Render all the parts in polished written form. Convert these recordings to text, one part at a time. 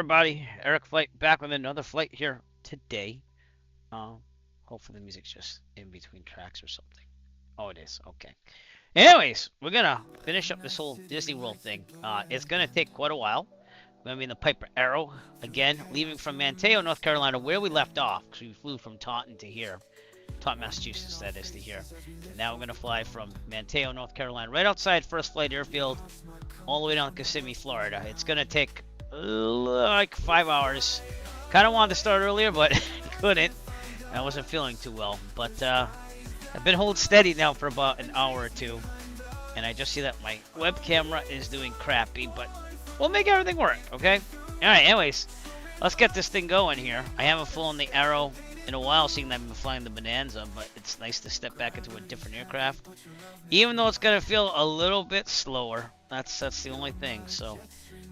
everybody, Eric Flight back with another flight here today. Hopefully the music's just in between tracks or something. Oh, it is. Okay. Anyways, we're gonna finish up this whole Disney World thing. It's gonna take quite a while. We're gonna be in the Piper Arrow again, leaving from Manteo, North Carolina, where we left off, because we flew from Taunton to here. Taunton, Massachusetts, that is, to here. And now we're gonna fly from Manteo, North Carolina, right outside First Flight Airfield, all the way down to Kissimmee, Florida. It's gonna take like 5 hours. Kind of wanted to start earlier, but couldn't. I wasn't feeling too well. But I've been holding steady now for about an hour or two, and I just see that my web camera is doing crappy, but we'll make everything work, okay? All right. Anyways, let's get this thing going here. I haven't flown the Arrow in a while, seeing that I've been flying the Bonanza, but it's nice to step back into a different aircraft, even though it's gonna feel a little bit slower. That's the only thing. So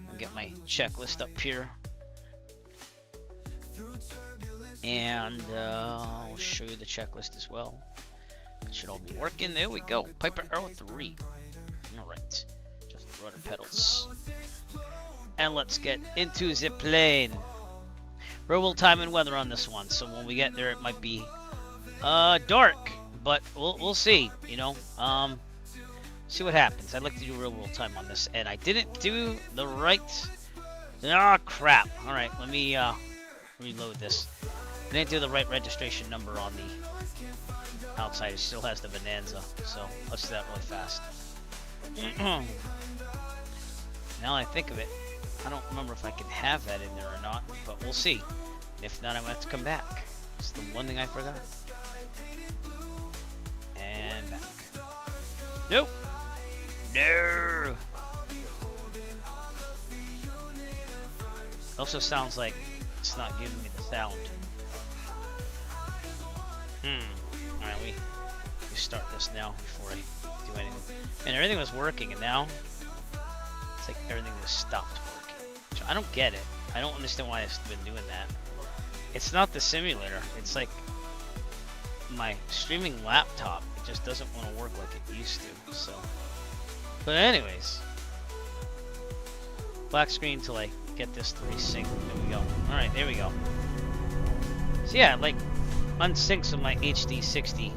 I'll get my checklist up here, and I'll show you the checklist as well. It should all be working. There we go. Piper Arrow 3. All right, just the rudder pedals, and let's get into the plane. Real world time and weather on this one, so when we get there it might be dark, but we'll see, you know. See what happens. I'd like to do real world time on this, and I didn't do the right. Ah, crap. All right, let me reload this. I didn't do the right registration number on the outside. It still has the Bonanza, so let's do that really fast. Now I think of it, I don't remember if I can have that in there or not, but we'll see. If not, I'm going to have to come back. It's the one thing I forgot. And back. Nope. No. Also sounds like it's not giving me the sound. Alright, we start this now before I do anything. And everything was working, and now it's like everything just stopped working. I don't get it. I don't understand why it's been doing that. It's not the simulator. It's like my streaming laptop. It just doesn't want to work like it used to. So, but anyways, black screen till I get this to resync. There we go. All right, there we go. So yeah, like unsyncs with my HD 60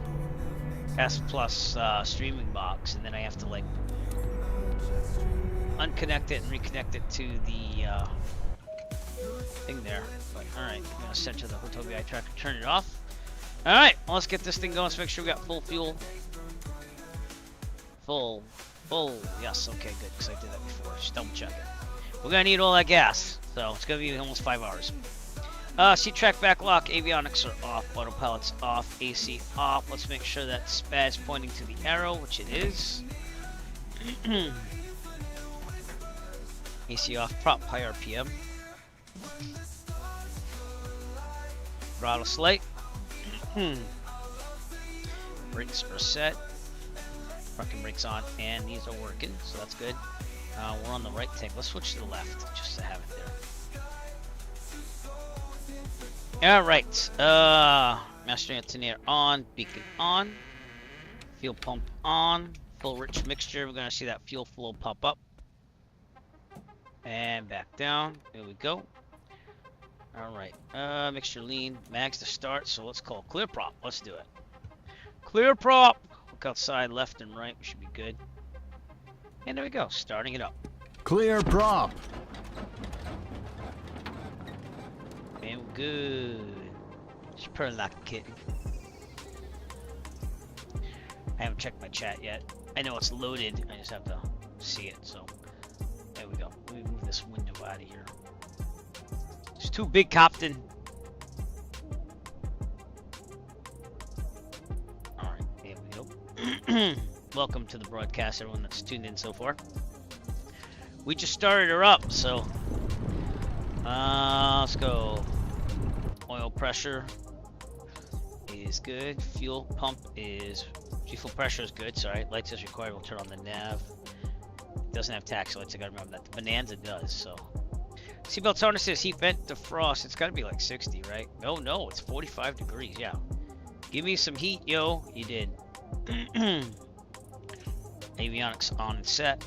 S Plus streaming box, and then I have to like unconnect it and reconnect it to the thing there. But alright, I'm gonna set to the Hotel VI tracker, turn it off. Alright, well, let's get this thing going. Let's make sure we got full fuel. Full, yes, okay, good, because I did that before. Just double check it. We're gonna need all that gas, so it's gonna be almost 5 hours. Seat track back lock, avionics are off, autopilot's off, AC off. Let's make sure that SPAD's pointing to the arrow, which it is. AC off, prop high RPM. Throttle slight. Brakes are set. Parking brakes on, and these are working, so that's good. We're on the right tank. Let's switch to the left just to have it there. Alright. Master antenna on, beacon on, fuel pump on, full rich mixture. We're gonna see that fuel flow pop up. And back down. There we go. Alright. Mixture lean. Mags to start. So let's call clear prop. Let's do it. Clear prop. Look outside, left and right. We should be good. And there we go. Starting it up. Clear prop. And we're good. Just purring like a kitten. I haven't checked my chat yet. I know it's loaded. I just have to see it. So. There we go. Let me move this window out of here. It's too big, Captain. Alright, there we go. Welcome to the broadcast, everyone that's tuned in so far. We just started her up, so let's go. Oil pressure is good. Fuel pump is... Fuel pressure is good, sorry. Lights is required. We'll turn on the nav. Doesn't have taxi lights, I gotta remember that. The Bonanza does, so. Seatbelt harnesses, heat vent, defrost. It's gotta be like 60, right? Oh no, it's 45 degrees, yeah. Give me some heat, yo. You did. Avionics on and set.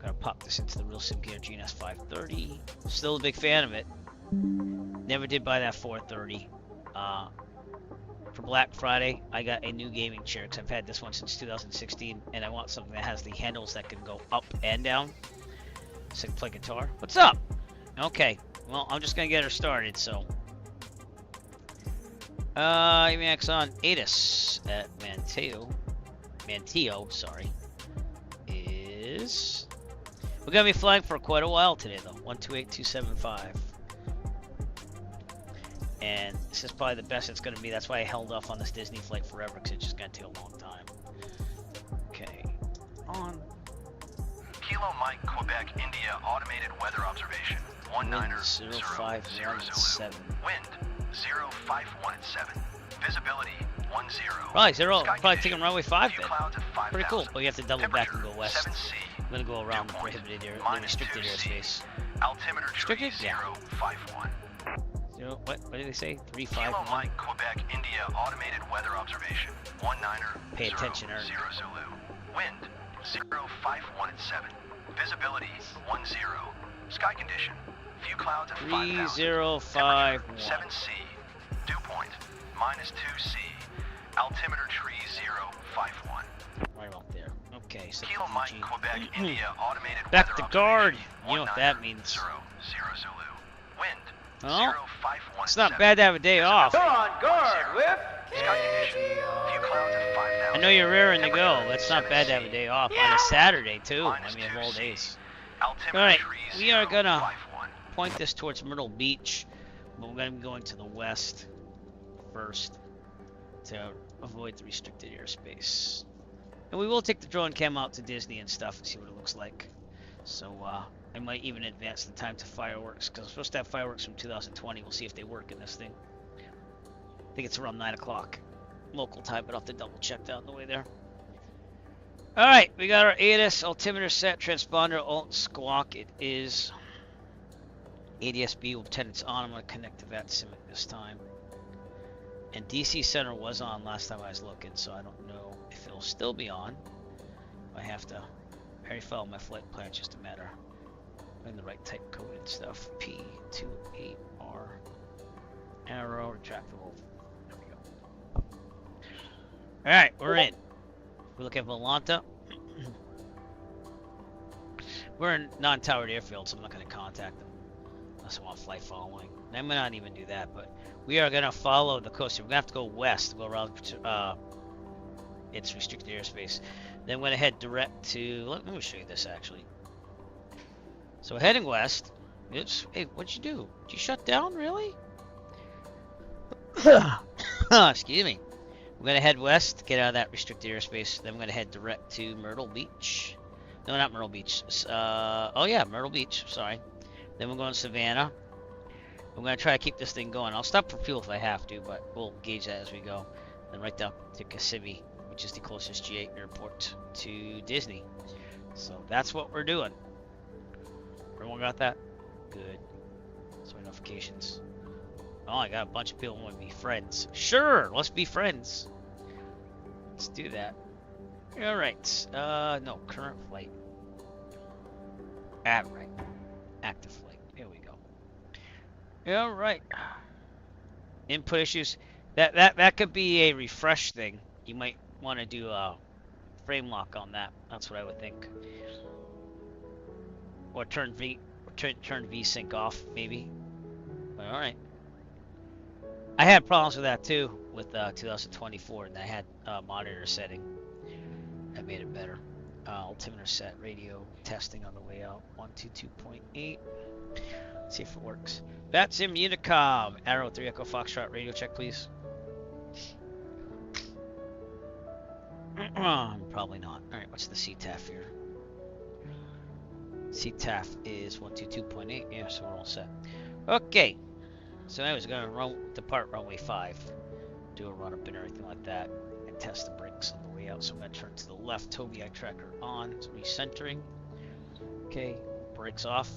Gonna pop this into the Real Sim Gear GNS 530. Still a big fan of it. Never did buy that 430. For Black Friday, I got a new gaming chair because I've had this one since 2016, and I want something that has the handles that can go up and down, so I can play guitar. What's up? Okay, well, I'm just gonna get her started. So, Emax on ATIS at Manteo, sorry, is we're gonna be flying for quite a while today, though. 128275. And this is probably the best it's going to be. That's why I held off on this Disney flight forever, because it's just going to take a long time. Okay. On. Kilo Mike, Quebec, India, automated weather observation. 190-0517. Wind 051 Visibility 10. Probably zero. Sky Probably condition, taking runway 5 few then. clouds at 5,000. Pretty cool. But you have to double back and go west. 7C. I'm going to go around the Dew point, prohibited area, the restricted 2C. airspace. Altimeter tree Restricted? Yeah. 051. Zero, what did they say? Kilo 351. Mike, Quebec, India, automated weather observation. 19. Pay attention, Eric. 0 Zulu. Wind 051 Visibility 10. Sky condition. Few clouds at 5,000. 3051. 7C. Dew point -2C. Altimeter tree 051. Right about there. Okay, so Kilo Mike, Quebec, India, automated back weather to guard. observation. You know what that means. 0 Zulu. Wind Well, 051. it's not bad to have a day off. Go on guard, Whip! Sky condition. Few clouds at 5,000. I know you're raring to go. It's not bad to have a day off on a Saturday too. I mean, of all days. Altimeter All right, tree we are gonna 051. point this towards Myrtle Beach, but we're gonna be going to the west first to avoid the restricted airspace. And we will take the drone cam out to Disney and stuff and see what it looks like. So I might even advance the time to fireworks, because I'm supposed to have fireworks from 2020. We'll see if they work in this thing. I think it's around 9 o'clock local time, but I'll have to double check that on the way there. Alright, we got our ATIS altimeter set, transponder, alt, squawk. It is ADSB lieutenant's on. I'm going to connect to that Scenic this time. And DC Center was on last time I was looking, so I don't know if it'll still be on. I have to already follow my flight plan, just a matter of the right type code and stuff. P28R arrow retractable. There we go. Alright, we're in. We're looking at Volanta. We're in non-towered airfield, so I'm not going to contact them unless I want flight following. And I might not even do that, but we are going to follow the coast. We're going to have to go west, go around its restricted airspace. Then we're going to head direct to... Let me show you this, actually. So we're heading west. Oops. Hey, what'd you do? Did you shut down, really? Excuse me. We're going to head west, get out of that restricted airspace. Then we're going to head direct to Myrtle Beach. No, not Myrtle Beach. Oh, yeah, Myrtle Beach. Sorry. Then we're going to Savannah. We're going to try to keep this thing going. I'll stop for fuel if I have to, but we'll gauge that as we go. Then right down to Kissimmee, which is the closest G8 airport to Disney. So that's what we're doing. Everyone got that? Good. So notifications. Oh, I got a bunch of people who want to be friends. Sure, let's be friends. Let's do that. Alright. No, current flight. Right. Active flight. Here we go. Alright. Input issues. That could be a refresh thing. You might want to do a frame lock on that. That's what I would think. Or turn VSync off, maybe. Alright. I had problems with that too with 2024, and I had monitor setting. I made it better. Altimeter set, radio testing on the way out. 122.8. Let's see if it works. VATSIM Unicom. Arrow 3 Echo Foxtrot radio check, please. Probably not. Alright, what's the CTAF here? CTAF is 122.8. Yeah, so we're all set. Okay. So anyways, we're going to depart runway 5. Do a run up and everything like that. And test the brakes on the way out. So I'm going to turn to the left. Tobii tracker on. It's recentering. Okay. Brakes off.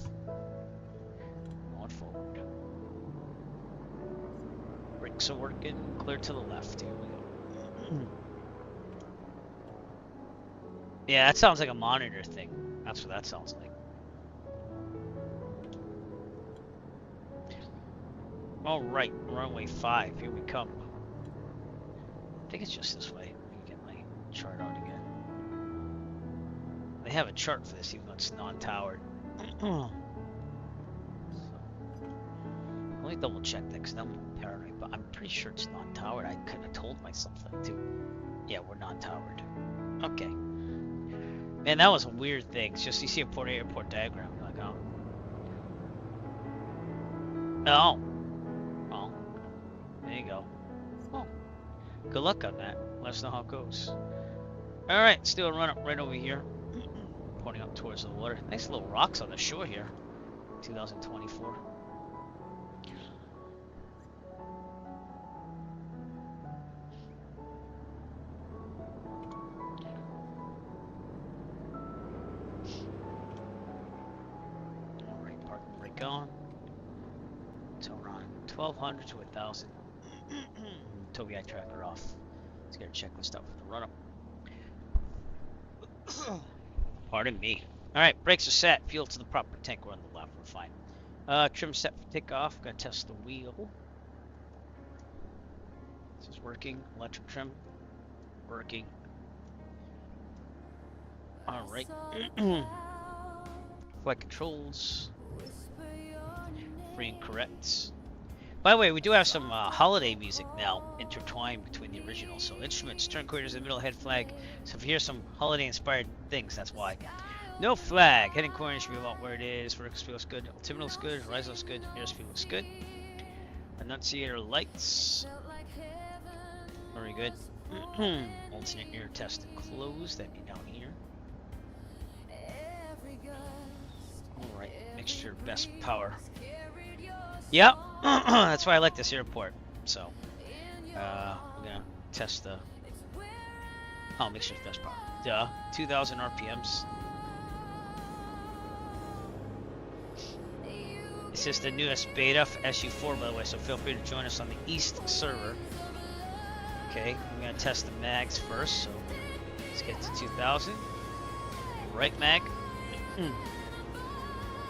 Going forward. Brakes are working. Clear to the left. Here we go. Yeah, that sounds like a monitor thing. That's what that sounds like. All right, runway 5. Here we come. I think it's just this way. Let me get my chart out again. They have a chart for this, even though it's non-towered. Let me double check that, because I'm paranoid, but I'm pretty sure it's non-towered. I kind of told myself that too. Yeah, we're non-towered. Okay. Man, that was a weird thing. It's just you see a port airport diagram, you're like, oh. Oh. Oh. There you go. Oh. Good luck on that. Let us know how it goes. Alright, let's do a run up right over here. Pointing up towards the water. Nice little rocks on the shore here. 2024. Alright, parking brake on. So we're on 1200 to 1000. Tobii tracker off. Let's get a checklist up for the run up. Pardon me. Alright, brakes are set. Fuel to the proper tank. We're on the left. We're fine. Trim set for takeoff. Gotta test the wheel. This is working. Electric trim. Working. Alright. Flight controls. Free and correct. By the way, we do have some holiday music now intertwined between the original. So instruments, turn quarters in the middle, head flag. So if you hear some holiday inspired things, that's why. No flag. Heading corner should be about where it is. Vertical speed looks good. Altimeter looks good. Horizon looks good. Airspeed looks good. Annunciator lights. Very good. Alternate air test closed. That'd be down here. Alright. Mixture best power. Yep. That's why I like this airport. So, we're gonna test the. Oh, mixture best power. Duh. 2,000 RPMs. This is the newest beta for SU4, by the way, so feel free to join us on the East server. Okay, we're gonna test the mags first, so let's get to 2,000. Right mag.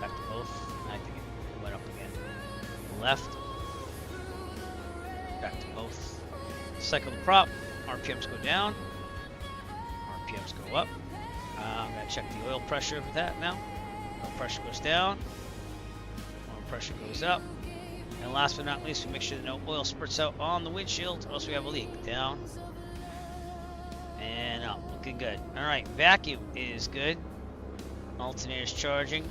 Back to both. I think it went up again. Left. Back to both. Cycle the prop. RPMs go down. RPMs go up. I'm gonna check the oil pressure with that now. Oil pressure goes down. Oil pressure goes up. And last but not least, we make sure that no oil spurts out on the windshield, or else we have a leak. Down. And up. Looking good. Alright, vacuum is good. Alternator's charging.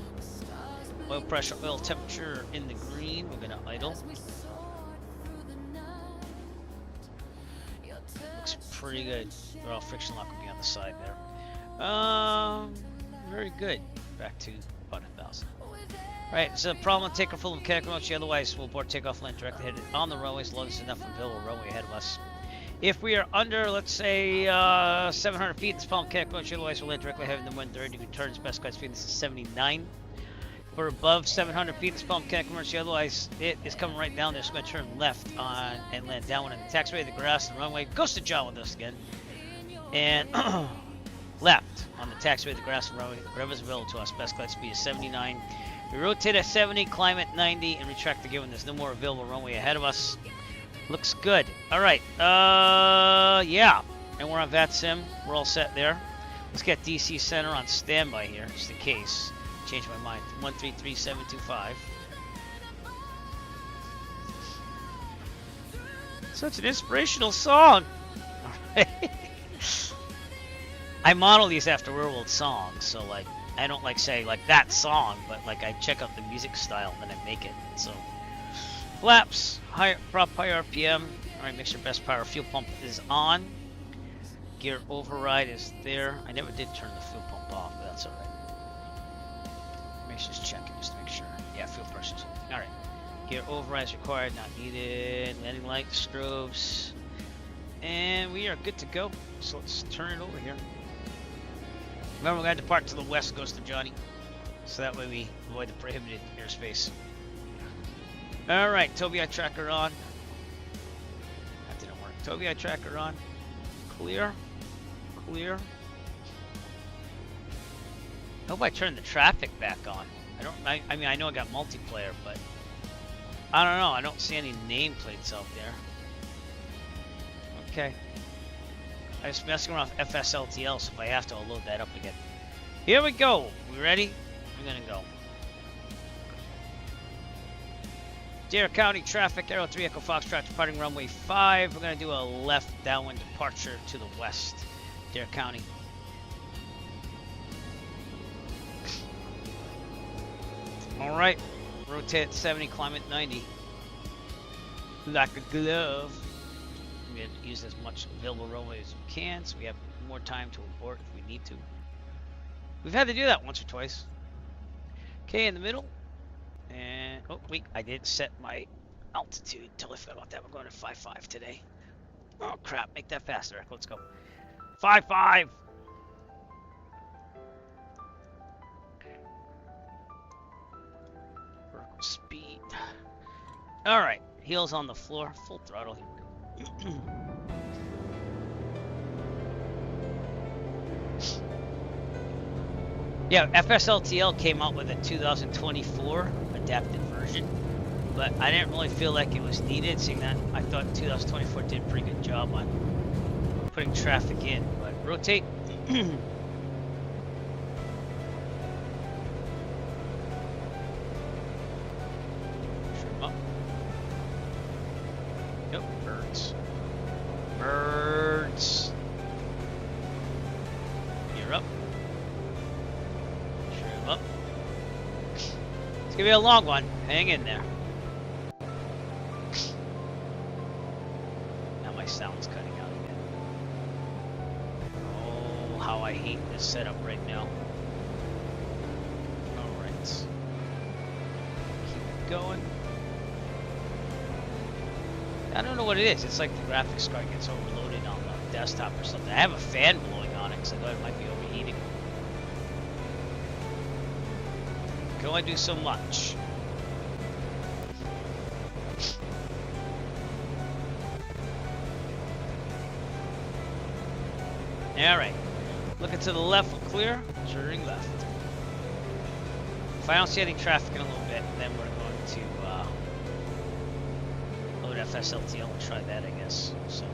Oil pressure, oil temperature in the green. We're gonna idle. Looks pretty good. Well, friction lock will be on the side there. Very good. Back to about 1,000. Right, so problem takeoff full of mechanical motion. Otherwise, we'll board takeoff land directly headed on the runway as long as enough available runway ahead of us. If we are under, let's say, 700 feet, this problem mechanical motion. Otherwise, we'll land directly headed in the wind 30 turns. Best glide speed. This is 79. We're above 700 feet. This pump can't emergency. Otherwise, it is coming right down there. So I'm going to turn left on and land down in the taxiway, the grass, the runway. Goes to John with us again. And left on the taxiway, the grass, the runway. Whatever's available to us. Best glide speed is 79. We rotate at 70, climb at 90, and retract again when there's no more available runway ahead of us. Looks good. All right. Yeah. And we're on VATSIM. We're all set there. Let's get DC Center on standby here, just in case. Change my mind. 133725. Such an inspirational song. I model these after Werewolf songs, so like I don't like say like that song, but like I check out the music style and then I make it. So flaps, high prop, high RPM. All right, mixture best power. Fuel pump is on. Gear override is there. I never did turn the fuel pump off, but that's all right. Just checking just to make sure. Yeah, fuel pressure's on. Alright. Gear override is required, not needed. Landing light, strobes. And we are good to go. So let's turn it over here. Remember, we're going to depart to the west, goes to Johnny. So that way we avoid the prohibited airspace. Alright, Tobii tracker on. That didn't work. Tobii tracker on. Clear. Clear. hope I turned the traffic back on. I mean, I know I got multiplayer, but I don't know. I don't see any nameplates out there. Okay. I was messing around with FSLTL, so if I have to, I'll load that up again. Here we go. We ready? We're gonna go. Dare County traffic, Arrow 3 Echo Foxtrot departing runway 5. We're gonna do a left downwind departure to the west. Dare County. Alright. Rotate 70, climb at 90. Like a glove. We're going to use as much available runway as we can, so we have more time to abort if we need to. We've had to do that once or twice. Okay, in the middle. And, oh, wait, I didn't set my altitude. Totally forgot about that. We're going to 5.5 today. Oh, crap. Make that faster. Let's go. 5.5. Vertical speed. All right. Heels on the floor. Full throttle. Here we go. Yeah, FSLTL came out with a 2024 adapted version, but I didn't really feel like it was needed, seeing that I thought 2024 did a pretty good job on putting traffic in. But rotate. Trim up. Yep, birds. Birds. You're up. Trim up. It's gonna be a long one. Hang in there. Now my sound's cutting out again. Oh, how I hate this setup right now. Alright. Keep it going. I don't know what it is. It's like the graphics card gets overloaded on the desktop or something. I have a fan blowing on it because I thought it might be overheating. Can only do so much. Alright. Looking to the left will clear. Turning left. If I don't see any traffic in a little bit, then we're going to load FSLTL and try that, I guess. So.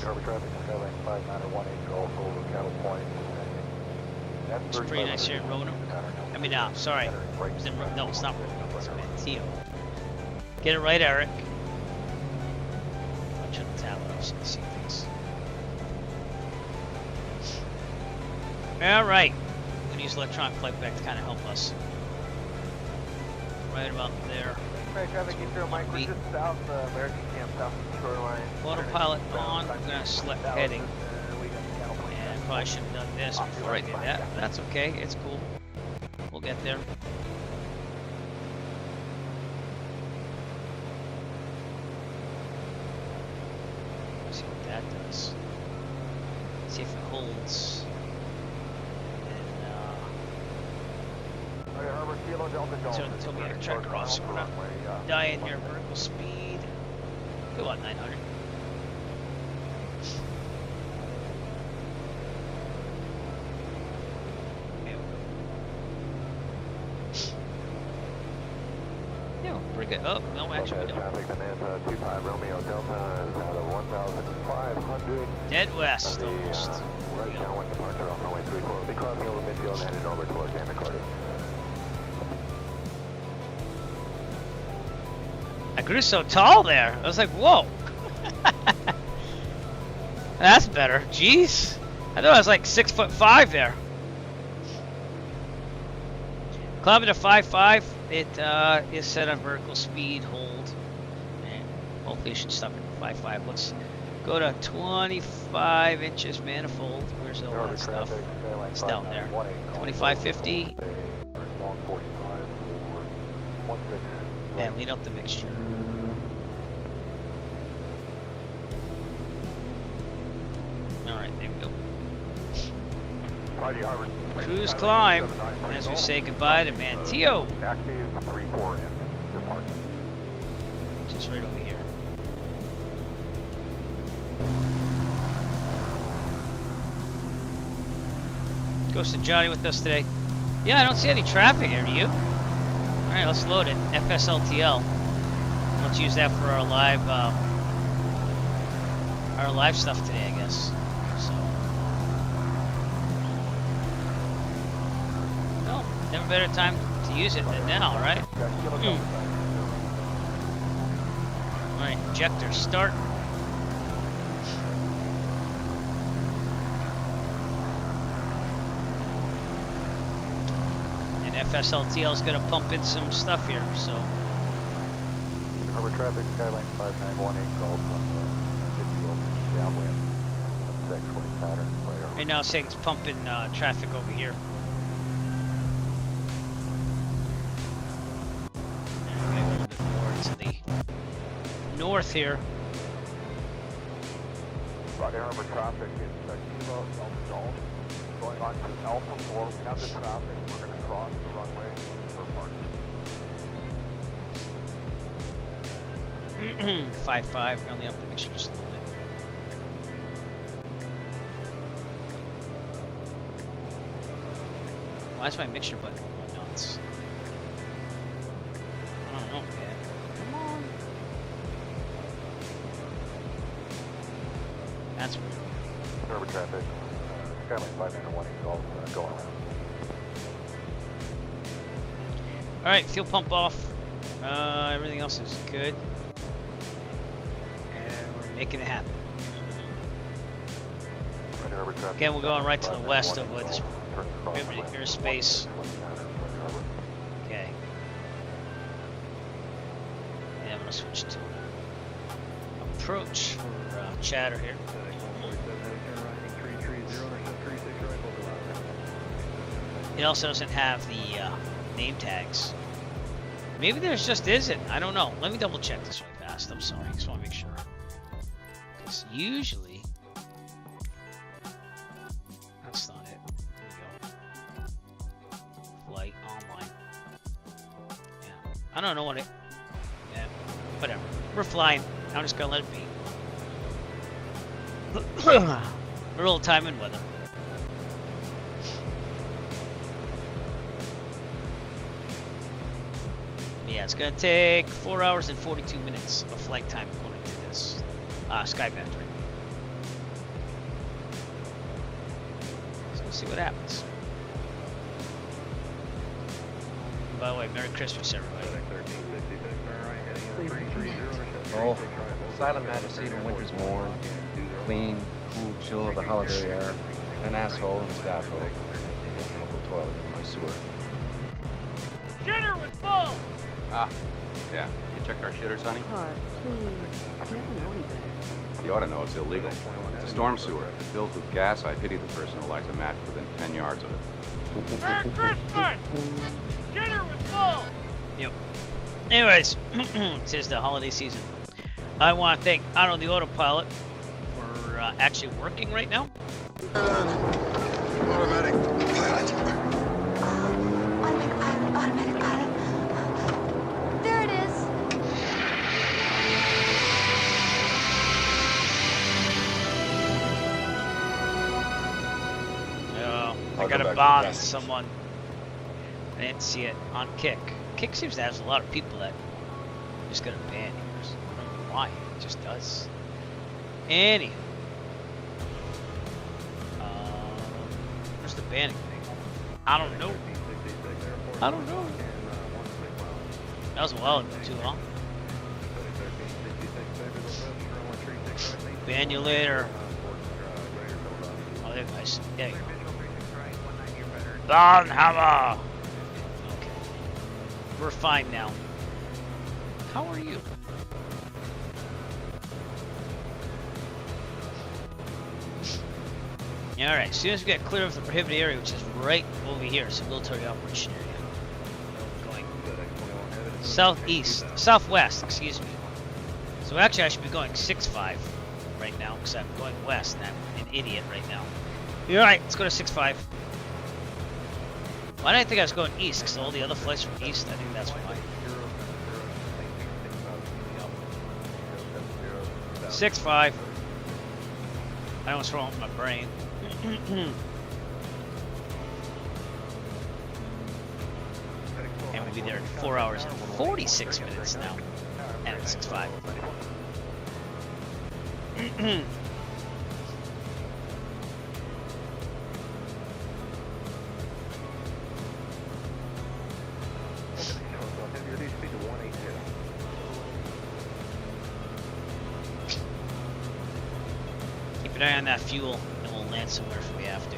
Cover traffic, Skyline 5918 Gulf over Cattle Point. It's pretty nice here in Roanoke. I mean, sorry. No, it's not Roanoke. It's Manteo. Get it right, Eric. I'll turn the tablet off so you can see things. Alright. I'm going to use electronic flight back to kind of help us. Right about there. Traffic, Intro Mike, we're just south American Camp, south of the shoreline. Autopilot on. I'm going to select heading. And probably should have done this before I did that. But that's okay. It's cool. We'll get there. Let's see what that does. See if it holds. So it told me to check across, so we're not dying near vertical speed. Go about 900. Yeah, we'll bring it up. No, actually, we don't. Dead west, almost. Right downwind departure off runway 34. Be crossing over midfield and headed over towards Anacortes. I grew so tall there. I was like, whoa. That's better. Jeez. I thought I was like 6'5" there. Climbing to 5.5. It is set on vertical speed hold. And hopefully it should stop at 5.5. Let's go to 25 inches manifold. Where's all that stuff? It's down there. 2550. And lead up the mixture. Alright, there we go. Cruise climb as we say goodbye to Manteo. Just right over here. Ghosted Johnny with us today. Yeah, I don't see any traffic here, do you? Alright, let's load it. FSLTL. Let's use that for our live stuff today, I guess. So. Well, never better time to use it than now, right? Alright, injector start. And FSLTL is going to pump in some stuff here, so. Harbor traffic, Skyline 5918, Gulf, downwind, 620 pattern, radar. Right now it's saying it's pumping traffic over here. And we're going to go a little bit more to the north here. Roger Harbor traffic is Kilo Alpha Golf. Going on to Alpha 4, we have the traffic, we're going to cross the runway for parking. 5-5, we're on the upper mixture just a little bit. Why is my mixture button going nuts? I don't know, man. Come on. That's weird. Harbor traffic, Skyline 5918, Gulf, going around. Alright, fuel pump off. Everything else is good. And we're making it happen. Roger Harbor traffic. Again, we're going right to the west of this prohibited airspace. Okay. Yeah, I'm gonna switch to approach for chatter here. It also doesn't have the name tags. Maybe there's just isn't. I don't know. Let me double check this really fast. I'm sorry. I just want to make sure. Because usually that's not it. There we go. Flight online. Yeah. I don't know what it. Yeah. Whatever. We're flying. I'm just gonna let it be. Real time and weather. Yeah, it's gonna take 4 hours and 42 minutes of flight time according to this Skypath right now. So we'll see what happens. By the way, Merry Christmas, everybody. Oh, Silent Majesty, the winter's warm, clean, cool, chill of the holiday air, an asshole in the staff room, local toilet in my sewer. Shitter was full! Ah, yeah. You checked our shitter, Sonny? Please. You never know any better. You ought to know it's illegal. It's a storm sewer. If it's filled with gas, I pity the person who lights a match within 10 yards of it. Merry Christmas! Shitter was full! Yep. Anyways, it is the holiday season. I want to thank Otto the Autopilot for actually working right now. Automatic pilot. Automatic pilot. There it is. Oh, I I'll got go a back bomb to on the someone. I didn't see it on Kick. Kick seems to have a lot of people that just got a ban here. I don't know why. It just does. Anywho. Where's the banning thing? I don't know. I don't know. That was a while ago, too long. Ban you later. Oh, there guys. There you go. Bonhammer! Okay. We're fine now. How are you? Alright, as soon as we get clear of the prohibited area, which is right over here, it's a military operation area. Going southeast, southwest, excuse me. So actually I should be going 6-5 right now, because I'm going west and I'm an idiot right now. Alright, let's go to 6-5. Why did I think I was going east? Because all the other flights from east, I think that's why. 6-5. I know what's wrong with my brain. to be there in 4 hours and 46 minutes now. And it's 6:05. Keep an eye on that fuel, and we'll land somewhere if we have to.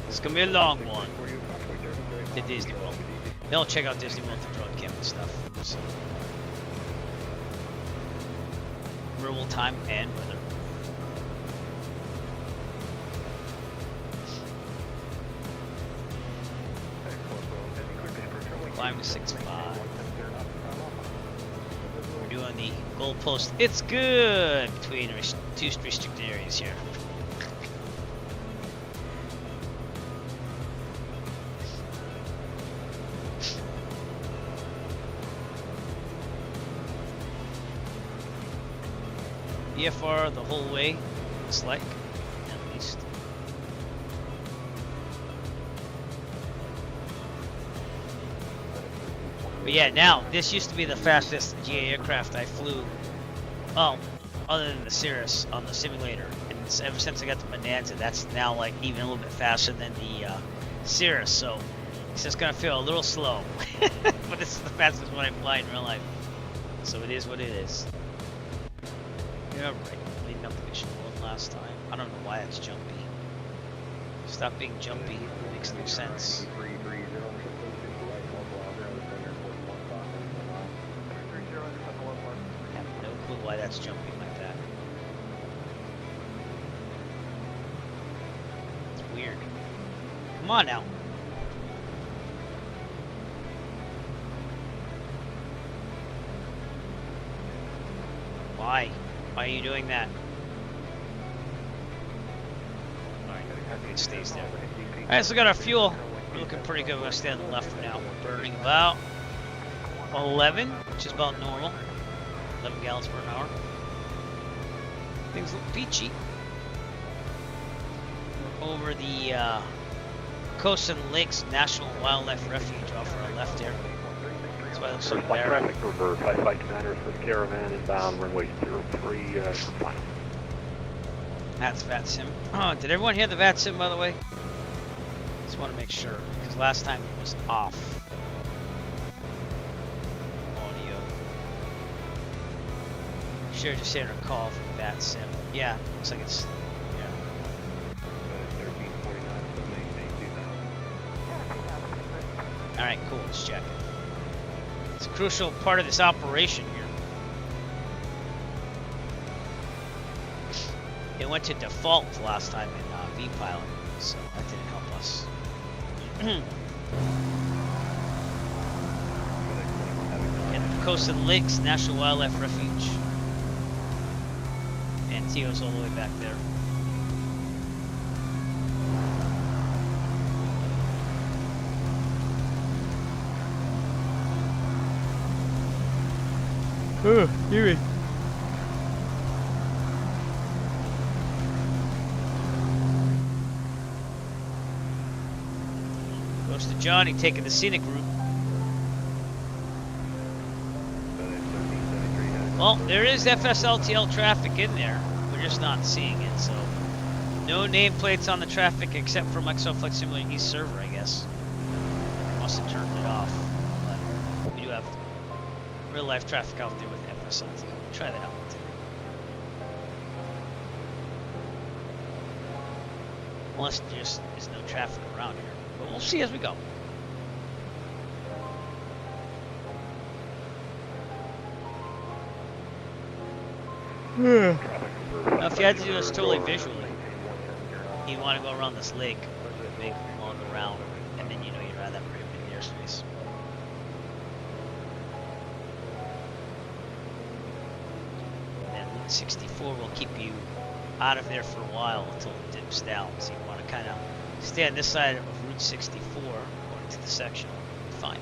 It's gonna be a long one. To Disney World. They'll check out Disney World for drone camp and stuff. So. Real time and weather. Climb to 6.5. We're doing the goalpost. It's good between two restricted areas here. VFR the whole way, looks like, at least. But yeah, now, this used to be the fastest GA aircraft I flew, well, other than the Cirrus on the simulator. And ever since I got the Bonanza, that's now like even a little bit faster than the Cirrus, so it's just gonna feel a little slow. But this is the fastest one I fly in real life. So it is what it is. Yeah, right. Leading up the mission world last time. I don't know why it's jumpy. Stop being jumpy. It makes no sense. I have no clue why that's jumping like that. It's weird. Come on now. Why? Why are you doing that? Alright, it stays there. Alright, so we got our fuel. We're looking pretty good. We're going to stay on the left for now. We're burning about 11, which is about normal. 11 gallons per hour. Things look peachy. We're over the Coast and Lakes National Wildlife Refuge off our left here. That's why it looks so Flight barren. traffic reverse. Flight commander for the caravan inbound runway 03 comply. That's VATSIM. Oh, did everyone hear the VATSIM, by the way? Just want to make sure, because last time it was off. Audio. Sure, just heard a call from VATSIM. Yeah, looks like it's. Yeah. Alright, cool, let's check it. It's a crucial part of this operation here. It went to default last time in V-Pilot, so that didn't help us. And Coast and Lakes National Wildlife Refuge. And Tio's all the way back there. Oh, Huey. Goes to Johnny taking the scenic route. Well, there is FSLTL traffic in there. We're just not seeing it, so no nameplates on the traffic except for Microsoft Flight Simulator East server, I guess. Must have turned it off. But we do have real life traffic out there with FSLTL. Try that out too. Unless there's no traffic around here. But we'll see as we go. Now, if you had to do this totally visually, you want to go around this lake, big long around, and then you know you're out of that prohibited airspace. And then Route 64 will keep you out of there for a while until it dips down. So you want to kind of stay on this side of Route 64 according to the section. Fine.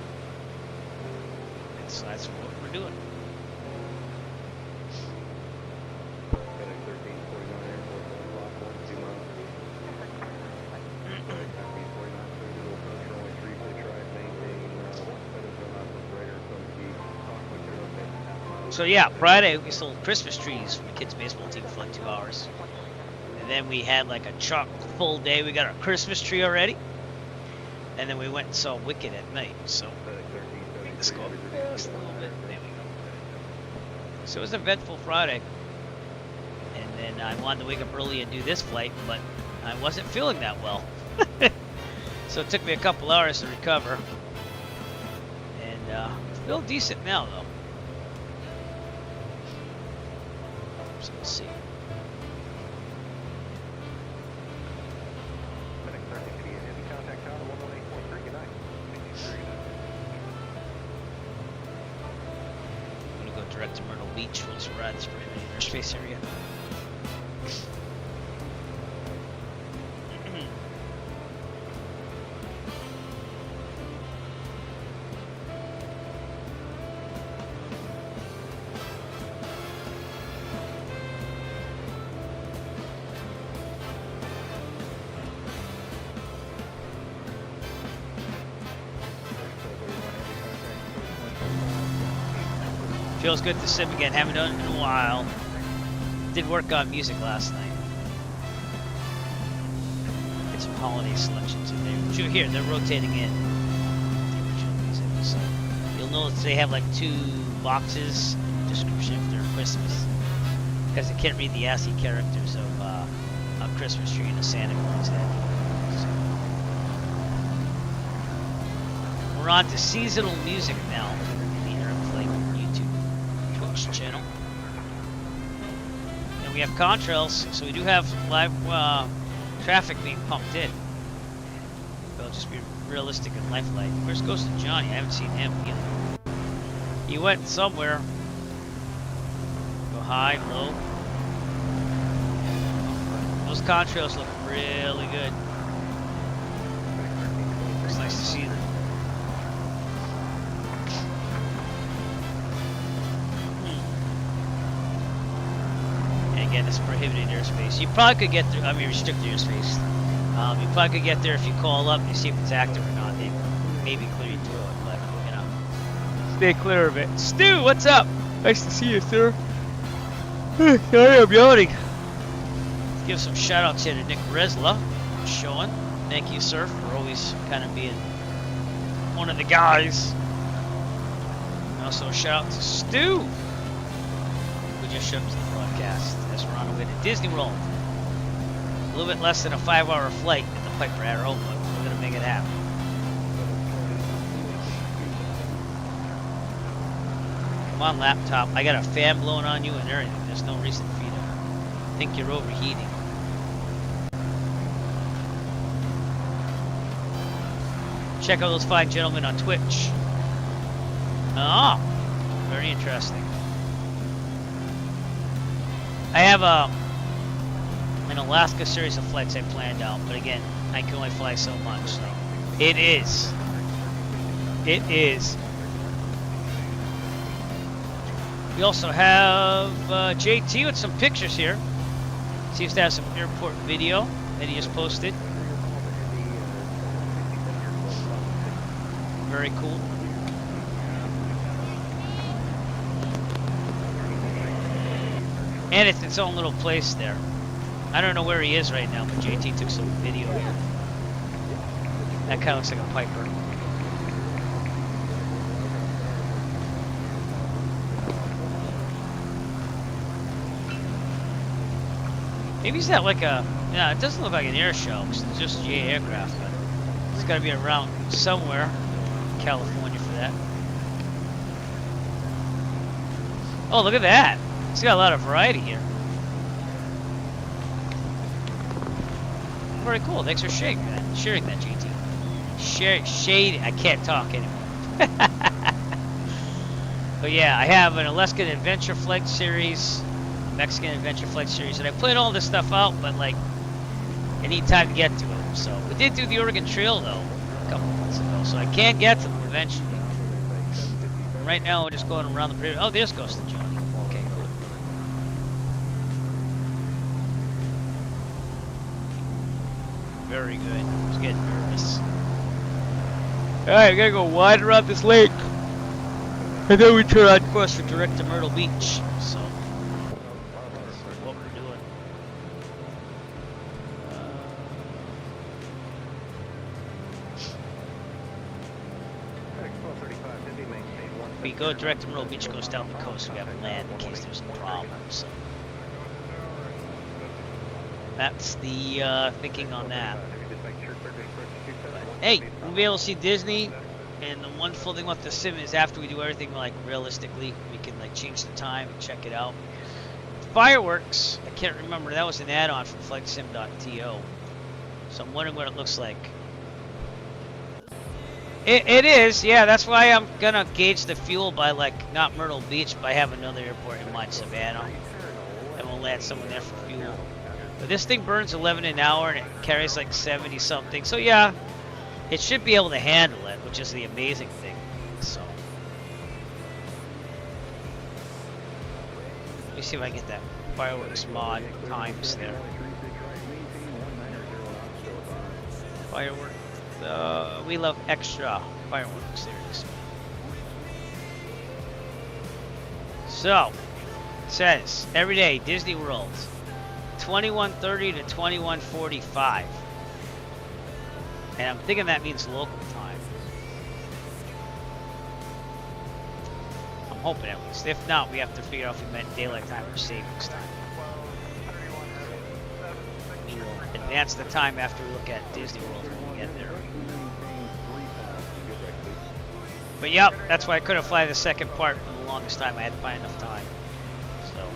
And so that's what we're doing. So yeah, Friday we sold Christmas trees for the kids' baseball team for like 2 hours. And then we had like a chock full day. We got our Christmas tree already. And then we went and saw Wicked at night. So let's go up just a little bit. There we go. So it was an eventful Friday. And then I wanted to wake up early and do this flight, but I wasn't feeling that well. So it took me a couple hours to recover. And feel decent now though. So let's see. I'm gonna go direct to Myrtle Beach once we're at this prohibited airspace area. Feels good to sim again. Haven't done it in a while. Did work on music last night. Get some holiday selections in there. But you hear they're rotating in the original music. So you'll notice they have like 2 boxes description if they're Christmas, because they can't read the ASCII characters of a Christmas tree and a Santa Claus head. So we're on to seasonal music now. Channel, and we have contrails, so we do have live traffic being pumped in. But I'll just be realistic and lifelike. Where's Ghost of Johnny? I haven't seen him either. He went somewhere. Go high, low. Those contrails look really good. It's nice to see them. Again, it's prohibited airspace. You probably could get through, I mean restricted airspace. You probably could get there if you call up and see if it's active or not. They maybe clear you through it, but you know, stay clear of it. Stu, what's up? Nice to see you, sir. I am yawning. Let's give some shout outs here to Nick Resla, showing. Thank you, sir, for always kind of being one of the guys. Also, a shout out to Stu, who just showed us the broadcast as we're on our way to Disney World. A little bit less than a 5-hour flight at the Piper Arrow, but we're gonna make it happen. Come on, laptop. I got a fan blowing on you and everything. There's no reason for you to think you're overheating. Check out those fine gentlemen on Twitch. Oh, very interesting. I have an Alaska series of flights I planned out, but again, I can only fly so much. So it is. We also have JT with some pictures here. Seems to have some airport video that he just posted. Very cool. And it's its own little place there. I don't know where he is right now, but JT took some video here. That kind of looks like a Piper. Maybe is that like a... Yeah, it doesn't look like an air show, because it's just GA aircraft, but it's got to be around somewhere in California for that. Oh, look at that. It's got a lot of variety here. Very cool. Thanks for sharing that, GT. Shade. I can't talk anymore. But yeah, I have an Alaskan Adventure Flight series, Mexican Adventure Flight series, and I played all this stuff out, but like, I need time to get to it. So we did do the Oregon Trail though a couple months ago, so I can get to them eventually. Right now, we're just going around the period. Oh, there's Ghost of Johnny. Okay, cool. Very good. I was getting nervous. Alright, we gotta go wide around this lake. And then we turn on course for direct to Myrtle Beach. So that's what we're doing. If we go direct to Myrtle Beach, goes down the coast. We have land in case there's a problem. So that's the thinking on that. But, hey, we'll be able to see Disney. And the wonderful thing with the sim is after we do everything like realistically, we can like change the time and check it out. Fireworks, I can't remember, that was an add-on from flightsim.to. So I'm wondering what it looks like. It is, yeah, that's why I'm gonna gauge the fuel by like, not Myrtle Beach, but I have another airport in mind, Savannah. And we'll land someone there for fuel. But this thing burns 11 an hour and it carries like 70 something. So yeah, it should be able to handle it, which is the amazing thing. So let me see if I can get that fireworks mod times there. Fireworks. We love extra fireworks. There it is. So it says every day Disney World, 21:30 to 21:45. And I'm thinking that means local time. I'm hoping at least. If not, we have to figure out if we meant daylight time or savings time. We will advance the time after we look at Disney World when we get there. But yep, that's why I couldn't fly the second part for the longest time. I had to find enough time. So,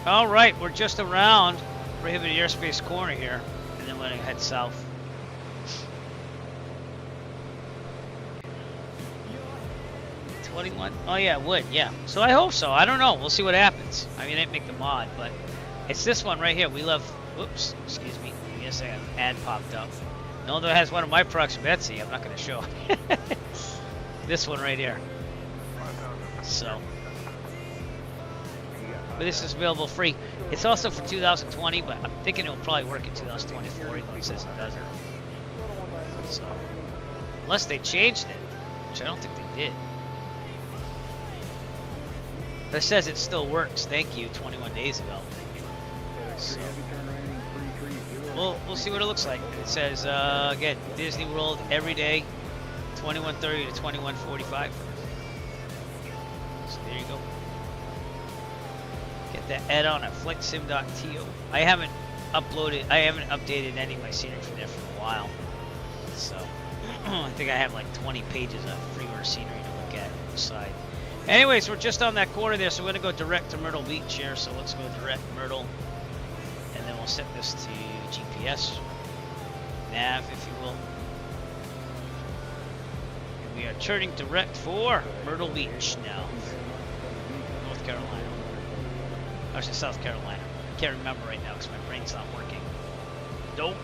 all right, we're just around prohibited airspace corner here, and then we're gonna head south. Oh yeah, it would, yeah. So I hope so. I don't know. We'll see what happens. I mean, I didn't make the mod, but it's this one right here. We love. Whoops, excuse me. Yes, an ad popped up. No, that has one of my products, Betsy. I'm not going to show. This one right here. So, but this is available free. It's also for 2020, but I'm thinking it'll probably work in 2024. Even though he says it doesn't. So, unless they changed it, which I don't think they did. That says it still works. Thank you. 21 days ago. So, we'll see what it looks like. It says again, Disney World every day, 21:30 to 21:45. So there you go. Get that add-on at flightsim.to. I haven't updated any of my scenery from there for a while. So I think I have like 20 pages of freeware scenery to look at on the side. Anyways, we're just on that corner there, so we're going to go direct to Myrtle Beach here. So let's go direct Myrtle. And then we'll set this to GPS. Nav, if you will. And we are turning direct for Myrtle Beach now. North Carolina. Actually, South Carolina. I can't remember right now because my brain's not working. Nope.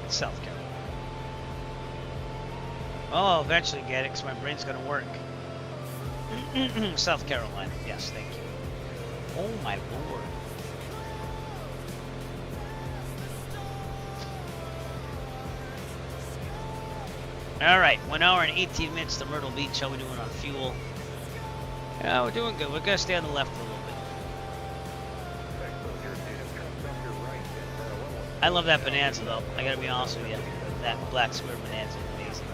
It's South Carolina. Oh, eventually get it because my brain's going to work. South Carolina. Yes, thank you. Oh, my lord. All right, 1 hour and 18 minutes to Myrtle Beach. How are we doing on fuel? Yeah, we're doing good. We're going to stay on the left for a little bit. I love that Bonanza, though. I got to be honest with you. That black square Bonanza is amazing.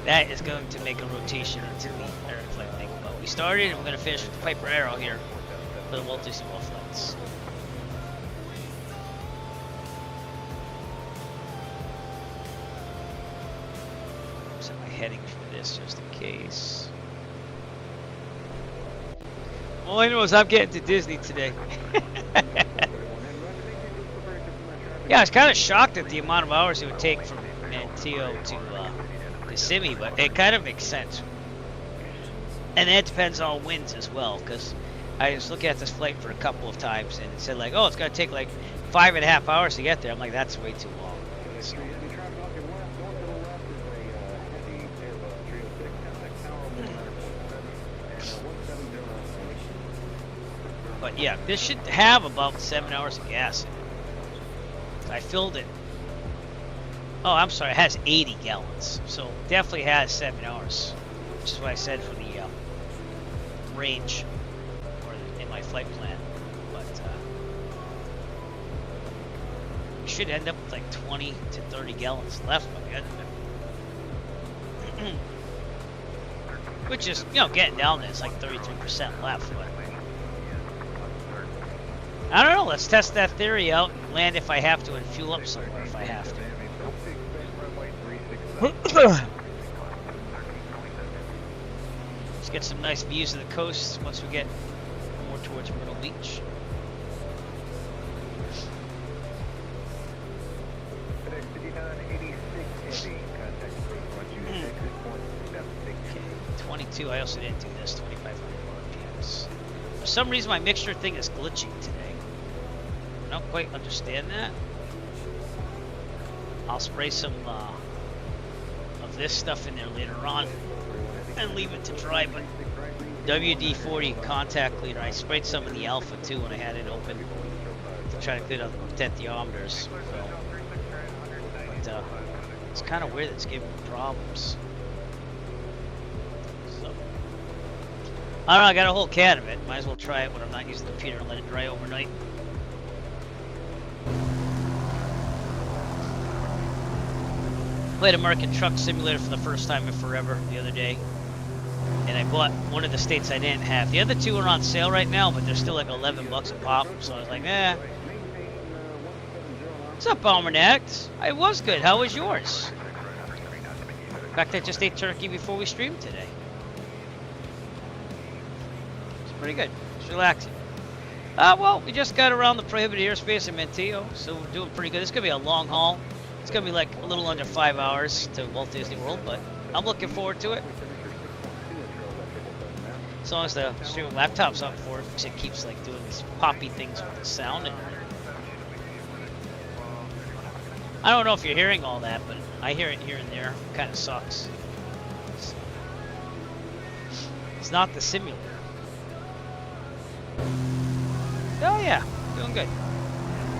That is going to make a rotation into the Eric flight thing. But we started, and we're going to finish with the Piper Arrow here for the Walt Disney World flights. Set my heading for this just in case. All I know is I'm getting to Disney today. Yeah, I was kind of shocked at the amount of hours it would take from Manteo to Kissimmee, but it kind of makes sense. And that depends on winds as well, because I was looking at this flight for a couple of times, and it said like, oh, it's going to take like 5.5 hours to get there. I'm like, that's way too long. So. But yeah, this should have about 7 hours of gas in it. I filled it Oh, I'm sorry. It has 80 gallons. So definitely has 7 hours. Which is what I said for the range. Or in my flight plan. But we should end up with like 20 to 30 gallons left by the end of it. Which is, you know, getting down there. It's like 33% left. But I don't know. Let's test that theory out and land if I have to and fuel up somewhere if I have to. Let's get some nice views of the coast once we get more towards Myrtle Beach. Okay, 22. I also didn't do this. 2,500 RPMs. For some reason, my mixture thing is glitching today. I don't quite understand that. I'll spray some of this stuff in there later on and leave it to dry. But WD-40 contact cleaner, I sprayed some in the Alpha too when I had it open to try to clean out the potentiometers. So, but it's kind of weird that it's giving me problems. So I don't know. I got a whole can of it. Might as well try it when I'm not using the computer and let it dry overnight. Played American Truck Simulator for the first time in forever the other day, and I bought one of the states I didn't have. The other two are on sale right now, but they're still like $11 a pop. So I was like, eh. What's up, Almanac? I was good. How was yours? In fact, I just ate turkey before we streamed today. It's pretty good. It's relaxing. Well, we just got around the prohibited airspace in Montillo, so we're doing pretty good. It's gonna be a long haul. It's gonna be like a little under 5 hours to Walt Disney World, but I'm looking forward to it. As long as the streaming laptop's up for it, because it keeps like doing these poppy things with the sound. And I don't know if you're hearing all that, but I hear it here and there. It kind of sucks. It's not the simulator. Oh yeah, doing good.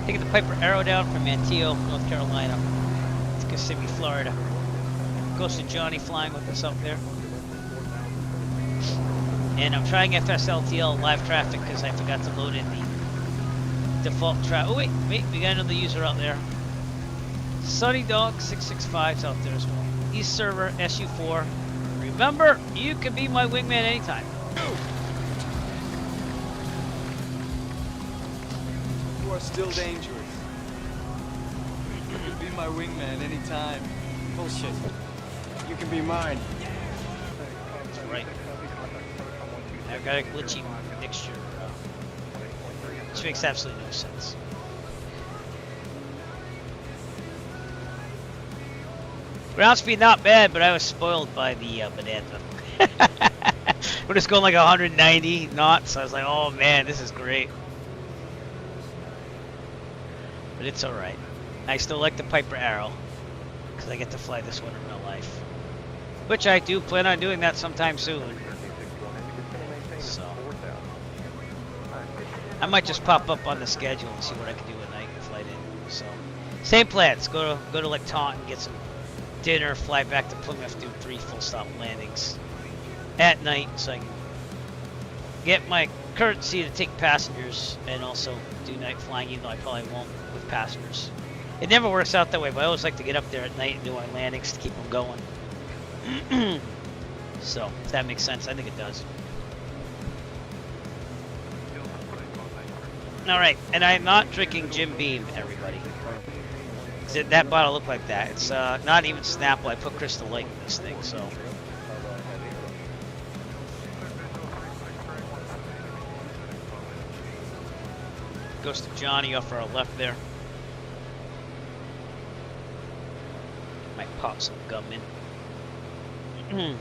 Taking the Piper Arrow down from Mantillo, North Carolina, to Kissimmee, Florida. Goes to Johnny flying with us up there. And I'm trying FSLTL live traffic because I forgot to load in the default traffic. Oh wait, we got another user out there. Sunny Dog 665's out there as well. East Server SU4. Remember, you can be my wingman anytime. You are still dangerous. You can be my wingman anytime. Bullshit. You can be mine. That's right. I've got a glitchy mixture, which makes absolutely no sense. Ground speed not bad, but I was spoiled by the Bonanza. We're just going like 190 knots. I was like, oh man, this is great. But it's alright. I still like the Piper Arrow, because I get to fly this one in real life. Which I do plan on doing that sometime soon. So I might just pop up on the schedule and see what I can do at night and flight in. So same plans. Go to like Taunton, get some dinner, fly back to Plymouth, do 3 full stop landings at night so I can get my courtesy to take passengers and also do night flying, even though I probably won't with passengers. It never works out that way, but I always like to get up there at night and do my landings to keep them going. So if that makes sense, I think it does. Alright, and I'm not drinking Jim Beam, everybody. That bottle looked like that. It's not even Snapple. I put Crystal Light in this thing, so. Goes to Johnny off our left there. Might pop some gum in.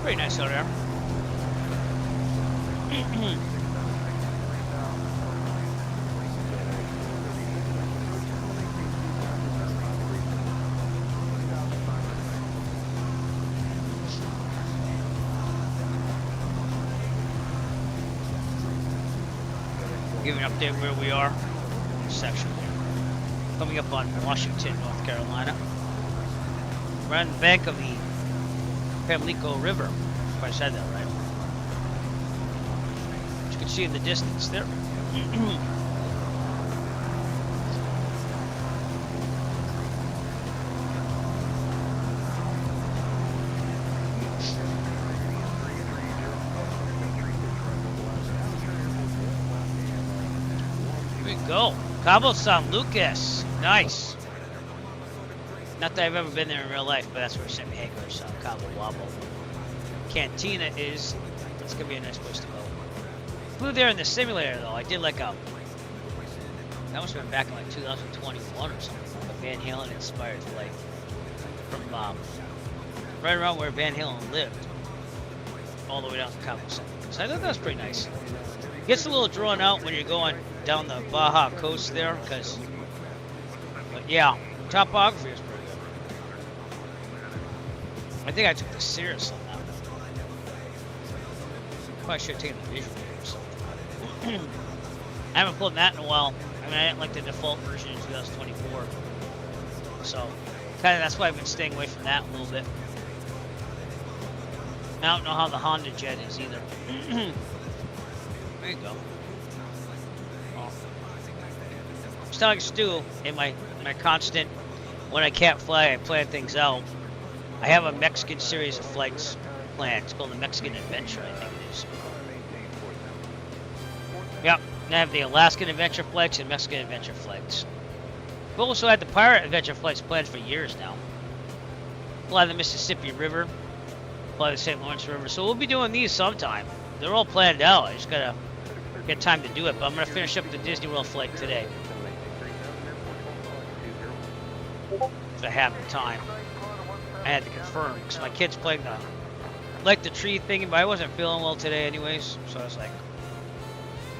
Pretty nice out there. Give an update where we are. Section here. Coming up on Washington, North Carolina. We're on the bank of the Pamlico River. If I said that right. As you can see in the distance there. Here we go. Cabo San Lucas. Nice. Not that I've ever been there in real life, but that's where San Diego's Cabo Wabo Cantina is. It's gonna be a nice place to go. Flew there in the simulator though. I did like a. That must have been back in like 2021 or something. A Van Halen inspired flight from right around where Van Halen lived, all the way down to Cabo San Lucas. I thought that was pretty nice. Gets a little drawn out when you're going down the Baja coast there, because, but yeah, topography is pretty good. I think I took the Cirrus on that one. Probably should have taken the visual or something. I haven't pulled that in a while. I mean, I didn't like the default version in 2024. So, kind of that's why I've been staying away from that a little bit. I don't know how the Honda Jet is either. There you go. Oh. I was telling Stu in my constant, when I can't fly, I plan things out. I have a Mexican series of flights planned. It's called the Mexican Adventure, I think it is. Yep, and I have the Alaskan Adventure flights and Mexican Adventure flights. I've also had the Pirate Adventure flights planned for years now. Fly the Mississippi River, fly the St. Lawrence River. So we'll be doing these sometime. They're all planned out. I just gotta get time to do it. But I'm gonna finish up the Disney World flight today. If I have the time. I had to confirm because my kid's playing the tree thing, but I wasn't feeling well today anyways, so I was like,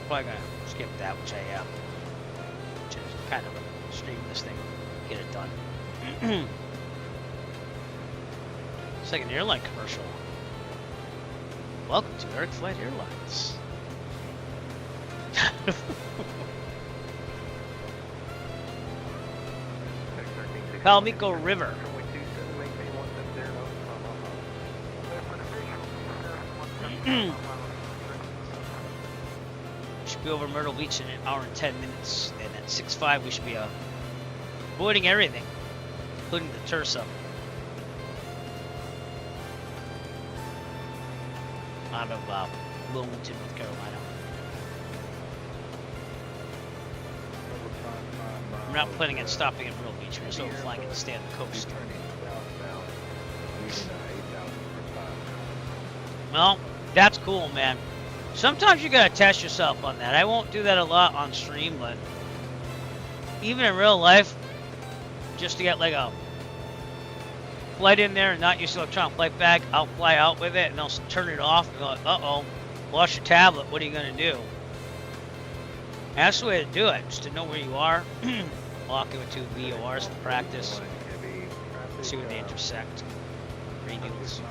probably gonna skip that, which I am. Just kind of stream this thing, get it done. It's like an airline commercial. Welcome to Eric Flight Airlines. Palmico River. Should be over Myrtle Beach in 1 hour and 10 minutes, and at 6:05 we should be avoiding everything, including the Tursa. Out of Wilmington, North Carolina. I'm not planning on stopping at Myrtle Beach. We're just flying it to stay on the coast. Well, that's cool, man. Sometimes you gotta test yourself on that. I won't do that a lot on stream, but even in real life, just to get like a flight in there and not use the electronic flight bag, I'll fly out with it and I'll turn it off and go, uh-oh, lost your tablet, what are you gonna do? And that's the way to do it, just to know where you are. Lock it with 2 VORs for practice. See where they intersect. Radials.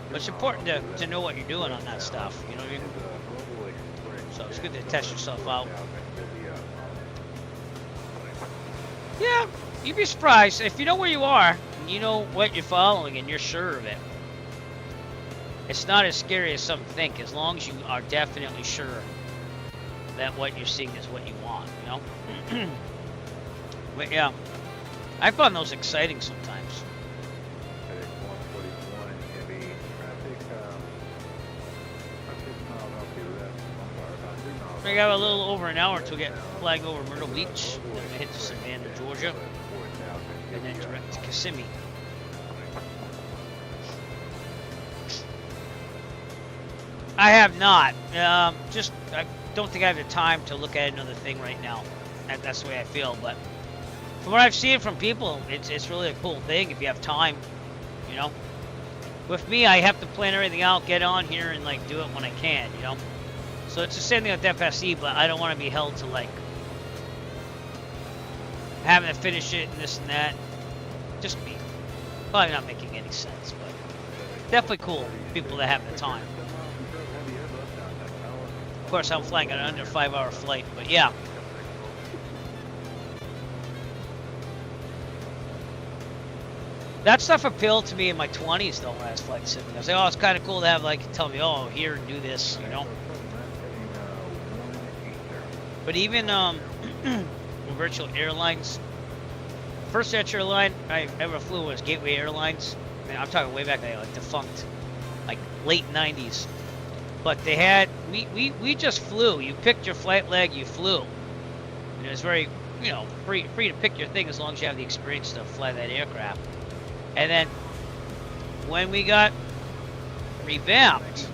But it's important to know what you're doing on that stuff, you know what I mean? So it's good to test yourself out. Yeah, you'd be surprised. If you know where you are, and you know what you're following, and you're sure of it, it's not as scary as some think, as long as you are definitely sure that what you're seeing is what you want, you know? But yeah, I find those exciting sometimes. We got a little over an hour to get flying over Myrtle Beach, then we hit to Savannah, Georgia, and then direct to Kissimmee. I have not. I don't think I have the time to look at another thing right now. That's the way I feel. But from what I've seen from people, it's really a cool thing if you have time, you know. with me, I have to plan everything out, get on here, and like do it when I can, you know. So it's the same thing with FSE, but I don't want to be held to like having to finish it and this and that. Just me. Probably not making any sense, but definitely cool. People that have the time. Of course, I'm flying an under 5-hour flight, but yeah. That stuff appealed to me in my 20s, though, when I was flight simming. I was like, oh, it's kind of cool to have, like, tell me, oh, here, do this, you know? But even virtual airlines, first such airline I ever flew was Gateway Airlines. I mean, I'm talking way back then, like defunct, like late 90s. But they had, we just flew. You picked your flight leg, you flew. And it was very, you know, free to pick your thing as long as you have the experience to fly that aircraft. And then when we got revamped,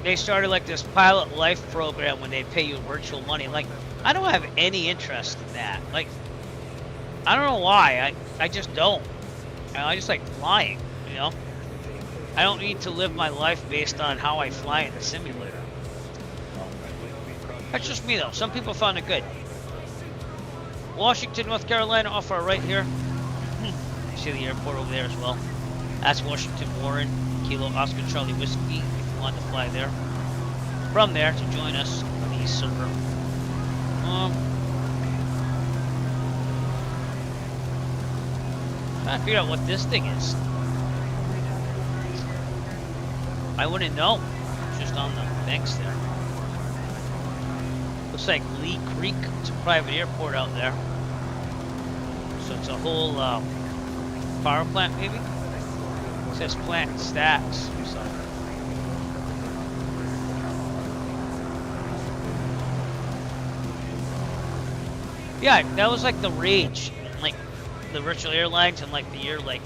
they started like this pilot life program when they pay you virtual money. Like, I don't have any interest in that. Like, I don't know why. I just don't. I just like flying, you know? I don't need to live my life based on how I fly in the simulator. That's just me, though. Some people found it good. Washington, North Carolina, off our right here. You see the airport over there as well. That's Washington Warren, Kilo Oscar Charlie Whiskey, if you want to fly there. From there, to join us on the East server. Trying to figure out what this thing is. I wouldn't know. It's just on the banks there. Looks like Lee Creek. It's a private airport out there. So it's a whole power plant, maybe? It says plant and stacks or something. Yeah, that was like the rage. Like the virtual airlines in like the year like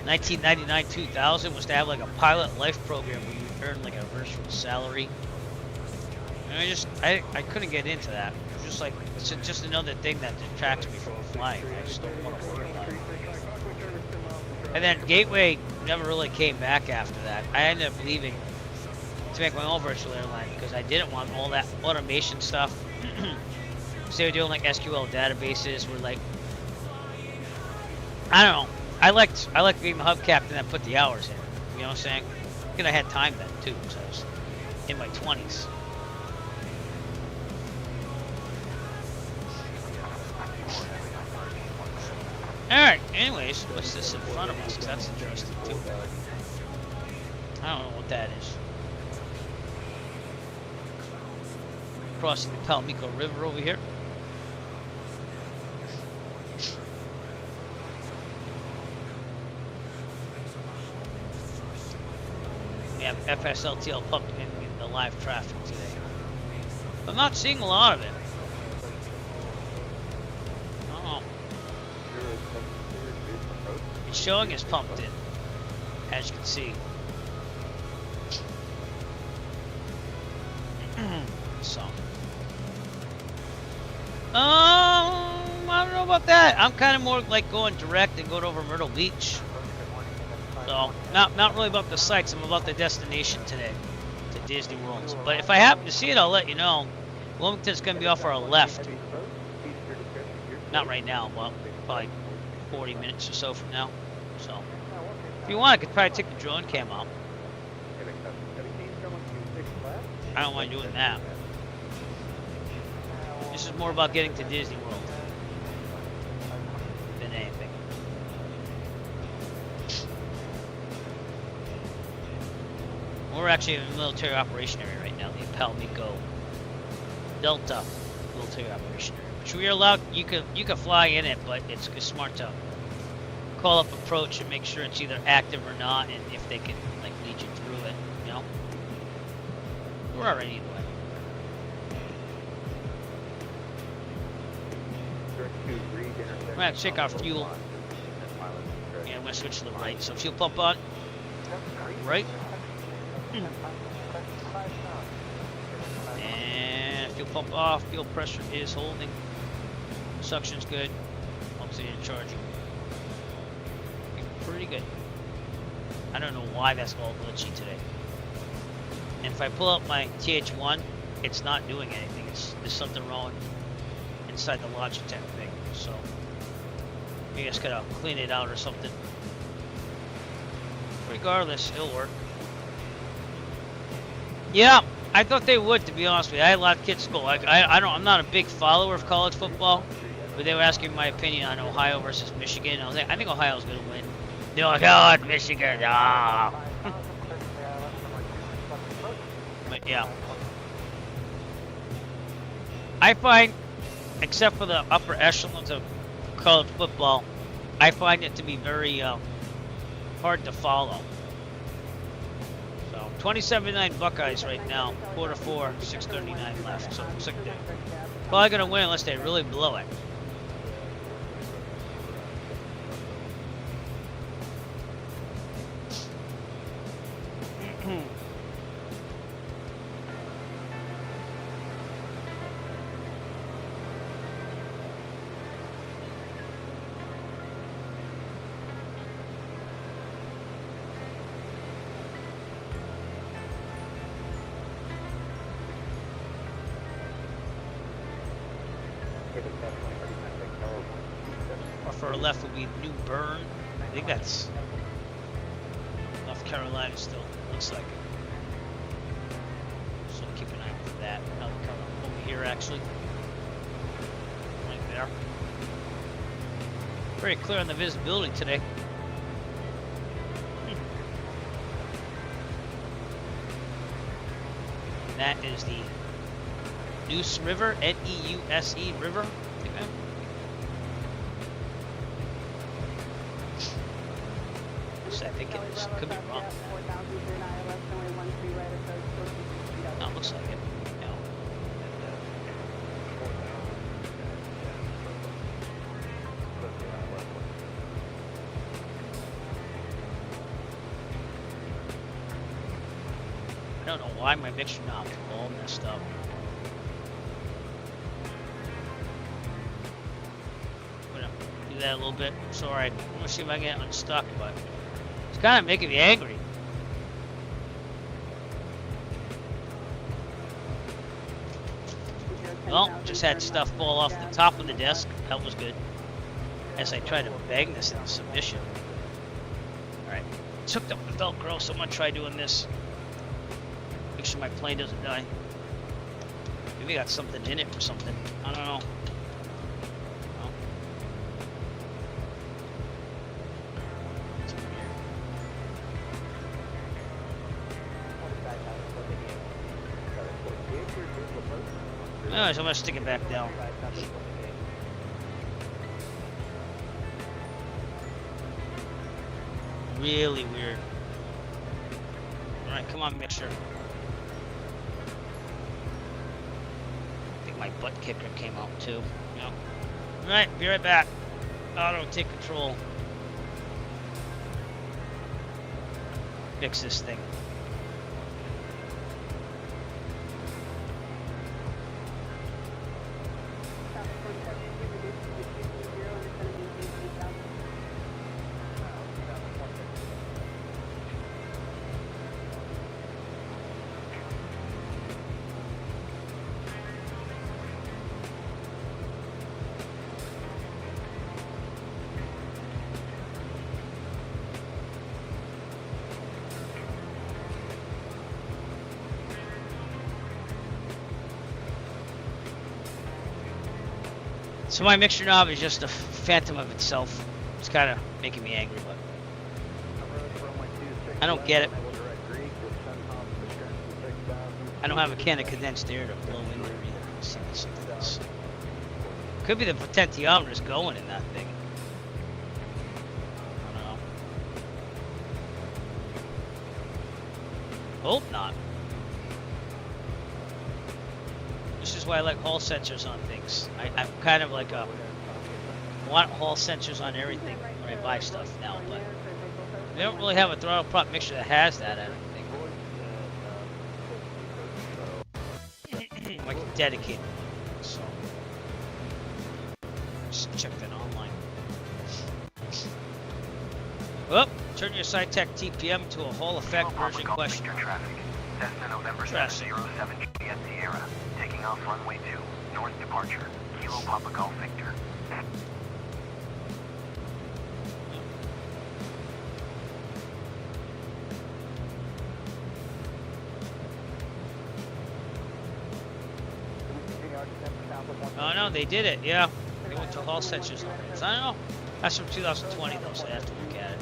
1999-2000 was to have like a pilot life program where you earn like a virtual salary. And I couldn't get into that. It was just like, it's just another thing that detracts me from flying. I just don't want to worry about it. And then Gateway never really came back after that. I ended up leaving to make my own virtual airline because I didn't want all that automation stuff. So they were doing like SQL databases where like, I don't know. I liked being the hub captain that put the hours in. You know what I'm saying? Because I had time then too, because I was in my 20s. Alright, anyways, what's this in front of us? Because that's interesting too. I don't know what that is. Crossing the Palmico River over here. We have FSLTL pumped in the live traffic today. I'm not seeing a lot of it. It's showing it's pumped in, as you can see. So, I don't know about that. I'm kind of more like going direct and going over Myrtle Beach. So, not really about the sights. I'm about the destination today, to Disney World. But if I happen to see it, I'll let you know. Wilmington's going to be off our left. Not right now, but probably 40 minutes or so from now. So, if you want, I could probably take the drone cam out. I don't mind doing that. This is more about getting to Disney World than anything. We're actually in a military operation area right now, the Palmico Delta military operation area. Which we are allowed, you can fly in it, but it's smart to call up approach and make sure it's either active or not, and if they can like lead you through it, you know. We're already either way. We're gonna check our fuel. Yeah, I'm gonna switch to the right. So fuel pump on. Right. And fuel pump off. Fuel pressure is holding. Suction's good. Oxygen charging. Pretty good. I don't know why that's all glitchy today. And if I pull up my TH1, it's not doing anything. There's something wrong inside the Logitech thing. So you just gotta clean it out or something. Regardless, it'll work. Yeah, I thought they would, to be honest with you. I had a lot of kids go. I'm not a big follower of college football, but they were asking my opinion on Ohio versus Michigan. I was like, I think Ohio's gonna win. They're like, oh, it's Michigan. Ah. But yeah, I find, except for the upper echelons of college football, I find it to be very hard to follow. So 27-9 Buckeyes right now, quarter 4, 6:39 left. So looks like they're probably gonna win unless they really blow it. Or for our left would be New Bern. I think that's North Carolina still. Looks like it. So keep an eye out for that. Another coming over here actually. Right there. Very clear on the visibility today. That is the Neuse River, Neuse River. Okay. I think it is. Could be wrong. No, looks like it. No. I don't know why my mixture knob is all messed up. I'm gonna do that a little bit. Sorry. I'm gonna see if I can get unstuck, but it's kind of making me angry. Well, just had stuff fall off the top of the desk. That was good. As I try to bang this into submission. Alright. It's hooked up with Velcro, so I'm gonna try doing this. Make sure my plane doesn't die. Maybe got something in it or something. I don't know. Oh. Anyways, I'm gonna stick it back down. Really weird. Alright, come on, mixture. I think my butt kicker came out too. Yep. Alright, be right back. Auto, take control. Fix this thing. So my mixture knob is just a phantom of itself. It's kind of making me angry, but I don't get it. I don't have a can of condensed air to blow in there either. Could be the potentiometer's going in that thing. I don't know. Hope not. This is why I like hall sensors on things. I'm kind of like a want hall sensors on everything when I buy stuff now, but they don't really have a throttle prop mixture that has that, I don't think. Like a dedicated one, so just check that online. Oh, Turn your SciTech TPM to a Hall effect Kilo version Papa Golf question. Victor traffic. Cessna November Traffic. 707 Juliet Sierra. Taking off runway 2. North departure. Kilo Papa Golf Victor. Oh no, they did it. Yeah, they went to Hall sensors on it. So I don't know. That's from 2020 though, so I have to look at it.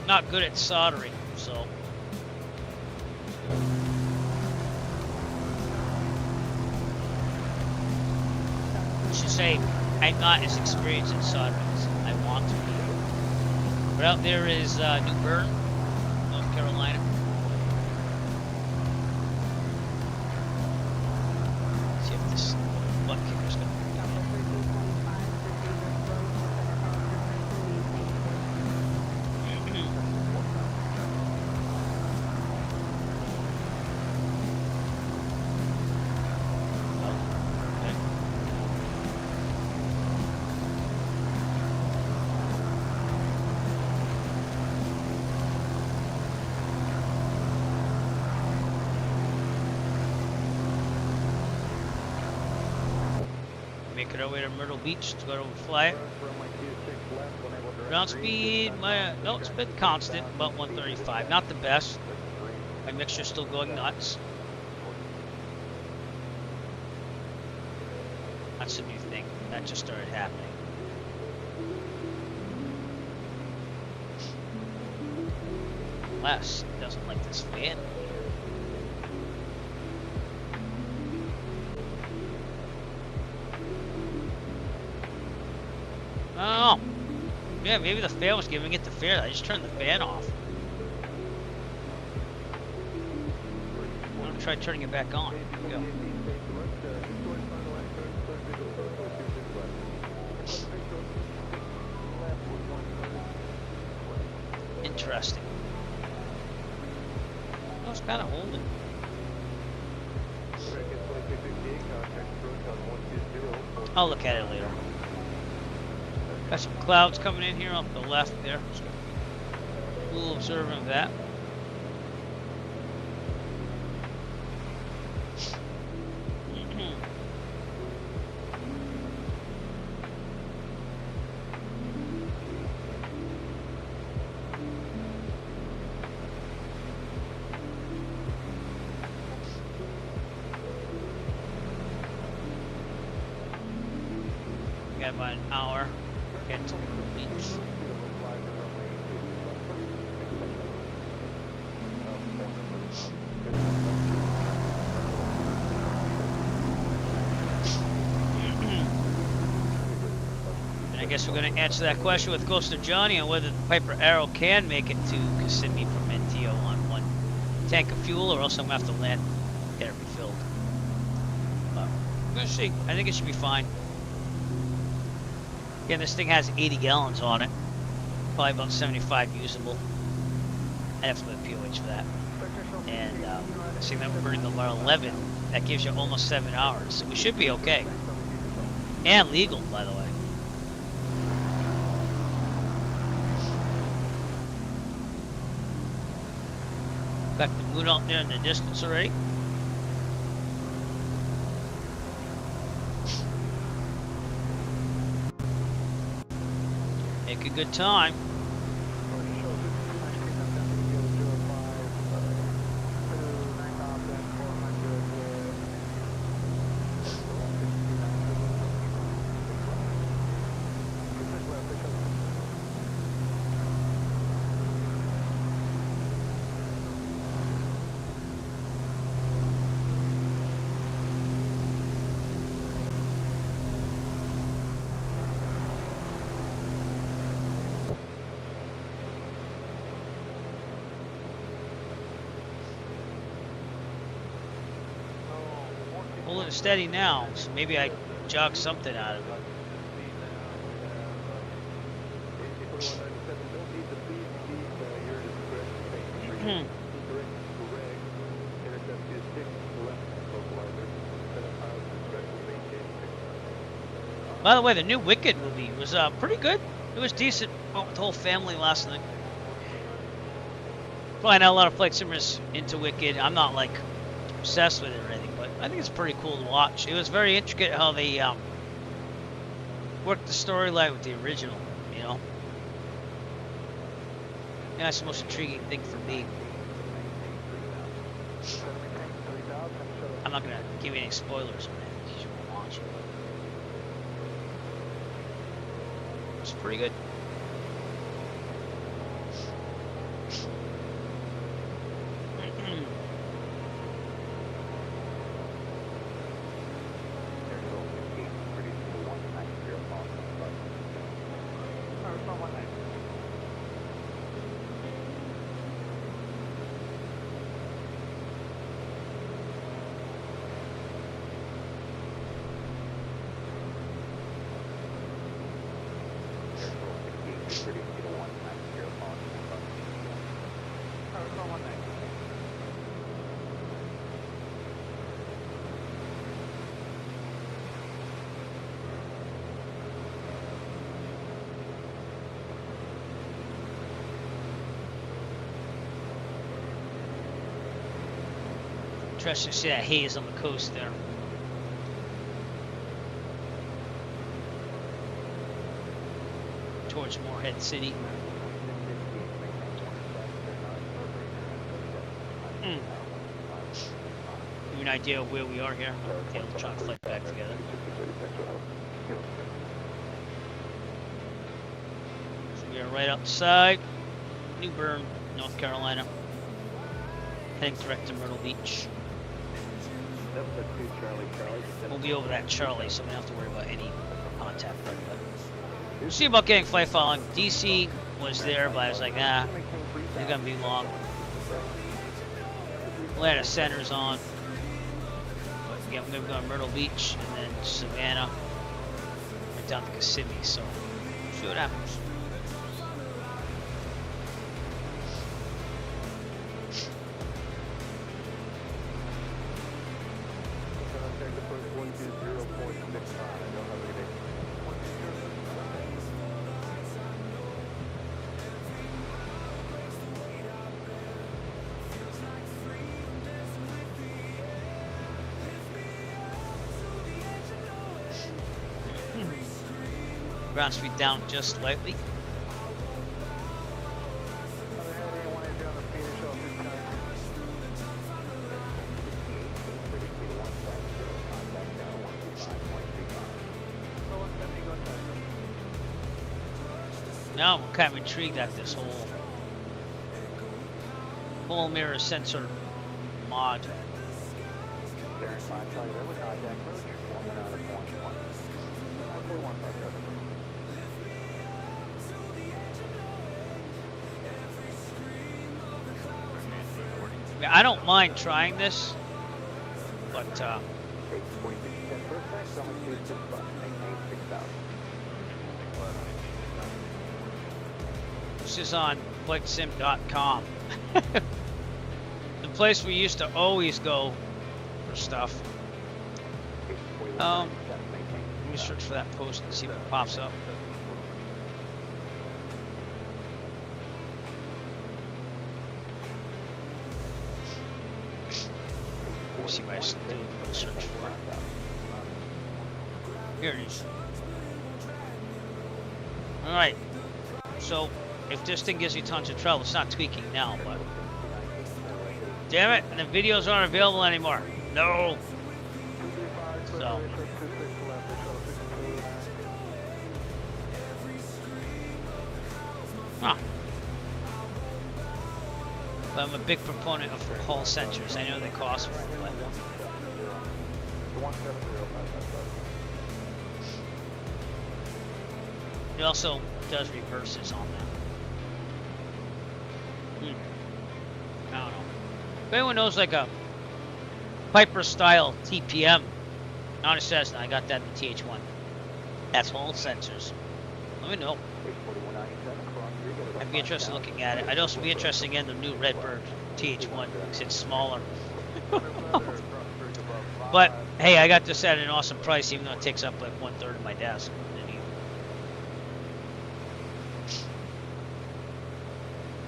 Not good at soldering, so. I should say I'm not as experienced in soldering as I want to be. But out there is New Bern, North Carolina. See if this butt kicker's gonna work out. Making our way to Myrtle Beach to go to fly it. Ground speed, no, it's been constant, about 135. Not the best. My mixture's still going nuts. That's a new thing. That just started happening. Les doesn't like this fan. Oh, yeah, maybe the fan was giving it the fan. I just turned the fan off. I'm gonna try turning it back on. Here we go. Interesting. Oh, it's kind of holding. I'll look at it later. Got some clouds coming in here off the left there. A little observant of that. Got about an hour. Get to the beach. And I guess we're going to answer that question with Coaster Johnny on whether the Piper Arrow can make it to Kissimmee from NTO on one tank of fuel, or else I'm going to have to land, get it refilled. But we're going to see. I think it should be fine. Again, this thing has 80 gallons on it. Probably about 75 usable. I have to put a POH for that. And seeing that we're burning about 11, that gives you almost 7 hours. So we should be okay. And legal, by the way. Got the moon out there in the distance already. Make a good time. Holding it steady now, so maybe I jog something out of it. By the way, the new Wicked movie was pretty good. It It was decent. Went with the whole family last night. Probably not a lot of flight simmers into Wicked. I'm not like obsessed with it or anything, but I think it's pretty cool to watch. It was very intricate how they worked the storyline with the original, you know? Yeah, that's the most intriguing thing for me. I'm not gonna give you any spoilers on it. You should watch it. It's pretty good. Interesting to see that haze on the coast there. Towards Moorhead City. Give you an idea of where we are here. Okay, we'll try to flight back together. So we are right outside New Bern, North Carolina. Heading direct to Myrtle Beach. We'll be over that Charlie, so we don't have to worry about any contact. But we'll see about getting flight following. DC was there, but I was like, nah, they're gonna be long. Atlanta Center's on. But yeah, we're gonna go to Myrtle Beach and then Savannah, right down to Kissimmee. So see what happens. Ground speed down just slightly. Now I'm kind of intrigued at this whole mirror sensor mod. Yeah, I don't mind trying this, but this is on flightsim.com. The place we used to always go for stuff. Let me search for that post and see what pops up. Let me see what I should do. Search for it. Here it is. Alright. So, if this thing gives you tons of trouble, it's not tweaking now, but... Damn it, and the videos aren't available anymore. No! So... Huh. But I'm a big proponent of Hall sensors. I know they cost more, but... It also does reverses on them. I don't know. If anyone knows like a Piper style TPM, not a Cessna, I got that in the TH1. That's Hall sensors. Let me know. I'd be interested in looking at it. I'd also be interested in the new Redbird TH1 because it's smaller. But hey, I got this at an awesome price, even though it takes up like 1/3 of my desk.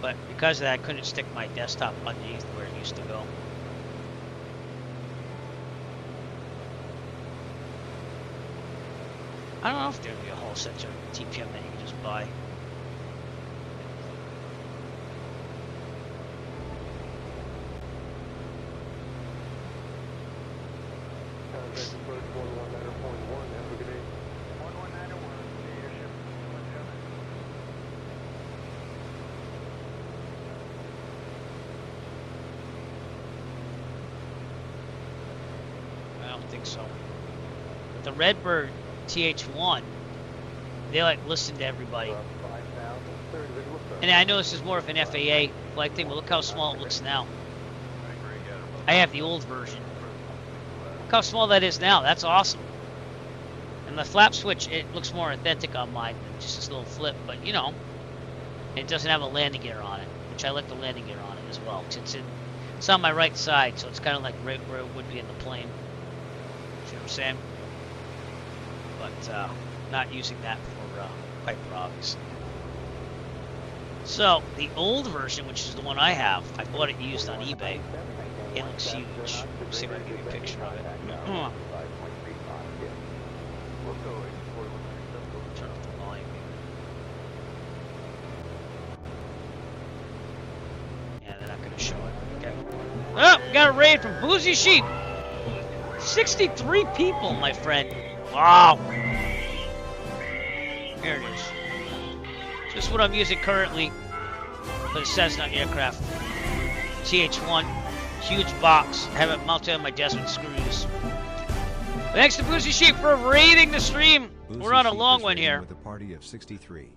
But because of that, I couldn't stick my desktop underneath where it used to go. I don't know if there'd be a whole set of TPM that you can just buy. I don't think so. But the Redbird TH1, they like listen to everybody. And I know this is more of an FAA flight thing, but look how small it looks now. I have the old version. Look how small that is now. That's awesome. And the flap switch, it looks more authentic on mine than just this little flip, but you know, it doesn't have a landing gear on it, which I like the landing gear on it as well. It's on my right side, so it's kind of like right where it would be in the plane. See what I'm saying? But not using that for Piper, obviously. So the old version, which is the one I have, I bought it used on eBay. It looks huge. Let's see if I can give you a picture of it. Turn off the volume. Yeah, they're not going to show it. Okay. Oh, we got a raid from Boozy Sheep. 63 people, my friend. Wow. Here it is. This is what I'm using currently for the Cessna aircraft. TH1, huge box. I have it mounted on my desk with screws. Thanks to Boozy Sheep for raiding the stream. We're on a long one here. With a party of 63.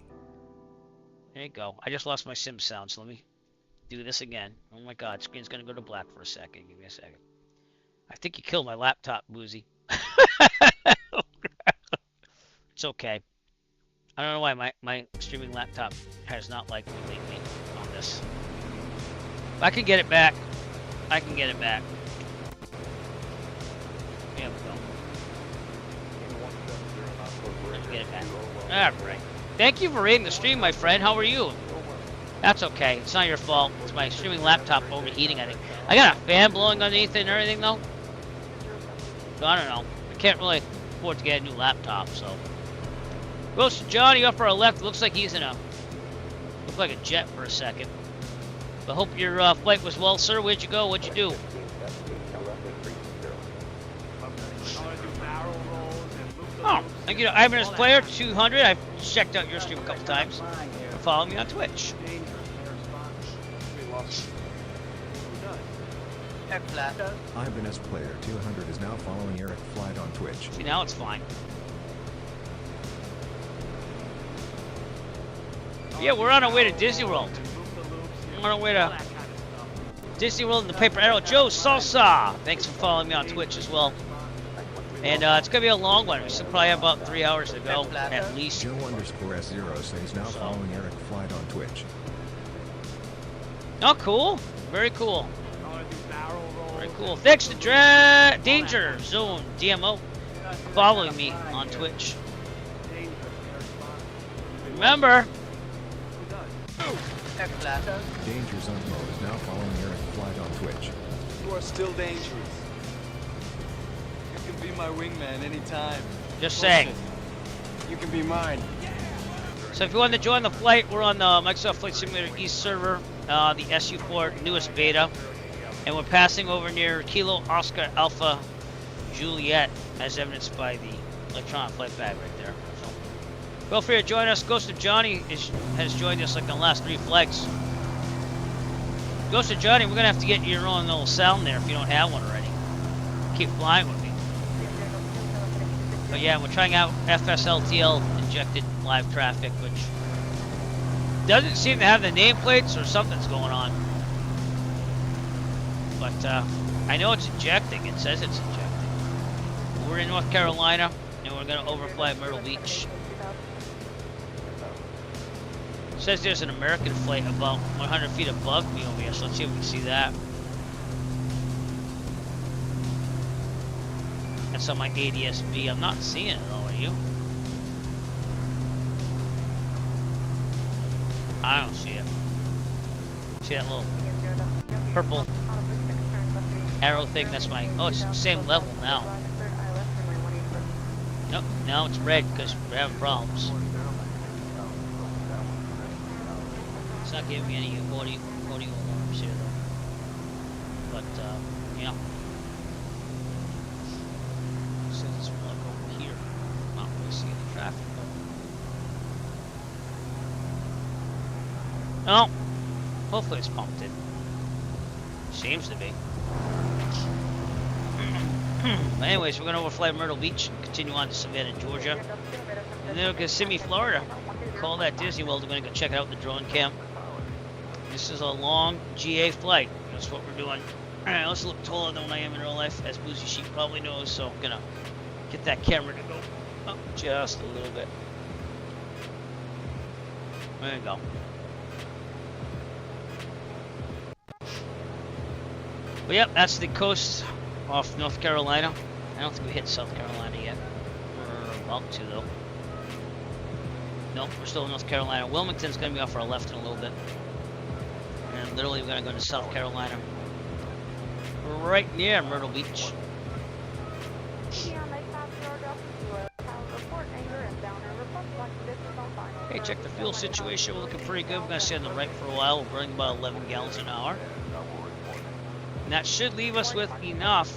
There you go. I just lost my sim sound, so let me do this again. Oh my god, screen's gonna go to black for a second. Give me a second. I think you killed my laptop, Boozy. It's okay. I don't know why my streaming laptop has not liked me lately on this. I can get it back. I can get it back. There we go. Let's get it back. Alright. Thank you for raiding the stream, my friend. How are you? That's okay. It's not your fault. It's my streaming laptop overheating, I think. I got a fan blowing underneath it and everything, though. So I don't know. I can't really afford to get a new laptop, so. Goes to Johnny up our left. Looks like he's in a... Looked like a jet for a second. But hope your flight was well, sir. Where'd you go? What'd you do? Oh, thank you to Ivan's Player 200. I've checked out your stream a couple times. Follow me on Twitch. Ibanez Player 200 is now following Eric Flight on Twitch. See, now it's fine. Yeah, we're on our way to Disney World. We're on our way to Disney World in the Paper Arrow. Joe Salsa! Thanks for following me on Twitch as well. And it's going to be a long one. We still probably have about 3 hours to go, at least. Joe _S0 says now following Eric Flight on Twitch. Oh, cool. Very cool. Very cool. Thanks to Danger Zone DMO following me on Twitch. Remember... Danger Zone Mode is now following Eric Flight on Twitch. You are still dangerous. You can be my wingman anytime. Just saying. You can be mine. So if you want to join the flight, we're on the Microsoft Flight Simulator East server, the SU4 newest beta. And we're passing over near Kilo Oscar Alpha Juliet, as evidenced by the electronic flight bag right there. So feel free to join us. Ghost of Johnny has joined us like the last 3 flights. Ghost of Johnny, we're going to have to get your own little sound there if you don't have one already. Keep flying with me. But yeah, we're trying out FSLTL injected live traffic, which doesn't seem to have the nameplates, or something's going on. But I know it's injecting. It says it's injecting. We're in North Carolina, and we're going to overfly Myrtle Beach. It says there's an American flight about 100 feet above me over here, so let's see if we can see that. That's on my ADS-B. I'm not seeing it though, are you? I don't see it. See that little purple arrow thing? That's my. Oh, it's the same level now. Nope, now it's red because we're having problems. It's not giving me any audio alarms here though. But yeah. So it's like over here. Not really seeing the traffic though. Oh, hopefully it's pumped in. Seems to be. But anyways, we're gonna overfly Myrtle Beach and continue on to Savannah, Georgia, and then Kissimmee, Florida. Call that Disney World. We're gonna go check out the drone camp. This is a long GA flight. That's what we're doing. Alright, let's look taller than I am in real life, as Boozy Sheep probably knows, so I'm gonna get that camera to go up just a little bit. There you go. But yep, that's the coast off North Carolina. I don't think we hit South Carolina yet. We're about to though. Nope, we're still in North Carolina. Wilmington's gonna be off our left in a little bit. And literally we're gonna go to South Carolina. Right near Myrtle Beach. Hey, check the fuel situation. We're looking pretty good. We're gonna stay on the right for a while. We're burning about 11 gallons an hour. And that should leave us with enough.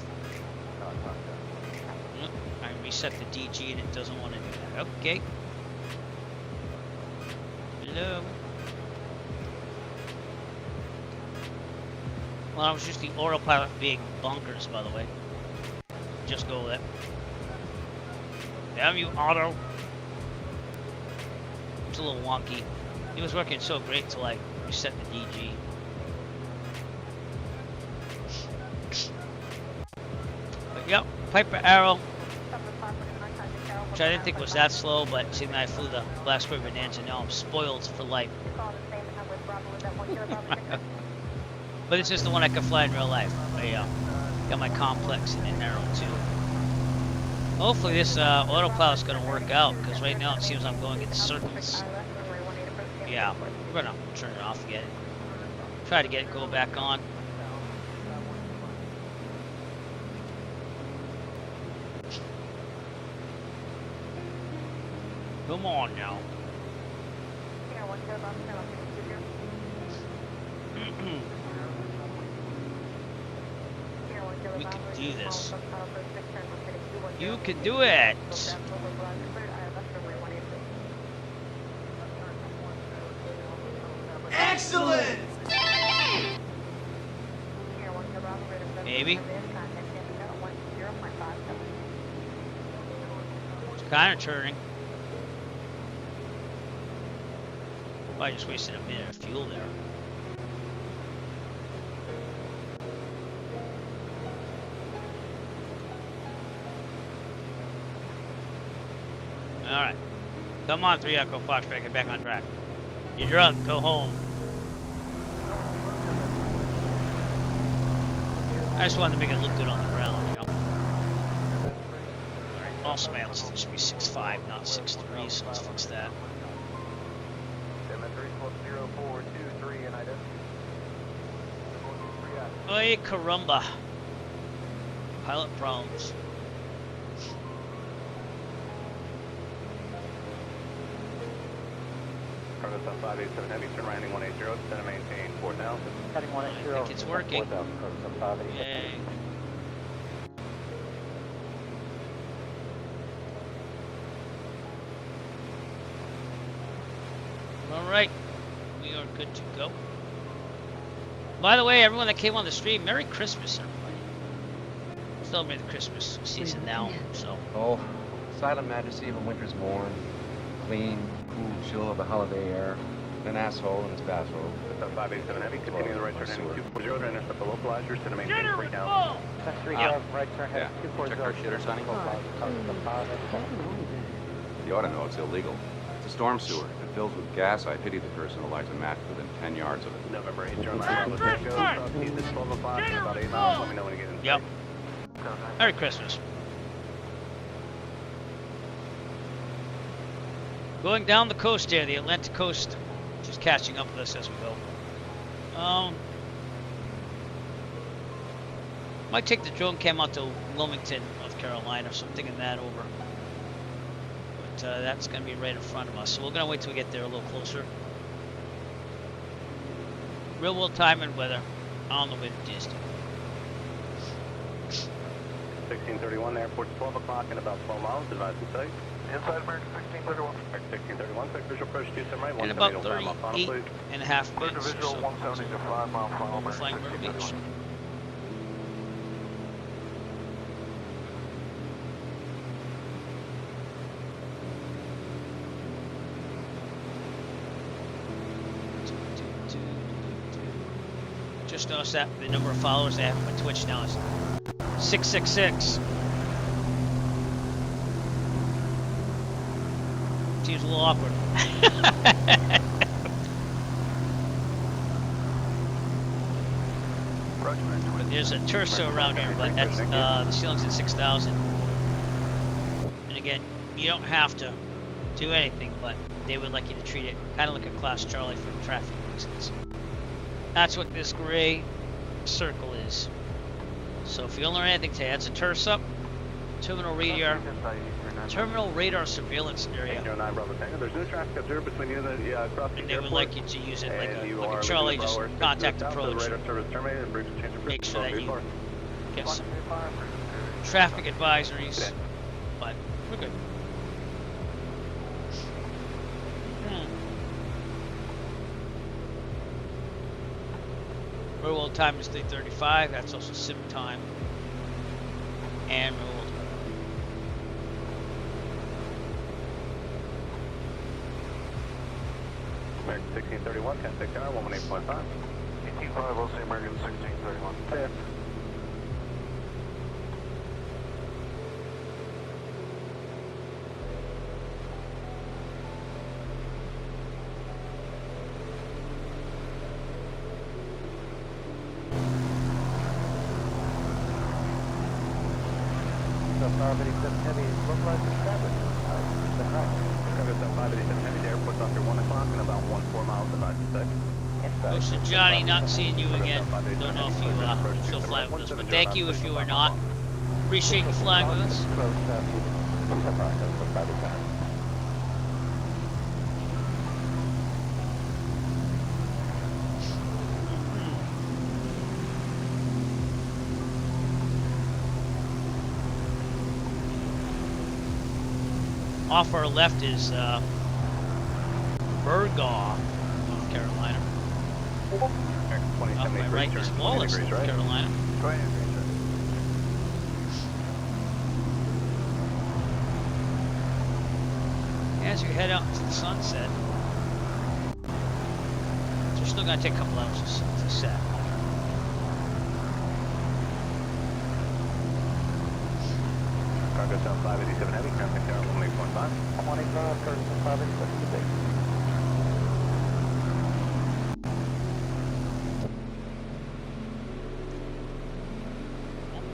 I reset the DG and it doesn't want to do that. Okay. Hello. Well, that was just the autopilot being bonkers, by the way. Just go with it. Damn you, auto. It's a little wonky. It was working so great until I reset the DG. But yep, Piper Arrow, which I didn't think was that slow, but seeing that I flew the Black Square Bonanza, now I'm spoiled for life. But it's just the one I can fly in real life. I got my complex in an Arrow too. Hopefully this autopilot's gonna work out, because right now it seems I'm going in circles. Yeah, we're gonna turn it off again. Try to get it go back on. Come on now. We can do this. You can do it. Excellent! Maybe. It's kind of turning. I just wasted a minute of fuel there. Alright. Come on, 3 Echo Foxtrot, get back on track. You're drunk, go home. I just wanted to make it look good on the ground, you know. Alright, also my altitude should be 6.5, not 6.3, so let's fix that. Oy, caramba. Pilot problems. Cargo 587 Heavy, turn right heading 180, descend and maintain 4,000. Heading 180. I think it's working. Yay. Alright, we are good to go. By the way, everyone that came on the stream, Merry Christmas, everybody. Celebrate the Christmas season now, so. Oh, silent majesty of a winter's morn. Clean, cool chill of the holiday air. An asshole in his bathrobe. 587 Heavy, continue the right turn heading 240 to intercept the localizer, descend and maintain 3 down. Right turn heading 240. Check our shitter, Sonny. You ought to know it's illegal. It's a storm sewer. It fills with gas. I pity the person who lights a match within 10 yards of it. November 8th, turn line Bravo Tango, southeast at 1205, about 8 miles, let me know when you get in. Yep. Merry Christmas. Going down the coast here, the Atlantic coast, just catching up with us as we go. Might take the drone cam out to Wilmington, North Carolina, so I'm thinking that over. But that's gonna be right in front of us, so we're gonna wait till we get there a little closer. Real world time and weather on the way to Disney. 1631, the airport's 12 o'clock and about 12 miles, advise and safe. Inside American 1631. 1631, take visual approach to right, And about 38 and a half Clear to minutes or visual so. 170 to 5 mile final. We're flying Myrtle Beach. Just noticed that the number of followers I have on Twitch now is 666. Seems a little awkward. But there's a torso around here, but that's the ceiling's at 6,000. And again, you don't have to do anything, but they would like you to treat it kind of like a Class Charlie for traffic reasons. That's what this gray circle is. So if you don't learn anything today, that's a TERSUP, terminal radar surveillance area. 09 Bravo Tango. There's no traffic observed between you and the crossing And they would airport. like you to use it And you like are a Charlie, leaving just Bravo Air contact 6 approach. Radar service terminated and bridge change of Make sure that you report. get some traffic advisories, but we're good. Real world time is 3:35. That's also sim time. And real world. American 1631, can take center, 118.5. 18.5, we'll see American 1631. Clear. The 587 Heavy localized established. Chicago 587 Heavy, the airport's after 1 o'clock and about 1.4 miles about 6. Coach Johnny, not seeing you again. Don't know if you still flying with us, but thank you if you are not. Appreciate you flying with us. Off our left is Burgaw, North Carolina. Off my right is Wallace, North Carolina. 20 degrees, As we head out into the sunset, so we're still gonna take a couple hours to set. Cargo South 587 Heavy, traffic there, 118.5. 185, Cargo 587 today.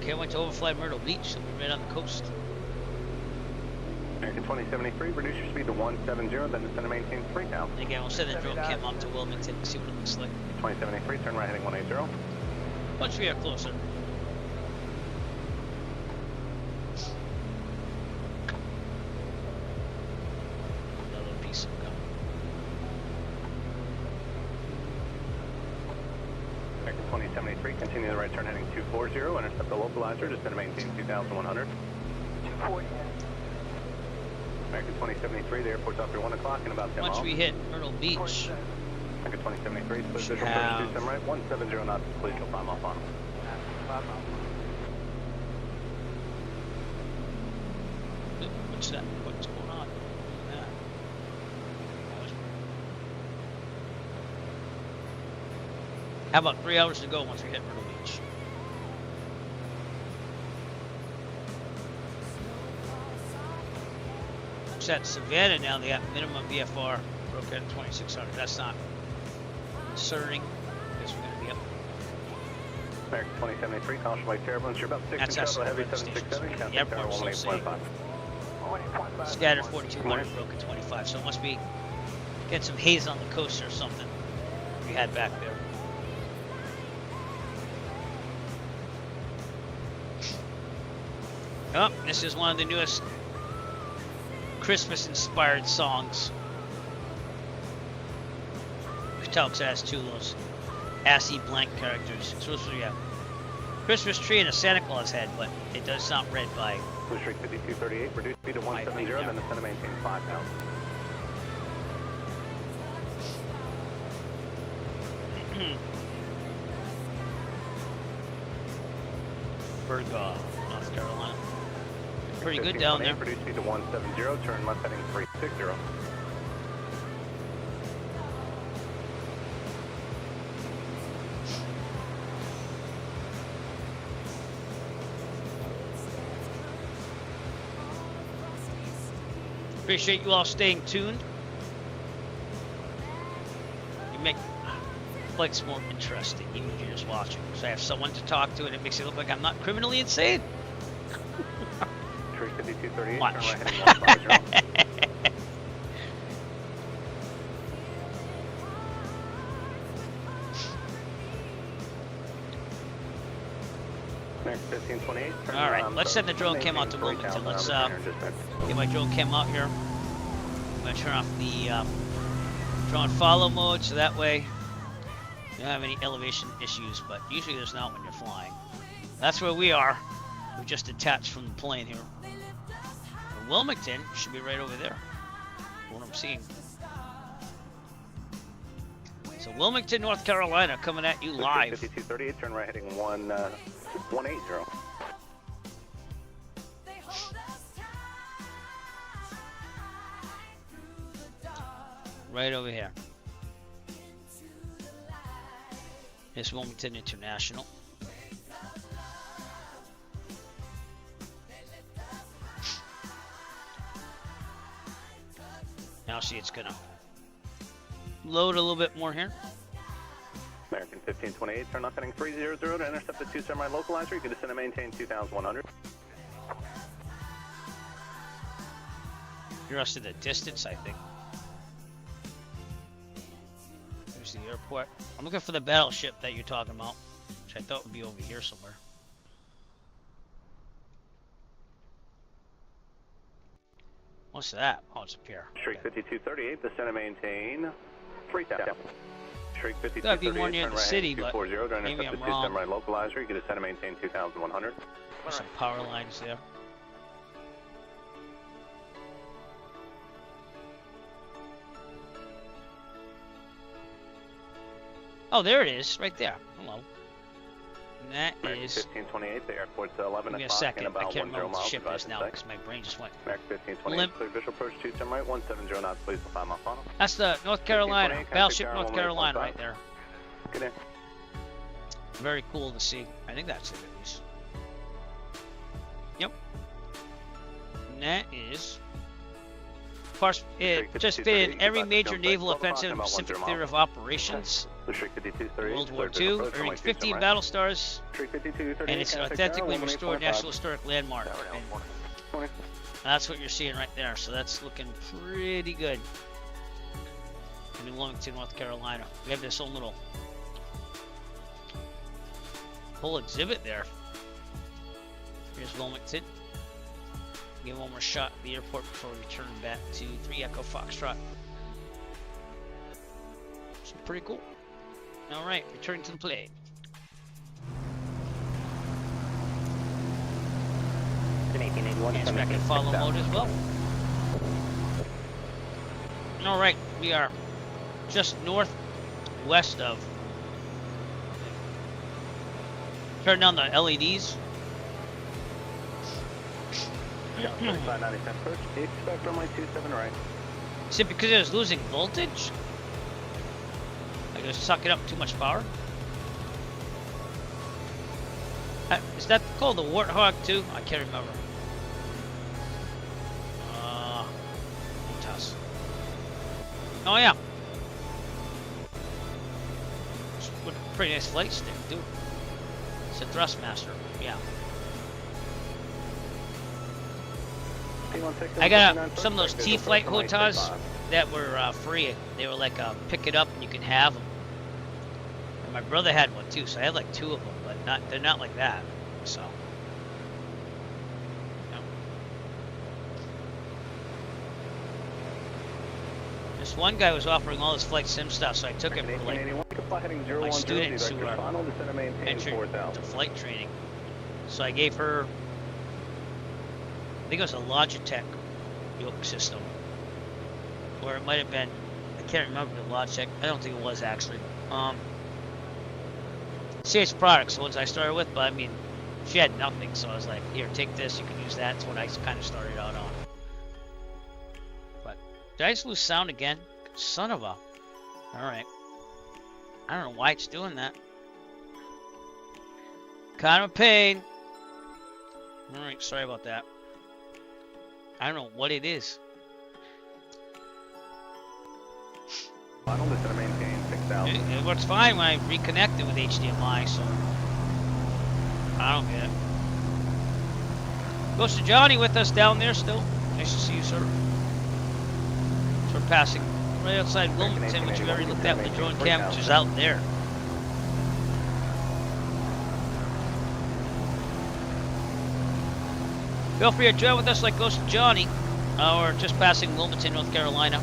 Okay, I went to overfly Myrtle Beach, so we're right on the coast. American 2073, reduce your speed to 170, then descend to maintain Freetown. And again, we'll send the drone cam up to Wilmington and see what it looks like. 2073, turn right heading 180. Once we are closer. Another piece of gum. American 2073, continue the right turn heading 240, intercept the localizer, descend to maintain 2100. 240. American 2073, the airport's after 1 o'clock in about 10 Once miles. we hit Myrtle Beach, American 2073, split should visual have- approach to right, 170 knots, please, you'll 5 mile final. 5 miles. what's that? What's going on? Yeah. How about 3 hours to go once we hit Myrtle Beach? It's at Savannah now, they got minimum VFR broke at 2600. That's not concerning because we're going to be up. American 2073, caution by turbulence, you're about 6 That's and us shuttle, heavy at the 767, station. count The tower airport's still 118.5. 1.5. Scattered 4200 broke at 25, so it must be get some haze on the coast or something we had back there. Oh, this is one of the newest Christmas-inspired songs. You can tell because it has two of those assy blank characters. It's supposed to be a Christmas tree and a Santa Claus head, but it does sound read by. Blue Streak 5238, reduce speed to 170, then descend to maintain 5 now. Burgaw, North Carolina. Pretty good down there. Reduce speed to 170, turn left heading 360. Appreciate you all staying tuned. You make flights more interesting, even if you're just watching. So I have someone to talk to, and it makes it look like I'm not criminally insane. Tree 5238, Watch. turn right heading 150. Next 1528. All right, let's send the drone cam out to Wilmington. Let's get my drone cam out here. I'm gonna turn off the drone follow mode, so that way you don't have any elevation issues. But usually there's not when you're flying. That's where we are. We just detached from the plane here. And Wilmington should be right over there. What I'm seeing. So Wilmington, North Carolina, coming at you live. 5238, turn right heading 180. Right over here. It's Wilmington International. Now see it's gonna load a little bit more here. American 1528, turn left heading 300 to intercept the 2 semi-localizer. You can descend and maintain 2,100. You're us to the distance, I think. There's the airport. I'm looking for the battleship that you're talking about, which I thought would be over here somewhere. What's that? Oh, it's up here. Streak 5238, descend and maintain 3,000. Streak That'd be more 5238, near turn the right city, heading but 240 to maybe intercept I'm the 2 wrong. semi-localizer. You can descend and maintain 2,100. There's some power lines there. Oh, there it is, right there. Hello. And that American is. 1528, the airport's 11 Give me a o'clock second. and I about can't 10 remember what the miles ship advised is now to because my brain just went. American 1528, Limp. clear visual approach 2 turn right, 170 knots, please to 5 mile final. That's the North Carolina 1528, battleship, contact North tower, Carolina, 185. right there. Good day. Very cool to see. I think that's it at least. Yep. And that is. Of course, it participated in every major naval offensive in the Pacific Theater of Operations. World War II, earning 15 battle stars, and it's an authentically restored National Historic Landmark. And that's what you're seeing right there, so that's looking pretty good. In Wilmington, North Carolina. We have this whole exhibit there. Here's Wilmington. Give one more shot at the airport before we return back to 3 Echo Foxtrot. So pretty cool. Alright, returning to the plane. It's back in follow mode as well. Alright, we are just northwest of. Turn down the LEDs. Yeah, 3590 approach. Expect runway 27 right. Is it because it was losing voltage? Like it was sucking up too much power? Is that called the Warthog too? I can't remember. Toss. Oh yeah. What a pretty nice flight stick, dude. It's a Thrustmaster, yeah. I got some of those T-Flight HOTAs that were free. They were like pick it up and you can have them. And my brother had one too, so I had like 2 of them, but they're not like that. So This one guy was offering all this flight sim stuff, so I took it for like my students who are entering to flight training. So I gave her, I think it was a Logitech yoke system, or it might have been, I can't remember the Logitech. I don't think it was actually. CH products, the ones I started with, but I mean, she had nothing, so I was like, here, take this, you can use that. That's what I kind of started out on. But did I just lose sound again? Son of a. Alright. I don't know why it's doing that. Kind of a pain. Alright, sorry about that. I don't know what it is. It works fine when I reconnect it with HDMI, so I don't get it. Goes to Johnny with us down there still. Nice to see you, sir. So we're passing right outside Wilmington, which you already looked at with the drone cam, which is out there. Feel free to join with us like Ghost of Johnny, or just passing Wilmington, North Carolina.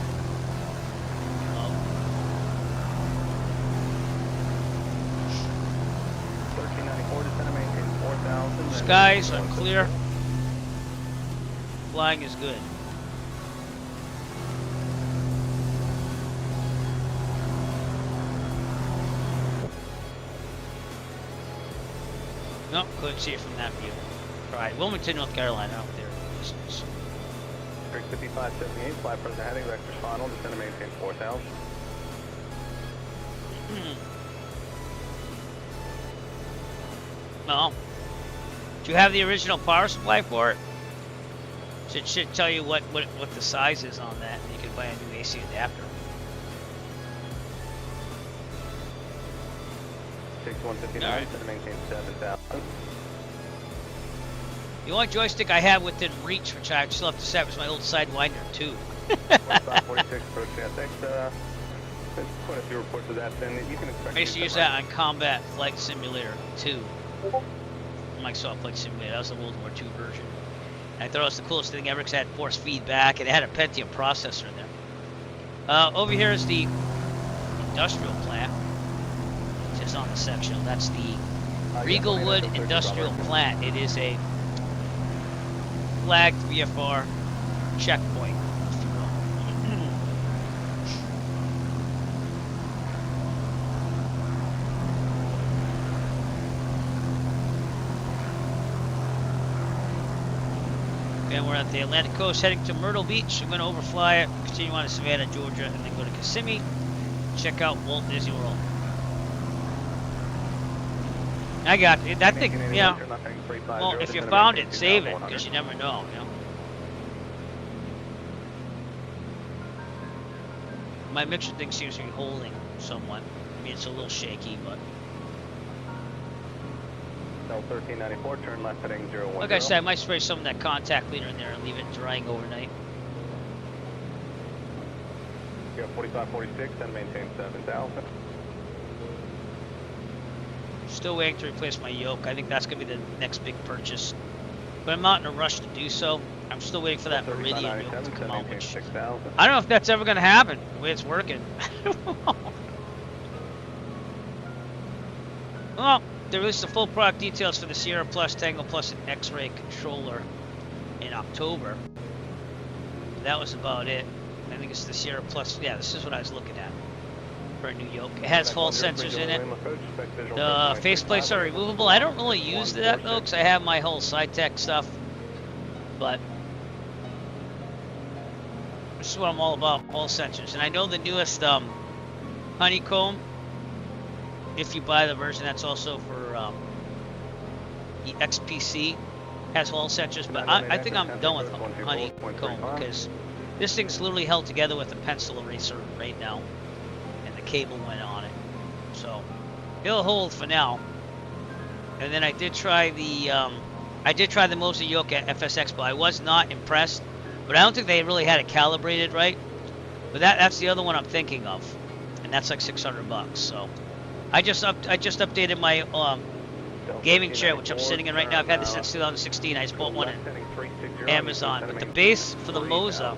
Skies are clear. Flying is good. Nope, couldn't see it from that view. Right, Wilmington, North Carolina, out there. Distance. 5578, fly present heading, vector final, descend and maintain 4000. No. Do you have the original power supply for it? So it should tell you what the size is on that, and you can buy a new AC adapter. 6159, All right. descend and maintain 7000. The only joystick I have within reach, which I still have to set, was my old Sidewinder 2. 4546, approach SX, quite a few reports of that, then you can expect. I used to use that on Combat Flight Simulator 2. Microsoft Flight Simulator. That was the World War II version. And I thought it was the coolest thing ever because it had force feedback and it had a Pentium processor in there. Over here is the industrial plant, which is on the section. That's the Regalwood Industrial Plant. It is a flagged VFR checkpoint. And we're at the Atlantic coast heading to Myrtle Beach. I'm going to overfly it, continue on to Savannah, Georgia, and then go to Kissimmee. Check out Walt Disney World. I got it. That thing, yeah. Well, if you found it, save it, because you never know, you know. My mixer thing seems to be holding somewhat. I mean, it's a little shaky, but. 1394, turn left heading 010. Like I said, I might spray some of that contact cleaner in there and leave it drying overnight. You have 4546 and maintain 7000. Still waiting to replace my yoke. I think that's going to be the next big purchase. But I'm not in a rush to do so. I'm still waiting for that Meridian yoke to come out, which I don't know if that's ever going to happen, the way it's working. Well, they released the full product details for the Sierra Plus, Tango Plus, and X-Ray controller in October. That was about it. I think it's the Sierra Plus. Yeah, this is what I was looking at for a new yoke. It has Hall sensors in it. The faceplates are removable. I don't really use that though, because I have my whole SciTech stuff. But this is what I'm all about, Hall sensors. And I know the newest Honeycomb, if you buy the version that's also for the XPC, has Hall sensors. But I think I'm done with Honeycomb because this thing's literally held together with a pencil eraser right now. The cable went on it, so it'll hold for now. And then I did try the Moser yoke at FS Expo. I was not impressed, but I don't think they really had it calibrated right. But that's the other one I'm thinking of, and that's like $600. So I just updated my gaming chair, which I'm sitting in right now. I've had this since 2016. I just bought one at Amazon. But the base for the Moser,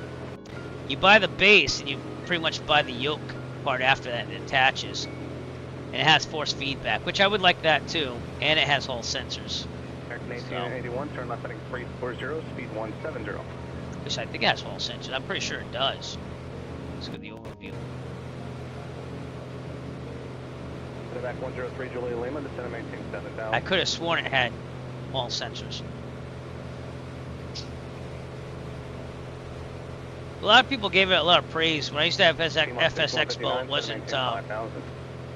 you buy the base and you pretty much by the yoke part after that it attaches. And it has force feedback, which I would like that too. And it has Hall sensors. American 1881, turn left heading 340, speed 170. Which I think it has Hall sensors. I'm pretty sure it does. Let's go to the overview. Back 103 Julia Lima, descend and maintain 7000. I could have sworn it had Hall sensors. A lot of people gave it a lot of praise. When I used to have FS Expo, it wasn't, there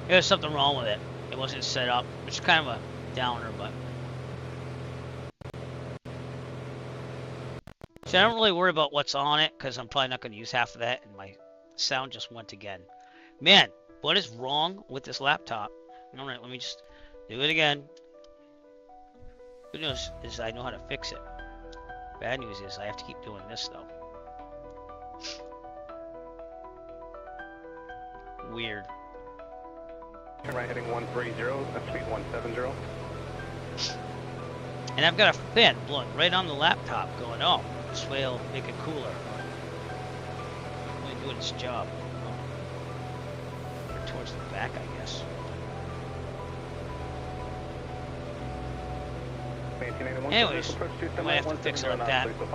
was something wrong with it. It wasn't set up, which is kind of a downer, but. So I don't really worry about what's on it, because I'm probably not going to use half of that, and my sound just went again. Man, what is wrong with this laptop? Alright, let me just do it again. Good news is I know how to fix it. Bad news is I have to keep doing this, though. Weird. Turn right heading 130, speed 170. And I've got a fan blowing right on the laptop going, oh, this way will make it cooler. Only doing its job. Or towards the back, I guess. 1881, Anyways, I might have to fix it like that. But,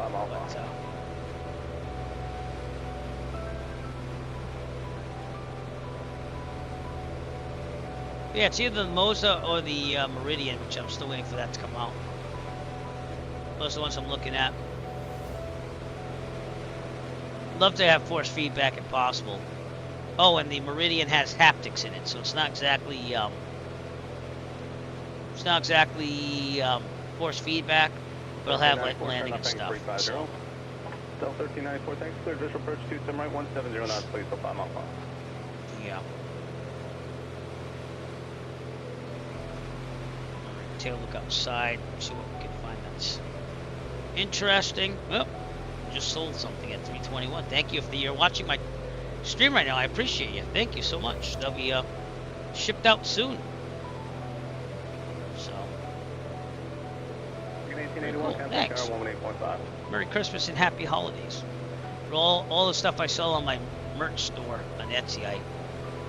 yeah, it's either the Moza or the Meridian, which I'm still waiting for that to come out. Those are the ones I'm looking at. Love to have force feedback if possible. Oh, and the Meridian has haptics in it, so it's not exactly force feedback, but it'll have like landing and stuff. So. Delta 1394, thanks. Clear, just approach 27 right, 170 knots, please, so 5 miles off. Yeah. Take a look outside, see what we can find that's interesting. Oh, just sold something at 321. Thank you if you're watching my stream right now. I appreciate you. Thank you so much. They'll be shipped out soon. So. Very cool. Thanks. Merry Christmas and Happy Holidays. For all the stuff I sell on my merch store on Etsy, I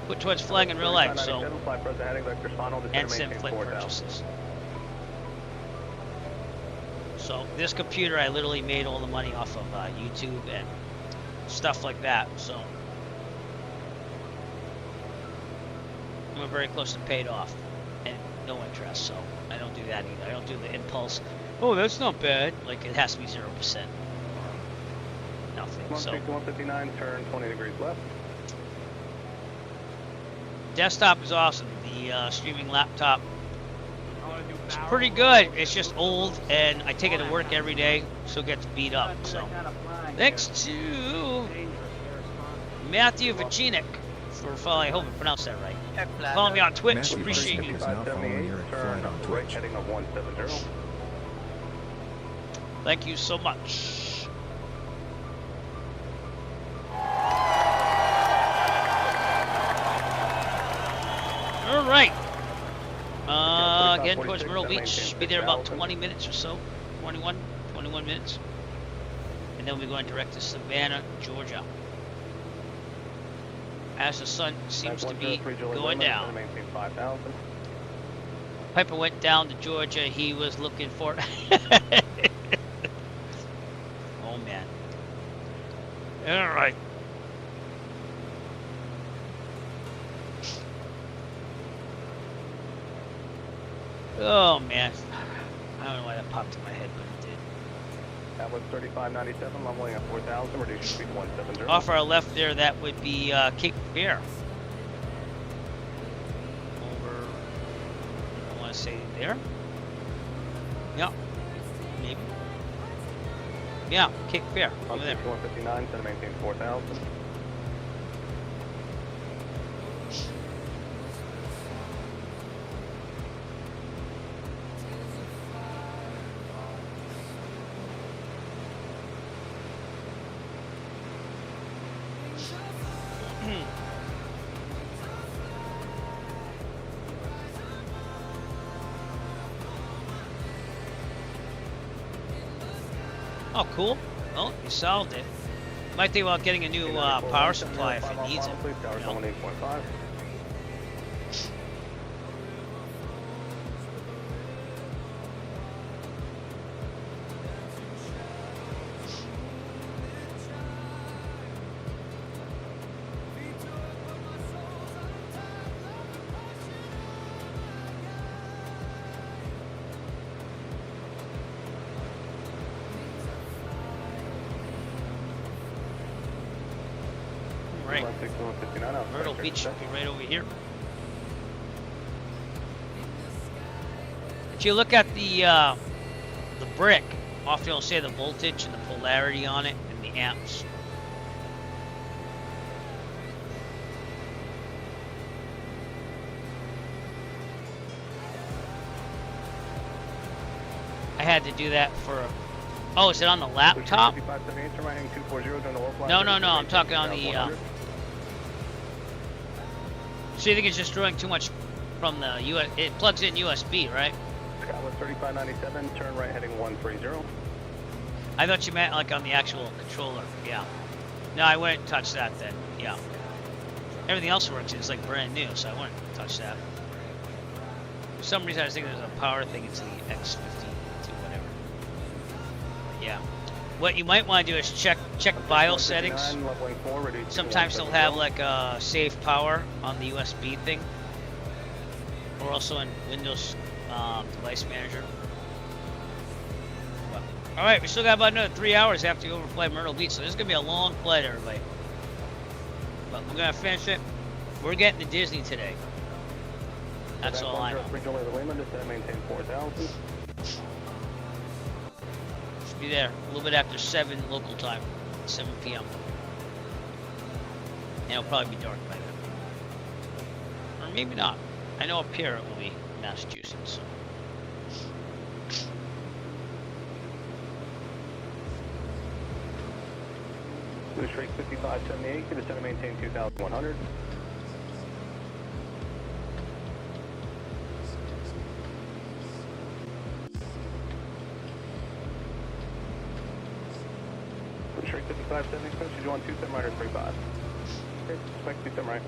put towards flying in real life. So. And send flip purchases. So this computer, I literally made all the money off of YouTube and stuff like that. So we're very close to paid off and no interest. So I don't do that either. I don't do the impulse. Oh, that's not bad. Like it has to be 0%. Nothing. So 159, turn 20 degrees left. Desktop is awesome. The streaming laptop. It's pretty good. It's just old, and I take it to work every day, so it gets beat up. So, thanks to Matthew Vacinic for following. I hope I pronounced that right. Follow me on Twitch. Matthew Appreciate Vacinic you. is now following Eric Flight on Twitch. Heading of 170. Thank you so much. All right. Again, towards Myrtle Beach. Be there about 20 minutes or so. 21 minutes. And then we'll be going direct to Savannah, Georgia. As the sun seems to be going down. Piper went down to Georgia. He was looking for... Oh, man. All right. Oh man, I don't know why that popped in my head, but it did. That was 3597, leveling at 4,000, reducing speed 170. Off our left there, that would be Cape Fear. Over, I want to say there. Yeah, maybe. Yeah, Cape Fear, over there. 159, so to maintain 4,000. Oh, cool. Well, you solved it. Might think about getting a new power supply if it needs it. You know? 8.5. Right. Myrtle Beach should be right over here. If you look at the brick, often it'll say the voltage and the polarity on it and the amps. I had to do that for. Oh, is it on the laptop? No, I'm talking on the. So you think it's just drawing too much from the US? It plugs in USB, right? Scotland 3597, turn right heading 130. I thought you meant like on the actual controller. Yeah. No, I wouldn't touch that then. Yeah. Everything else works. It's like brand new, so I wouldn't touch that. For some reason, I was thinking there's a power thing into the X52, whatever. Yeah. What you might want to do is check BIOS settings. Sometimes they'll have like a save power on the USB thing, or also in Windows Device Manager. Well, all right, we still got about another 3 hours after you overfly Myrtle Beach, so this is gonna be a long flight, everybody. But we're gonna finish it. We're getting to Disney today. That's all I know. Be there a little bit after 7 local time, 7 p.m. And it'll probably be dark by then. Or maybe not. I know up here it will be Massachusetts. Blue Streak 5578, give us to maintain 2,100. Blue Streak 5576, you want 2 right or 35? Okay, expect 2 right.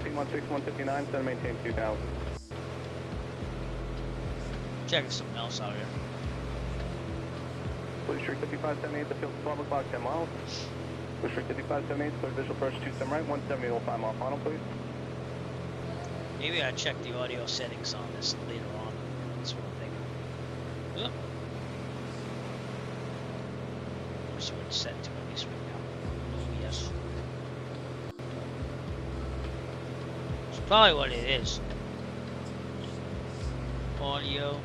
T16 159, set to maintain 2,000. Checking something else out here. Blue Streak 5578, the field's 12 o'clock, 10 miles. Blue Streak 5578, clear visual approach 2 right, 170 will 5 mile final, please. Maybe I check the audio settings on this later on. That's what I'm thinking. Oop. Let's see what it's set to at least right now. Yes. It's probably what it is. Audio.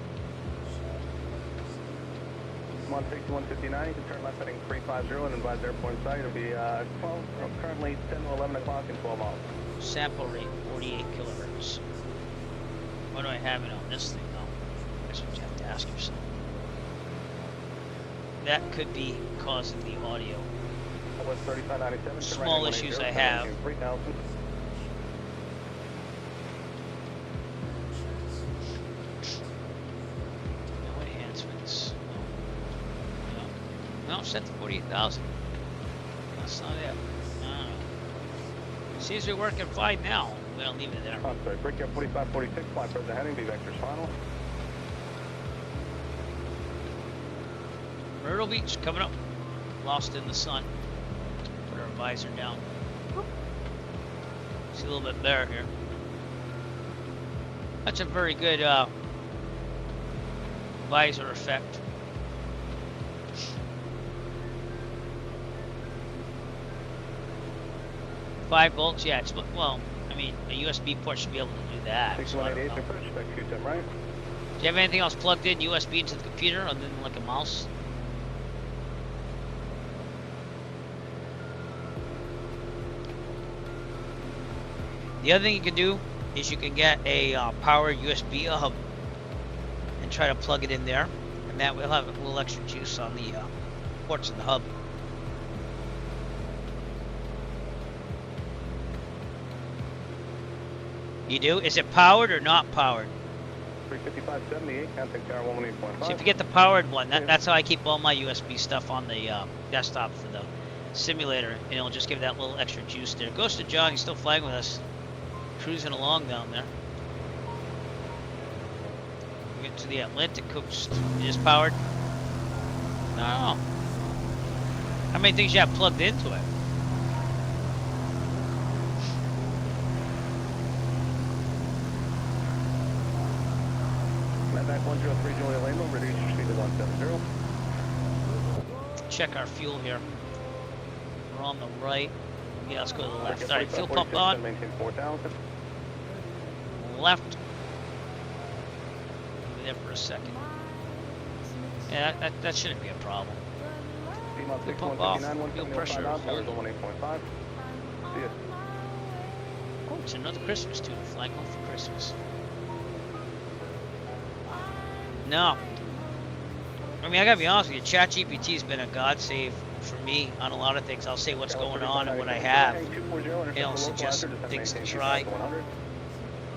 160 159, you can turn left heading 350 and advise airport sight. It'll be currently 10 to 11 o'clock and 12 miles. Sample rate 48 kilohertz. What do I have it on this thing though? That's what you have to ask yourself. That could be causing the audio. Small issues I have. No enhancements. No, set to 48,000. That's not it. Seems to be working fine now. We're gonna leave it there. I'm sorry, break up 4546, fly present heading, be vectors final. Myrtle Beach coming up. Lost in the sun. Put our visor down. See a little bit better here. That's a very good visor effect. Five volts, yeah. It's well. I mean, a USB port should be able to do that. So I don't know. Right. Do you have anything else plugged in USB into the computer other than like a mouse? The other thing you can do is you can get a power USB hub and try to plug it in there, and that will have a little extra juice on the ports of the hub. You do? Is it powered or not powered? 355.78, contact tower 118.5. So if you get the powered one, that's how I keep all my USB stuff on the desktop for the simulator, and it'll just give that little extra juice there. Goes to John, he's still flying with us, cruising along down there. We get to the Atlantic coast. It is powered. I don't know. How many things you have plugged into it? Back 103 Julia Lane, reduce your speed to 170. Check our fuel here. We're on the right. Yeah, let's go to the left. All right, fuel pump on. Maintain 4,000. Left. We'll be there for a second. Yeah, that shouldn't be a problem. Fuel pump off. Fuel pressure hold. 1.5. See ya. Oh, it's another Christmas tune. Flying home for Christmas. No. I mean, I gotta be honest with you, ChatGPT's been a god save for me on a lot of things. I'll say what's going on and what I have. It'll suggest some things to try.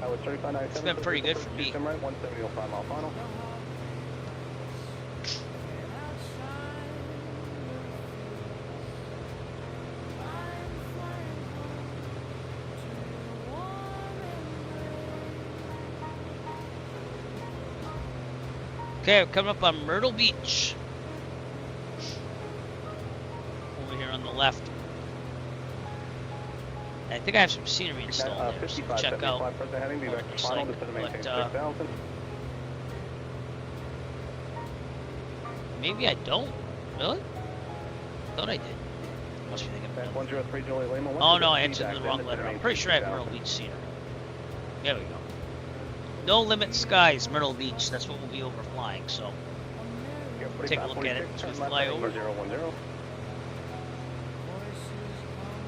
It's been pretty good for me. Okay, we're coming up on Myrtle Beach. Over here on the left. I think I have some scenery installed there, so we'll check out what it looks like. But, maybe I don't. Really? Thought I did. Must be thinking about it. 103 Julia Lima. Oh no, I entered the wrong letter. I'm pretty sure I have Myrtle Beach scenery. There we go. No Limit Skies, Myrtle Beach. That's what we'll be overflying. So take a look at it as we fly over.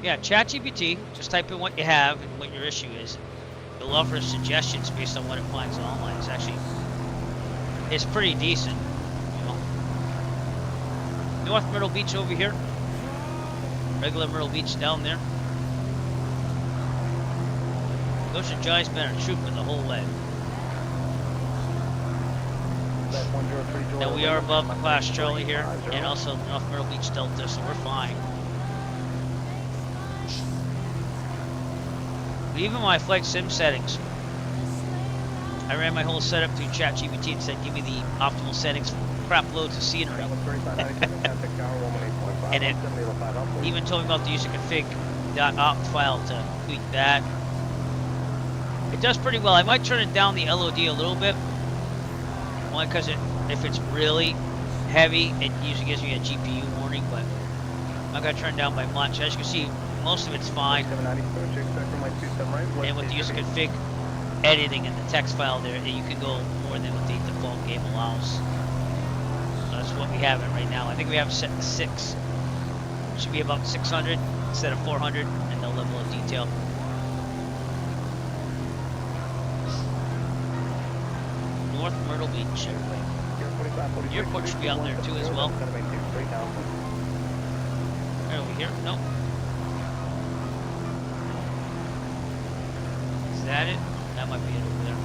Yeah, ChatGPT. Just type in what you have and what your issue is. It'll offer suggestions based on what it finds online. It's pretty decent. You know. North Myrtle Beach over here. Regular Myrtle Beach down there. Ocean Giant's been a trooper the whole way. Now we are above Class Charlie here, and also North Myrtle Beach Delta, so we're fine. But even my flight sim settings, I ran my whole setup through ChatGPT and said, give me the optimal settings for crap loads of scenery. And it even told me about the user config.opt file to tweak that. It does pretty well. I might turn it down the LOD a little bit. Only because if it's really heavy, it usually gives me a GPU warning, but I'm not going to turn it down by much. As you can see, most of it's fine. And with the user config editing in the text file there, you can go more than what the default game allows. So that's what we have it right now. I think we have it set to 6. It should be about 600 instead of 400 in the level of detail. North Myrtle Beach. The airport should be out there too as well. Right over here? Nope. Is that it? That might be it over there.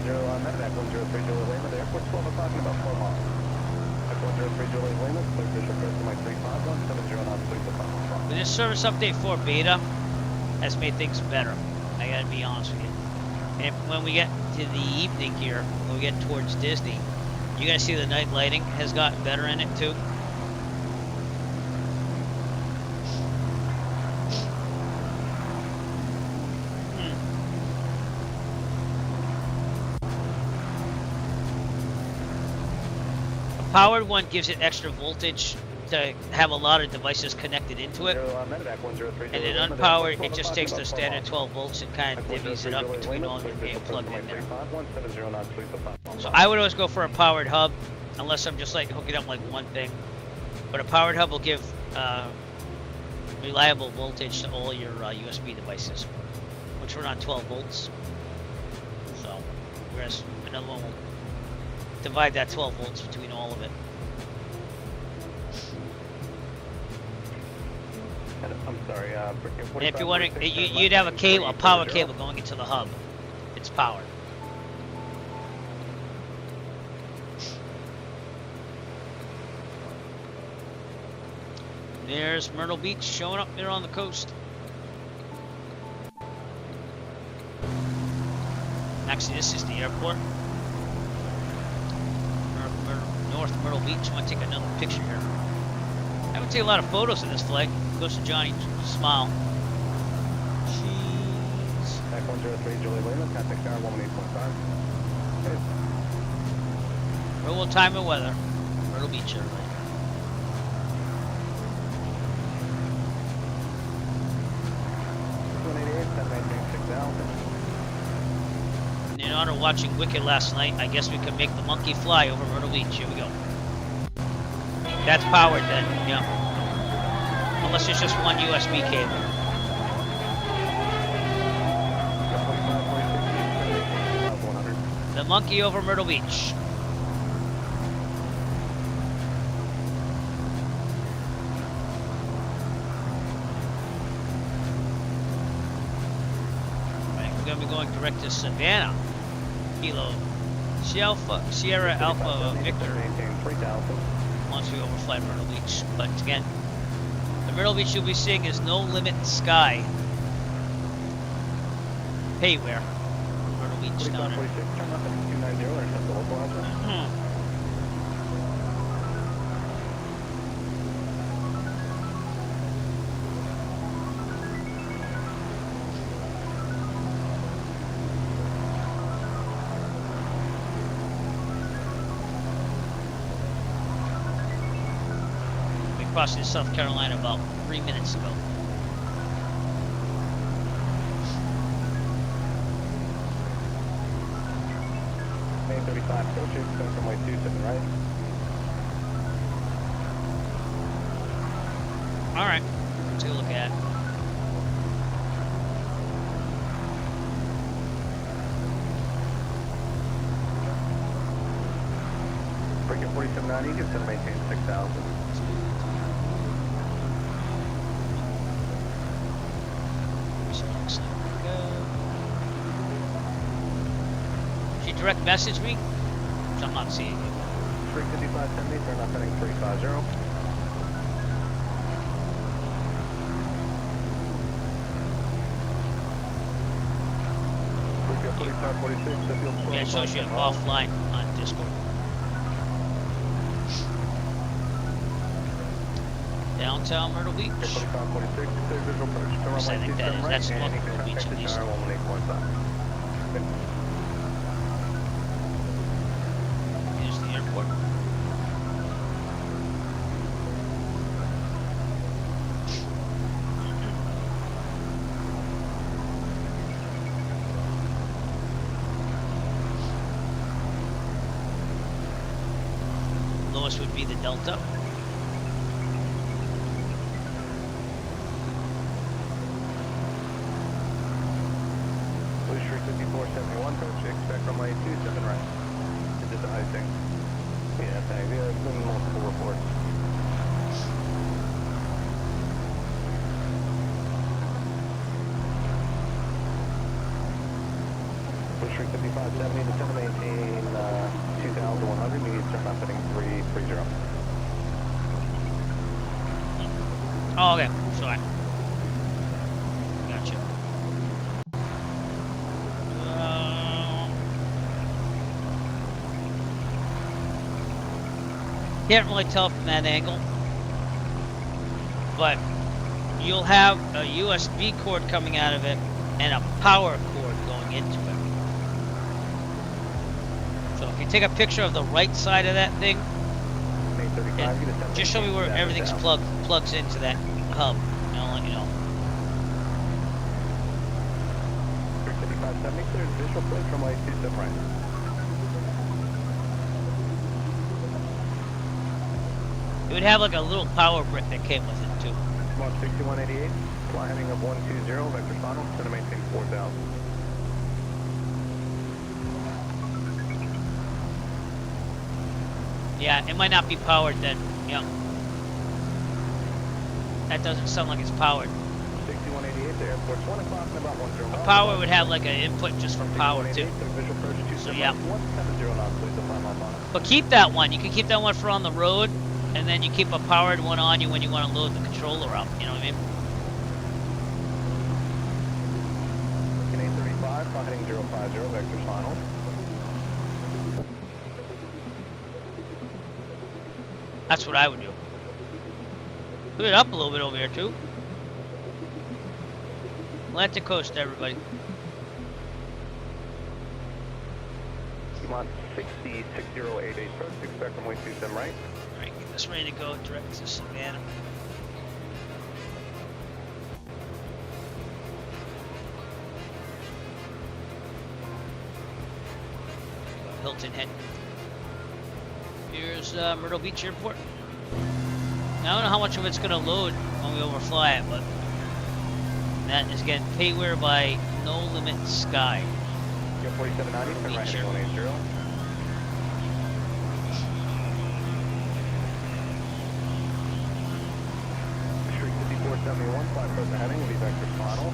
0 on that, 103 Julia Lima, the airport's 12 o'clock in about 4 miles. 103 Julia Lima, clear visual press to my 351, 70 knots, please to 5 o'clock. With this service update 4 beta has made things better. I gotta be honest with you. And when we get to the evening here, when we get towards Disney, you're gonna see the night lighting has gotten better in it too. A powered one gives it extra voltage to have a lot of devices connected into it. And then unpowered, it just takes the standard 12 volts and kind of divvies it up between all of your game plugged in there. So I would always go for a powered hub, unless I'm just like hooking up like one thing. But a powered hub will give reliable voltage to all your USB devices, which run on 12 volts. So, whereas another one will divide that 12 volts between all of it. I'm sorry, and if you're wondering, you'd have a cable, a power cable going into the hub. it's powered. There's Myrtle Beach showing up there on the coast. Actually, this is the airport. North Myrtle Beach. I want to take another picture here. I would take a lot of photos of this flag. Goes to Johnny Smile. Cheese. Back 103 Julie Lima, contact tower 18.5. Real time and weather. Myrtle Beach, everybody. In honor of watching Wicked last night, I guess we could make the monkey fly over Myrtle Beach. Here we go. That's powered then, yeah. Unless it's just one USB cable. The monkey over Myrtle Beach. Right, we're gonna be going direct to Savannah. Kilo Sierra Alpha Victor once we overfly Myrtle Beach. But again, the Myrtle Beach you'll be seeing is No Limit Sky. Hey, where? Myrtle Beach down there. Crossed in South Carolina about 3 minutes ago. Main 35, go shoot, coming from way 27, right? Alright, let's take a look at it. Breaking 4790, just gonna maintain 6,000. Direct message me? I'm not seeing you. 35570, turn left heading 350. Yeah, it shows you offline on Discord. Downtown Myrtle Beach. I think that is. That's Myrtle Beach at least. Here's the airport. Lowest would be the Delta. Blue Street 5471, approach, expect runway 27 right. Is it the icing? Yeah, thanks. Yeah, there's been multiple reports. Blue Street 5570, descend to maintain 2,100, immediate turn left heading 330. Oh, okay. Sorry. Gotcha. Can't really tell from that angle, but you'll have a USB cord coming out of it and a power cord going into it. So if you take a picture of the right side of that thing, and just show me where everything's plugs into that hub, and I'll let you know. 35570, clear visual approach from runway 27 right. It would have like a little power brick that came with it too. Mark 6188, fly heading of 120, vector final, to maintain 4,000. Yeah, it might not be powered then. Yeah. That doesn't sound like it's powered. 6188, The airport's 1 o'clock and about 10 miles. Power would have like an input just for power too. Visual approach, So yeah. 170 knots, please, the 5 miles on it. But keep that one. You can keep that one for on the road, and then you keep a powered one on you when you want to load the controller up. You know what I mean? Looking 835, heading 050, vectors final. That's what I would do. Put it up a little bit over here too. Atlantic coast, everybody. Lot 60, 6088, approach, expect from 127 right. Alright, get this ready to go direct to Savannah. Hilton Head. Here's Myrtle Beach Airport. Now, I don't know how much of it's going to load when we overfly it, but that is again payware by No Limit Sky. 4790, turn right heading 180. Street 5471, 5 present heading, will be vectors final.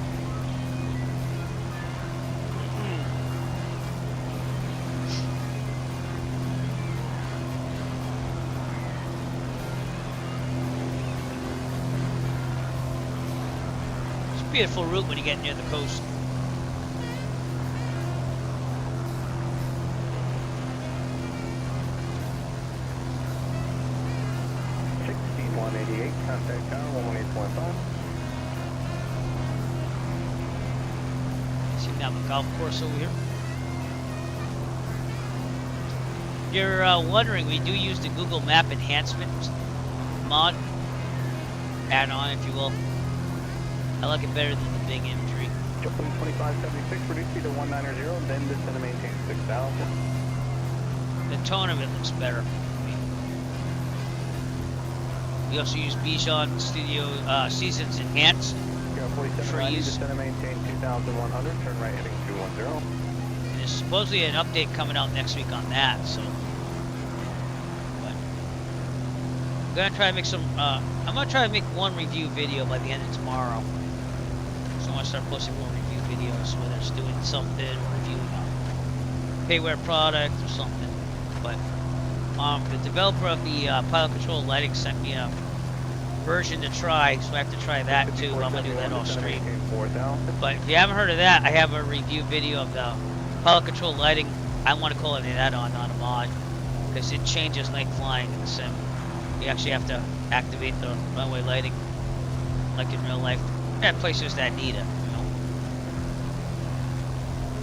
It's a beautiful route when you get near the coast. Contact tower 118.5. Seem to have a golf course over here. You're wondering, we do use the Google Map enhancement mod, add-on, if you will. I like it better than the Bing imagery. JetBlue 2576, reduce speed to 190, then descend to maintain 6,000. The tone of it looks better. We also use Bichon Studio Seasons Enhanced for use. Descend to maintain 2,100, turn right heading 210. And there's supposedly an update coming out next week on that, so. But I'm gonna try to make some. I'm gonna try to make one review video by the end of tomorrow. So I want to start posting more review videos, whether it's doing something or reviewing a payware product or something. But the developer of the pilot control lighting sent me a version to try, so I have to try that too. But I'm gonna do that off stream. But if you haven't heard of that, I have a review video of the pilot control lighting. I want to call it an add-on, not a mod, because it changes night flying in the sim. You actually have to activate the runway lighting, like in real life, at places that need it. You know?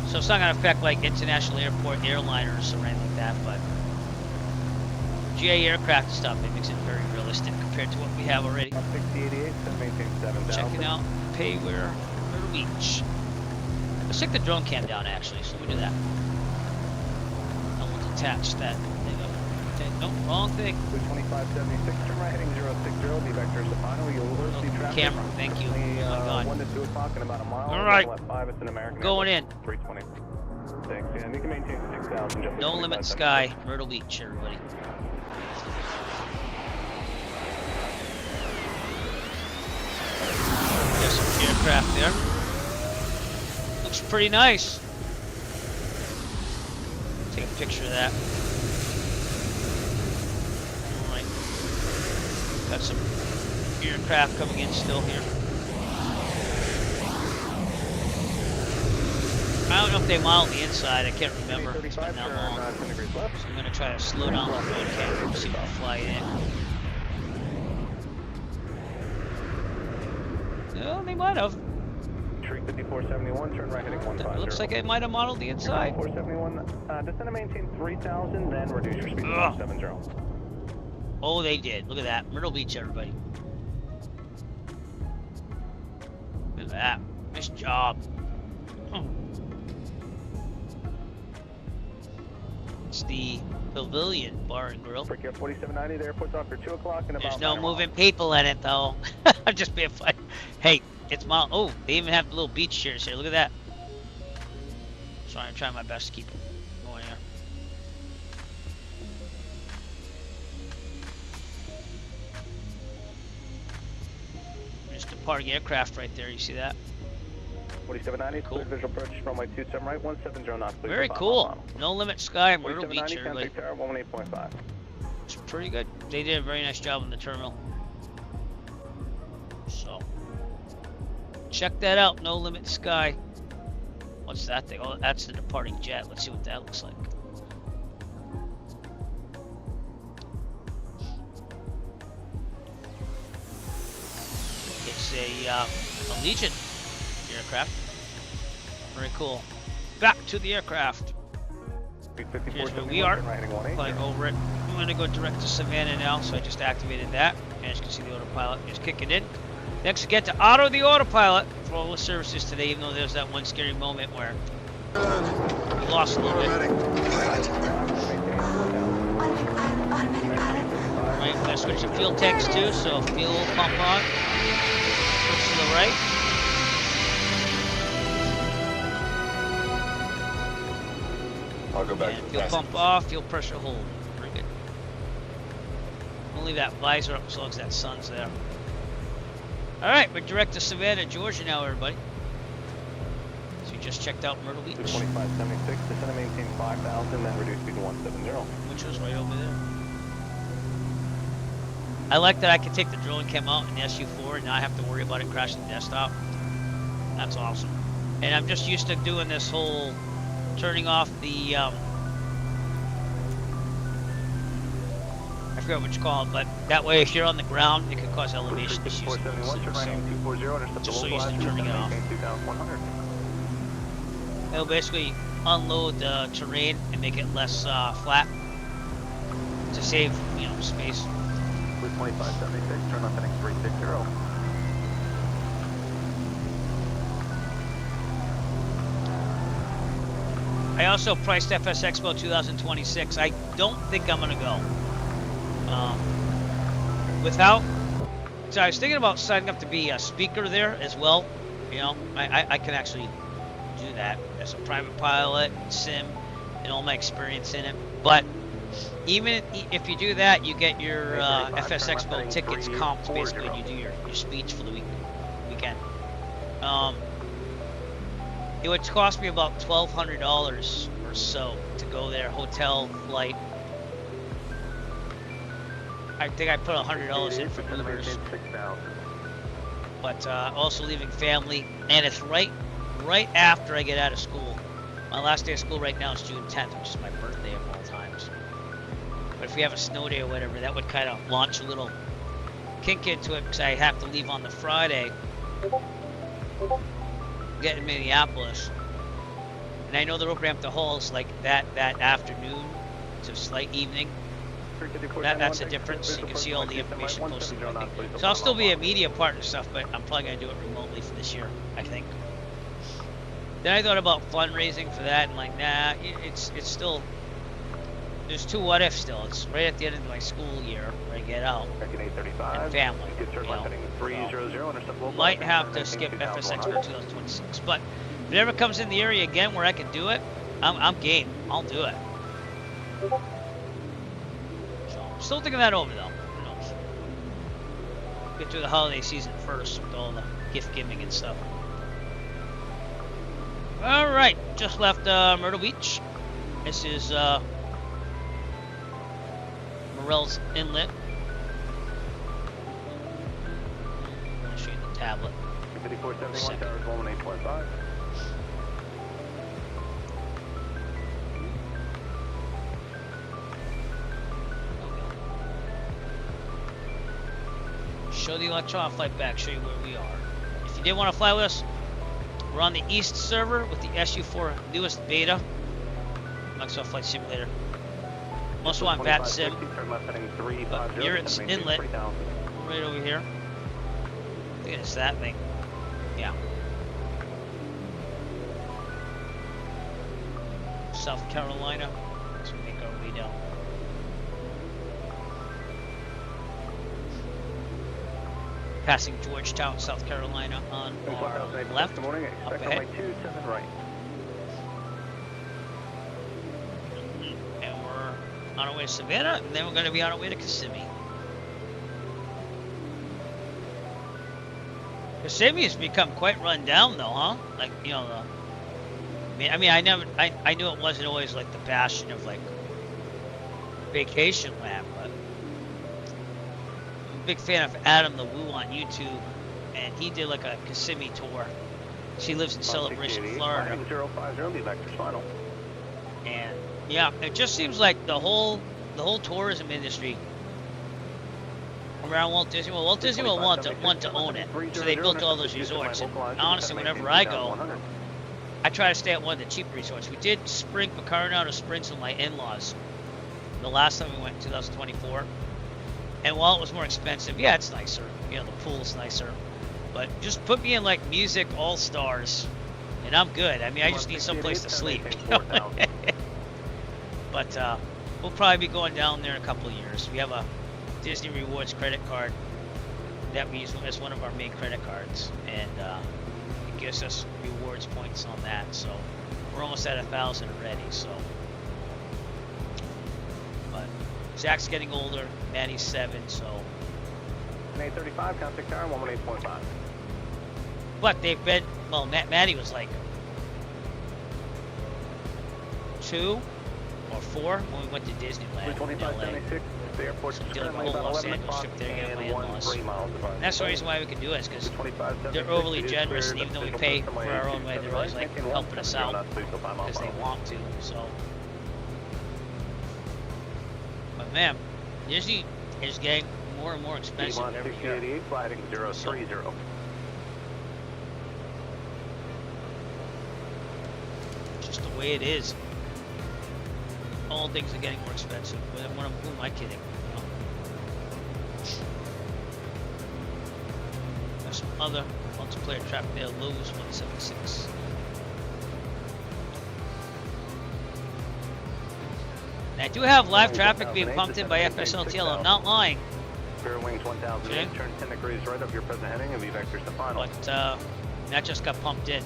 So it's not gonna affect like international airport airliners or anything like that, but GA aircraft stuff, it makes it very realistic compared to what we have already. 6088, maintain 7,000. Checking out payware, Myrtle Beach. Let's take the drone cam down actually, so we do that. I will detach that thing up. Okay, no, wrong thing. 2576, turn right heading 060, be vectors to final. You'll see traffic. Camera, thank you. Oh my God. 1 to 2 o'clock in about a mile. All right. Left 5, it's an American going in. 320. Thanks, yeah, and you can maintain 6,000. No Limit Sky, Myrtle Beach, everybody. There's some aircraft there. Looks pretty nice. Take a picture of that. Alright. Got some aircraft coming in still here. I don't know if they modeled the inside, I can't remember. It's been that long. So I'm going to try to slow down the road camera and see if I fly in. Well, they might have. Tree 5471, turn right heading 150. It looks like they might have modeled the inside. 5471, descend to maintain 3,000, then reduce your speed to 70. Oh, they did. Look at that. Myrtle Beach, everybody. Look at that. Nice job. It's the Pavilion Bar and Grill. Break 4790, the airport's off for 2 o'clock and about. There's no moving people in it, though. I'm just being funny. Hey, it's my. Oh, they even have the little beach chairs here. Look at that. Sorry, I'm trying my best to keep it going here. There's the party aircraft right there. You see that? 4790, Cool. clear visual approach, runway 27 right, 170 knots. Please Very respond, cool. final. No Limit Sky, Myrtle 4790, Beach, everybody. contact tower, 118.5. It's pretty good. They did a very nice job on the terminal. So, check that out. No Limit Sky. What's that thing? Oh, that's the departing jet. Let's see what that looks like. It's a Legion aircraft. Very cool. Back to the aircraft. Here's where we are. Flying over it. I'm going to go direct to Savannah now, so I just activated that. And as you can see, the autopilot is kicking in. Next, we get to auto the autopilot for all the services today, even though there's that one scary moment where we lost a little bit. Right, I'm going to switch to fuel tanks too, so fuel pump on. Switch to the right. I'll go back And to fuel pump off, fuel pressure hold. Very good. We'll leave that visor up as long as that sun's there. Alright, we're direct to Savannah, Georgia now, everybody. So we just checked out Myrtle Beach. 2576, descend and maintain 5,000, then reduce speed to 170. Which was right over there. I like that I can take the drone cam out in the SU4 and not have to worry about it crashing the desktop. That's awesome. And I'm just used to doing this whole turning off the I forget what you call it, but that way if you're on the ground it could cause elevation issues. So, just so used to turning it off. It'll basically unload the terrain and make it less flat to save, you know, space. 2576, turn left heading 360. I also priced FS Expo 2026. I don't think I'm gonna go. So I was thinking about signing up to be a speaker there as well. You know, I can actually do that as a private pilot, sim, and all my experience in it. But even if you do that, you get your FS Expo tickets comped basically when you do your speech for the weekend. It would cost me about $1,200 or so to go there, hotel, flight. I think I put $100 in for Ubers. But also leaving family, and it's right after I get out of school. My last day of school right now is June 10th, which is my birthday of all times. But if we have a snow day or whatever, that would kind of launch a little kink into it, because I have to leave on the Friday, get in Minneapolis. And I know they're opening up the halls like that afternoon to slight evening. That's the difference. You can see all the information posted. So I'll still be a media part and stuff, but I'm probably gonna do it remotely for this year, I think. Then I thought about fundraising for that, and like, nah, it's still. There's two what ifs still. It's right at the end of my school year where I get out and family. So might have to skip FS Expo 2026, but if it ever comes in the area again where I can do it, I'm game. I'll do it. Still thinking that over though. You know, get through the holiday season first with all the gift giving and stuff. All right, just left Myrtle Beach. This is Morell's Inlet. I'm gonna show you the tablet. 5471 towers 118.5. Show the electron flight back, show you where we are. If you did want to fly with us, we're on the East server with the SU4 newest beta. Microsoft Flight Simulator. I'm also on VAT Sim. But here it's Inlet. Right over here. I think it's that thing. Yeah. South Carolina. Let's make our way down. Passing Georgetown, South Carolina on our left, up ahead. And we're on our way to Savannah, and then we're going to be on our way to Kissimmee. Kissimmee has become quite run down, though, huh? Like, you know, I mean, I knew it wasn't always like the bastion of like vacation land, but I'm a big fan of Adam the Woo on YouTube, and he did like a Kissimmee tour. She lives in Celebration, Florida. 050, be vector's final. And yeah, it just seems like the whole tourism industry around Walt Disney World. Walt Disney World want to own it, so they built all those resorts. And honestly, whenever I go, I try to stay at one of the cheap resorts. We did Coronado Springs with my in-laws the last time we went in 2024. And while it was more expensive, yeah, it's nicer. You know, the pool's nicer. But just put me in like Music All Stars, and I'm good. I mean, I just need someplace to sleep. But we'll probably be going down there in a couple of years. We have a Disney Rewards credit card that we use as one of our main credit cards, and it gives us rewards points on that. So we're almost at 1,000 already. So, but Zach's getting older. Maddie's 7. So. 835, contact tower 118.5. But they've been, well, Maddie was like 2 or 4 when we went to Disneyland in LA. The airport So we did like a whole Los Angeles trip there, yeah, my in-laws. And that's the reason why we can do it, is because they're overly generous, and even though we pay for our own way, they're always like helping us out because they want to. So, but man, Disney is getting more and more expensive every year. Flighting 030. Just the way it is. All things are getting more expensive. Who am I kidding? You know? There's some other multiplayer traffic there. Lowe's 176. And I do have live traffic being pumped in by FSLTL. I'm not lying. Fair wings 1008. Turn 10 degrees right of your present heading and be vectors to final. But that just got pumped in.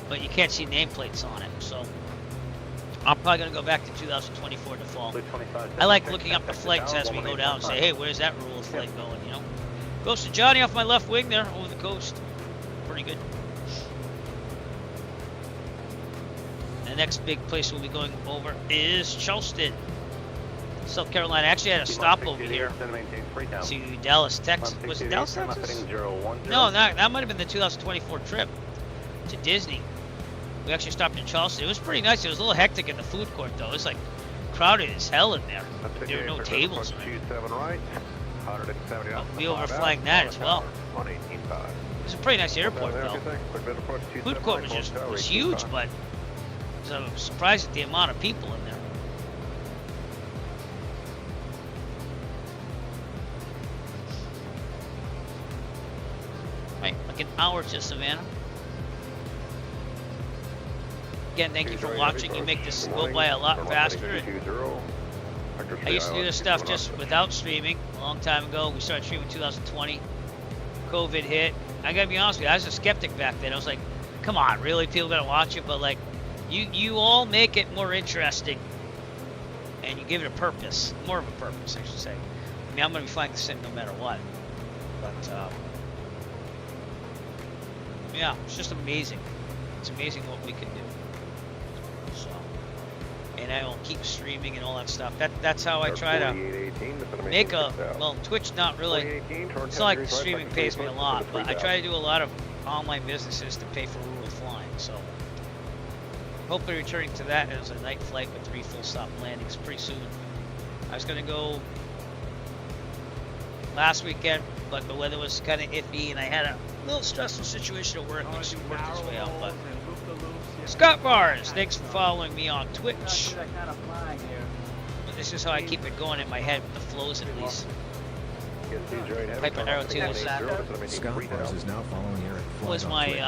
But you can't see nameplates on it, so I'm probably going to go back to 2024 default. I like looking up the flights as we go down and say, hey, where's that rule flight going, you know? Goes to Johnny off my left wing there, over the coast. Pretty good. And the next big place we'll be going over is Charleston, South Carolina. I actually had a stop over here to Dallas, Texas. Was it Dallas, Texas? No, that might have been the 2024 trip to Disney. We actually stopped in Charleston. It was pretty nice. It was a little hectic in the food court, though. It was like crowded as hell in there. There were no tables. We overflagged that as well. It was a pretty nice airport, though. Food court was huge, but I was surprised at the amount of people in there. Right, like an hour to Savannah. Again, thank you for watching. You make this go by a lot faster. I used to do this stuff just without streaming a long time ago. We started streaming in 2020. COVID hit. I gotta be honest with you, I was a skeptic back then. I was like, come on, really? People gonna watch it? But like, you all make it more interesting. And you give it a purpose. More of a purpose, I should say. I mean, I'm gonna be flying the sim no matter what. But, yeah, it's just amazing. It's amazing what we can do. So, and I will keep streaming and all that stuff. That's how I try to make a, well, Twitch not really, it's not like the streaming pays me a lot, but I try to do a lot of online businesses to pay for Rule of Flying. So, hopefully returning to that as a night flight with 3 full stop landings pretty soon. I was going to go last weekend, but the weather was kind of iffy, and I had a little stressful situation at work, which worked its way out. But Scott Bars, thanks for following me on Twitch. This is how I keep it going in my head with the flows at least. Piper Arrow 2 Scott Bars is now following Eric Flight was on my Twitch.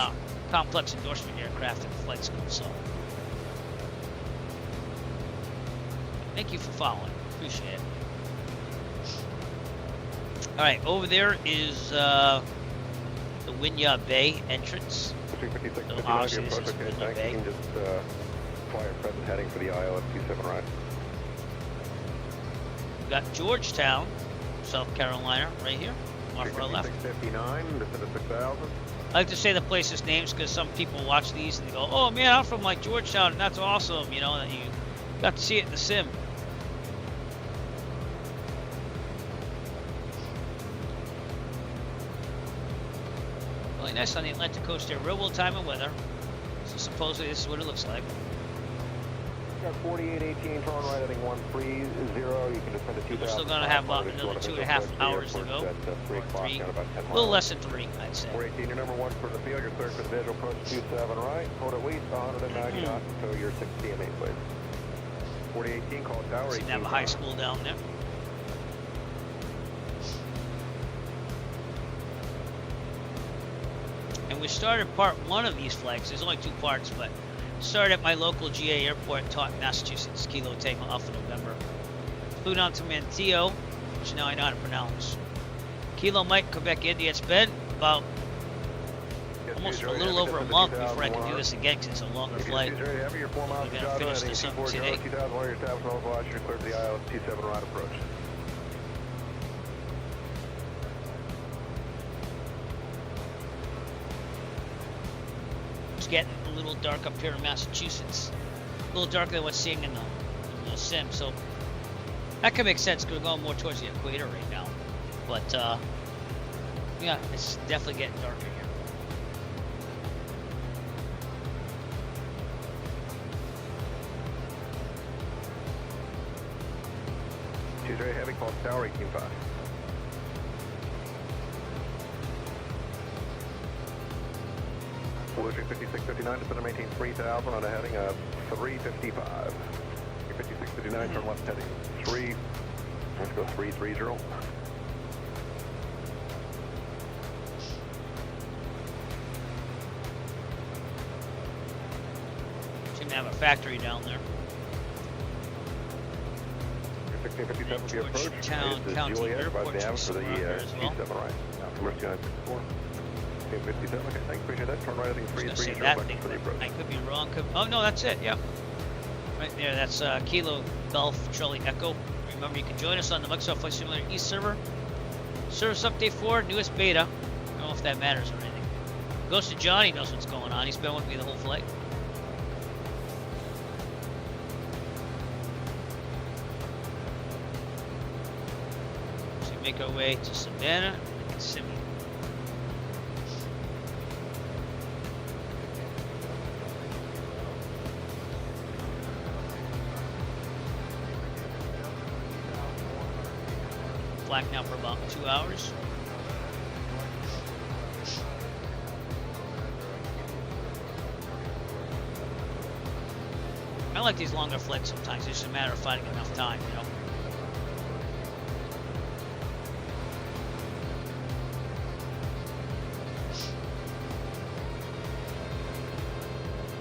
complex endorsement aircraft at flight school. So thank you for following. Appreciate it. All right, over there is the Winyah Bay entrance. So obviously this is Winyah Bay. You can just fly your present heading for the ILS 27 right. We've got Georgetown, South Carolina, right here. off our left. 659, descend to 6,000. I like to say the places' names because some people watch these and they go, "Oh man, I'm from like Georgetown, and that's awesome," you know, that you got to see it in the sim. Really nice on the Atlantic coast there. Real world time and weather. So supposedly this is what it looks like. Got 4818, turn right heading 130. You can descend to 2,000. We're still going to have about another 2.5 hours to go. Or 3. A little less than 3, I'd say. 418, you're number 1 for the field. You're third for the visual approach 27 right. Hold at least 190 knots until you're 6 TM8, please. 4018, call it tower. Seem to have a high school down there. And we started part 1 of these flags. There's only 2 parts, but started at my local GA airport, Taunton, Massachusetts, Kilo Tango Alpha November. Flew down to Manteo, which now I know how to pronounce. Kilo Mike, Quebec, India. It's been about almost a little over a month before I can do this again because it's a longer flight. We're going to finish this up today. It's getting a little dark up here in Massachusetts. A little darker than what's seeing in the sim, so that could make sense because we're going more towards the equator right now. But yeah, it's definitely getting darker here. She's very heavy, called tower 18.5. Pollution 5659, descend to maintain 3,000 on a heading of 355. 5659, turn left heading 3. Let's go 330. Seem to have a factory down there. 1657 for your approach. Georgetown County Juliet, Airport by the average for the as well. G7 right. Commerce 964. 57, okay, thanks, appreciate that. Turn right heading I was gonna 330 say that back thing, for the but approach. I could be wrong. Oh no, that's it. Yep, right there. That's Kilo Golf Charlie Echo. Remember, you can join us on the Microsoft Flight Simulator East server. Service update 4, newest beta. I don't know if that matters or anything. Ghost of Johnny knows what's going on. He's been with me the whole flight. So we make our way to Savannah and Kissimmee. Flag now for about 2 hours. I like these longer flights sometimes. It's just a matter of finding enough time, you know.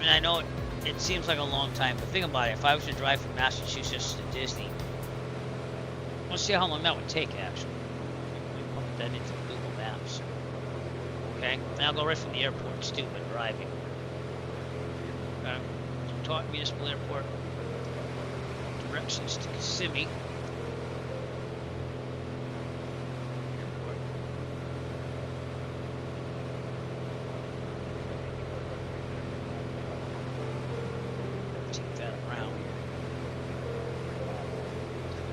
And I know it seems like a long time, but think about it. If I was to drive from Massachusetts to Disney, let's see how long that would take, actually. We put that into Google Maps. Okay, and I'll go right from the airport, stupid driving. Okay, so Taunton Municipal Airport. Directions to Kissimmee. Take that around.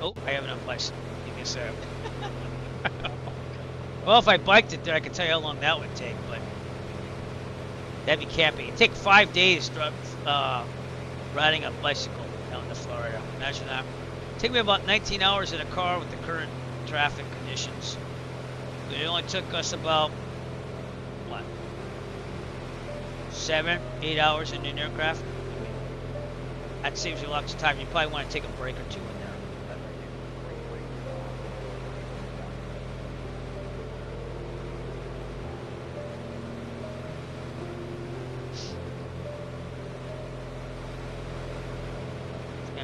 Oh, I have enough license. Give me a sec. Well, if I biked it there, I could tell you how long that would take, but that'd be camping. It'd take 5 days riding a bicycle down to Florida. Imagine that. It'd take me about 19 hours in a car with the current traffic conditions. But it only took us about, what, 7, 8 hours in an aircraft. That saves you lots of time. You probably want to take a break or two in there.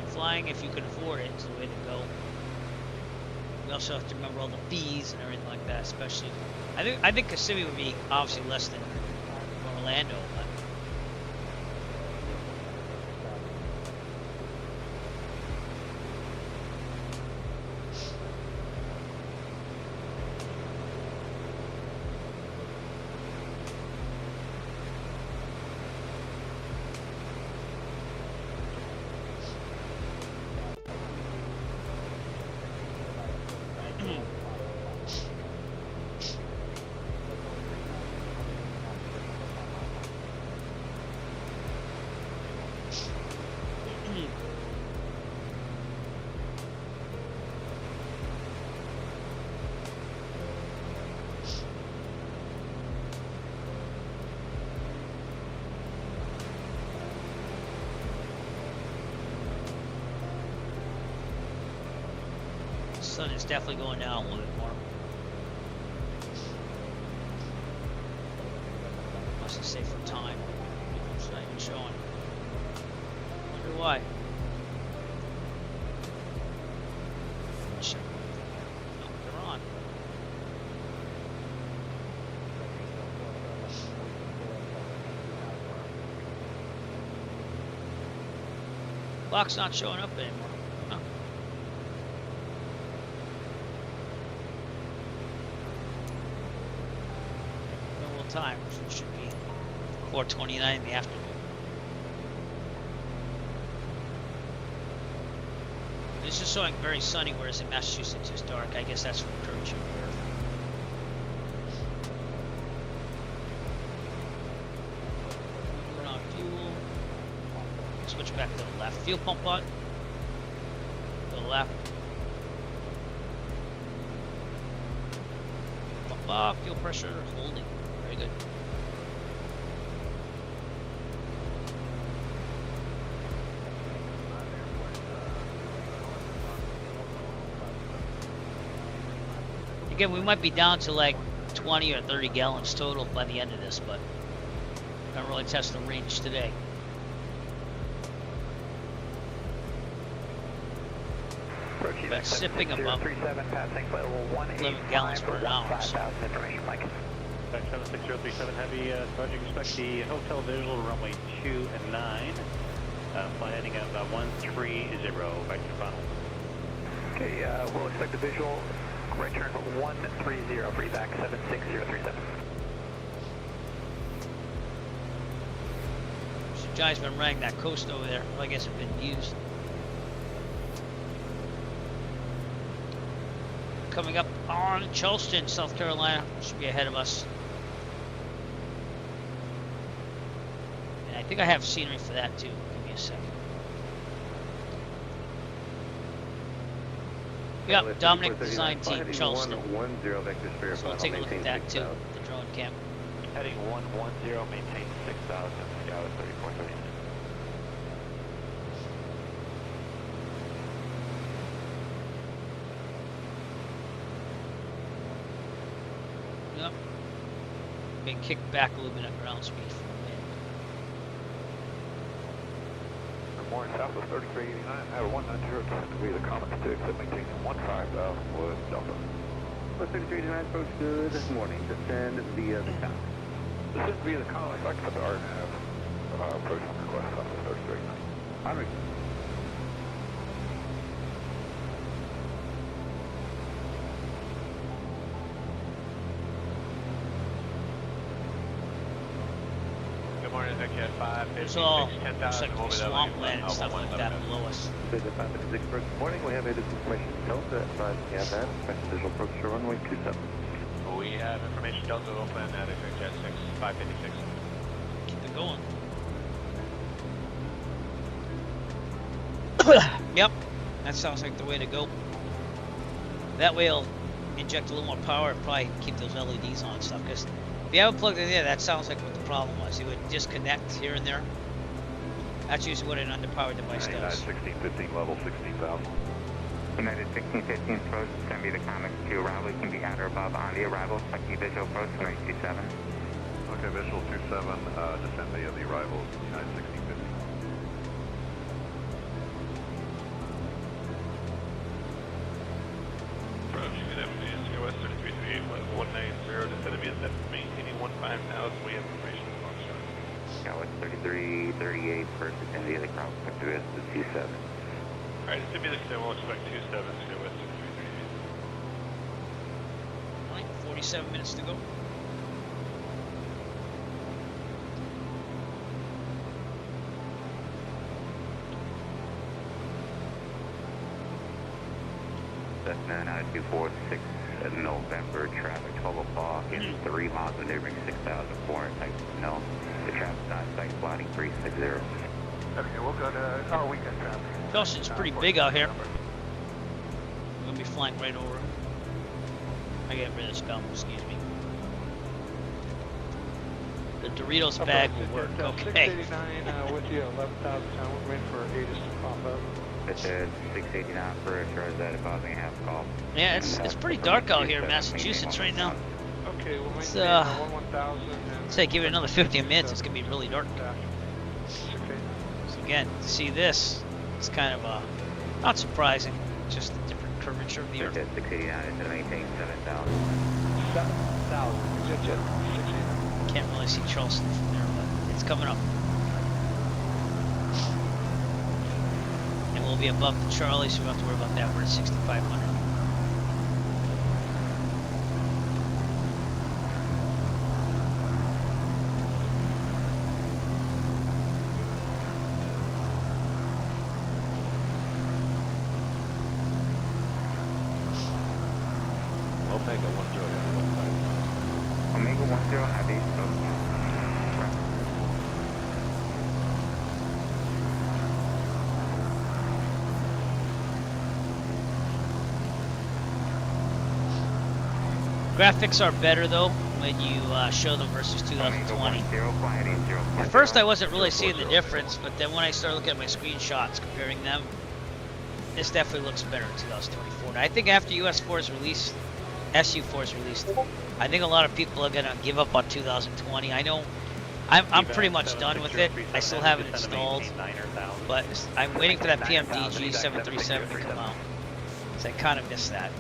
Flying, if you can afford it, is the way to go. We also have to remember all the fees and everything like that, especially. I think Kissimmee would be obviously less than Orlando, but Sun is definitely going down a little bit more. Must have saved for time. It's not even showing. Wonder why. Check. No, they're on. Clock's not showing up anymore. Huh. Normal time, so it should be 4:29 in the afternoon. This is showing very sunny, whereas in Massachusetts it's dark. I guess that's from curvature of the Earth. Moving on fuel. Switch back to the left. Fuel pump on. To the left. Pump off. Fuel pressure holding. Very good. Again, we might be down to like 20 or 30 gallons total by the end of this, but I don't really test the range today. But sipping above 11 gallons per hour. 7037 Heavy, Sergeant, expect the hotel visual runway 2 and 9. Fly heading at 130, back to final. Okay, we'll expect the visual, right turn 130, free back 76037. Some guy's been running that coast over there. Well, I guess it's been used. Coming up on Charleston, South Carolina. Should be ahead of us. And I think I have scenery for that too. Give me a second. Yep, Dominic Design Team, Charleston. So we'll take a look at that too, the drone cam. Heading 110, maintain 6,000, Scout 3439. Yep. Being kicked back a little bit at ground speed for a minute. More south of 3389, at 190, degree, the common sticks that maintain 15,000 wood Delta. 3389, approach good morning, descend via the town. Descend via the colony, I can put the RNAV, approach on request south of 3389. I'm It's all looks like swampland and stuff like that below us. Good morning, we have a information Delta advising you have that. Expect visual approach to runway 27. We have information Delta open at jet 6, 556. Keep it going. Yep, that sounds like the way to go. That way it'll inject a little more power and probably keep those LEDs on and stuff. Because if you haven't plugged it in, that sounds like what the problem was. It would disconnect here and there. That's usually what an underpowered device does. 1615 level 16,000. United 1615 approach, send me the comments to arrival. You can be at or above on the arrival. Expecting visual approach, United 27. Okay, visual 27, descend via the arrival, United 1615. Approaching the FDS, West 3338, 190, descend via 7, maintaining 15,000, we have information on Longshot. West 3338, first descend via the crowd, expected to the 27. Alright, descend via the 7, we'll expect 27, West 3338. Right, 47 minutes to go. Cessna 9246 November, traffic 12 o'clock and 3 miles of neighboring 6,400 type snow. The traffic's on site, plotting 360. Okay, we'll go to our weekend traffic. Charleston's pretty big out here. We're gonna be flying right over it. I get rid of this gum, excuse me. The Doritos bag will work, okay. 689 with you, 11,000 sound, we're waiting for ATIS to pop up. Limited 689 for a charge that advising half call. Yeah, it's pretty dark out here in Massachusetts right now. Okay, we'll It's, maintain 1000 and... say give it another 15 minutes, it's gonna be really dark. Okay. So again, to see this, it's kind of not surprising, just a different curvature of the Earth. 689 is to maintain 7,000. 7,000. Jet 689. Can't really see Charleston from there, but it's coming up. And we'll be above the Charlie, so we don't have to worry about that. We're at 6,500. Omega 10. Omega 10, Aviation. Graphics are better though when you show them versus 2020. At first I wasn't really seeing the difference, but then when I started looking at my screenshots comparing them, this definitely looks better in 2024. And I think after US4 is released, SU4 is released, I think a lot of people are gonna give up on 2020. I know I'm pretty much done with it. I still have it installed, but I'm waiting for that PMDG 737 to come out, so I kind of missed that.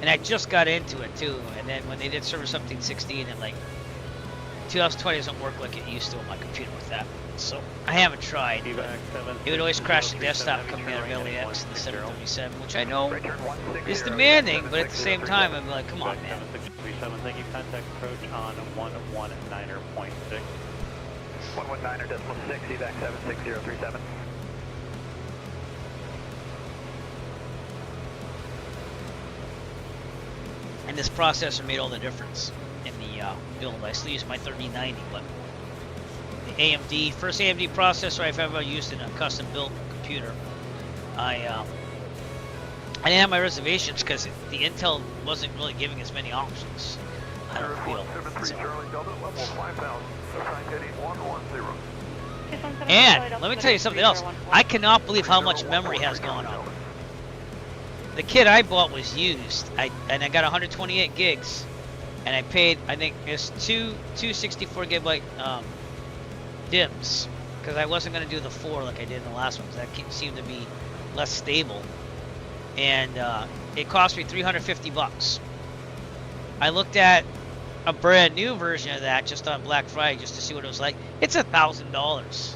And I just got into it too, and then when they did Service Update 16, and like 2020 doesn't work like it used to on my computer with that. So I haven't tried, but it would always crash the desktop coming out of LAX and the 737, which I know is demanding, but at the same time I'm like, come on, man. 7637, thank you. Contact approach on 119.6. 119.6, evac 76037. And this processor made all the difference in the build. I still use my 3090, but the AMD, first AMD processor I've ever used in a custom built computer. I didn't have my reservations because the Intel wasn't really giving as many options. I don't feel. So. And let me tell you something else. I cannot believe how much memory has gone up. The kit I bought was used, and I got 128 gigs, and I paid, I think it's two 64 gigabyte DIMMs, because I wasn't going to do the 4 like I did in the last one, because that seemed to be less stable, and it cost me 350 bucks. I looked at a brand new version of that just on Black Friday just to see what it was like. It's $1,000.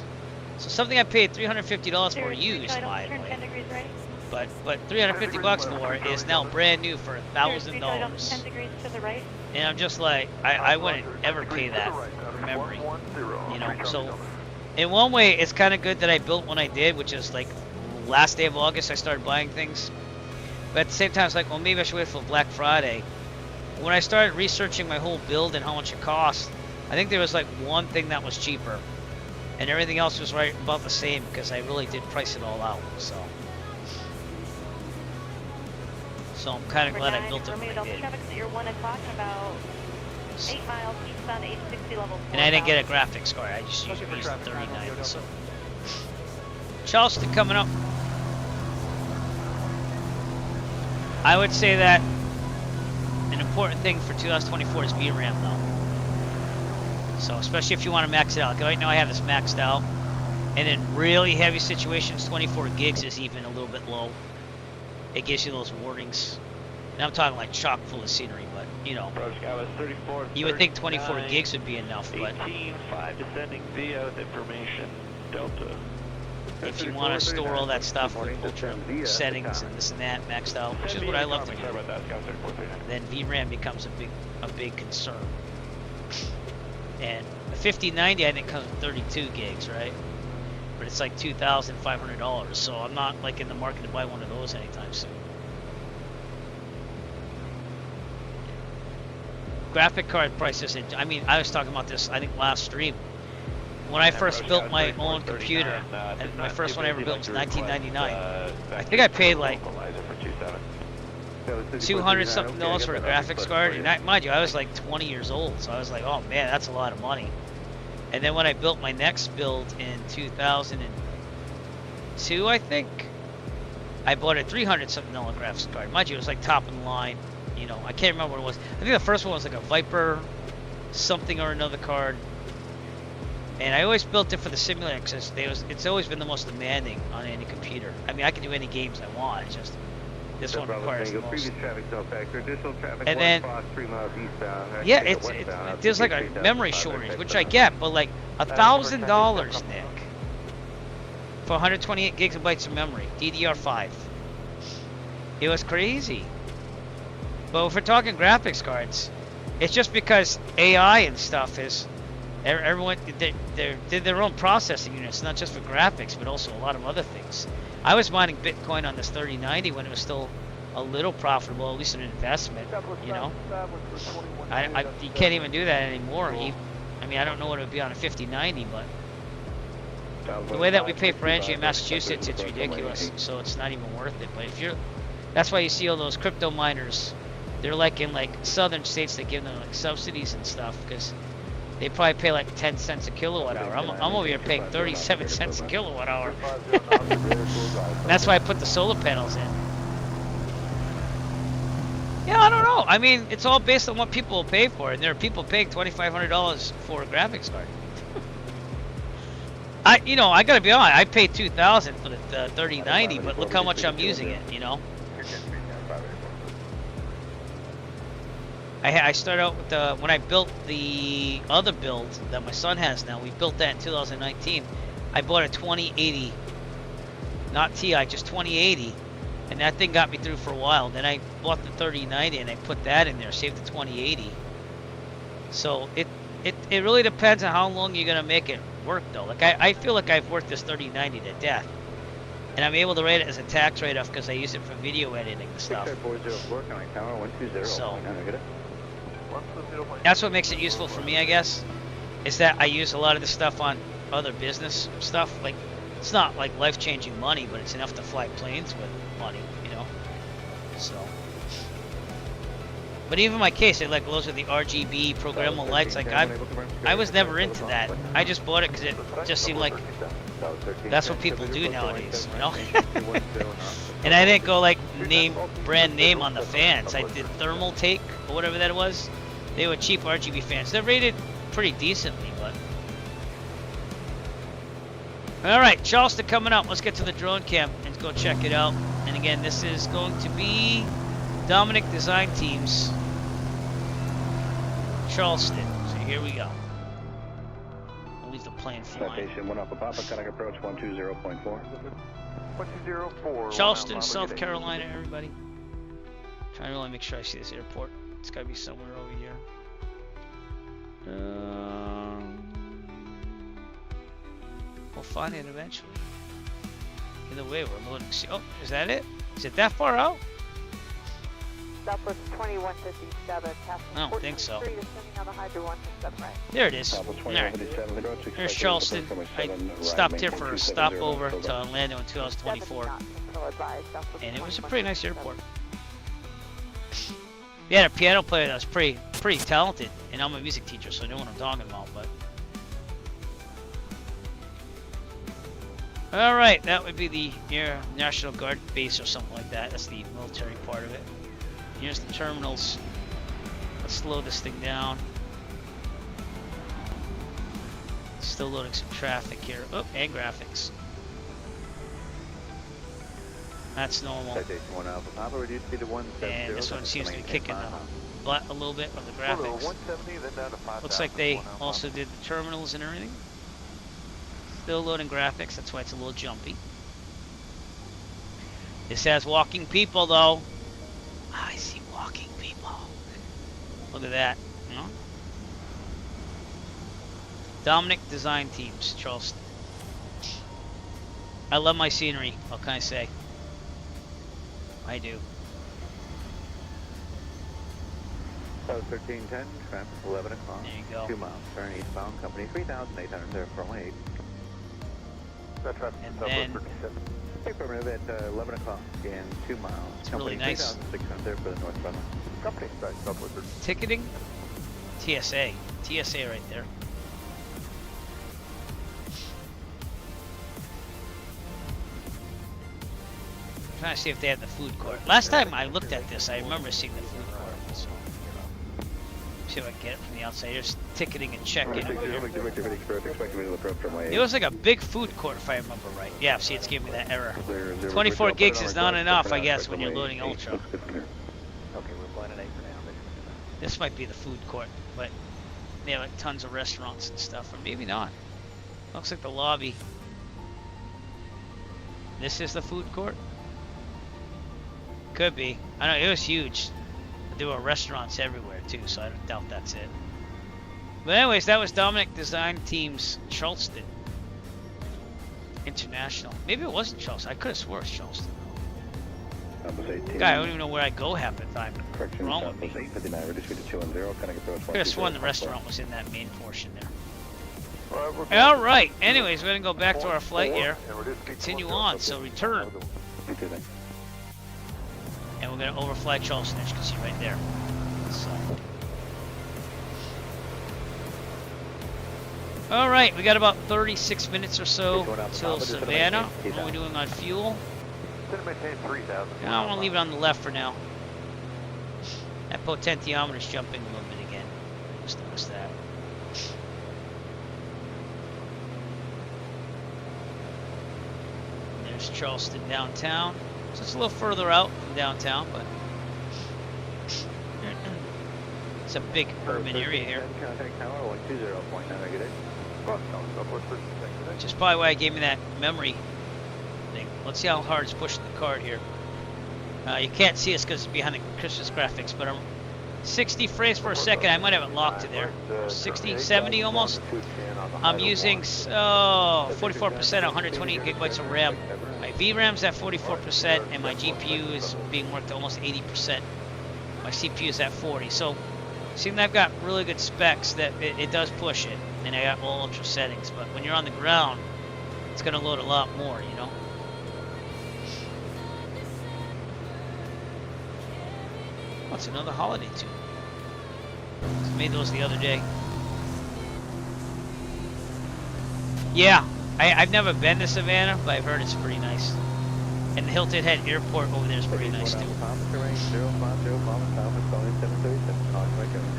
So something I paid $350 for used, by the way. But 350 bucks for it is now brand new for $1,000. And I'm just like, I wouldn't ever pay that for memory, you know. So in one way, it's kind of good that I built when I did, which is like last day of August I started buying things. But at the same time, it's like, well, maybe I should wait for Black Friday. When I started researching my whole build and how much it cost, I think there was like one thing that was cheaper, and everything else was right about the same because I really did price it all out. So I'm kind of glad I built it when I did. And I didn't get a graphics card, I just used the 3090. So Charleston coming up. I would say that an important thing for 2024 is VRAM though. So especially if you want to max it out. Like right now I have this maxed out. And in really heavy situations, 24 gigs is even a little bit low. It gives you those warnings. And I'm talking like chock full of scenery, but you know, you would think 24 gigs would be enough, but 18-5 descending via with information Delta. if you want to store all that stuff with ultra settings and this and that maxed out, which is what I love to do, then VRAM becomes a big concern. And the 5090 I think comes with 32 gigs, right? But it's like $2,500, so I'm not like in the market to buy one of those anytime soon. Graphic card prices, I mean, I was talking about this I think last stream. When I first built my own computer, and my first one I ever built was 1999. I think I paid like $200 something for a graphics card, and mind you, I was like 20 years old, so I was like, oh man, that's a lot of money. And then when I built my next build in 2000, and 2002, I think. I bought a 300 something dollar graphics card. Mind you, it was like top of the line. You know, I can't remember what it was. I think the first one was like a Viper something or another card. And I always built it for the simulator because it's always been the most demanding on any computer. I mean, I can do any games I want. It's just this one requires the most. Previous traffic still factor. Additional traffic. And then, 3 miles eastbound. yeah, there's like a memory shortage, which I get, but like $1,000, Nick, for 128 gigabytes of memory, DDR5. It was crazy. But if we're talking graphics cards, it's just because AI and stuff is. Everyone they did their own processing units, not just for graphics, but also a lot of other things. I was mining Bitcoin on this 3090 when it was still a little profitable, at least an investment. You know, you can't even do that anymore. I mean, I don't know what it would be on a 5090, but the way that we pay for energy in Massachusetts, it's ridiculous. So it's not even worth it. But if you're, that's why you see all those crypto miners. They're like in like southern states that give them like subsidies and stuff because. They probably pay like 10 cents a kilowatt hour. I'm over here paying 37 cents a kilowatt hour. That's why I put the solar panels in. Yeah, I don't know. I mean, it's all based on what people will pay for, and there are people paying $2,500 for a graphics card. I gotta be honest. I paid $2,000 for the 3090, but look how much I'm using it. You know. I started out with when I built the other build that my son has now. We built that in 2019. I bought a 2080, not Ti, just 2080, and that thing got me through for a while. Then I bought the 3090 and I put that in there, saved the 2080. So it really depends on how long you're gonna make it work though. Like I feel like I've worked this 3090 to death. And I'm able to rate it as a tax write-off because I use it for video editing and stuff. So that's what makes it useful for me, I guess, is that I use a lot of this stuff on other business stuff. Like, it's not like life-changing money, but it's enough to fly planes with money, you know. So, but even in my case, it like glows with the RGB programmable lights. Like I was never into that. I just bought it because it just seemed like that's what people do nowadays, you know. And I didn't go like brand name on the fans. I did thermal take or whatever that was. They were cheap RGB fans. They're rated pretty decently, but. All right, Charleston coming up. Let's get to the drone camp and go check it out. And again, this is going to be Dominic Design Teams, Charleston. So here we go. I'll leave the plane flying. Citation 1 Alpha Papa, cutting approach 120.4. 120.4. Charleston, South Carolina, everybody. Trying to really make sure I see this airport. It's got to be somewhere over here. We'll find it eventually. Either way, we're loading. Oh, is that it? Is it that far out? Southwest 2157. I don't think so. Right. There it is. Alright. Here's Charleston. I stopped here for a stopover to Orlando in 2024. And it was a pretty nice airport. We had a piano player that was pretty talented. And I'm a music teacher, so I know what I'm talking about. But alright, that would be the Air National Guard base or something like that. That's the military part of it. Here's the terminals. Let's slow this thing down. Still loading some traffic here. Oh, and graphics. That's normal. And this one seems to be kicking the butt a little bit of the graphics. Looks like they also did the terminals and everything. Still loading graphics, that's why it's a little jumpy. This has walking people though. I see walking people. Look at that. You know? Dominic Design Teams, Charleston. I love my scenery. What can I say? I do. 1310, traffic 11 o'clock. There you go. 2 miles, turn eastbound, company 3,800, there for 8. And then Affirmative at 11 o'clock in 2 miles. It's really nice. 3,600 there for the northbound. Company strike, Southwestern. Ticketing? TSA. TSA right there. trying to see if they have the food court. Last time I looked at this, I remember seeing the food court. So, see if I can get it from the outside. Just ticketing and check-in. It was like a big food court, if I remember right. Yeah, see, it's giving me that error. 24 gigs is not enough, I guess, when you're loading Ultra. Okay, we're flying an 8 for now. This might be the food court, but they have like tons of restaurants and stuff, or maybe not. Looks like the lobby. This is the food court? Could be. I know, it was huge. There were restaurants everywhere too, so I doubt that's it. But anyways, that was Dominic Design Team's Charleston International. Maybe it wasn't Charleston. I could have swore it was Charleston. Guy, I don't even know where I go half the time. Wrong with me. Could have sworn the restaurant was in that main portion there. Alright, anyways, we're going to go back to our flight here. Continue on, so return. And we're going to overfly Charleston, as you can see right there. So. Alright, we got about 36 minutes or so till Savannah. What are we doing on fuel? I want to leave it on the left for now. That potentiometer's jumping a little bit again. Just noticed that. And there's Charleston downtown. So it's a little further out from downtown, but it's a big urban area here. Which is probably why it gave me that memory thing. Let's see how hard it's pushing the card here. You can't see us because it's behind the Christmas graphics, but I'm 60 frames per second. I might have it locked to there. 60, 70 almost. I'm using 44% 128 gigabytes of RAM. My VRAM's at 44%, and my GPU is being worked at almost 80%. My CPU is at 40. So, seeing that I've got really good specs, that it does push it, and I got all ultra settings. But when you're on the ground, it's going to load a lot more, you know. Oh, it's another holiday tune. I made those the other day. Yeah, I've never been to Savannah, but I've heard it's pretty nice. And the Hilton Head Airport over there is pretty nice too.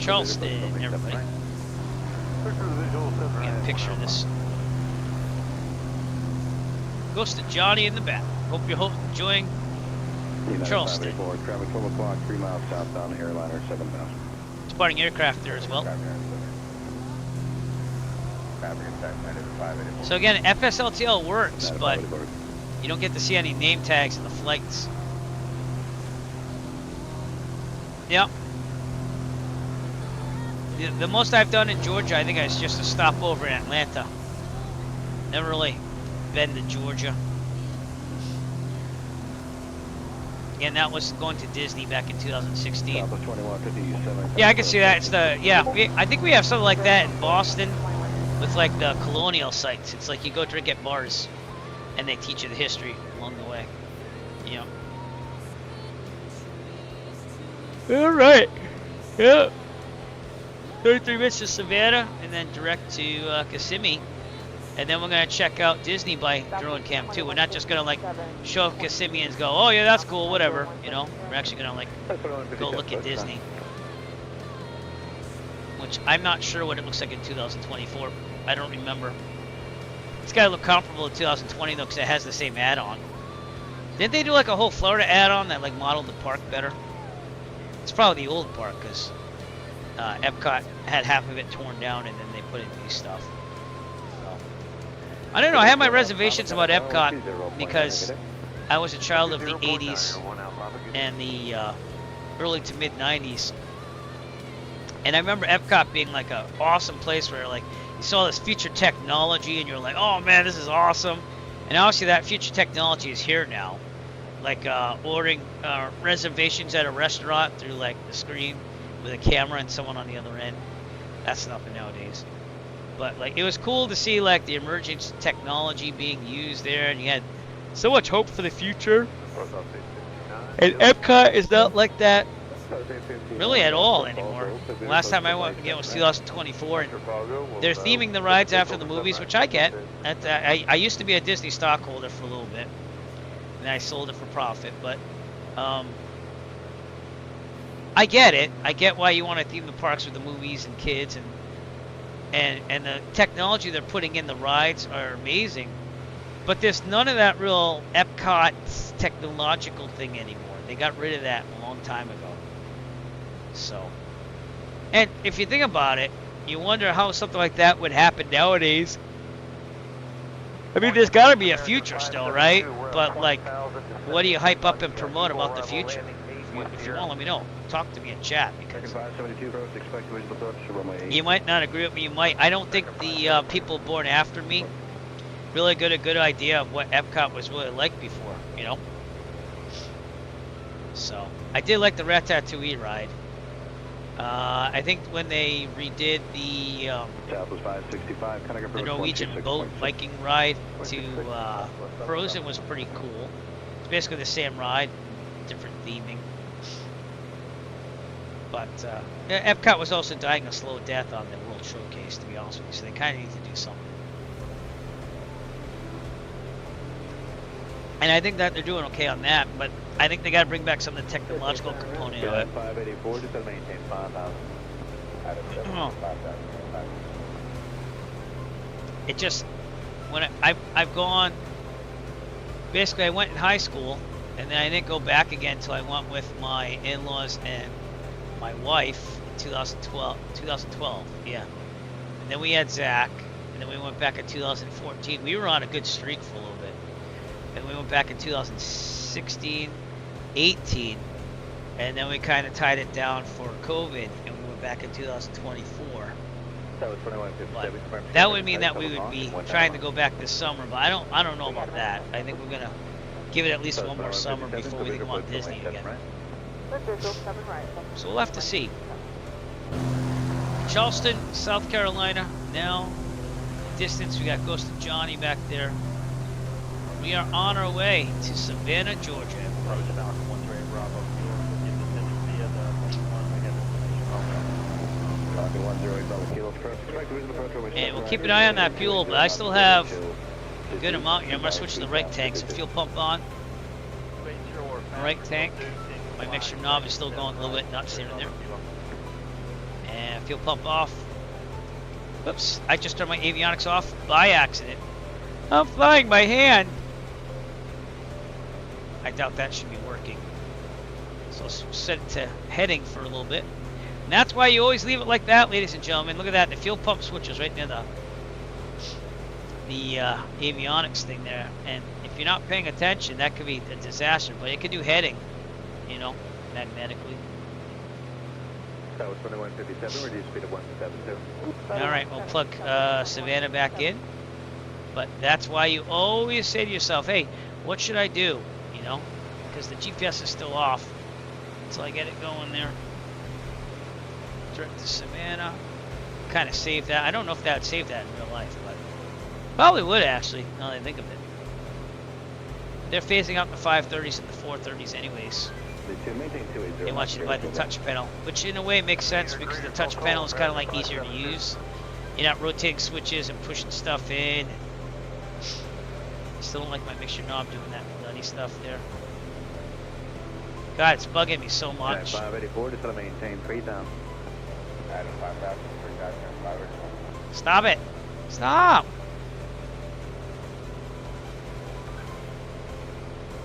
Charleston, everybody. Get a picture of this. Goes to Johnny in the back. Hope you're enjoying Charleston. Traffic 12 o'clock, 3 miles southbound, airliner 7000. Departing aircraft there as well. So again, FSLTL works, but you don't get to see any name tags in the flights. Yep. The most I've done in Georgia, I think, is just a stopover in Atlanta. Never really been to Georgia. Again, that was going to Disney back in 2016. Yeah, I can see that. It's the I think we have something like that in Boston with like the colonial sites. It's like you go drink at bars, and they teach you the history along the way. Yeah. All right. Yeah. 33 minutes to Savannah, and then direct to Kissimmee. And then we're going to check out Disney by drone cam too. We're not just going to like show up Kissimmee and go, oh yeah, that's cool, whatever. You know, we're actually going to like go look at Disney. Which I'm not sure what it looks like in 2024. I don't remember. It's got to look comparable to 2020 though, because it has the same add-on. Didn't they do like a whole Florida add-on that like modeled the park better? It's probably the old park, because EPCOT had half of it torn down and then they put in new stuff. I don't know, I have my reservations about EPCOT because I was a child of the 80s and the early to mid 90s. And I remember EPCOT being like an awesome place where like you saw this future technology and you're like, oh man, this is awesome. And obviously that future technology is here now. Like ordering reservations at a restaurant through like the screen with a camera and someone on the other end. That's nothing nowadays. But like it was cool to see like the emerging technology being used there, and you had so much hope for the future. And EPCOT is not like that really at all anymore. Last time I went again was 2024, and they're theming the rides after the movies, which I get. I used to be a Disney stockholder for a little bit, and I sold it for profit. But I get it. I get why you want to theme the parks with the movies and kids, and the technology they're putting in the rides are amazing. But there's none of that real EPCOT technological thing anymore. They got rid of that a long time ago. So, and if you think about it, you wonder how something like that would happen nowadays. I mean, there's got to be a future still, right? But like, what do you hype up and promote about the future? If you want, let me know. Talk to me in chat, because you might not agree with me. You might. I don't think the people born after me really got a good idea of what EPCOT was really like before, you know? So, I did like the Ratatouille ride. I think when they redid the Norwegian boat Viking ride to Frozen was pretty cool. It's basically the same ride, different theming. But EPCOT was also dying a slow death on the World Showcase, to be honest with you, so they kind of need to do something. And I think that they're doing okay on that, but I think they got to bring back some of the technological component of it. 584, just to maintain 5,000. It just, when I've gone, basically I went in high school, and then I didn't go back again until I went with my in-laws and my wife in 2012, yeah. And then we had Zach, and then we went back in 2014. We were on a good streak for a little bit. And we went back in 2016, 18, and then we kind of tied it down for COVID, and we went back in 2024. But that would mean that we would be trying to go back this summer, but I don't know about that. I think we're gonna give it at least one more summer before we think about Disney again. So we'll have to see. Charleston, South Carolina. Now, distance, we got Ghost of Johnny back there. We are on our way to Savannah, Georgia. And we'll keep an eye on that fuel, but I still have a good amount here. I'm going to switch to the right tank. So fuel pump on. Right tank. My mixture knob is still going a little bit nuts here and there. And fuel pump off. Oops, I just turned my avionics off by accident. I'm flying by hand. I doubt that should be working. So let's set it to heading for a little bit. And that's why you always leave it like that, ladies and gentlemen. Look at that. The fuel pump switches right near the avionics thing there. And if you're not paying attention, that could be a disaster. But it could do heading, you know, magnetically. That was 2157, reduced speed of 172. Alright, we'll plug Savannah back in. But that's why you always say to yourself, hey, what should I do? You know, because the GPS is still off until I get it going there. Direct to Savannah. Kind of save that. I don't know if that would save that in real life, but probably would actually, now that I think of it. They're phasing out the 530s and the 430s anyways. They want you to buy the touch panel, which in a way makes sense because the touch panel is kind of like easier to use. You're not rotating switches and pushing stuff in. I still don't like my mixture knob doing that nutty stuff there. God, it's bugging me so much. 584, just to maintain 3,000. Stop it! Stop!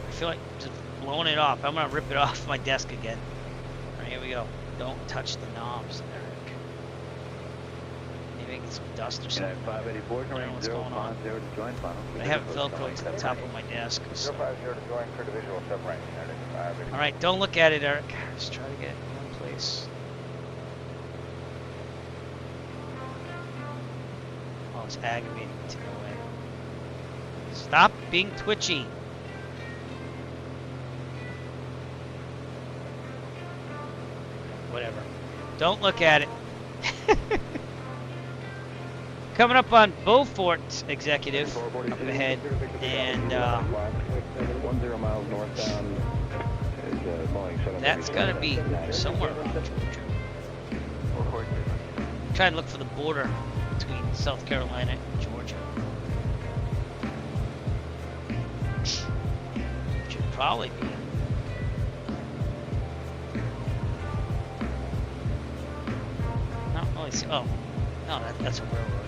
I feel like just blowing it off. I'm gonna rip it off my desk again. Alright, here we go. Don't touch the knobs, Eric. Maybe I get some dust or something. 584, I don't know what's going on. I have it velcroed to the top of my desk. So. Alright, don't look at it, Eric. Just try to get it in one place. Oh, it's aggravating me to no end. Stop being twitchy. Whatever. Don't look at it. Coming up on Beaufort Executive up ahead, and that's gonna be somewhere around Georgia. Try and look for the border between South Carolina and Georgia. probably be. No, oh, I see. Oh, no, that's a railroad.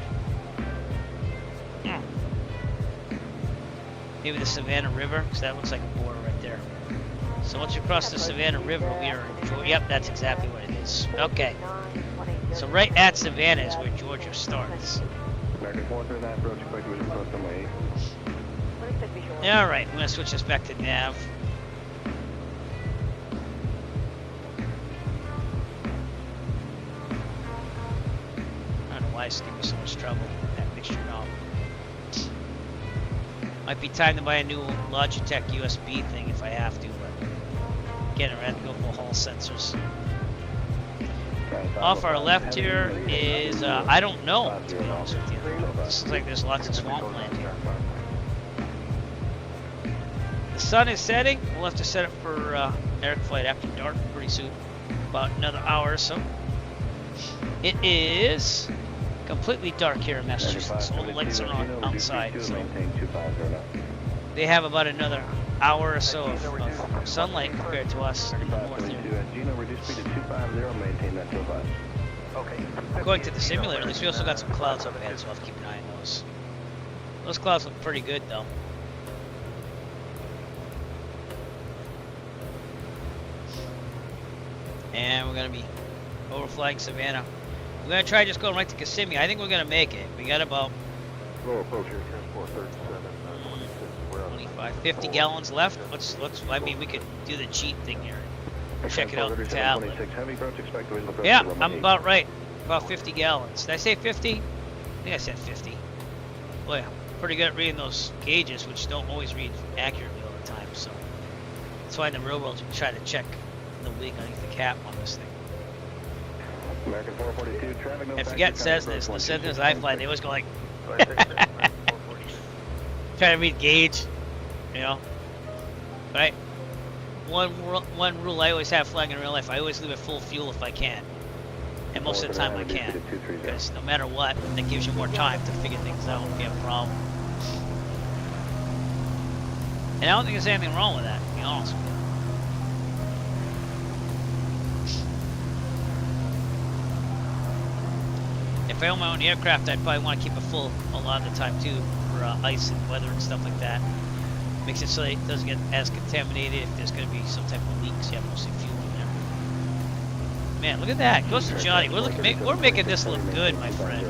Hmm. Maybe the Savannah River, because that looks like a border right there. So once you cross the Savannah River, we are in Georgia. Yep, that's exactly what it is. Okay. So right at Savannah is where Georgia starts. American 439 approach, expect to approach runway 8. All right, I'm gonna switch this back to nav. I don't know why it's giving me so much trouble, that mixture knob. Might be time to buy a new Logitech USB thing if I have to, but again, I have to go for Hall sensors. Off our left here is, I don't know, to be honest with you. This looks like there's lots of swampland here. The sun is setting. We'll have to set up for Eric flight after dark pretty soon, about another hour or so. It is completely dark here in Massachusetts. All the lights are on outside, so they have about another hour or so of sunlight compared to us in the north here. According to the simulator, at least we also got some clouds overhead, so I'll have to keep an eye on those. Those clouds look pretty good, though. And we're going to be overflying Savannah. We're going to try just going right to Kissimmee. I think we're going to make it. We got about 25, 50 gallons left. Let's. I mean, we could do the cheat thing here. Check it out on the tablet. Yeah, I'm about right. About 50 gallons. Did I say 50? I think I said 50. Boy, I'm pretty good at reading those gauges, which don't always read accurately all the time. So that's why in the real world you try to check the leak underneath the cap on this thing. American 442, traffic no. I forget it says this. The Sentinels I fly, they always go like try to read gauge, you know. Right? One rule I always have flying in real life: I always leave it full fuel if I can, and most of the time I can't, because no matter what, that gives you more time to figure things out if you have a problem. And I don't think there's anything wrong with that, to be honest with you. If I own my own aircraft, I'd probably want to keep it full a lot of the time too, for ice and weather and stuff like that. Makes it so that it doesn't get as contaminated if there's going to be some type of leaks. You have mostly fuel in there. Man, look at that. Goes to Johnny. We're making this look good, my friend.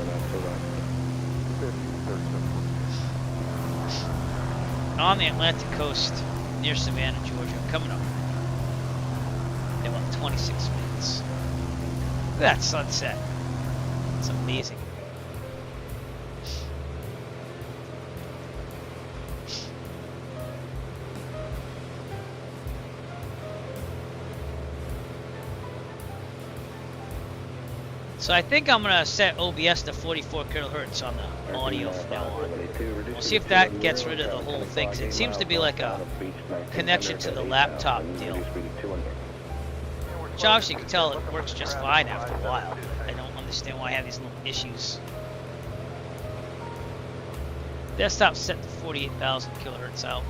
On the Atlantic coast, near Savannah, Georgia. Coming up in about 26 minutes. Look at that sunset. It's amazing. So I think I'm gonna set OBS to 44 kilohertz on the audio from now on. We'll see if that gets rid of the whole thing. 'Cause it seems to be like a connection to the laptop deal. Which obviously you can tell it works just fine after a while. I don't understand why I have these little issues. Desktop set to 48,000 kilohertz out.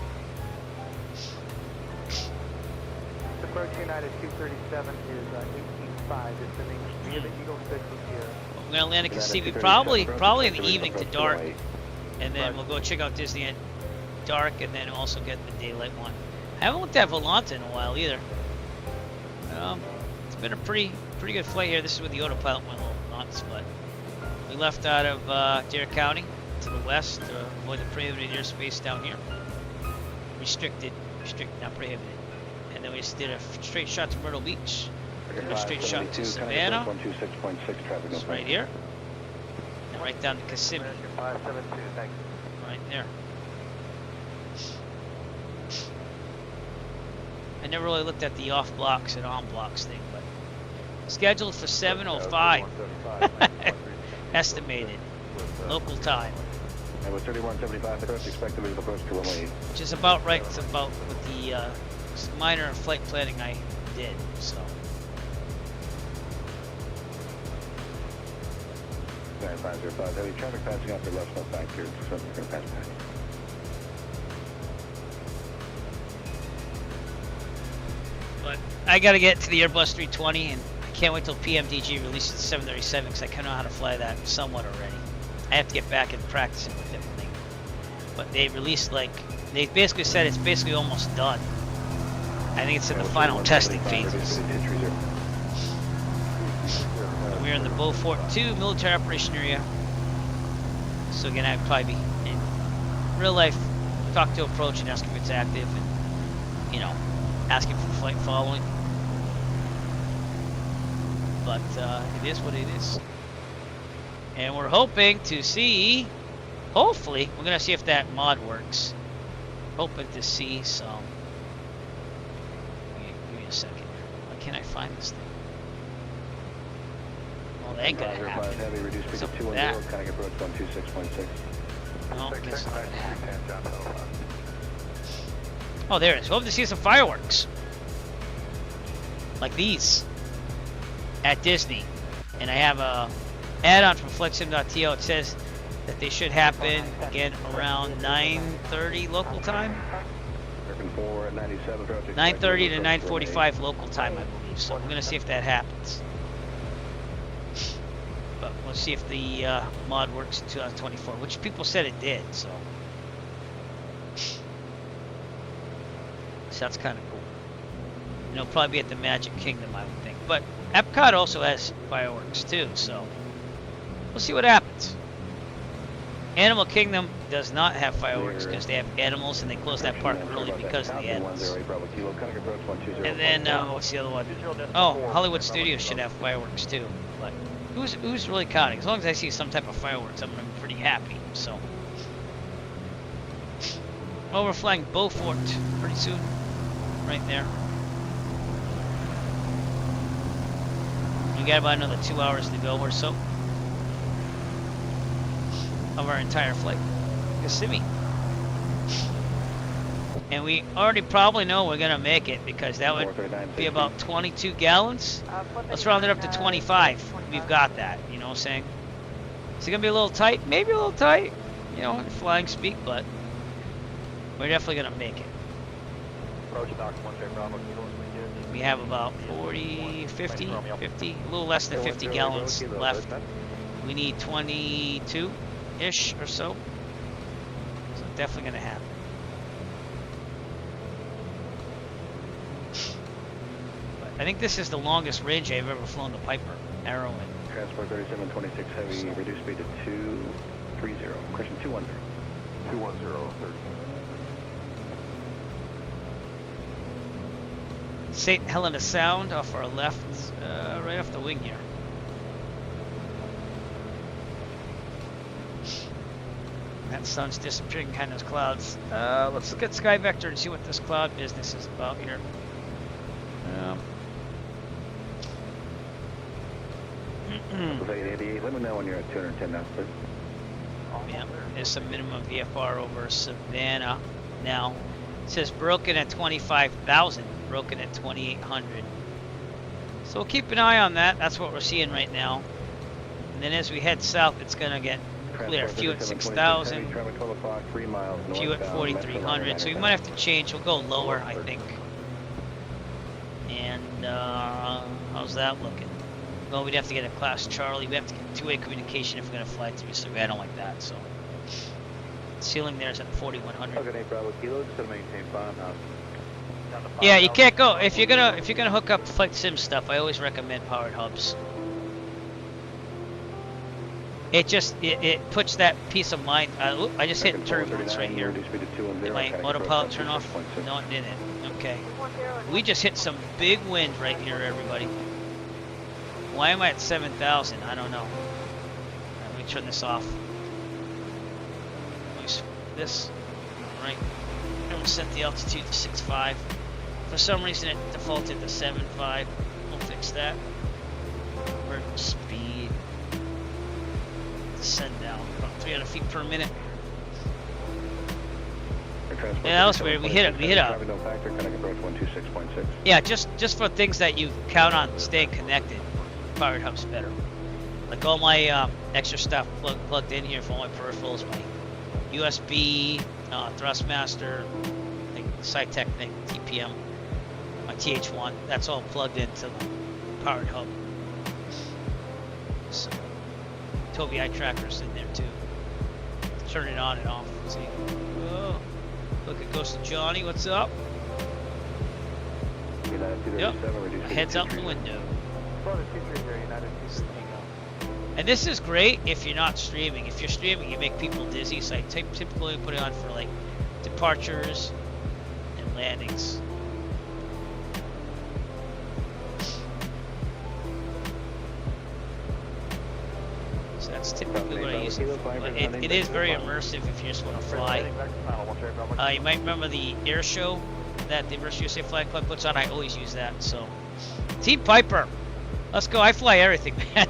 Approach United 237 is 18.5. Descending Eagle 6 is here. We're gonna land at Kissimmee probably in the evening to dark, and then we'll go check out Disney at dark, and then also get the daylight one. I haven't looked at Volanta in a while either. It's been a pretty good flight here. This is where the autopilot went a little nuts, but we left out of Dare County to the west to avoid the prohibited airspace down here. Restricted, not prohibited. And then we just did a straight shot to Myrtle Beach. Did a straight shot to Savannah. It's right here. And right down to Kissimmee. Right there. I never really looked at the off blocks and on blocks thing, but scheduled for 7:05. Estimated local time. Which is about right. It's about with the minor flight planning I did. So. Heavy traffic passing up the left side back here. So we're going to pass back. But I gotta get to the Airbus 320, and I can't wait till PMDG releases the 737 because I kind of know how to fly that somewhat already. I have to get back and practicing with it when but they released they basically said it's basically almost done. I think it's in the final testing phases. We're in the Beaufort 2 military operation area. So again, I'd probably be in real life, talk to approach and ask if it's active, and asking for flight following. But it is what it is. And we're hoping to see, hopefully, we're going to see if that mod works. Hoping to see some, give me a second. Why can't I find this thing? Well, they ain't going to happen. What's up with that? No, guess it's not going to happen. Oh, there it is. Hope to see some fireworks. Like these. At Disney. And I have a add-on from FlexSim.to. It says that they should happen again around 9:30 local time. 9:30 to 9:45 local time, I believe. So we're going to see if that happens. But we'll see if the mod works in 2024, which people said it did. So that's kind of cool. And it'll probably be at the Magic Kingdom, I would think. But EPCOT also has fireworks too, so we'll see what happens. Animal Kingdom does not have fireworks because they have animals and they close that park early because of the animals. And then what's the other one? Oh, Hollywood Studios should have fireworks too. But who's really counting? As long as I see some type of fireworks, I'm gonna be pretty happy. So, well, we're flying Beaufort pretty soon, right there. We got about another 2 hours to go or so of our entire flight. Kissimmee. And we already probably know we're gonna make it because that would be about 22 gallons. Let's round it up to 25. We've got that, you know what I'm saying? Is it gonna be a little tight? Maybe a little tight, in flying speak, but we're definitely gonna make it. We have about 40, 50, a little less than 50 gallons left. We need 22-ish or so. So definitely gonna happen. But I think this is the longest range I've ever flown the Piper Arrow in. Transport 3726 Heavy, reduced speed to 230, question 210. 210, St. Helena Sound off our left, right off the wing here. That sun's disappearing behind those clouds. Let's look at Sky Vector and see what this cloud business is about here. Let me know when you're at 210 knots, please. Yeah, there's some minimum VFR over Savannah now. It says broken at 25,000, broken at 2,800. So we'll keep an eye on that. That's what we're seeing right now. And then as we head south, it's going to get clear. A few at 6,000, a few at 4,300. So we might have to change. We'll go lower, I think. And how's that looking? Well, we'd have to get a Class Charlie. We have to get two-way communication if we're going to fly through, so I don't like that. So ceiling there is at 4,100. Yeah, you can't go if you're gonna hook up flight sim stuff. I always recommend powered hubs. It just it puts that peace of mind. I just hit turbulence right here. Did my autopilot turn off? No, it didn't. Okay. We just hit some big wind right here, everybody. Why am I at 7,000? I don't know. Right, let me turn this off. This. Right. I'm going to set the altitude to 6.5. For some reason it defaulted to 7.5. We'll fix that. Vertical speed. Descend down about 300 feet per minute. Yeah, that was weird. We hit a. Yeah, just for things that you count on staying connected. Powered hub's better. Like all my extra stuff plugged in here for all my peripherals, my USB, Thrustmaster, like SciTech thing, TPM. my TH1. That's all plugged into the powered hub. So, Tobii tracker's in there too. Turn it on and off. See? Oh, look, it goes to Johnny. What's up? Yep. Heads out the window. And this is great if you're not streaming. If you're streaming, you make people dizzy. So I typically put it on for like departures and landings. So that's typically what I use it for. But it is very immersive if you just want to fly. You might remember the air show that the Immersive USA Flight Club puts on. I always use that. So, Team Piper, let's go. I fly everything, man.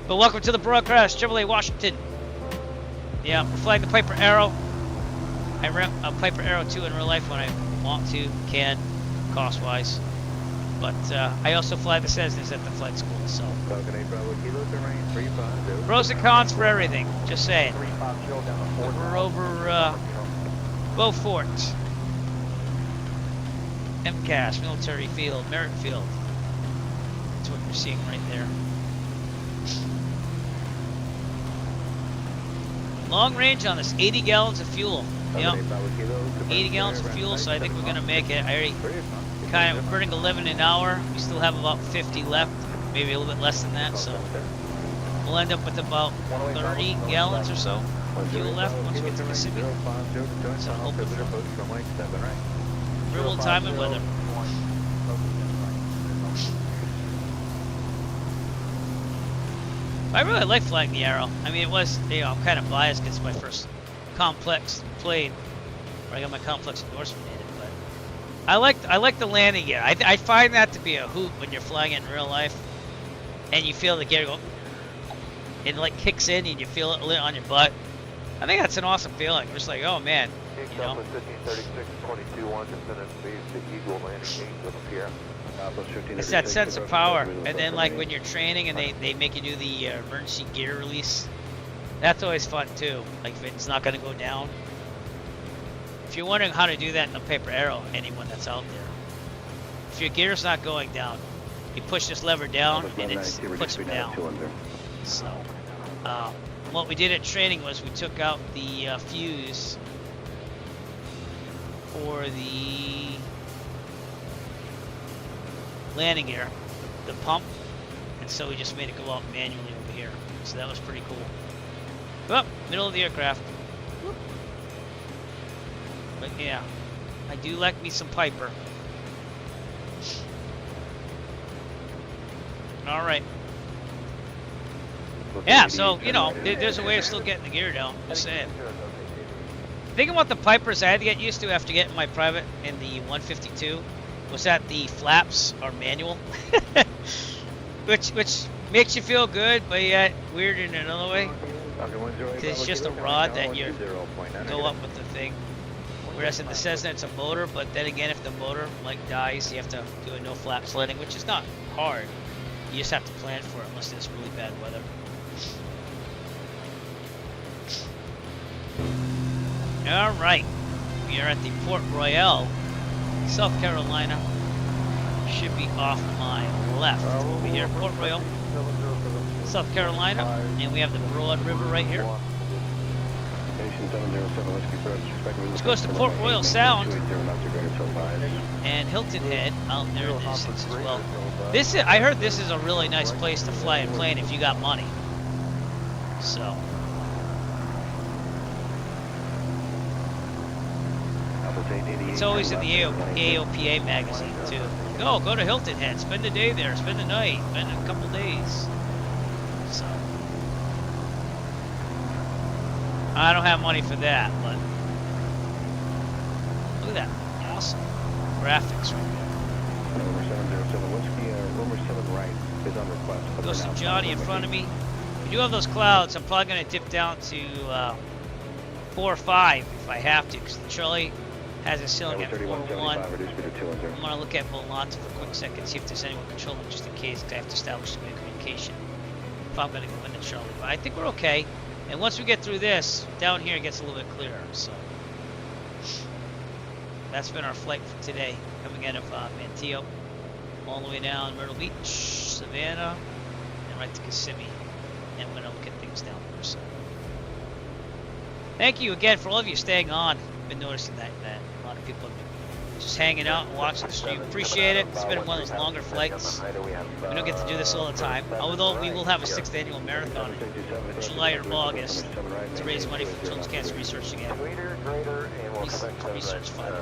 But welcome to the broadcast, Chevrolet Washington. Yeah, we're flying the Piper Arrow. I rent a Piper Arrow 2 in real life when I want to, can, cost-wise. But I also fly the Cessnas at the flight school, so. Pros and cons for everything, just saying. We're over Beaufort. MCAS, Military Field, Merritt Field. That's what you're seeing right there. Long range on this, 80 gallons of fuel. Yep, 80 gallons of fuel, so I think we're going to make it. I already kind of burning 11 an hour. We still have about 50 left, maybe a little bit less than that, so we'll end up with about 30 gallons or so fuel left once we get to Kissimmee. So hoping for real time and weather. I really like flying the Arrow. I mean, it was, you know, I'm kind of biased because it's my first complex plane, where I got my complex endorsement in it, but I like the landing gear. I find that to be a hoot when you're flying it in real life, and you feel the gear go, it like kicks in and you feel it on your butt. I think that's an awesome feeling. Just like, oh man, you know. It's that sense of power, and then like when you're training and they make you do the emergency gear release, that's always fun too. Like if it's not going to go down. If you're wondering how to do that in a Piper Arrow, anyone that's out there, if your gear's not going down, you push this lever down and it puts it down. So what we did at training was we took out the fuse for the landing gear, the pump, and so we just made it go out manually over here. So that was pretty cool. Well, middle of the aircraft. But yeah, I do like me some Piper. All right. Yeah, so you know, there's a way of still getting the gear down. Just saying. Thinking about the Pipers I had to get used to after getting my private in the 152 was that the flaps are manual, which makes you feel good, but yet weird in another way. It's just a rod that you go up with the thing. Whereas in the Cessna it's a motor, but then again if the motor like dies, you have to do a no flap sledding, which is not hard. You just have to plan for it unless there's really bad weather. All right, we are at the Port Royal, South Carolina. Should be off my left. Over here, Port Royal, South Carolina, and we have the Broad River right here. This goes to Port Royal Sound and Hilton Head out there in the distance as well. This is, I heard this is a really nice place to fly a plane if you got money. So. It's always in the AOPA magazine too. Go to Hilton Head, spend a day there, spend the night, spend a couple days. So I don't have money for that, but look at that, awesome graphics right there. Goes to Johnny in front of me. We do have those clouds. I'm probably going to dip down to 4 or 5 if I have to, because the Charlie has a ceiling at 4-1. I'm going to look at Volante for a quick second, see if there's anyone controlling, just in case, because I have to establish some communication if I'm going to go into Charlie. But I think we're okay. And once we get through this, down here it gets a little bit clearer. So that's been our flight for today. Coming out of Manteo, all the way down Myrtle Beach, Savannah, and right to Kissimmee. And we're gonna look at things down there. So, thank you again for all of you staying on. I've been noticing that a lot of people have been just hanging out and watching the stream. Appreciate it. It's been one of those longer flights. We don't get to do this all the time. Although we will have a 6th annual marathon in July or August to raise money for children's cancer research again. Research fund.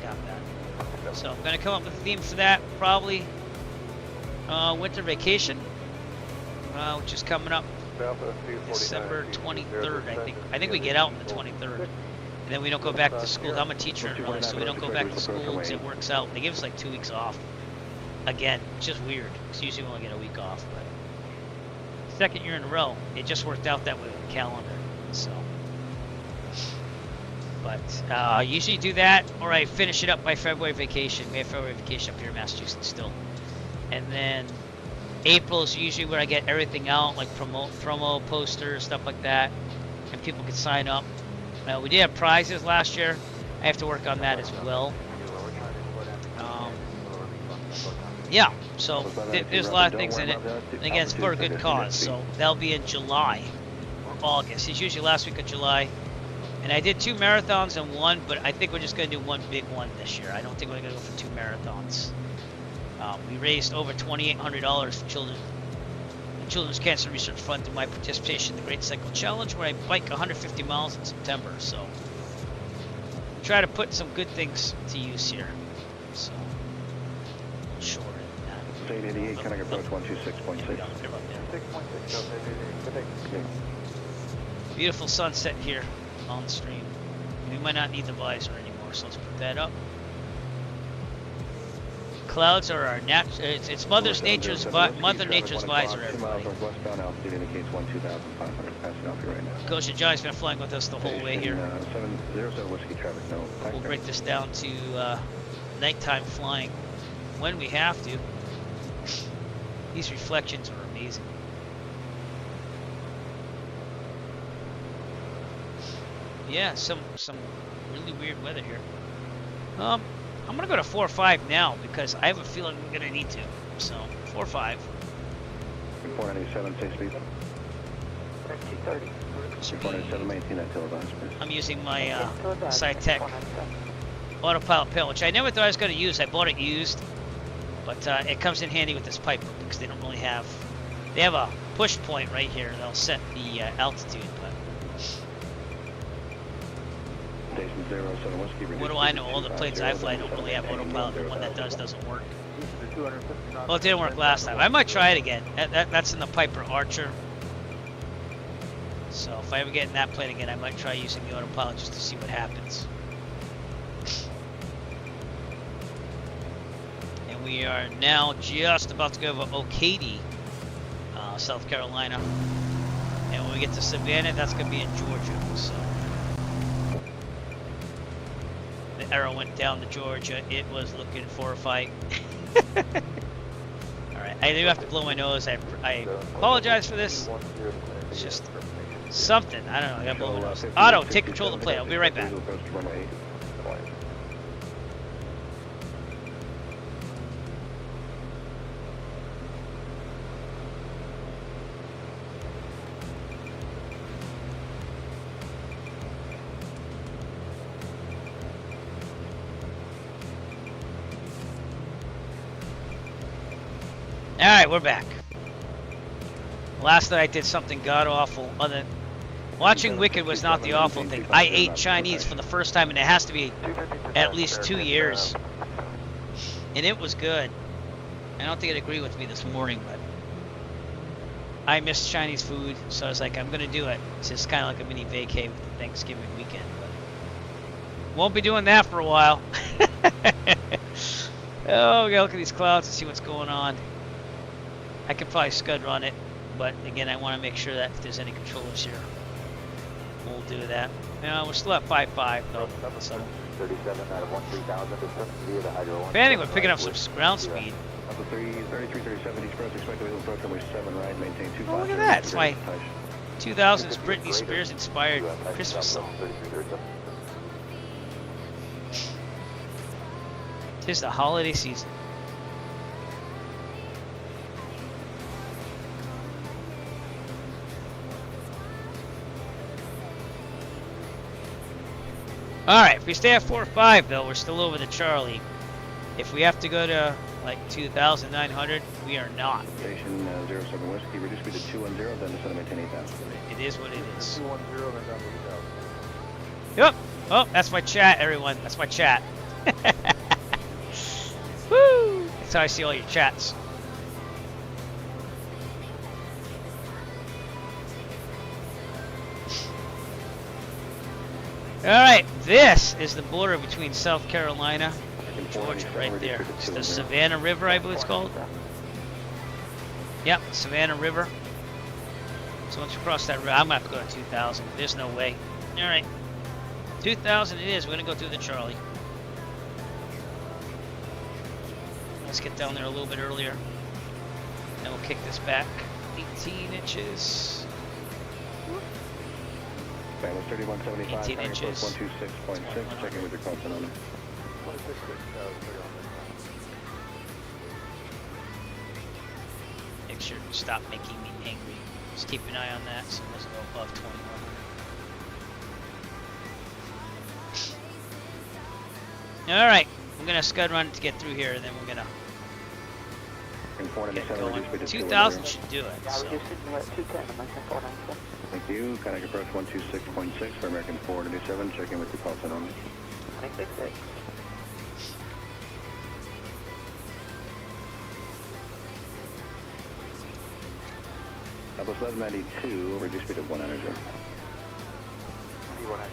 Got that. So I'm gonna come up with a theme for that. Probably winter vacation, which is coming up December 23rd. I think we get out on the 23rd. And then we don't go back to school. I'm a teacher in Raleigh, so we don't go back to school because it works out. They give us like 2 weeks off. Again, it's just weird. Because usually we only get a week off. But 2nd year in a row, it just worked out that way with the calendar. So, but usually do that, or I finish it up by February vacation. We have February vacation up here in Massachusetts still. And then April is usually where I get everything out, like promo posters, stuff like that, and people can sign up. We did have prizes last year. I have to work on that as well. Yeah, so there's a lot of things in it. And again, it's for a good cause. So that'll be in July or August. It's usually last week of July. And I did 2 marathons and 1, but I think we're just going to do 1 big one this year. I don't think we're going to go for 2 marathons. We raised over $2,800 for Children's Cancer Research Fund through my participation in the Great Cycle Challenge, where I bike 150 miles in September. So try to put some good things to use here. So short than that. 888, can I approach 126.6? Beautiful sunset here on the stream. We might not need the visor anymore, so let's put that up. Clouds are our it's Mother Nature's visor, everybody. Coach Johnny's been flying with us the whole way here. We'll break this down to nighttime flying when we have to. These reflections are amazing. Yeah, some really weird weather here. I'm gonna go to 4 or 5 now because I have a feeling we're gonna need to. So 4 or 5. 497, 6 speed. 497, maintain that televisor. I'm using my SciTech autopilot pail, which I never thought I was gonna use. I bought it used, but it comes in handy with this pipe because they don't really have. They have a push point right here. They'll set the altitude, but. What do I know? All the planes I fly don't really have autopilot. The one that doesn't work. Well, it didn't work last time. I might try it again. That's in the Piper Archer. So if I ever get in that plane again, I might try using the autopilot just to see what happens. And we are now just about to go over Ocady, South Carolina. And when we get to Savannah, that's going to be in Georgia. So. Arrow went down to Georgia. It was looking for a fight. Alright, I do have to blow my nose. I apologize for this. It's just something. I don't know. I gotta blow my nose. Otto, take control of the plane. I'll be right back. Alright, we're back. Last night I did something god-awful. Watching Wicked was not the awful thing. I ate Chinese for the first time, and it has to be at least 2 years. And it was good. I don't think it'd agree with me this morning, but I missed Chinese food, so I was like, I'm going to do it. It's just kind of like a mini vacay with the Thanksgiving weekend. But won't be doing that for a while. Oh, we gotta look at these clouds and see what's going on. I could probably scud run it, but again, I want to make sure that if there's any controllers here, we'll do that. We're still at 5.5 though. So. 37 out of 13,000 distance via the hydro. If anything, we're picking up some ground speed. Up to 3337 East Coast, expect to approach runway 7 right, maintain 25. Oh, look at that! It's my 2000s Britney Spears inspired Christmas song. 'Tis the holiday season. Alright, if we stay at 4-5 though, we're still over the Charlie. If we have to go to like 2,900, we are not. Station 07 Whiskey, reduce speed to 210, then descend to maintain 8,000. It is what it is. 210, then down to 8,000. Yep. Oh, that's my chat, everyone. That's my chat. Woo! That's how I see all your chats. Alright, this is the border between South Carolina and Georgia, right there. It's the Savannah River, I believe it's called. Yep, Savannah River. So once you cross that river, I'm going to have to go to 2,000. There's no way. Alright. 2,000 it is. We're going to go through the Charlie. Let's get down there a little bit earlier. Then we'll kick this back 18 inches. Family 3175, 18 inches. 126.6, checking with your constant on it. Make sure to stop making me angry. Just keep an eye on that so it doesn't go above 2100. Alright, we're going to scud run to get through here, and then we're going to get going. 2,000 should do it. So. Thank you. Connect approach 126.6 for American 497, checking with your constant on it. 266. Southwest 1192, reduce speed of 100. Alright.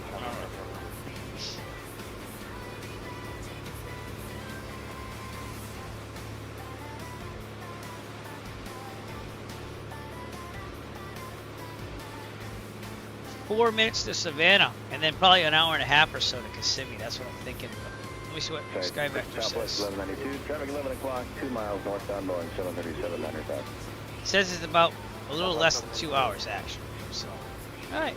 4 minutes to Savannah, and then probably an hour and a half or so to Kissimmee. That's what I'm thinking. Let me see what Skyvector Southwest says. 1192, traffic 11 o'clock, 2 miles northbound, Boeing 737, 900,000. It says it's about a little less than 2 hours, actually. So, alright.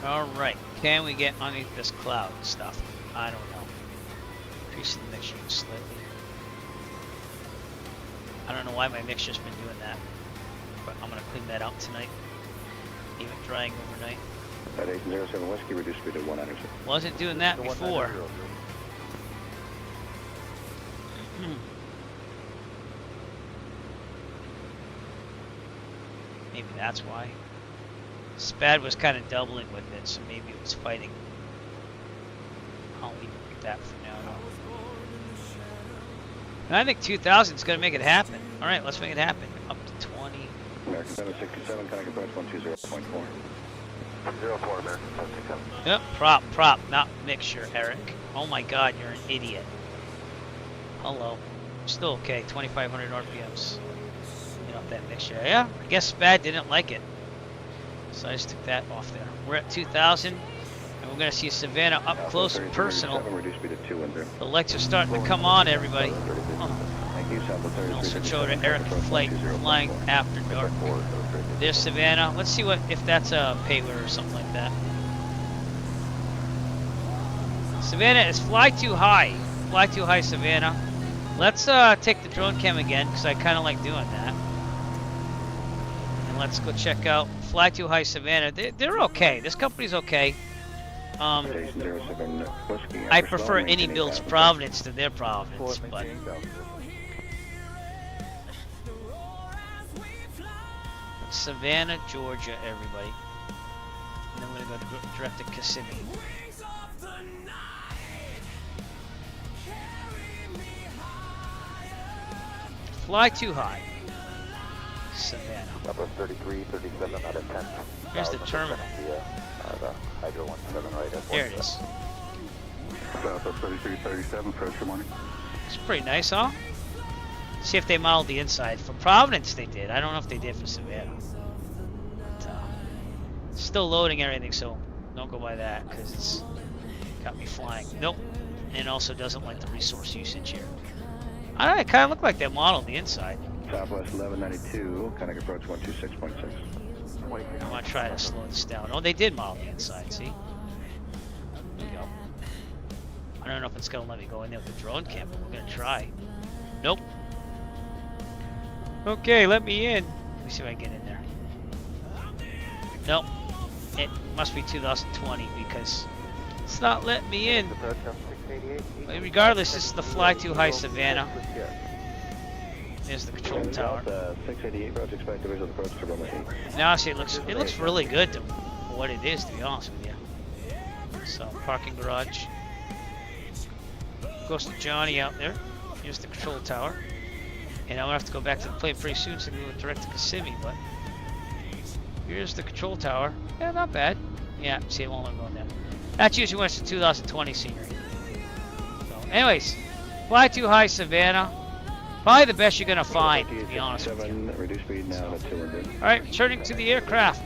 Alright, can we get underneath this cloud stuff? I don't know. Increasing the mixture slightly. I don't know why my mixture's been doing that, but I'm gonna clean that out tonight. Leave it drying overnight. At 807 Whiskey, reduce speed to 100. Wasn't doing that before. Maybe that's why. Spad was kind of doubling with it, so maybe it was fighting. I'll leave it like that for now. And I think 2,000 is going to make it happen. All right, let's make it happen. Up to 20. American 767, connect approach 120.4. 04, American 767. Yep, prop, not mixture, Eric. Oh my God, you're an idiot. Hello. Still okay, 2,500 RPMs. You know, that mixture. Yeah, I guess Spad didn't like it. So I just took that off there. We're at 2,000, and we're going to see Savannah up close and personal. The lights are starting to come on, everybody. I'll switch over to Eric Flight, flying after dark. There's Savannah. Let's see if that's a payload or something like that. Savannah is fly too high. Fly too high, Savannah. Let's take the drone cam again, because I kind of like doing that. And let's go check out Fly Too High Savannah. They're okay. This company's okay. I prefer any build's Providence to their Providence, but Savannah, Georgia, everybody. And then we're gonna go direct to Kissimmee. Fly too high, Savannah. Number 33, 37 out of 10. Here's the terminal. The Hydro 17 right at There it is. Southwest 33, 37, approach, good morning. It's pretty nice, huh? See if they modeled the inside. For Providence, they did. I don't know if they did for Savannah. But, still loading everything, so don't go by that, because it's got me flying. Nope. And it also doesn't like the resource usage here. I don't know, it kind of looked like they modeled the inside. Southwest 1192, kind of approach 126.6. I want to try to slow this down. Oh, they did model the inside, see? There we go. I don't know if it's going to let me go in there with the drone cam, but we're going to try. Nope. Okay, let me in. Let me see if I can get in there. Nope. It must be 2020 because it's not letting me in. But regardless, this is the Fly Too High Savannah. There's the control tower. 688 approach, expect visual approach to runway 8. Now see, it looks really good for what it is, to be honest with you. So parking garage. Goes to Johnny out there. Here's the control tower. And I'm gonna have to go back to the plane pretty soon so I can go direct to Kissimmee, but here's the control tower. Yeah, not bad. Yeah, see, it won't let me go in there. That's usually when it's the 2020 scenery. So, anyways, Fly Too High Savannah. Probably the best you're gonna find, to be honest with you. Reduce speed now to 200. Alright, returning to the aircraft.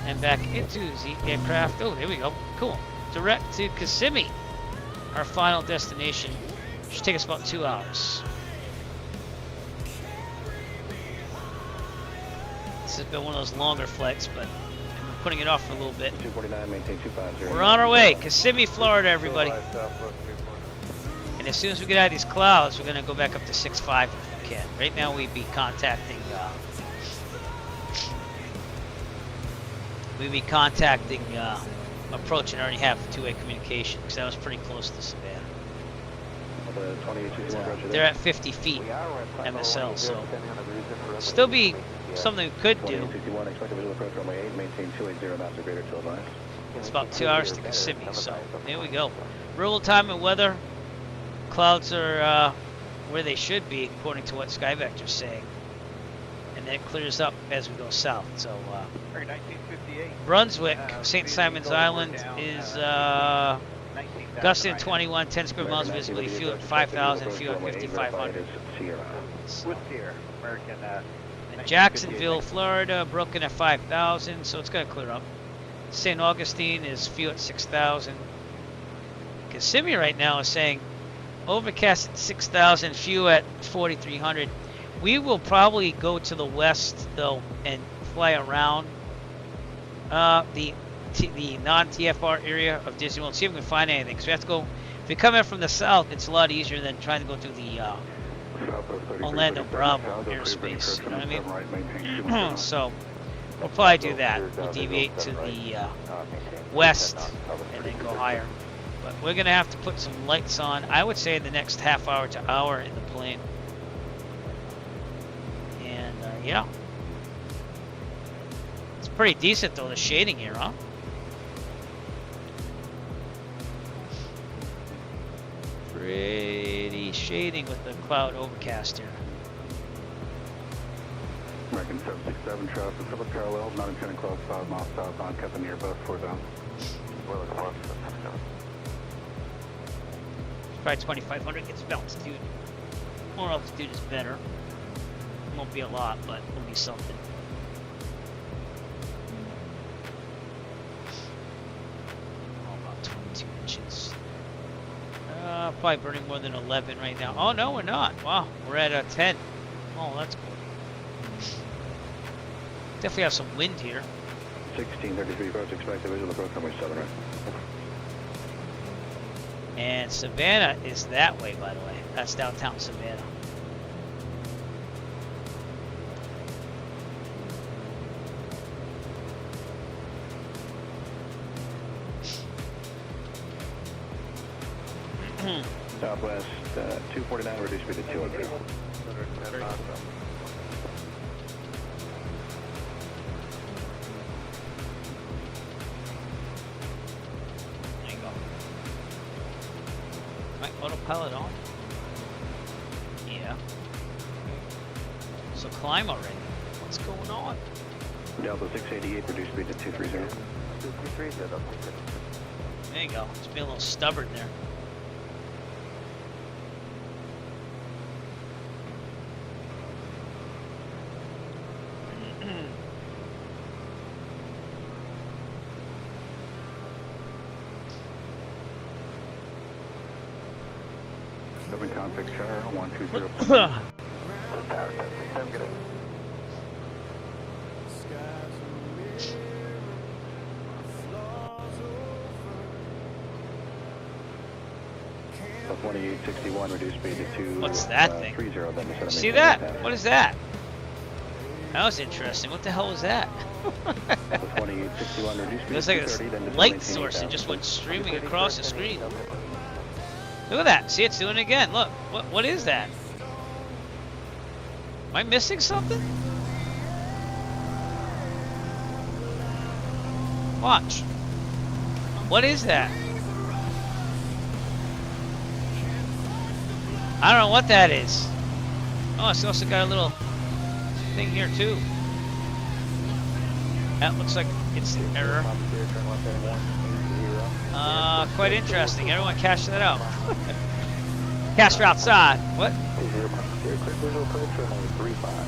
And back into the aircraft. Oh, there we go. Cool. Direct to Kissimmee. Our final destination. Should take us about 2 hours. This has been one of those longer flights, but I've been putting it off for a little bit. 249, maintain 250. We're on our way. Kissimmee, Florida, everybody. And as soon as we get out of these clouds, we're going to go back up to 6.5 if we can. Right now, we'd be contacting approach and already have two-way communication because that was pretty close to Savannah. They're at 50 feet MSL, so still be something we could do. It's about 2 hours to Kissimmee, so there we go. Real time and weather. Clouds are where they should be according to what SkyVector's saying, and then it clears up as we go south. So Brunswick, St. Simon's Island is gusting at 21, 10 square miles visibility, fuel at 5,000, fuel at 5,500. So, and Jacksonville, Florida, broken at 5,000, so it's going to clear up. St. Augustine is fuel at 6,000. Kissimmee right now is saying overcast at 6,000, fuel at 4,300. We will probably go to the west though and fly around the non-TFR area of Disney World, see if we can find anything. Because we have to go. If we come in from the south, it's a lot easier than trying to go through the Orlando Bravo airspace. You know what I mean? So we'll probably do that. We'll deviate to the west and then go higher. But we're gonna have to put some lights on. I would say the next half hour to hour in the plane. And yeah, it's pretty decent though, the shading here, huh? Pretty shading with the cloud overcast here. American 767 traffic, Pacific parallel, not intending close 5 miles south on Kissimmee, both 4 down. Well, it's close. Probably 2,500 gets altitude. More altitude is better. Won't be a lot, but will be something. Oh, about 22 inches. Probably burning more than 11 right now. Oh no, we're not. Wow, we're at 10. Oh, that's cool. Definitely have some wind here. 1633 approach, expected visual approach runway 7 right. And Savannah is that way, by the way. That's downtown Savannah. Southwest 249, reduce speed to 200. There you go. Right, autopilot on. Yeah. So climb already. What's going on? Delta 688, reduce speed to 230. There you go. Just be a little stubborn there. Open config char 120. 2861, reduce speed to What's that thing? 30, then descend See that? What is that? That was interesting. What the hell was that? 2861, reduce It speed was to like a 30, then descend light source and just went streaming across the screen. Look at that. See, it's doing it again. Look. What is that? Am I missing something? Watch. What is that? I don't know what that is. Oh, it's also got a little thing here too. That looks like it's an error. Quite interesting. Everyone cash that out. Cash outside. What?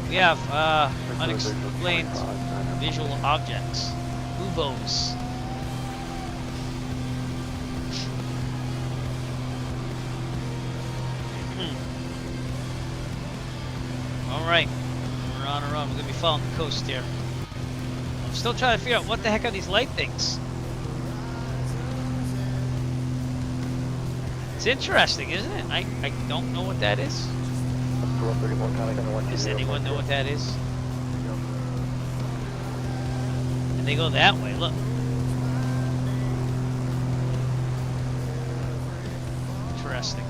We have unexplained visual objects. UFOs. Alright. We're on our own. We're going to be following the coast here. I'm still trying to figure out what the heck are these light things. It's interesting, isn't it? I don't know what that is. Does anyone know what that is? And they go that way, look. Interesting.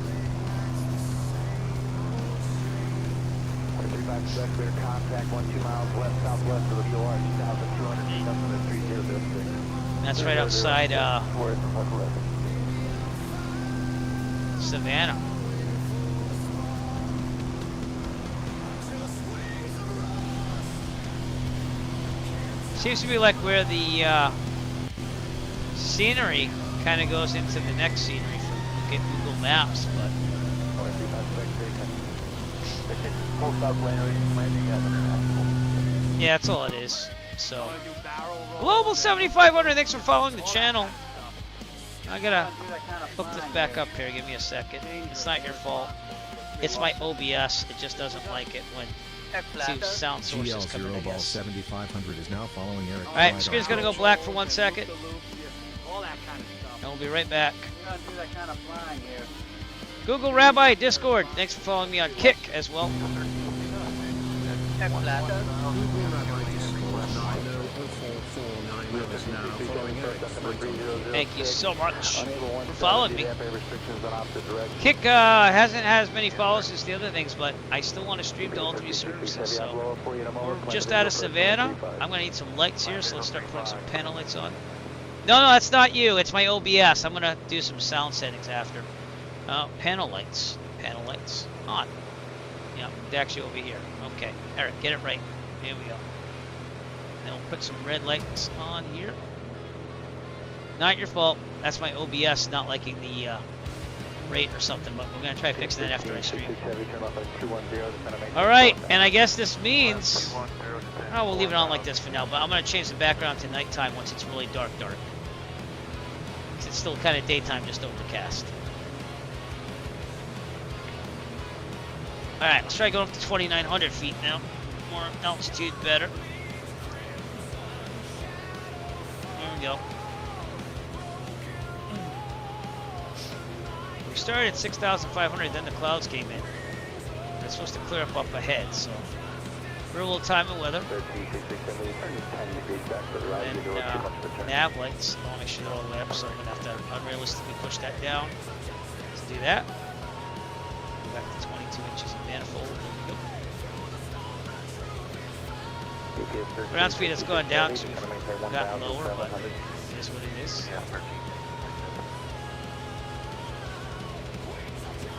Contact 12 miles west southwest of the VOR 2200. That's right outside Savannah. Seems to be like where the scenery kind of goes into the next scenery if you look at Google Maps, but yeah, that's all it is. So, Global 7500, thanks for following the channel. I gotta hook this back up here. Give me a second. It's not your fault. It's my OBS. It just doesn't like it when two sound sources come in. GL0 Ball 7500 is now following Eric. All right, screen's gonna go black for 1 second. And we'll be right back. Google Rabbi Discord, thanks for following me on Kick as well. Thank you so much for following me. Kick hasn't had as many follows as the other things, but I still want to stream to all 3 services. So we're just out of Savannah. I'm gonna need some lights here, so let's start putting some panel lights on. No, that's not you. It's my OBS. I'm gonna do some sound settings after. Panel lights on. Yeah, they're actually over here. Okay, Eric, get it right. Here we go. Then we'll put some red lights on here. Not your fault. That's my OBS not liking the rate or something, but we're gonna try fixing that after I stream. All right, and I guess this means we'll leave it on like this for now. But I'm gonna change the background to nighttime once it's really dark. It's still kind of daytime, just overcast. All right, let's try going up to 2,900 feet now. More altitude, better. There we go. We started at 6,500, then the clouds came in. It's supposed to clear up ahead, so we're a little time of weather. And nav lights. I want to make sure they're all the way up, so I'm gonna have to unrealistically push that down. Let's do that. Go back to 22 inches of manifold. There we go. Ground speed has gone down because we've gotten lower, but it is what it is.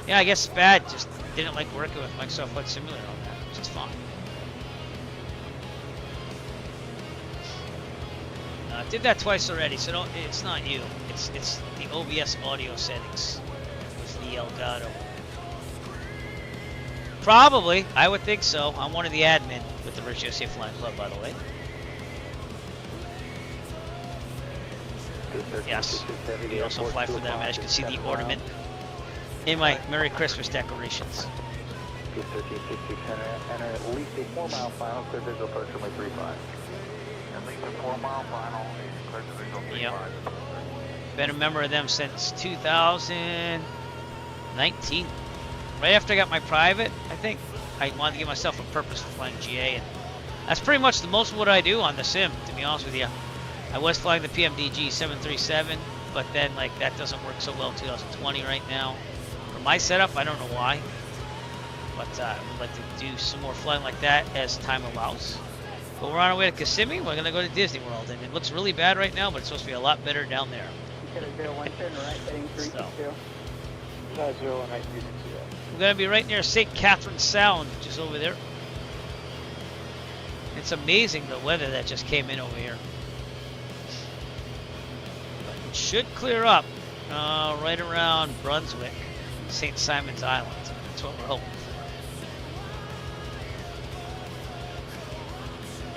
Yeah, I guess SPAD just didn't like working with Microsoft Flight Simulator on that, which is fine. Did that twice already, so it's not you. It's the OBS audio settings with the Elgato. Probably, I would think so. I'm one of the admin with the Virtuoso Flying Club, by the way. Yes, we also fly for them. As you can see, the ornament in my Merry Christmas decorations. And at least a 4-mile final, clear visual approach runway 35. At least a 4-mile final, clear visual 35. Yep. Been a member of them since 2000. 19. Right after I got my private, I think I wanted to give myself a purpose for flying GA, and that's pretty much the most of what I do on the sim, to be honest with you. I was flying the PMDG 737, but then like that doesn't work so well in 2020 right now. For my setup, I don't know why, but I would like to do some more flying like that as time allows. But we're on our way to Kissimmee. We're gonna go to Disney World, and it looks really bad right now, but it's supposed to be a lot better down there. So, we're gonna be right near St. Catherine Sound, which is over there. It's amazing the weather that just came in over here. But it should clear up right around Brunswick, St. Simon's Island. That's what we're hoping for.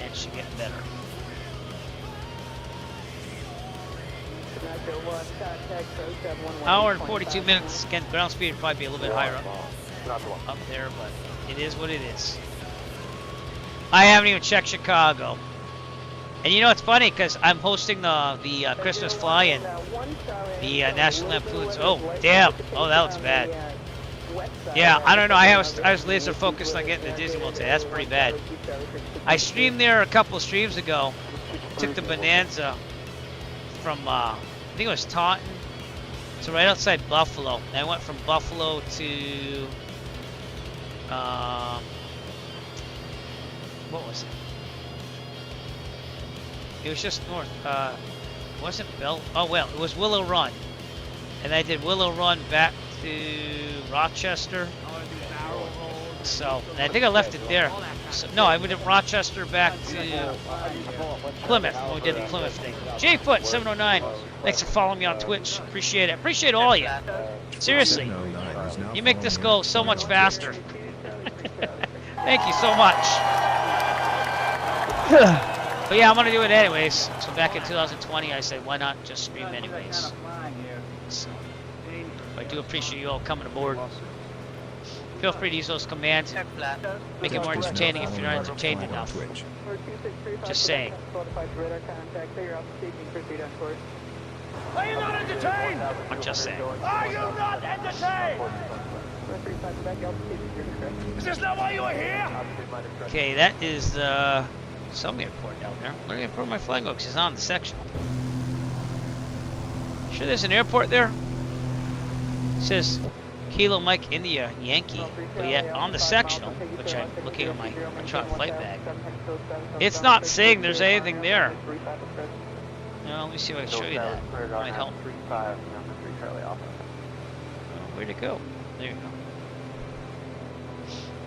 And it should get better. Hour and 42 minutes. Again, ground speed would probably be a little bit higher up there, but it is what it is. I haven't even checked Chicago. And you know, it's funny because I'm hosting the Christmas fly-in, the National Lampoon's. Oh, damn. Oh, that looks bad. Yeah, I don't know. I was laser focused on getting to Disney World today. That's pretty bad. I streamed there a couple of streams ago. Took the Bonanza from, I think it was Taunton, so right outside Buffalo. And I went from Buffalo to, what was it? It was just north. Wasn't Bell? Oh well, it was Willow Run, and I did Willow Run back to Rochester. So and I think I left it there. So, no, I went to Rochester back to Plymouth when we did the Plymouth thing. Jfoot 709. Thanks for following me on Twitch. Appreciate it. Appreciate all of you. Seriously, you make this go so much faster. Thank you so much. But yeah, I'm gonna do it anyways. So back in 2020, I said, why not just stream anyways? So I do appreciate you all coming aboard. Feel free to use those commands. Make it more entertaining if you're not entertained enough. Just saying. Are you not entertained? I'm just saying. Are you not entertained? Is this not why you are here? Okay, that is some airport down there. What airport am I flying over? Because it's on the section. Sure there's an airport there? It says Kilo Mike India Yankee. But yet on the sectional, which I'm looking at my electronic flight bag, it's not saying there's anything there. No, let me see if I can show you that. Might help. Where'd it go? There you go.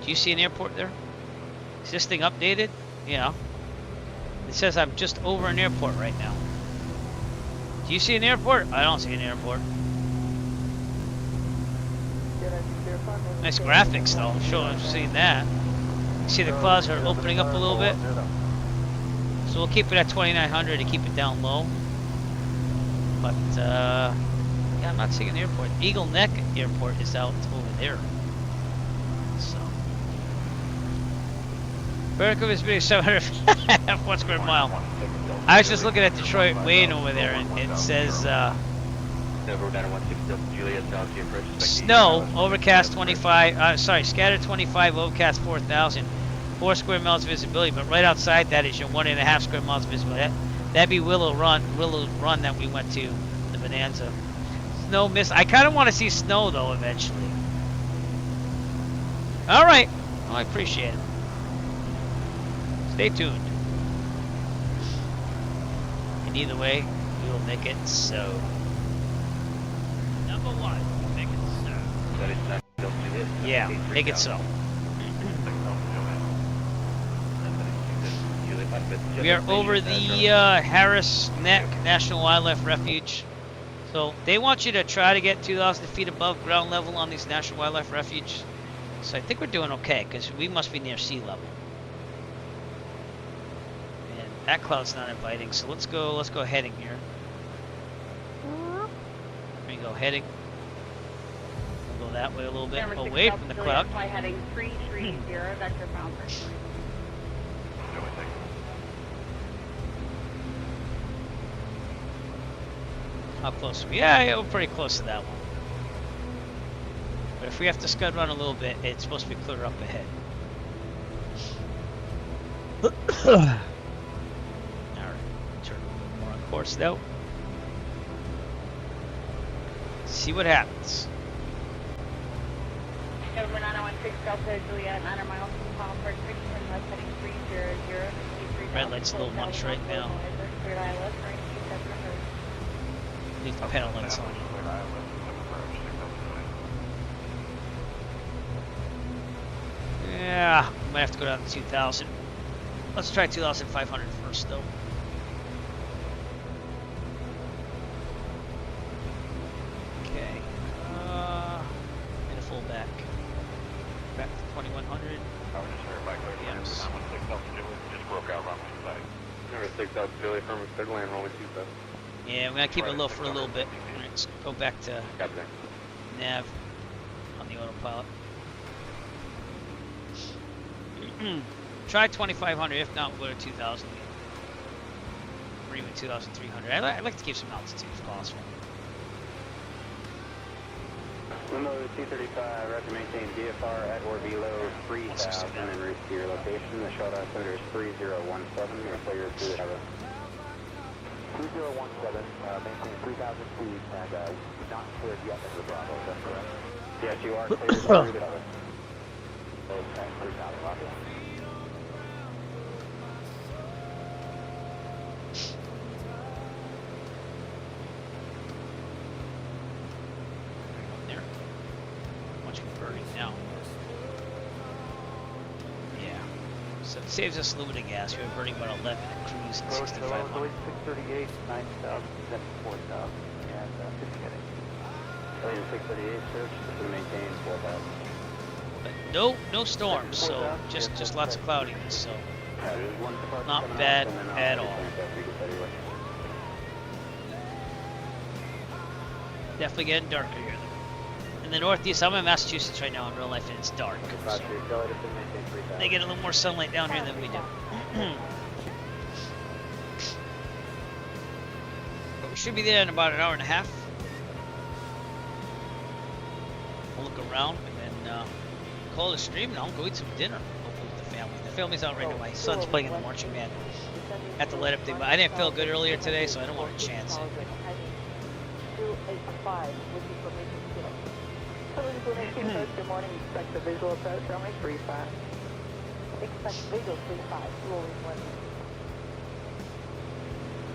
Do you see an airport there? Is this thing updated? Yeah. It says I'm just over an airport right now. Do you see an airport? I don't see an airport. Nice graphics though. I'm sure I've seen that. You see the clouds are opening up a little bit. So we'll keep it at 2900 to keep it down low. But yeah, I'm not seeing an airport. Eagle Neck Airport is out over there. So vertical is being 700 1 square mile. I was just looking at Detroit Wayne over there, and it says snow, overcast 25. Sorry, scattered 25, overcast 4,000. 4 square miles visibility, but right outside that is your 1.5 square miles visibility. That'd be Willow Run that we went to, the Bonanza. Snow mist. I kind of want to see snow though eventually. All right, well, I appreciate it. Stay tuned. And either way, we will make it so. Number 1, make it so. Yeah, make it so. We are over the Harris Neck National Wildlife Refuge. So they want you to try to get 2,000 feet above ground level on these National Wildlife Refuge. So I think we're doing okay because we must be near sea level. And that cloud's not inviting, so let's go heading here. There we go, heading. We'll go that way a little bit, away from the cloud. Fly heading 330, vector bound for How close are we? Yeah, we're pretty close to that one. if we have to scud run a little bit, it's supposed to be clear up ahead. Alright, turn a little bit more on course now. See what happens. Over 916 Delta Juliet, 9 miles from Palm Port 16, west heading 300, Red light's a little much right now. Leave the pedal lights on. Yeah, we might have to go down to 2,000. Let's try 2,500 first, though. Okay. And a full back. Back to 2,100. Yes. Just broke out around my side. Number 6 out Philly from third lane, rolling 27. Yeah, we're gonna keep it low for a little bit. Alright, let's go back to nav on the autopilot. Try 2,500. If not, we'll go to 2,000. Or even 2,300. I'd like to keep some altitude if possible. Limo 235, roger maintain VFR at or below 3,000 en route to your location. The short altimeter is 3017. You're clear through the tower. 3017, maintain 3,000 feet and not cleared yet as a Bravo, is that correct? Yes, you are clear through the tower. Okay, 3,000, roger. There. Much burning now. Yeah. So it saves us a little bit of gas. We were burning about 11 at cruise and 6,500. 638, 9,000, then 4,000, and 50 heading. Lane 638, search, to maintain 4,000. But no storms, so just lots of cloudiness, so not bad at all. Definitely getting darker here. In the northeast, I'm in Massachusetts right now in real life, and it's dark. So they get a little more sunlight down here than we do. But we should be there in about an hour and a half. We'll look around and then call the stream, and I'll go eat some dinner, hopefully with the family. The family's out right now. My son's playing in the marching band at the let up thing, but I didn't feel good earlier today, so I don't want to chance it. 285, which is what we can get. Good morning, expect the visual approach, runway 35. Expect visual 35, rolling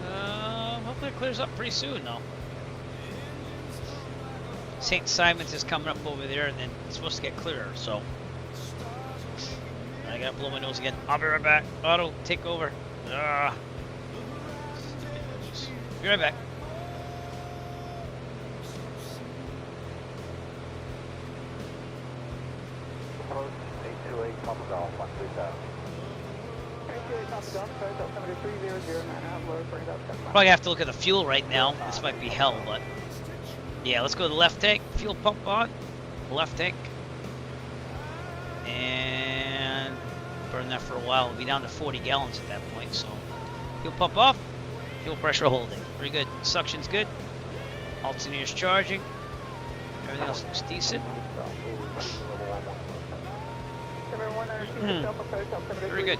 1. Hopefully it clears up pretty soon, though. St. Simon's is coming up over there, and then it's supposed to get clearer, so. I gotta blow my nose again. I'll be right back. Auto, take over. Be right back. Approach 828, Papa Golf, 13000. 828, Papa Golf, approach altimeter 3009, lower for about 10 miles. Probably have to look at the fuel right now. This might be hell, but. Yeah, let's go to the left tank. Fuel pump on. Left tank. And burn that for a while. We'll be down to 40 gallons at that point, so. Fuel pump off. Fuel pressure holding. Pretty good. Suction's good. Alternator's charging. Everything else looks decent. Very good.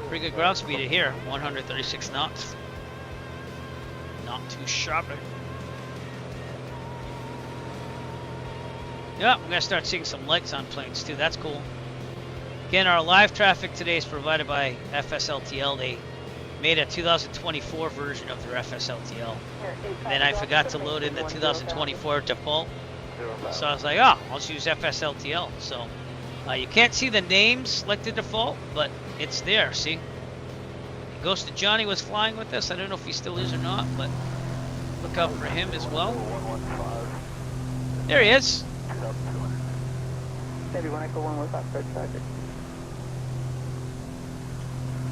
Pretty good ground speed here. 136 knots. Not too sharp. Yeah, we're gonna start seeing some lights on planes too. That's cool. Again, our live traffic today is provided by FSLTL. They made a 2024 version of their FSLTL. Then I forgot to load in the 2024 default. So I was like, oh, I'll just use FSLTL. So you can't see the names like the default, but it's there, see? Ghost of Johnny was flying with us. I don't know if he still is or not, but look out for him as well. There he is.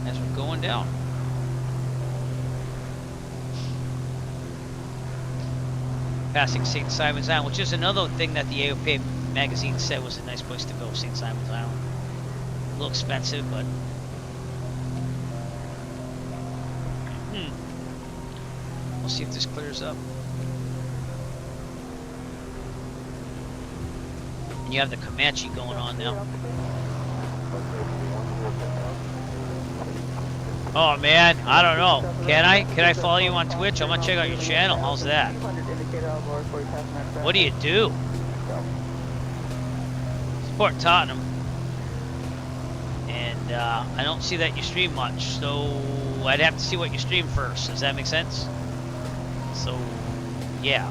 As we're going down. Passing St. Simon's Island, which is another thing that the AOP magazine said was a nice place to go, St. Simon's Island. A little expensive, but... We'll see if this clears up. And you have the Comanche going on now. Oh man, I don't know. Can I follow you on Twitch? I'm gonna check out your channel. How's that? What do you do? Support Tottenham. And I don't see that you stream much, so I'd have to see what you stream first. Does that make sense? So, yeah.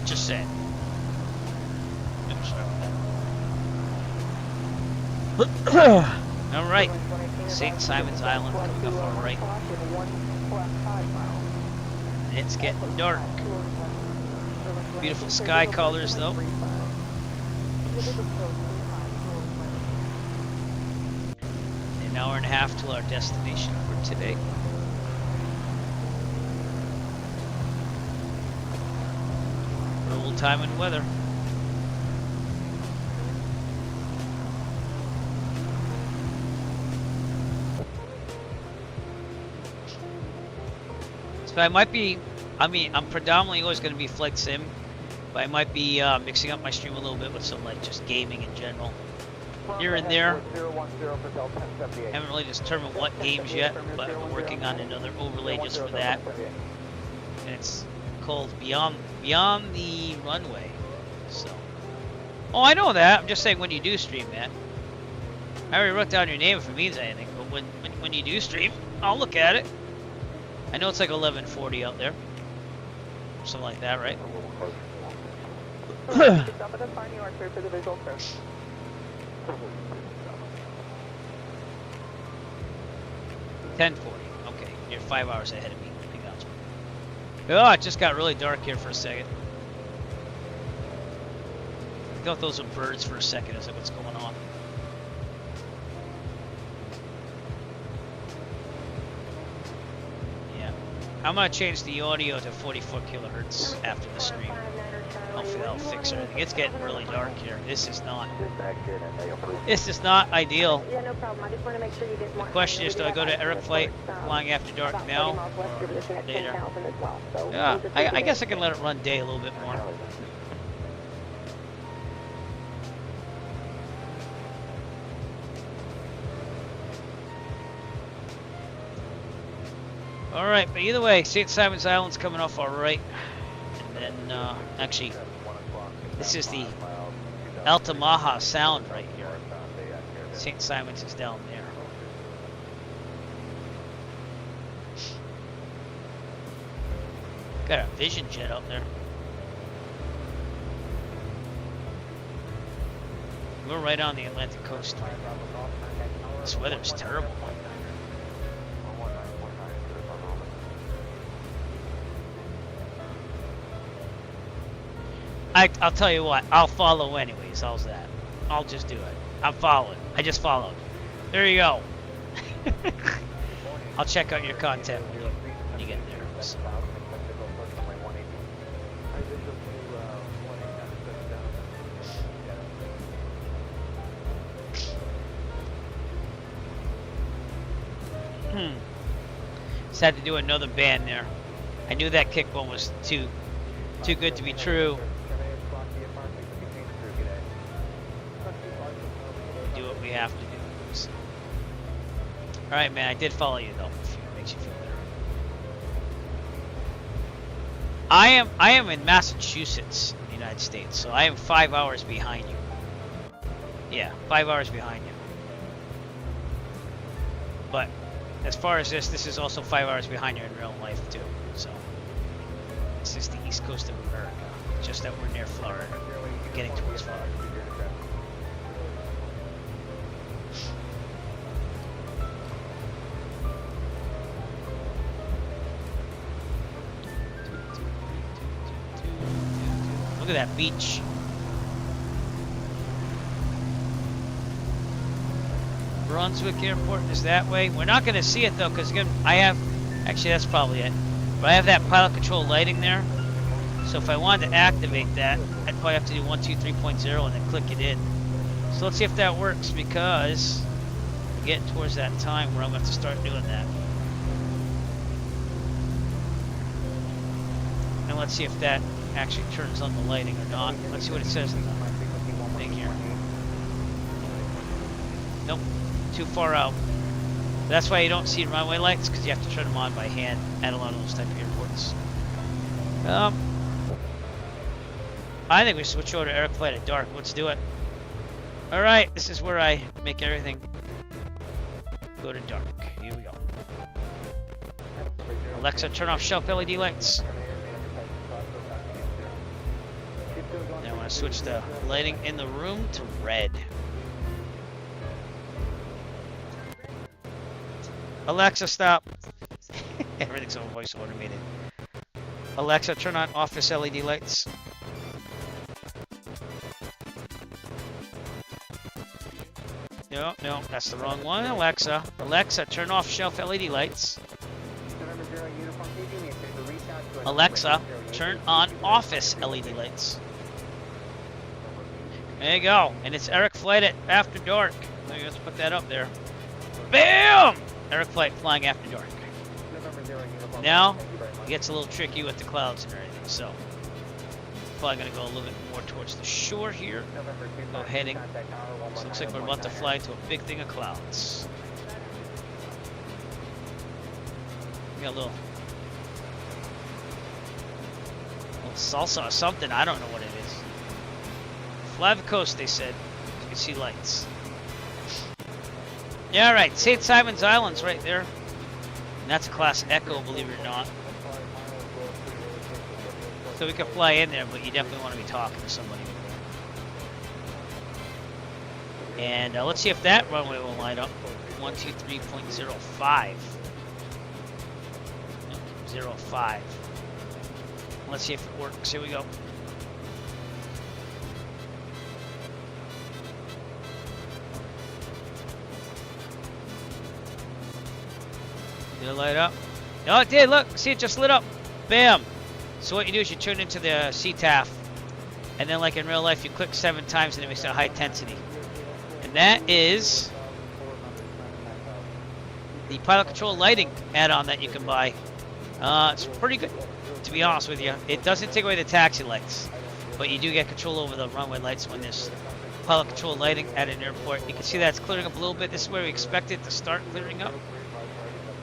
Just saying. All right, St. Simon's Island coming up all right. It's getting dark. Beautiful sky colors though. An hour and a half till our destination for today. Roll time and weather. So I might be, I'm predominantly always going to be flight sim, but I might be mixing up my stream a little bit with some like just gaming in general. Here and there. Haven't really determined what games yet, but I'm working on another overlay just for that. And it's called Beyond the Runway. So, oh, I know that. I'm just saying when you do stream, man. I already wrote down your name if it means anything, but when you do stream, I'll look at it. I know it's like 11:40 out there, something like that, right? 10:40. Okay, you're 5 hours ahead of me. I got you. Oh, it just got really dark here for a second. I thought those were birds for a second. I was like, what's going on? Yeah. I'm gonna change the audio to 44 kilohertz after the stream. Hopefully that'll fix everything. It's getting really dark here. This is not ideal. Yeah, no problem. I just want to make sure you get more. The question is, do I go to Eric Flight flying after dark now or later? Yeah, I guess I can let it run day a little bit more. Alright, but either way, St. Simon's Island's coming off alright. And then, actually, this is the Altamaha Sound right here. St. Simon's is down there. Got a Vision jet out there. We're right on the Atlantic coast. This weather's terrible. I'll tell you what, I'll follow anyways. How's that? I'll just do it. I'm following. I just followed. There you go. I'll check out your content when you get there. So. Just had to do another band there. I knew that kick one was too good to be true. Do what we have to do. So. All right, man. I did follow you though. If it makes you feel better. I am in Massachusetts, in the United States, so I am 5 hours behind you. Yeah, 5 hours behind you. But as far as this is also 5 hours behind you in real life too. So this is the east coast of America. Just that we're near Florida, getting towards Florida. Look at that beach. Brunswick Airport is that way. We're not going to see it though, because I have, actually that's probably it, but I have that pilot control lighting there. So if I wanted to activate that, I'd probably have to do 123.0 and then click it in. So let's see if that works, because getting towards that time where I'm going to start doing that. And let's see if that actually turns on the lighting or not. Let's see what it says in the thing here. Nope, too far out. That's why you don't see runway lights, because you have to turn them on by hand at a lot of those type of airports. I think we switch over to air flight at dark. Let's do it. All right, this is where I make everything go to dark. Here we go. Alexa, turn off shelf LED lights. Now I want to switch the lighting in the room to red. Alexa, stop. Everything's on voice automated. Alexa, turn on office LED lights. No, no, that's the wrong one. Alexa, turn off shelf LED lights. Alexa, turn on office LED lights. There you go. And it's Eric Flight at After Dark. Let's put that up there. Bam! Eric Flight flying after dark. Now, it gets a little tricky with the clouds and everything, so probably going to go a little bit more towards the shore here. Go heading. So it looks like we're about to fly into a big thing of clouds. We got a little salsa or something. I don't know what it is. Fly the coast, they said. You can see lights. Yeah, right. St. Simon's Island's right there. And that's a class Echo, believe it or not. So we could fly in there, but you definitely want to be talking to somebody. And let's see if that runway will line up. 123.05. 05. Let's see if it works. Here we go. Did it light up? No, it did. Look, see, it just lit up. Bam. So what you do is you turn into the CTAF, and then like in real life, you click 7 times and it makes it a high intensity. And that is the pilot control lighting add-on that you can buy. It's pretty good, to be honest with you. It doesn't take away the taxi lights, but you do get control over the runway lights when there's pilot control lighting at an airport. You can see that it's clearing up a little bit. This is where we expect it to start clearing up.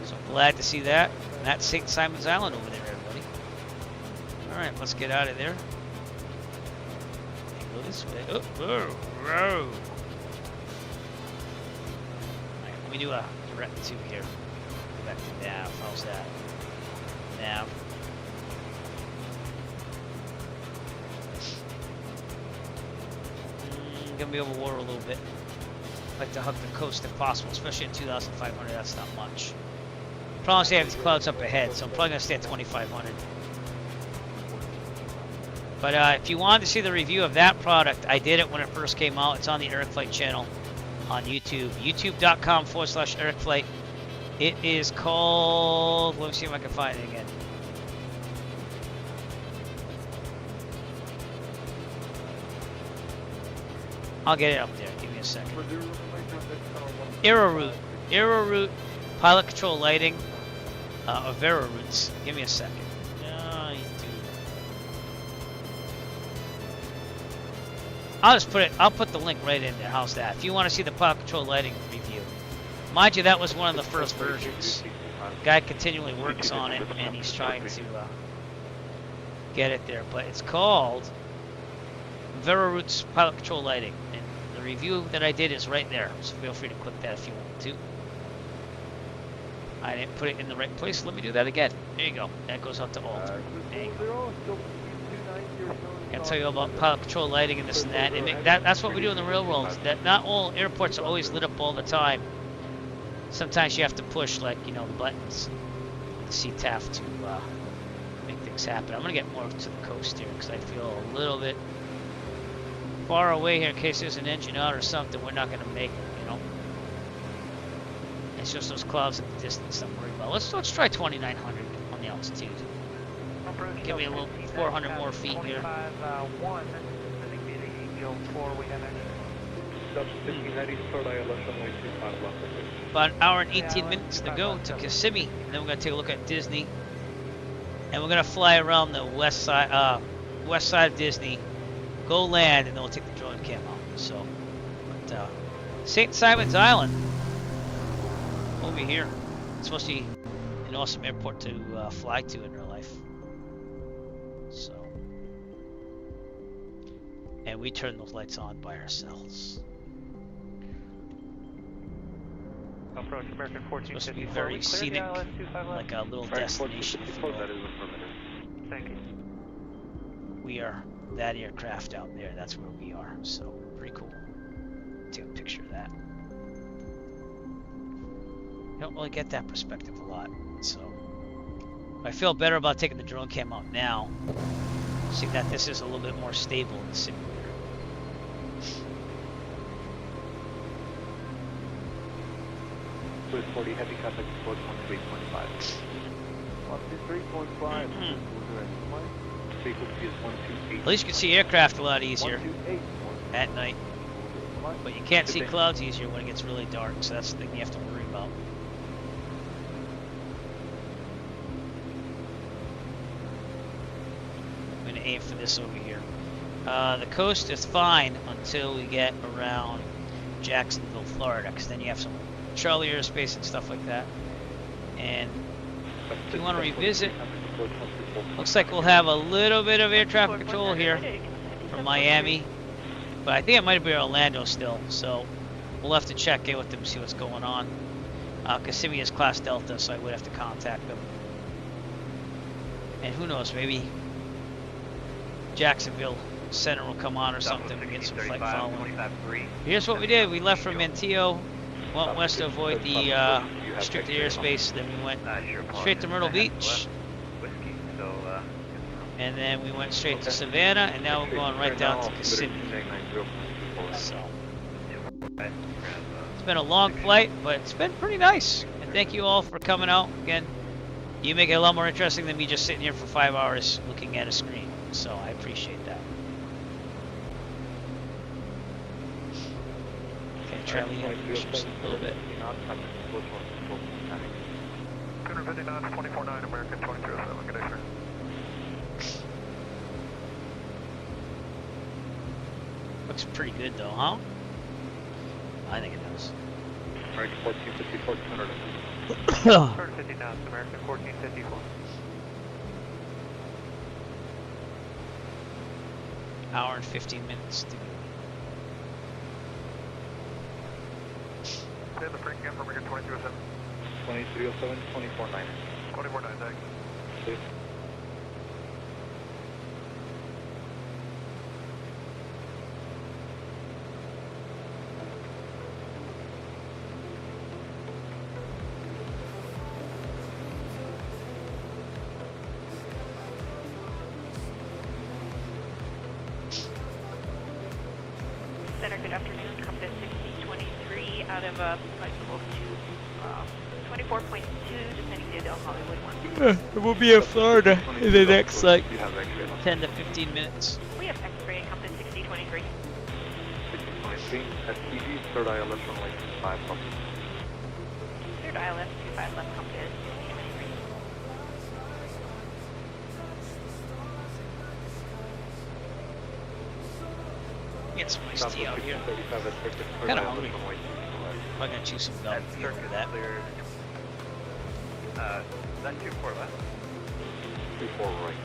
So I'm glad to see that. And that's St. Simon's Island over there, everybody. All right, let's get out of there. Go this way. Oh, whoa, whoa. All right, let me do a direct to here. Go back to nav. How's that? Nav. Gonna be over water a little bit. Like to hug the coast if possible, especially at 2,500. That's not much. Problem is they have these clouds up ahead, so I'm probably gonna stay at 2,500. But if you wanted to see the review of that product, I did it when it first came out. It's on the Eric Flight channel on YouTube. YouTube.com/Eric Flight. It is called. Let me see if I can find it again. I'll get it up there. Give me a second. Aeroroute pilot control lighting. Avera routes. Give me a second. I'll just put it. I'll put the link right in there. How's that? If you want to see the pilot control lighting review, mind you, that was one of the first versions. Guy continually works on it, and he's trying to get it there. But it's called Veroroute's pilot control lighting, and the review that I did is right there. So feel free to click that if you want to. I didn't put it in the right place. Let me do that again. There you go. That goes out to all. There you go. I can tell you about pilot control lighting and this and that. And that's what we do in the real world. That not all airports are always lit up all the time. Sometimes you have to push, like, you know, the buttons, the CTAF to make things happen. I'm gonna get more to the coast here because I feel a little bit far away here in case there's an engine out or something. We're not gonna make, you know. It's just those clouds in the distance I'm worried about. Let's try 2,900 on the altitude. Give me a little 400 more feet here. About an hour and 18 minutes to go to Kissimmee, and then we're gonna take a look at Disney, and we're gonna fly around the west side of Disney, go land, and then we'll take the drone cam out. So, but, St. Simon's Island over here. It's supposed to be an awesome airport to fly to in real life. So, and we turn those lights on by ourselves. Approach American 1454. Supposed to be very scenic, like a little destination. If you will. That is affirmative. Thank you. We are that aircraft out there. That's where we are. So pretty cool. Take a picture of that. You don't really get that perspective a lot. So I feel better about taking the drone cam out now. See that this is a little bit more stable in the simulator. With 40 heavy contact approach 13.5. 13.5. Frequency is 128. At least you can see aircraft a lot easier at night. But you can't see clouds easier when it gets really dark, so that's the thing you have to worry about. I'm going to aim for this over here. The coast is fine until we get around Jacksonville, Florida, because then you have some Charlie airspace and stuff like that. And if you want to revisit, looks like we'll have a little bit of air traffic control here from Miami, but I think it might be Orlando still, so we'll have to check in with them, see what's going on. Kissimmee is Class Delta, so I would have to contact them. And who knows, maybe Jacksonville Center will come on or something. We get some flight following. Here's what we did. We left from Antio, went west to avoid the restricted airspace, then we went straight to Myrtle Beach, and then we went straight to Savannah, and now we're going right down to Kissimmee. So it's been a long flight, but it's been pretty nice, and thank you all for coming out. Again, you make it a lot more interesting than me just sitting here for 5 hours looking at a screen, so I appreciate that. Charlie, just a little bit. 259, 24-9, American 2307, good day, sir. Looks pretty good though, huh? I think it does. American 1454, 200. 50 knots, American 1454. Hour and 15 minutes to go. Say the freak again for American 2307. 2307, 24-9. 24-9, thanks. Please. Center, good afternoon. Compass 6023 out of flight close to 24.2, descending to Del Hollywood 1. We'll be in Florida in the next like 10 to 15 minutes. We have X-ray Compass 6023. 6023, STG, third ILS runway 25 left. Third ILS 25 left, Compass 6023. Get some nice tea out here. Kind of hungry. I'm gonna chew some gum for that. That's 24 left. 24 right.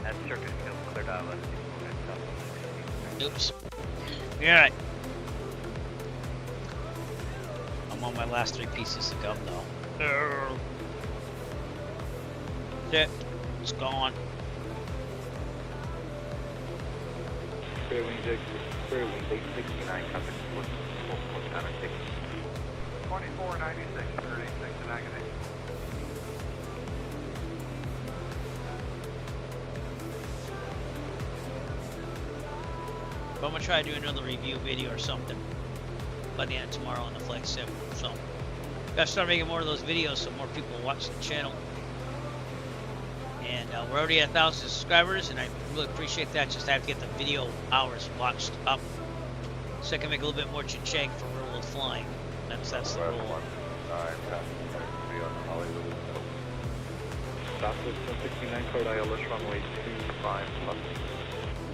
That's circuit field, third ILS. Oops. Alright. I'm on my last 3 pieces of gum though. That's it. It's gone. Fairwing 69, contact 2496. 2496, 36 to negative. But I'm gonna try to do another review video or something by the end of tomorrow on the Flight Sim. So gotta start making more of those videos so more people watch the channel. And we're already at 1,000 subscribers, and I really appreciate that. Just have to get the video hours watched up. So I can make a little bit more cha-ching for real world flying. That's the goal. Southwest 169, code ILS runway 25 left.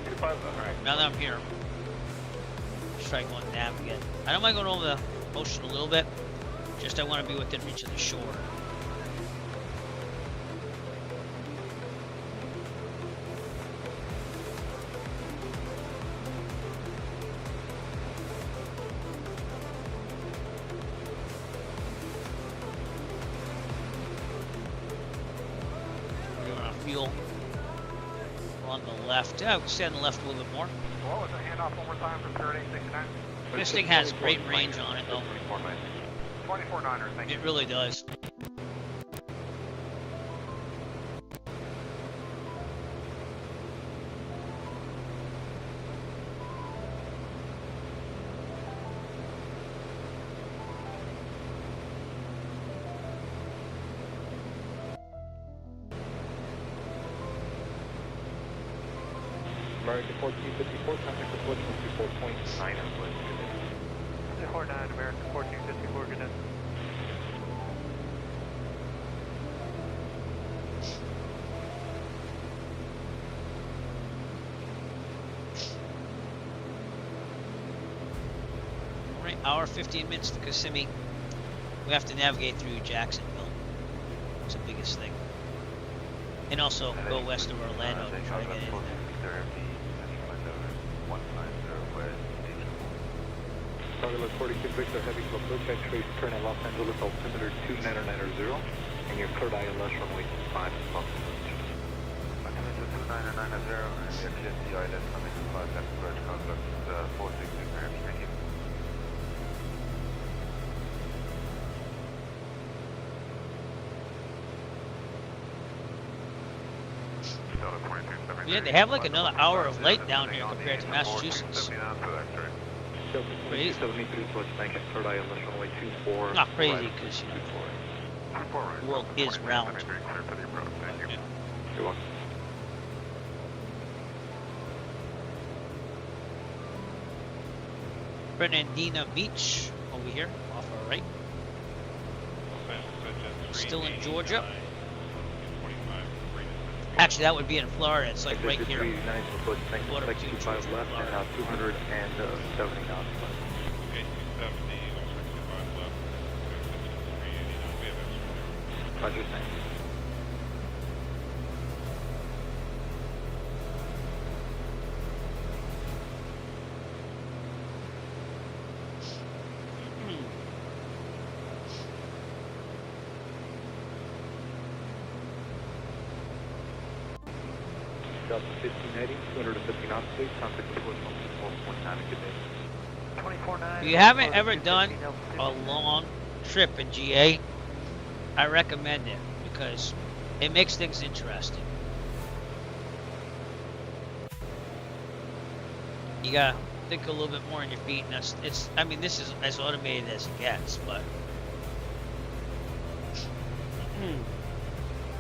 25 left, alright. Now that I'm here, let's try going nav again. I don't mind going over the ocean a little bit, just I want to be within reach of the shore. Fuel on the left. Yeah, we can stay on the left a little bit more. What was the handoff one more time for 3869? This thing has great range on it, though. 24-9er, thank you. It really does. American 1454, contact approach 124.9 or split. 49, American 1454, good day. Alright, hour 15 minutes to Kissimmee. We have to navigate through Jacksonville. It's the biggest thing. And also go west of Orlando to try to get in there. Target 46 Victor, heavy club approach, X-ray, turn at Los Angeles, altimeter 2990, and your cleared ILS runway 25 left. Altimeter 2990, and your cleared ILS runway 25 left, approach, contact 46 Victor, thank you. Yeah, they have like another hour of light down here compared to Massachusetts. Crazy. Not crazy, because you know, the world is round. You're welcome. Fernandina Beach over here, off our right. Still in Georgia. Actually, that would be in Florida. It's like right here. Border between Georgia and Florida. 270 knots. Roger, thanks. Delta 1580, 250 knots, please. Contact approach 1.9, good day. If you haven't ever done a long trip in GA, I recommend it because it makes things interesting. You gotta think a little bit more on your feet, and it's. I mean, this is as automated as it gets, but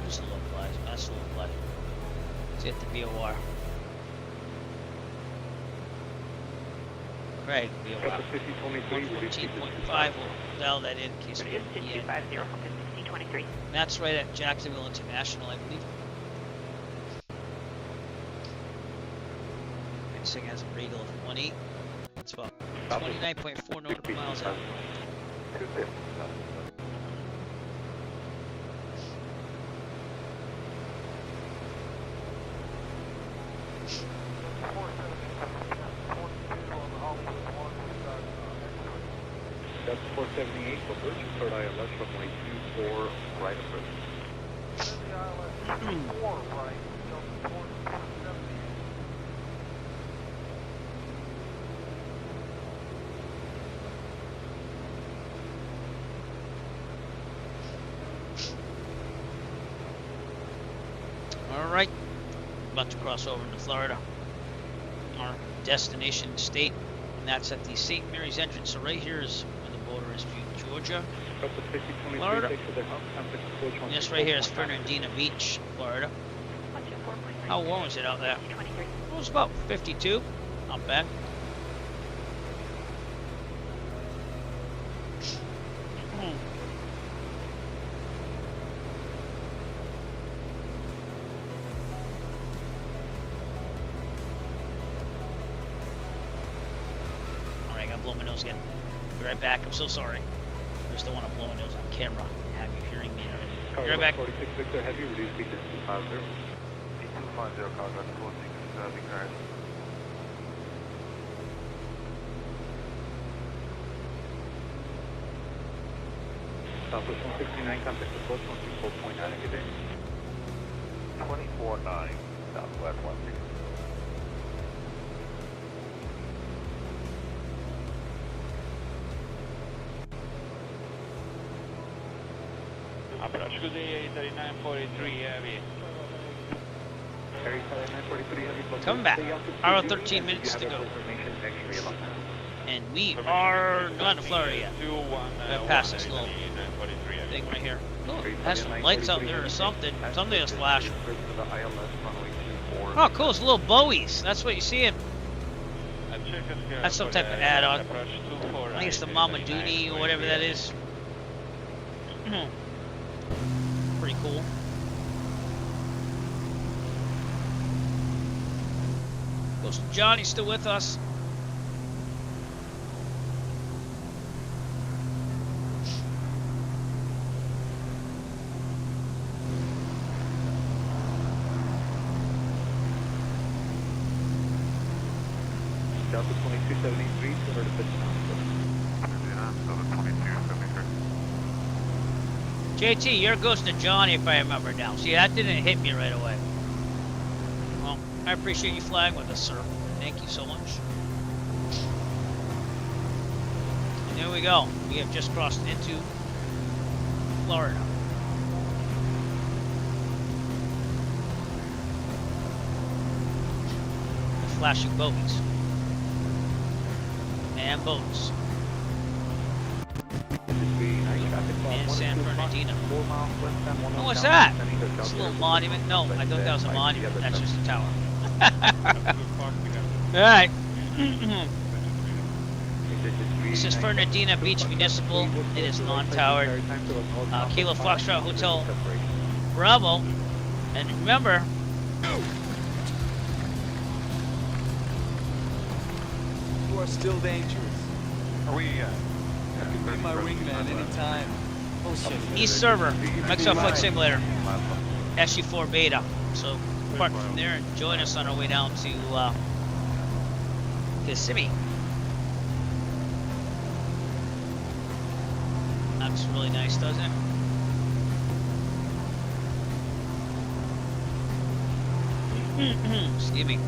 just a little flies. That's a little flies. Let's hit the VOR. Right, VOR. 114.5. We'll dial that in in case we get the 250, That's right at Jacksonville International, I believe. This thing has a radial of 1.8. It's about 29.4 nautical miles out. That's 478, for Virgin Third ILS runway 24, right approach. Alright, about to cross over into Florida. Our destination state, and that's at the St. Mary's entrance. So right here is where the border is between Georgia, Florida. And this right here is Fernandina Beach, Florida. How warm was it out there? It was about 52. Not bad. nose again. Be right back. I'm so sorry. I just don't want to blow my nose on camera. Have you hearing me already? Be right back. 46 Victor Heavy, reduce speed to 250. P250, contact 46 Victor. Southwest 169, contact approach 134.9, good day. 24-9, Southwest 160. Approach good day, 3943 heavy. Coming back. Hour 13 minutes to go. And we are not in Florida yet. We're past this little thing right here. Oh, it has some lights out there or something. Something is flashing. Oh, cool. It's little buoys. That's what you're seeing. That's some type of add-on. I think it's the Mama Dooney or whatever that is. Pretty cool. Ghost Johnny's still with us. Delta 2273, 200 to pitch JT, you're Ghost of Johnny if I remember now. See, that didn't hit me right away. Well, I appreciate you flying with us, sir. Thank you so much. And there we go. We have just crossed into Florida. The flashing boats. And boats. And San Bernardino. Oh, what's that? It's a little monument. No, I thought that was a monument. That's just a tower. Alright. This is Fernandina Beach Municipal. It is non-towered. Kilo Foxtrot Hotel Bravo. And remember, You are still dangerous. Are we, You can be my wingman anytime. Oh shit. East Server, Microsoft Flight Simulator, SU4 Beta. So park from there and join us on our way down to Kissimmee. Looks really nice, doesn't it? Excuse me.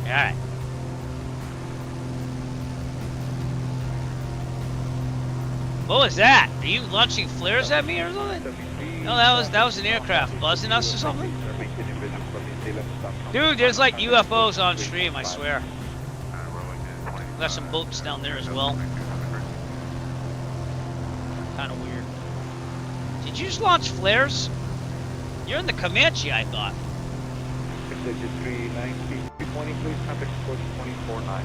Alright. What was that? Are you launching flares at me or something? No, that was an aircraft buzzing us or something. Dude, there's like UFOs on stream, I swear. We got some boats down there as well. Kind of weird. Did you just launch flares? You're in the Comanche, I thought. Digit 390, 220, please, contact approach 249.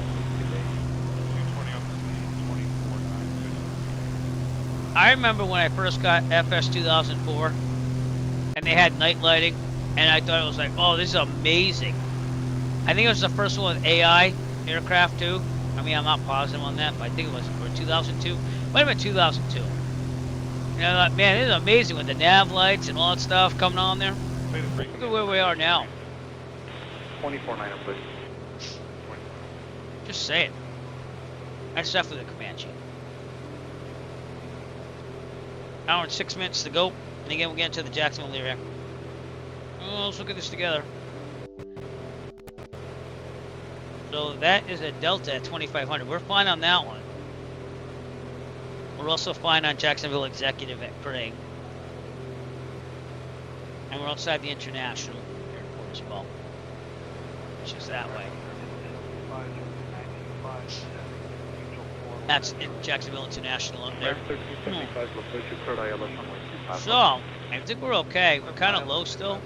I remember when I first got FS 2004 and they had night lighting and I thought it was like, oh, this is amazing. I think it was the first one with AI aircraft too. I mean, I'm not positive on that, but I think it was for 2002. Might have been 2002. And I thought, man, this is amazing with the nav lights and all that stuff coming on there. Look at where we are now. 24-9, please. Just saying. That's definitely the Comanche. Hour and 6 minutes to go. And again, we'll get into the Jacksonville area. Oh, let's look at this together. So that is a Delta at 2500. We're fine on that one. We're also fine on Jacksonville Executive at Craig. And we're outside the International Airport as well. Which is that way. That's in Jacksonville International up there. So, I think we're okay. We're kind of low still.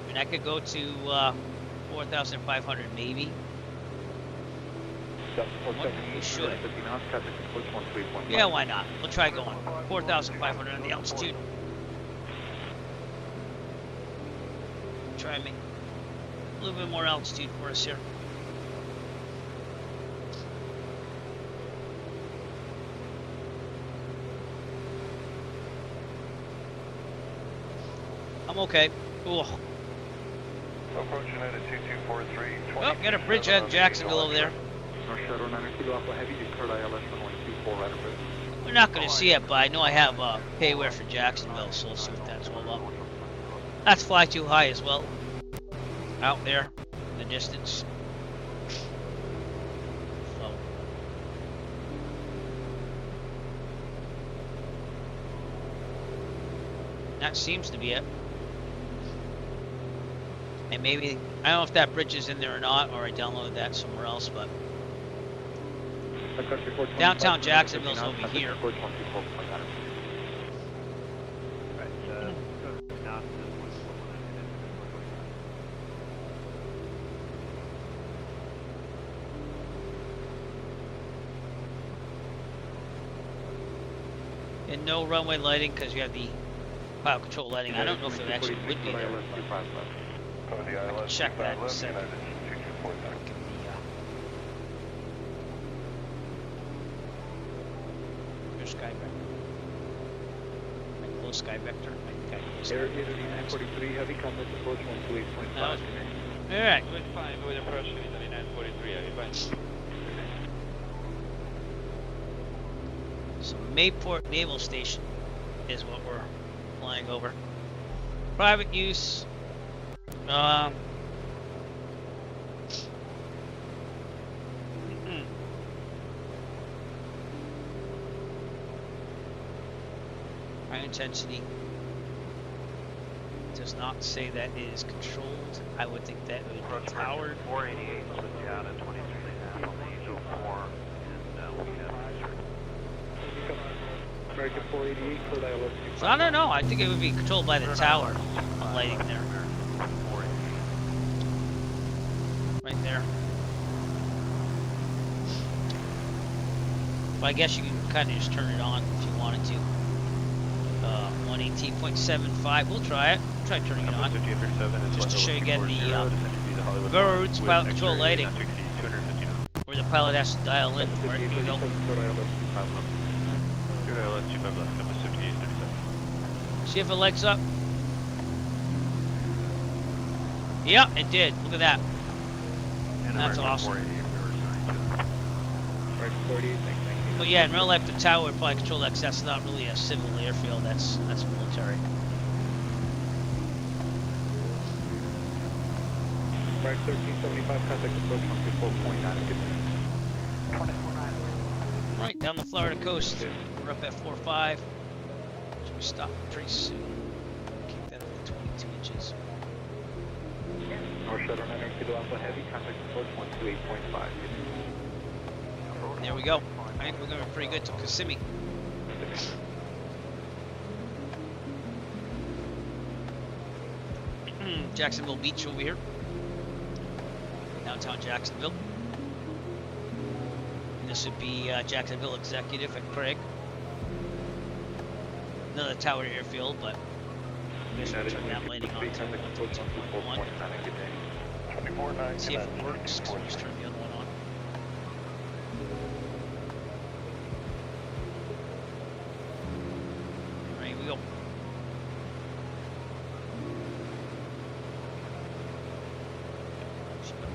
And I could go to 4,500 maybe. We should. Yeah, why not? We'll try going. 4,500 on the altitude. try and make a little bit more altitude for us here. I'm okay. Ooh. Approach United 2243. Oh, got a bridge at Jacksonville over there. We're not going to see it, but I know I have payware for Jacksonville, so let's see what that's all about. That's fly too high as well. Out there in the distance. So. That seems to be it. And maybe, I don't know if that bridge is in there or not, or I downloaded that somewhere else, but downtown Jacksonville's over here. And no runway lighting because you have the pilot control lighting. I don't know if it actually would be there. I can check that in a second. There's Sky Vector. Close Sky Vector. Air 943, heavy compass approach 128.5. Alright. Fine, with approach 943, heavy fine. So Mayport Naval Station is what we're flying over. Private use. High intensity does not say that it is controlled. I would think that it would be towered. 488 split you out at 23.5 on the 04, and we have American 488, clear ILS. So I don't know. I think it would be controlled by the tower lighting there. Right there. But I guess you can kind of just turn it on if you wanted to. 118.75. We'll try it. Try turning it on. Just to show you again the roads pilot control lighting. Where the pilot has to dial in. Right, here we go. See if it lights up. Yep, it did. Look at that. That's awesome. But yeah, in real life, the tower would probably control that 'cause that's not really a civil airfield. That's military. Right, 1375, contact approach 124.9. Right down the Florida coast. We're up at 4.5. Should we stop pretty soon? Keep that at 22 inches. North Shuttle 9 Kilo Alpha Heavy, contact approach 128.5. There we go. I think we're going pretty good to Kissimmee. Jacksonville Beach over here. Downtown Jacksonville. And this would be Jacksonville Executive at Craig. Another tower airfield, but I guess we'll turn that landing on to 122.1. See if it works. So we'll just turn the other one on. Right, here we go.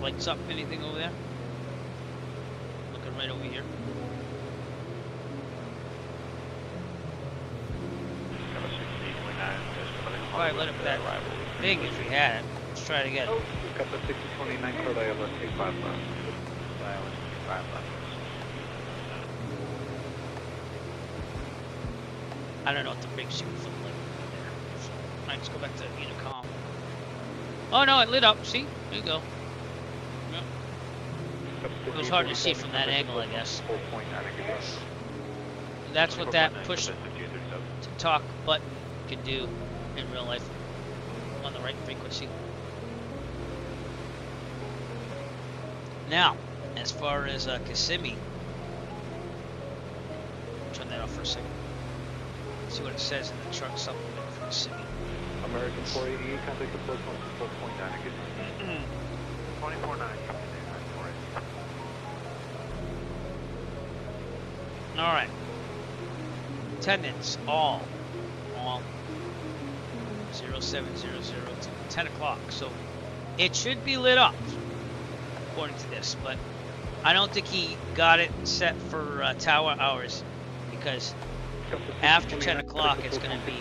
Lights up anything over there? Looking right over here. Probably let up that thing if we had it. Let's try it again. Kappa 6029, clear ILS 85 left. I don't know what the big suit would look like there. Alright, let's go back to Unicom. Oh no, it lit up. See? There you go. Yep. It was hard to see from that angle, I guess. That's what that push to talk button can do in real life on the right frequency. Now, as far as Kissimmee, turn that off for a second. See what it says in the chart supplement for Kissimmee. American 488, contact approach 124.9 again. 24.9. All right. Attendance all 0700 to 10 o'clock. So it should be lit up according to this, but I don't think he got it set for tower hours because after 10 o'clock it's going to be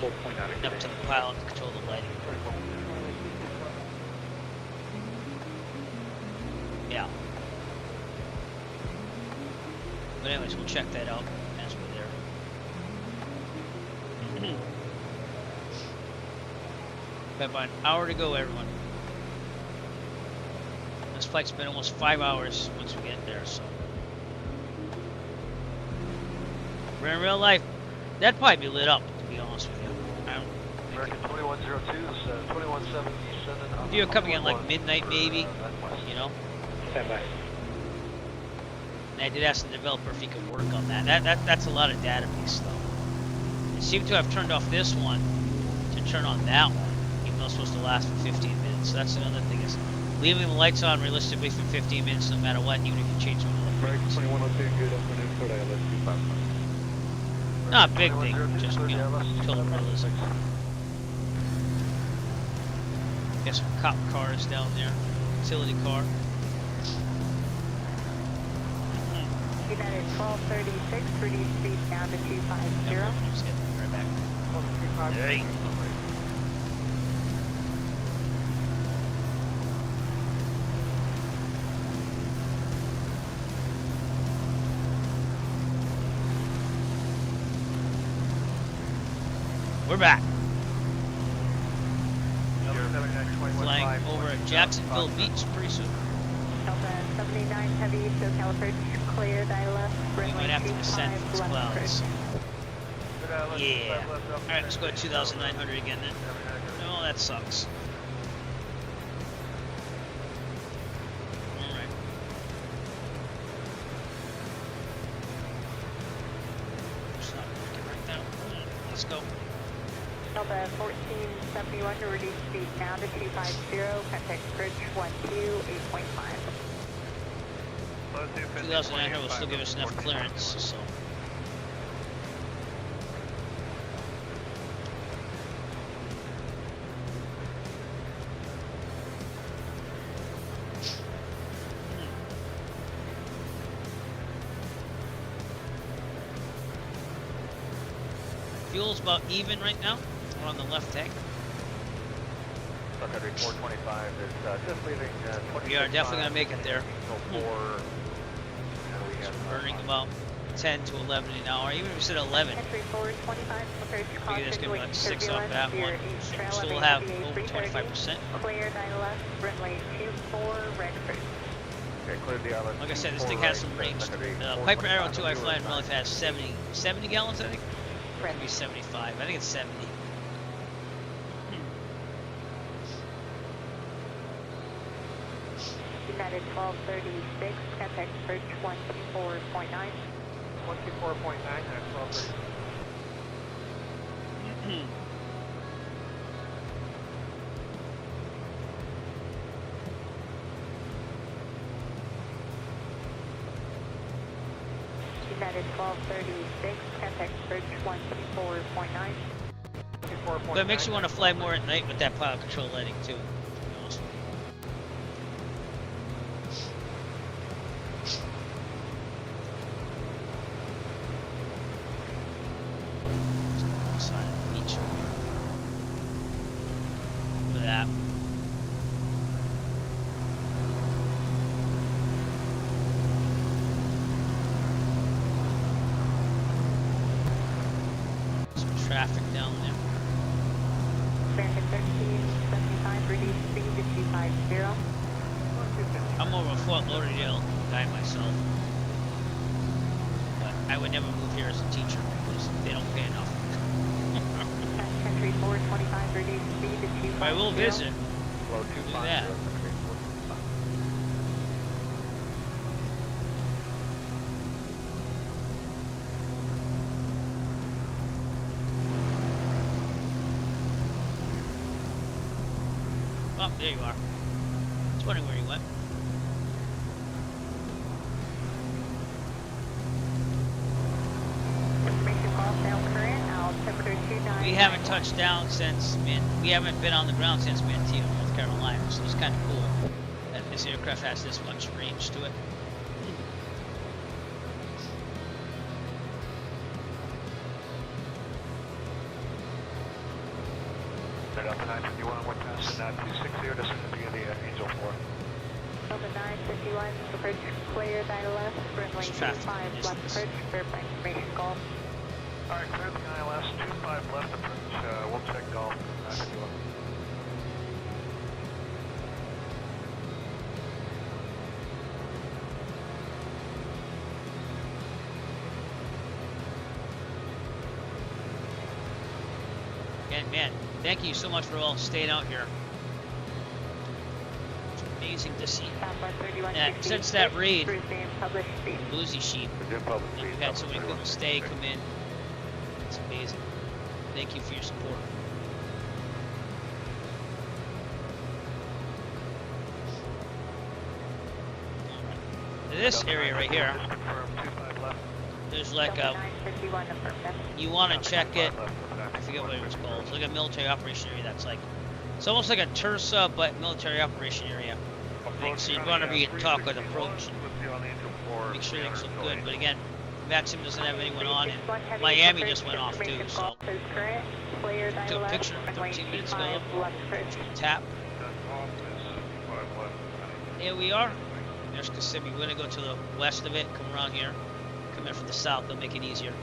up to the pilot to control the lighting. Yeah. But anyways, we'll check that out as we're there. We have about an hour to go, everyone. This flight's been almost 5 hours once we get there, so. We're in real life. That'd probably be lit up, to be honest with you. American 2102, 2177. If you're coming in like midnight, maybe, you know. Stand by. And I did ask the developer if he could work on that. That's a lot of database, though. It seemed to have turned off this one to turn on that one, even though it's supposed to last for 15 minutes. So that's another thing is leaving the lights on realistically for 15 minutes, no matter what, even if you change them. American 2102, good afternoon, Florida, LS 255. Not a big thing, just, you know, total realism. Got some cop cars down there, utility car. United 1236, reduce speed down to 250. Just get right back. Yay. We're back. Flying over Jacksonville Beach pretty soon. Delta 79 Heavy, SoCal approach, clear, ILS, We runway might have to descend from 25, these left clouds. approach. Yeah. Alright, let's go to 2,900 again then. Oh, that sucks. Alright. Just not working right now. Let's go. Delta 1471 to reduce speed down to 250, contact approach 128.5. 2,900 will still give us enough clearance, so. Fuel's about even right now. We're on the left tank. Country 425 is just leaving. We are definitely going to make it there. Burning about 10 to 11 an hour. Even if we said 11, Entry 425, approach we could caution, just give wind like 6 off turbulence, that your one. east trail Still of have AVA over 25%. Clear, ILS, runway 24, red approach. Okay, clear the island. Like I said, this thing has some range. Piper Arrow 2 I fly in real life has 70 gallons, I think? Or maybe 75. I think it's 70. United 1236, contact approach 124.9. 124.9 at 1230. United 1236, contact approach 124.9. But it makes you want to fly more at night with that pilot control lighting too. That. Some traffic down there. American 1375, reduce speed to 250. I'm over Fort Lauderdale guy myself. But I would never move here as a teacher because they don't pay enough. Country 425, reduce speed to 250. I will visit. Do that. Oh, there you are. I was wondering where you went. We haven't touched down since we haven't been on the ground since Manteo, North Carolina, so it's kind of cool that this aircraft has this much range to it. Delta 951, we're passing 9260, this is going to be the Angel 4. Delta 951, approach clear, 9 left, runway 25 left approach, verify information golf. Alright, clear the ILS, 25 left approach, we'll check golf, 951. And man, thank you so much for all staying out here. It's amazing to see. And since that raid, Boozy Sheep, we've had so many people stay, come in. It's amazing. Thank you for your support. This area right here, there's like a, you want to check it, I forget what it was called. It's like a military operation area that's like, it's almost like a Tersa, but military operation area. So you're going to be in talk with approach and make sure things look good. But again, Maxim doesn't have anyone on, and Miami just went off too, so took a picture 13 minutes ago. Tap. Here we are. There's Kissimmee. We're going to go to the west of it, come around here, come in from the south. They'll make it easier.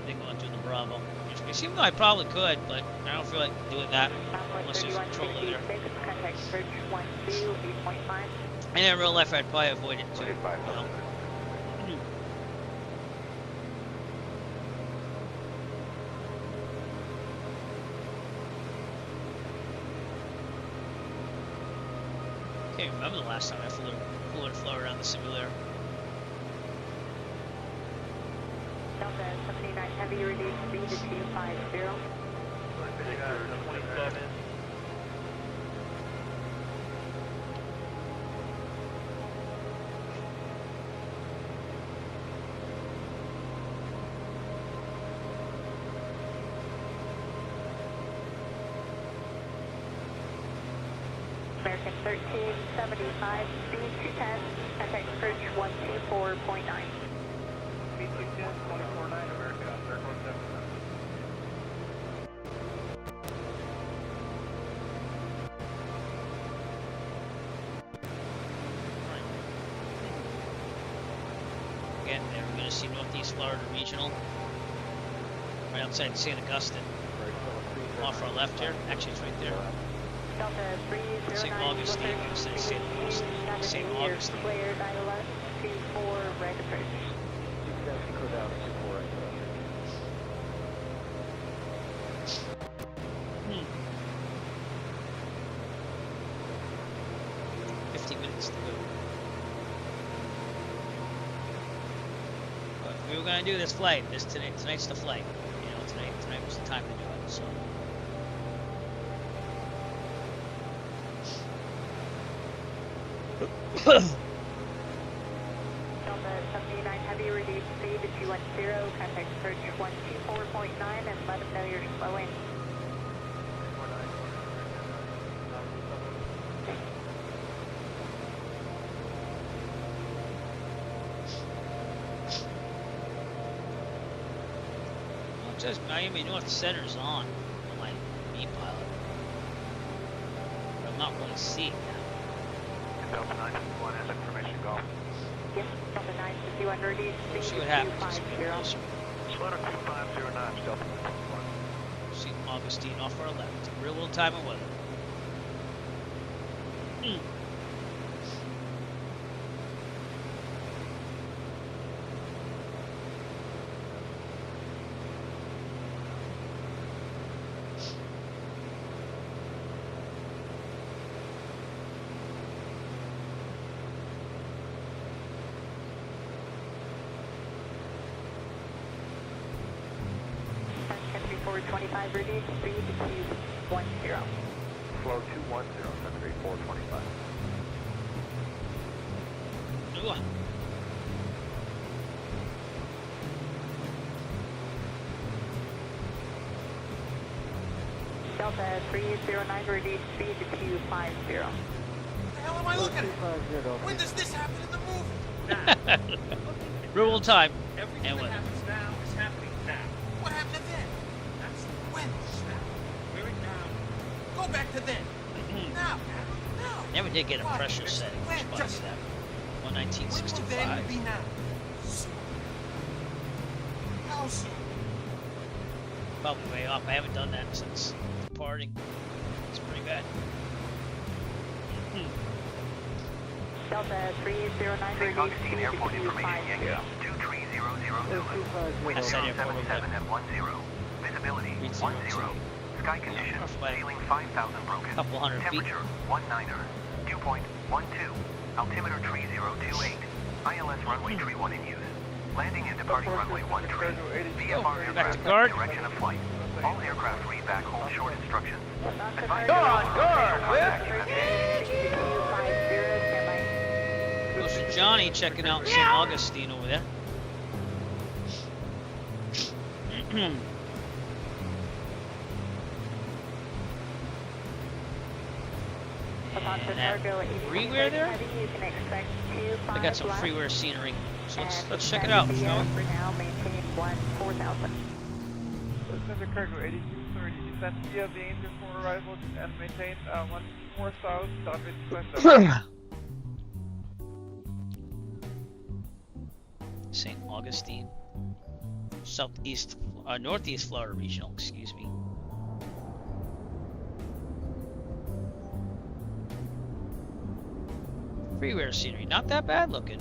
I think we'll do the Bravo. Even though I probably could, but I don't feel like doing that unless there's control over there. And in real life, I'd probably avoid it too. You know? I can't remember the last time I flew and flow around the simulator. Delta 79 Heavy, reduce speed to 250. 27. American 1375, speed 210, contact approach 124.9. Speed 210, 24.9, American, Airport 7. Again, there we're going to see Northeast Florida Regional, right outside St. Augustine. Off our left here, actually it's right there. Delta 309, St. Augustine, instead of St. Augustine. St. Augustine. Clear 911, 24 right approach. Go down 24 right. 50 minutes to go. But we were gonna do this flight. Tonight's the flight. You know, tonight was the time to do it. So. Delta 79 Heavy, reduce speed to 210, contact approach 124.9, and let them know you're slowing. Well, it says Miami North Center's on my B pilot. But I'm not really seeing that. Delta 951 has information golf. Yes, Delta 951 reduce speed See to what happens. 250. Slow to 2509, Delta 951. St. Augustine off our left. Real little time of weather. Country 425, reduce speed to 210. flow 210, country 425. Ugh. Delta 309, reduce speed to 250. What the hell am I looking at? When does this happen in the movie? Rule time. Everything And that what? happens now is happening now. What happened then? That's when snap. We're in now. Go back to then. Now. Now. Never did get a What? pressure setting. When? Which Just that. when will then 1965. be now? Soon. How soon? Probably way off. I haven't done that since departing. It's pretty bad. Delta 309, reduce Augustine speed to Airport information 250. Yankee 23000. Wind I said 077 airport over at 10. Visibility 10. 302. Sky condition, Roughly ceiling 5,000 broken. couple hundred feet. Temperature 19er. Dew point 12. Altimeter 3028. ILS runway 31 in use. Landing and departing runway 13. VFR back to aircraft guard. direction of flight. All aircraft read back hold short instructions. Advise Goes to Johnny checking out St. Augustine over there. And that freeware there? I got some freeware scenery. So let's check it out, shall we? For now, maintain 4000. Center cargo 8230, descend via the engine for arrival and maintain 14 south, southwest. St. Augustine, northeast Florida regional, excuse me. Freeware scenery, not that bad looking.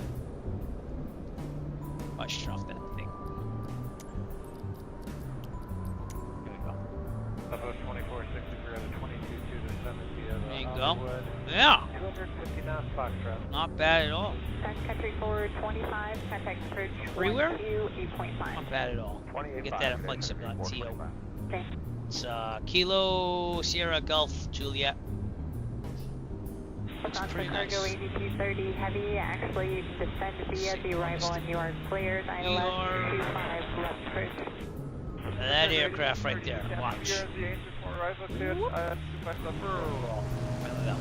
I should turn off that thing. There we go. Southwest 2463 out of 22 to descend via There you go. Hollywood. Yeah, 250 knots, Foxtrot. not bad at all. Country forward 25, contact approach Freeware? 8.5. Not bad at all. Get that at flightsim.to. Okay. It's Kilo Sierra Golf Juliet. It's Foxtrot pretty nice. cargo 8230 heavy, actually you can descend via the arrival and you are cleared. ILS 25 left approach. That aircraft right there. Watch. Here the engine for arrival cleared. 25 left approach. There we go.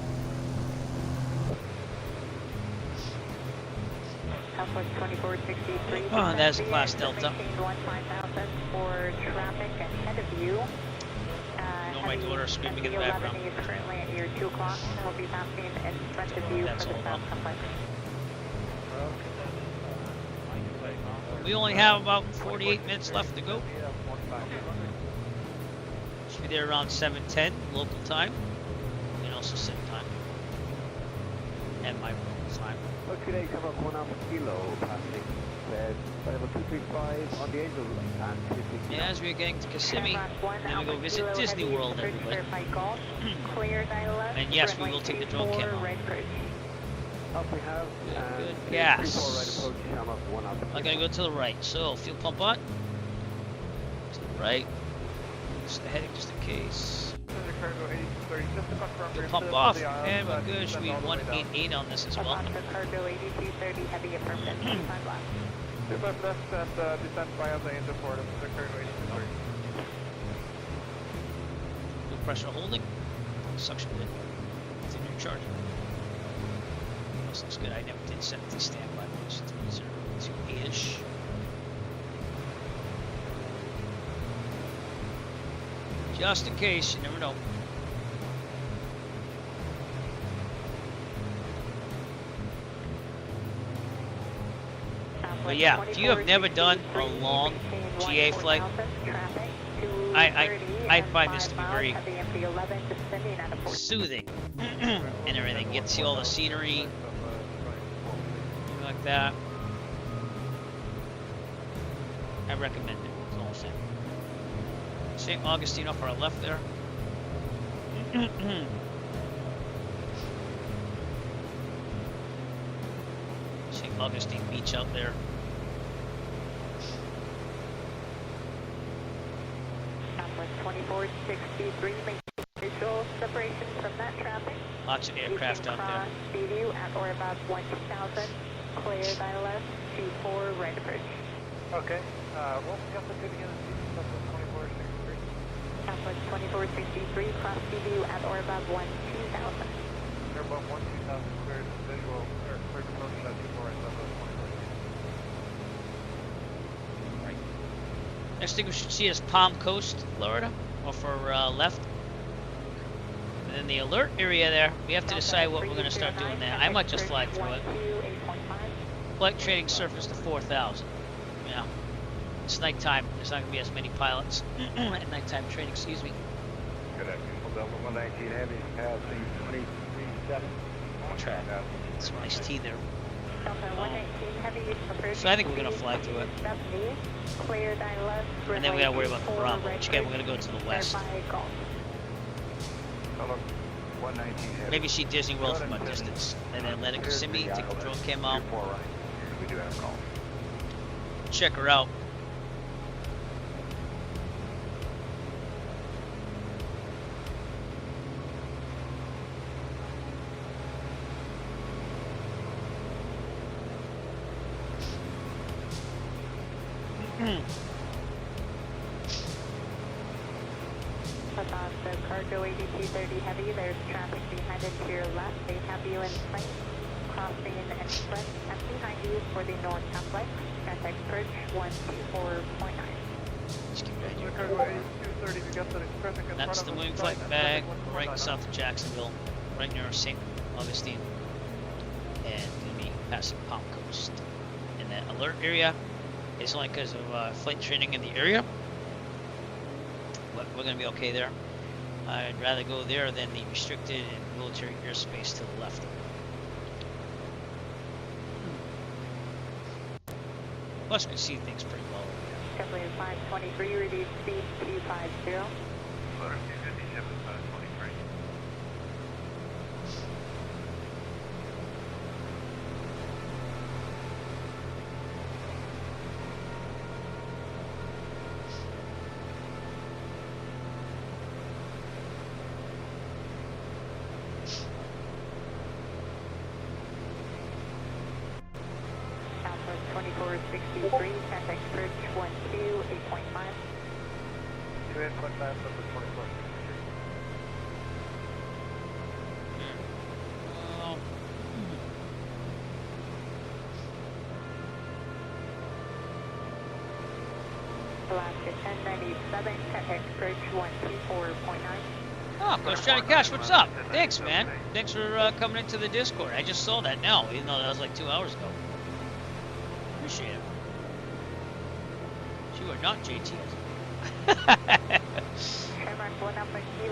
Southwest 2463. Oh, that's a Class Delta. Maintained 15,000 for traffic ahead of you. know my daughter screaming in the Heavy background. 11 is currently at your 2 o'clock and will be passing in front of you That's for the all south wrong. complex. We only have about 48 minutes left to go. Should be there around 7:10 local time, and also sim time, and my local time. Okay, cover 1 Alpha Kilo, passing level 235 on the Angel and 260. Yeah, as we're getting to Kissimmee, then we go visit Disney World, everybody. And yes, we will take the drone cam on. Up we have Good and gas. 34 right approach, Shamrock 1 Alpha I'm gonna go to the right, so fuel pump on. To the right. Just the heading, just in case. Fuel pump off, and we're good. Should be 188 on this as well. Cargo 8230 heavy affirmative. 25 left. 25 left and descend via the engine for the cargo 8230. Fuel pressure holding. Suction pin. Continue charging. This looks good. I never did set the standby, which is 0 to 8-ish. Just in case, you never know. But yeah, if you have never done a long GA flight, I find this to be very soothing and everything. Get to see all the scenery, like that. I recommend it. That's all I'm saying. St. Augustine off our left there. St. Augustine Beach out there. Southwest 2463, maintain visual separation from that traffic. Lots of aircraft out there. Sea view at or about 1,000. Clear thy left, 24 right approach. Okay. What was the altitude again? Southwest 2463. Southwest 2463, cross sea view at or about 1,000. Air above 1,000, cleared visual, or cleared approach at 24 right, Southwest 2463. Right. Next thing we should see is Palm Coast, Florida, or for left. And then the alert area there, we have to decide what we're going to start doing there. I might just fly through it. Flight training surface to 4,000. Yeah. It's nighttime. There's not going to be as many pilots at nighttime training, excuse me. Good afternoon, Delta 119 Heavy, passing 23.7. Track. Some nice tea there. Delta 119 Heavy, approach. So I think we're going to fly through it. Clear thy left, And then we got to worry about the Bravo, which again, we're going to go to the west. Maybe see Disney World from a distance, and then let it Kissimmee, take the drone cam out. We do have a call. Check her out. About the cargo 8230 Heavy, there's traffic behind it to your left. They have you in sight. Crossing express and behind you for the North Complex. Contact approach 124.9. Cargo 8230, we got that express in front That's of the us. wing flight bag right south of Jacksonville, right near St. Augustine. And we'll be passing Palm Coast. And that alert area is only because of flight training in the area. But we're going to be okay there. I'd rather go there than the restricted and military airspace to the left. Plus, we can see things pretty well. Company 523, reduce speed 250. Letter 257, 523. Southwest 2463, contact approach 128.5. 28.9, Southwest 2463. Alaska 1097, contact approach 124.9. Oh, Coach Johnny Cash, what's up? Thanks, man. Thanks for coming into the Discord. I just saw that now, even though that was like 2 hours ago. Appreciate it. You are not JT.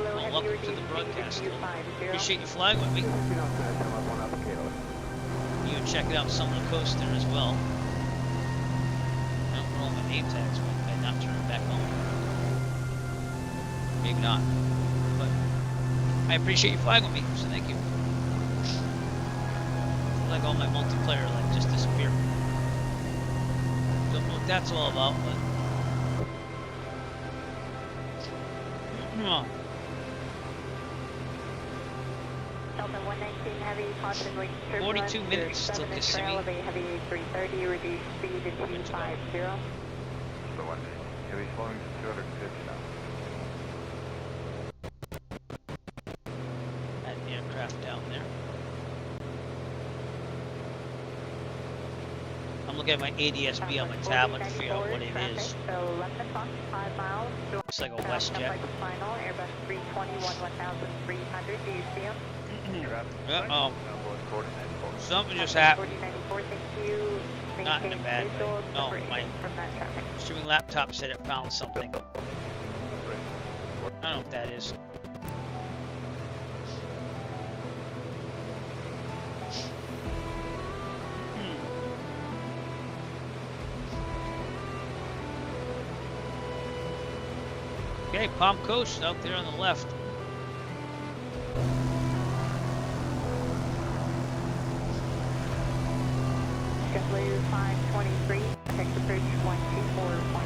Well, welcome to the broadcast. Appreciate you flying with me. You can check it out some of the coast there as well. I don't roll my name tags, but I not turn it back on. Maybe not. But I appreciate you flying with me, so thank you. Like all my multiplayer like just disappeared. Don't know what that's all about, but come on. Delta 119 Heavy, possibly 42 minutes till Kissimmee. Heavy 330, reduce speed to 250. So what? Heavy flowing to 250 now. That aircraft down there. I'm looking at my ADS-B on my tablet to figure out what it is. So left and Fox, 5 miles. Looks like a WestJet. Final, Airbus 321, 1300. Do you see him? Uh-oh. Something just happened. Not in a bad way. No, my streaming laptop said it found something. I don't know what that is. Okay, Palm Coast out there on the left. JetBlue 523, text approach 124.9.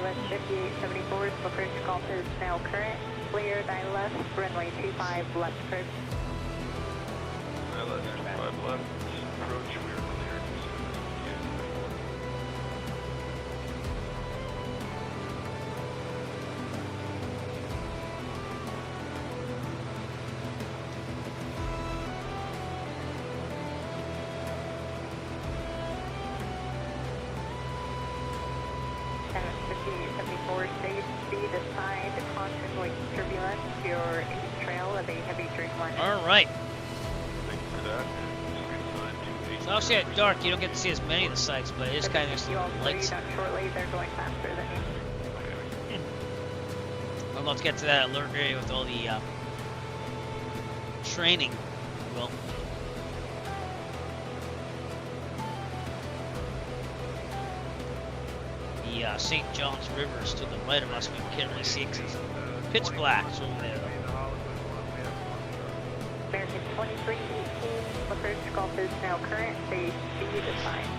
ILS 5874, approach Gulf is now current. Clear, left, runway 25 left approach. ILS 25 left, approach, we are cleared. Safe speed assigned, caution with turbulence, your trail of a heavy drink line. Alright. Thank you for that. So obviously at dark you don't get to see as many of the sites, but it is kind of You all lights. on shortly, they're going faster than you. I'm about to get to that alert area with all the training. Well, the St. John's River is to the right of us. We can't really see it 'cause it's pitch black. It's over there though. American 2318, approach Gulf is now current, safe speed assigned.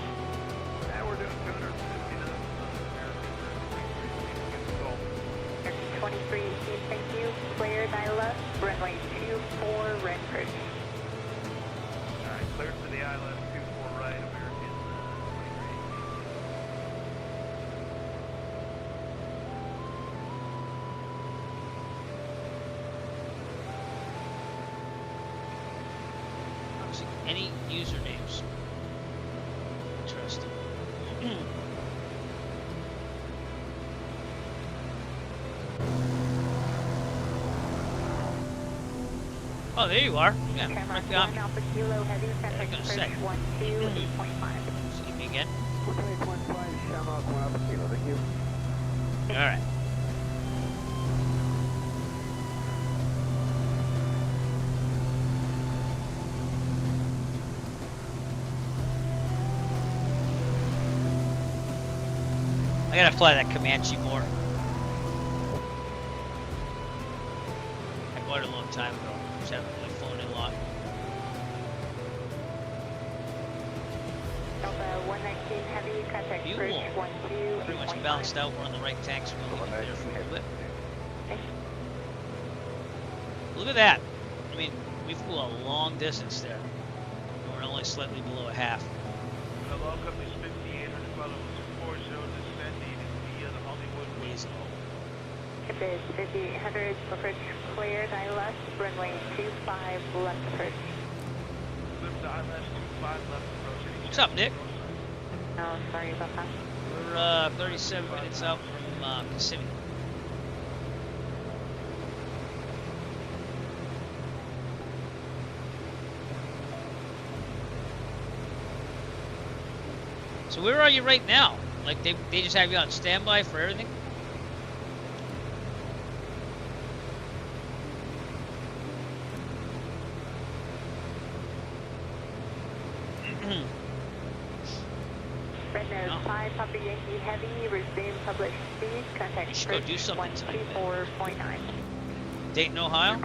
Now we're doing 250 knots. American 2318, thank you. Clear, left, runway 24, right approach. Alright, cleared for the ILS 24 right, American 2318. Any usernames? Interesting. Oh, there you are. Yeah, right behind me. Alpha Kilo Heavy, I was gonna say. 12, 8.5. See me again? 8.5, Shamrock, 1 Alpha Kilo, thank you. Alright. I gotta fly that Comanche more. I bought it a long time ago. Just haven't really flown it a lot. Alpha 119 Heavy, contact Fuel. bridge 12, Pretty much balanced out. We're on the right tank, so we'll leave it there for a little bit. Look at that. I mean, we flew a long distance there. We're only slightly below a half. Hello, company 5800, follow 240, descending via the Hollywood Amazing. Bid 5800, approach cleared, left, runway 25 left approach. Lift to ILS 25 left approach. What's up, Nick? Oh, sorry about that. We're 37 minutes out from Kissimmee. So where are you right now? Like they just have you on standby for everything? Red Nose 5, Papa Yankee Heavy, resume public speed, contact You should go do something tonight, man. 124.9. Dayton, Ohio?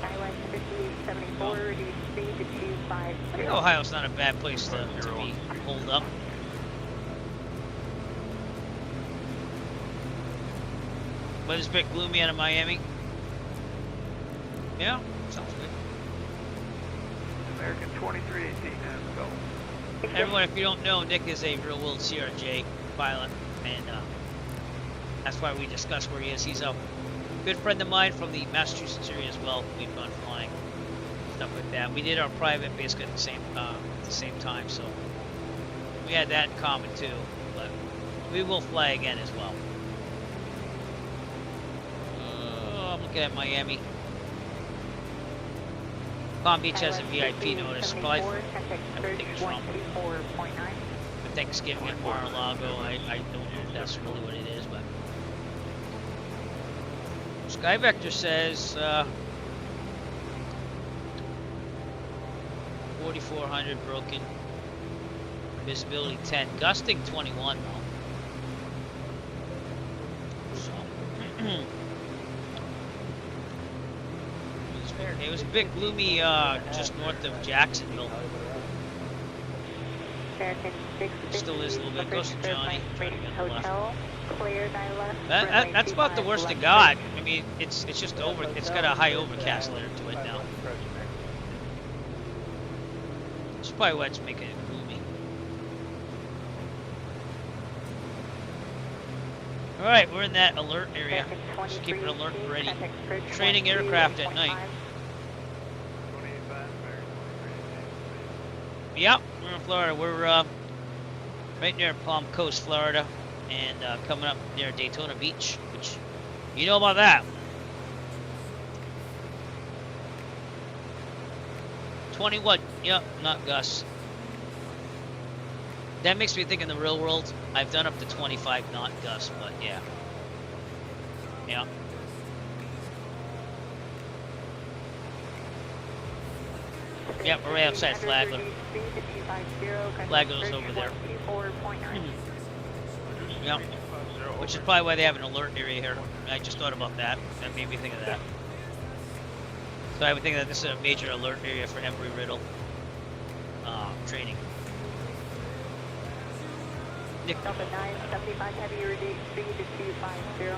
ILS 5874, reduce speed to 250. Ohio's not a bad place to be holed up. But it's a bit gloomy out of Miami. Yeah, sounds good. American 2318, let's go. Everyone, if you don't know, Nick is a real world CRJ pilot, and that's why we discuss where he is. He's a good friend of mine from the Massachusetts area as well. We've gone flying, stuff like that. We did our private basically at the same time, so we had that in common too. But we will fly again as well. I'm looking at Miami. Palm Beach has a VIP notice, probably for everything is from Thanksgiving at Mar-a-Lago. I don't know if that's really what it is, but Sky Vector says 4,400 broken, visibility 10, gusting 21 though. So It was a bit gloomy just north of Jacksonville. Still is a little bit. Goes to Johnny. Try to get the left. That's about the worst it got. I mean, it's just over. It's got a high overcast layer to it now. That's probably what's making it gloomy. All right, we're in that alert area. Just keep an alert ready. Training aircraft at night. Yep, we're in Florida. We're right near Palm Coast, Florida, and coming up near Daytona Beach, which you know about that. 21. Yep, not Gus. That makes me think in the real world, I've done up to 25 knot gusts, but yeah. Yeah. Yep, we're right outside Flagler. Flagler's over there. Yep. Which is probably why they have an alert area here. I just thought about that. That made me think of that. So I would think that this is a major alert area for Embry-Riddle training. Nick. Delta 975 heavy, reduce speed to 250.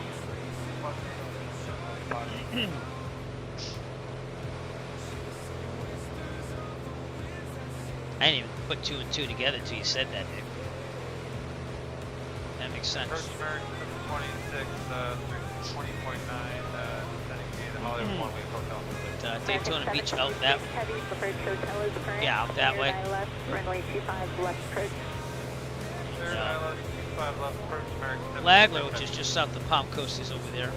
I didn't even put 2 and 2 together until you said that, Nick. That makes sense. First American 26, 20.9, descending to the Hollywood One Week Hotel. Daytona Beach out that way. Yeah, out that way. Runway 25 left approach. Flagler, which is just south of Palm Coast, is over there.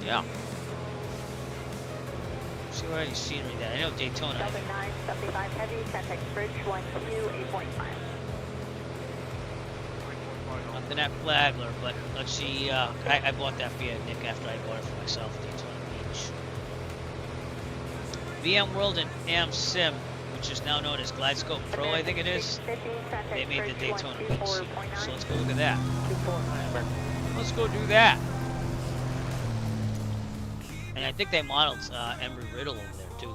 Yeah. See where any scenery that. I know Daytona. Delta 975 heavy, Centex Bridge 12 8.5. Nothing at Flagler, but let's see. I bought that for you, Nick, after I bought it for myself. Daytona Beach. VM World and AmSim, which is now known as GlideScope Pro, I think it is. They made the Daytona Beach. So let's go look at that. Let's go do that. And I think they modeled Embry-Riddle over there too.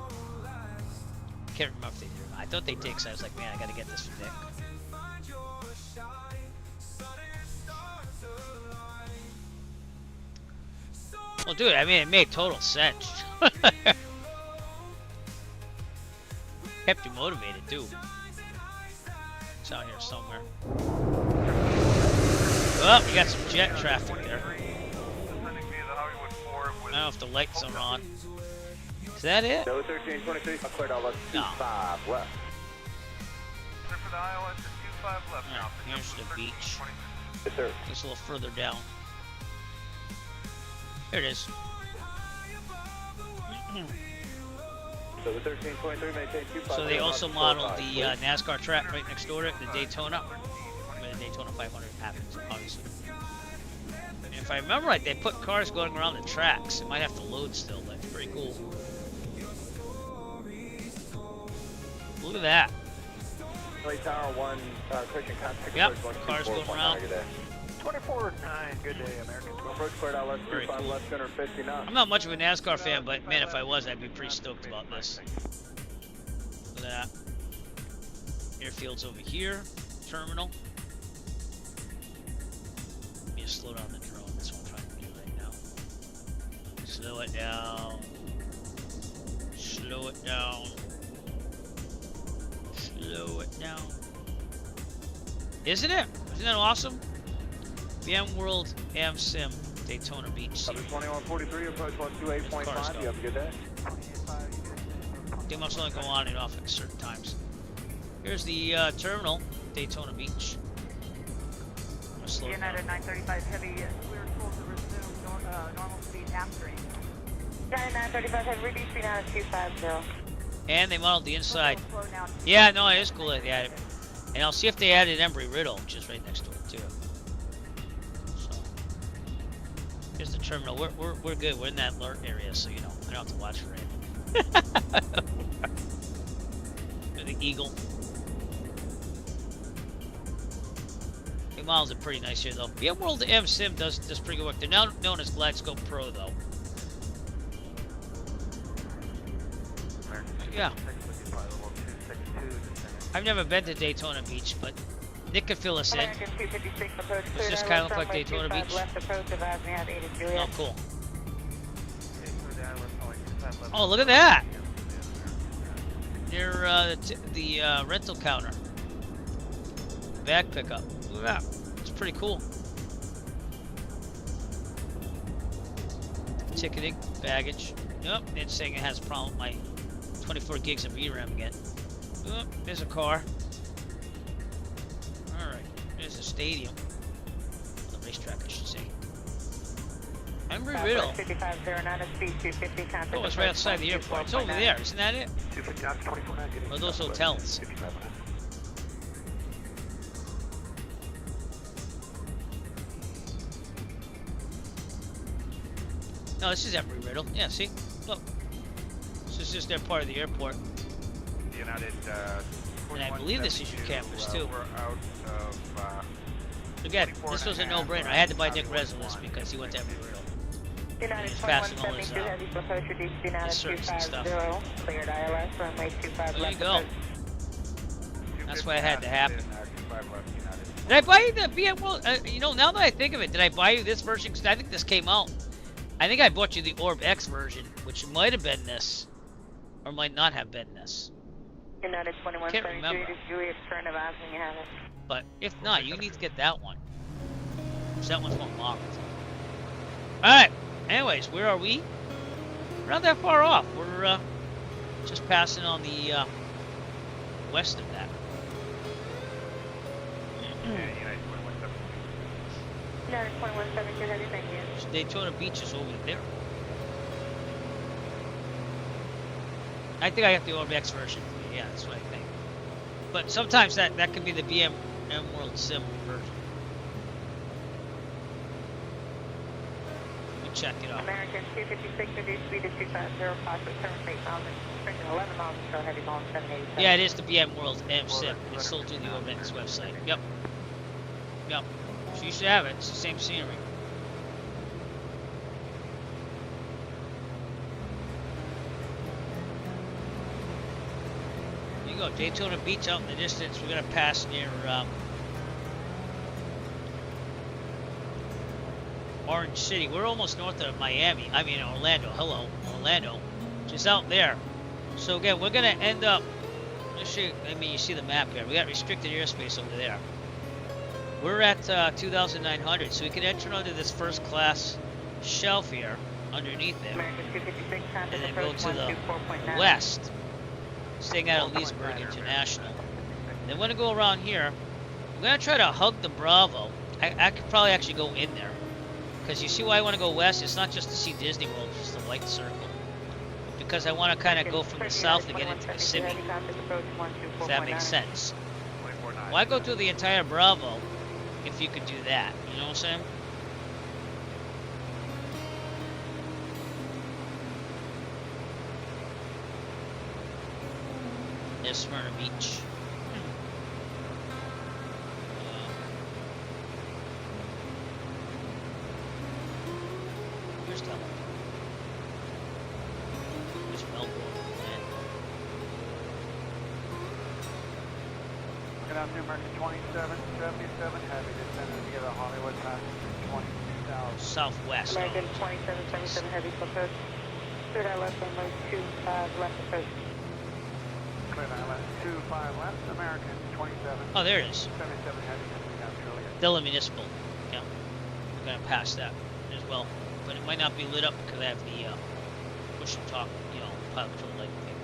Can't remember if they did or not. I thought they did, because I was like, man, I gotta get this for Nick. Well, dude, I mean, it made total sense. Kept you motivated, too. It's out here somewhere. Oh, you got some jet traffic there. I don't know if the lights are on. Is that it? No, 1323, cleared out left, 25 left. Clear for the ILS at 25 left now. Here's the beach. Yes, sir. Just a little further down. There it is. So the 1323 maintain 25. So they also modeled the NASCAR track right next door to it, the Daytona, where the Daytona 500 happens, obviously. And if I remember right, they put cars going around the tracks. It might have to load still, but it's pretty cool. Look at that. Tower 1, Christian Contact. Yep, cars going around. 24-9, good day, American. Approach cleared out left, Very 25 cool. left, center 59. I'm not much of a NASCAR fan, but man, if I was, I'd be pretty stoked about this. Look at that. Airfield's over here. Terminal. Let me just slow down the drone. That's what I'm trying to do right now. Slow it down. Slow it down. Slow it down. Isn't it? Isn't that awesome? VM World AmSim Daytona Beach. 2143, approach 128.5. You have a good day. They must only go on and off at certain times. Here's the terminal, Daytona Beach. United 935 heavy, we're told to resume normal speed after. United 935 heavy, reduce speed now to 250. And they modeled the inside. Yeah, no, it is cool that they added. And I'll see if they added Embry-Riddle, which is right next to it too. So here's the terminal. We're good. We're in that alert area, so you know I don't have to watch for it. The Eagle. They modeled it pretty nice here though. VM World AmSim does pretty good work. They're now known as GlideScope Pro though. Yeah. I've never been to Daytona Beach, but Nick could fill us in. Does this kind of look like Daytona Beach? Oh, cool. Oh, look at that! Near the rental counter. Bag pickup. Look at that. It's pretty cool. Ticketing, baggage. Nope, it's saying it has a problem with my 24 gigs of VRAM again. Oh, there's a car. Alright, there's a stadium. The racetrack, I should say. Embry-Riddle. Oh, it's right outside the airport. It's over there, isn't that it? Or those hotels? No, this is Embry-Riddle. Yeah, see? Look. This is just their part of the airport. United, and I believe this is your campus, too. We're out of, Again, this was a no-brainer. I had to buy Nick Rez this because he went to Embry-Riddle. He's passing all his certs and stuff. There you go. That's why it had to happen. Did I buy you the BM World? You know, now that I think of it, did I buy you this version? Because I think this came out. I think I bought you the Orb X version, which might have been this, or might not have been this. Can't remember. But if not, you need to get that one. Because that one's more locked. Alright. Anyways, where are we? We're not that far off. We're just passing on the west of that. Daytona Beach is over there. I think I got the Orb X version. Yeah, that's what I think. But sometimes that can be the BM World Sim version. Let me check it out. American 256 reduced speed to 250, possibly turn 8 miles and 11 miles until heavy going 787. Yeah, it is the BM World M Sim. It's sold through the Orb X website. Yep. Yep. So you should have it. It's the same scenery. There you go. Daytona Beach out in the distance. We're going to pass near Orange City. We're almost north of Miami. I mean Orlando. Hello. Orlando. Just out there. So again, we're going to end up... Let's show you, I mean, you see the map here. We got restricted airspace over there. We're at 2,900, so we can enter under this first class shelf here, underneath there, and then go to the west, staying out of Leesburg International. Then we're going to go around here. I'm going to try to hug the Bravo. I could probably actually go in there, because you see why I want to go west? It's not just to see Disney World, it's just the white circle. Because I want to kind of go from the south to get into Kissimmee, if that makes sense. Why go through the entire Bravo if you could do that? You know what I'm saying? There's Smyrna Beach. Here's Delaware. There's Melbourne. Good afternoon, American 2777, heavy descending via the Hollywood passenger 22,000. Southwest. American 2777, heavy approach. Cleared ILS runway 25 left approach. Cleared ILS 25 left, American 27. Oh, there it is. 77 heavy, as we got earlier. Della Municipal. Yeah. We're going to pass that as well. But it might not be lit up because I have the push and talk, you know, pilot control light thing.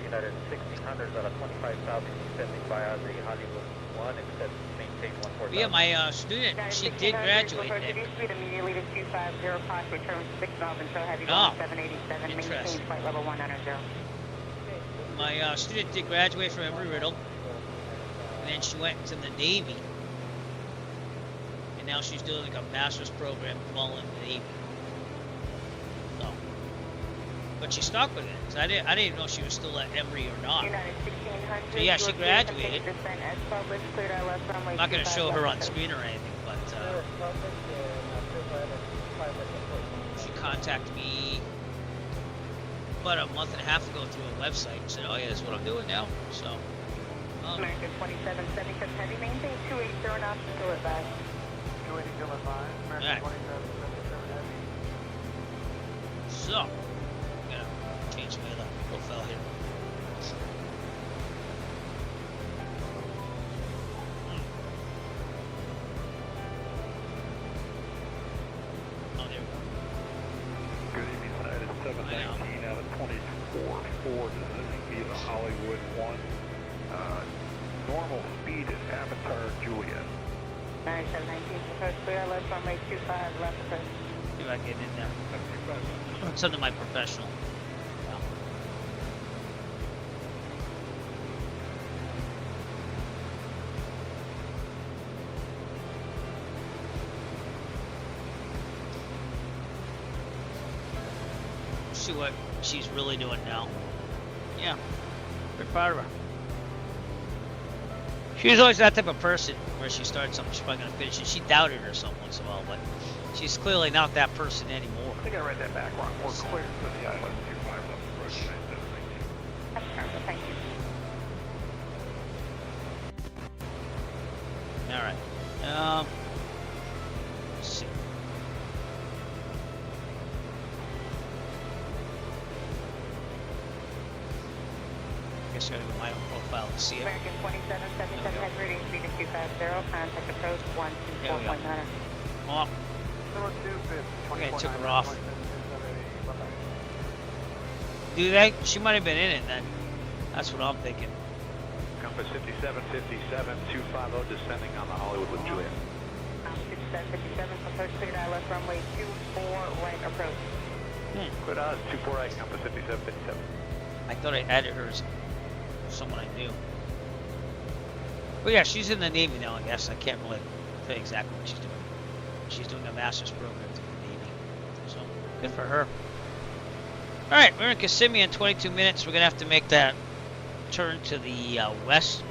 United 1600 out of 25,000 descending via the Hollywood 1, except maintain 140. Yeah, my student, she did graduate. Reduce speed immediately to 250, cost return 6 miles until heavy Oh, going 787, maintain flight level 190. My student did graduate from Embry-Riddle, and then she went to the Navy, and now she's doing like a master's program while in the Navy. So, but she stuck with it. So I didn't even know she was still at Embry or not. So yeah, she graduated. I'm not going to show her on screen or anything, but she contacted me about a month and a half ago through a website and said, oh yeah, that's what I'm doing now. So. American 2770, because heavy maintain 280 knots until it back. 280 till it fine. American 2777 heavy. So, I'm gonna change my other profile here. Oh, there we go. Good evening, United 719 out of 24-4, descending via the Hollywood 1. Normal speed is Avatar Juliet. 9719, proposed clear, left runway 25, left approach. See if I can get in there. It's under my professional. Wow. See what she's really doing now. Yeah, pretty proud of her. She's always that type of person where she starts something, she's probably gonna finish it. She doubted herself once in a while, but she's clearly not that person anymore. I think I read that back wrong. We're clear for the island 25 left approach 9719. That's perfect, thank you. Alright. Let's see. I guess I gotta go to my own profile and see it. American 2777 has reading speed of 250, contact approach 124.9. Oh, okay, took her off. Do they? She might have been in it then. That's what I'm thinking. Compass 5757, 250 descending on the Hollywood with Juliet. 5757, approach cleared out left runway 24 right approach. Good odds, 24 right, Compass 5757. I thought I added her as someone I knew. But yeah, she's in the Navy now, I guess. I can't really tell you exactly what she's doing. She's doing a master's program through the Navy. So, good for her. Alright, we're in Kissimmee in 22 minutes. We're going to have to make that turn to the west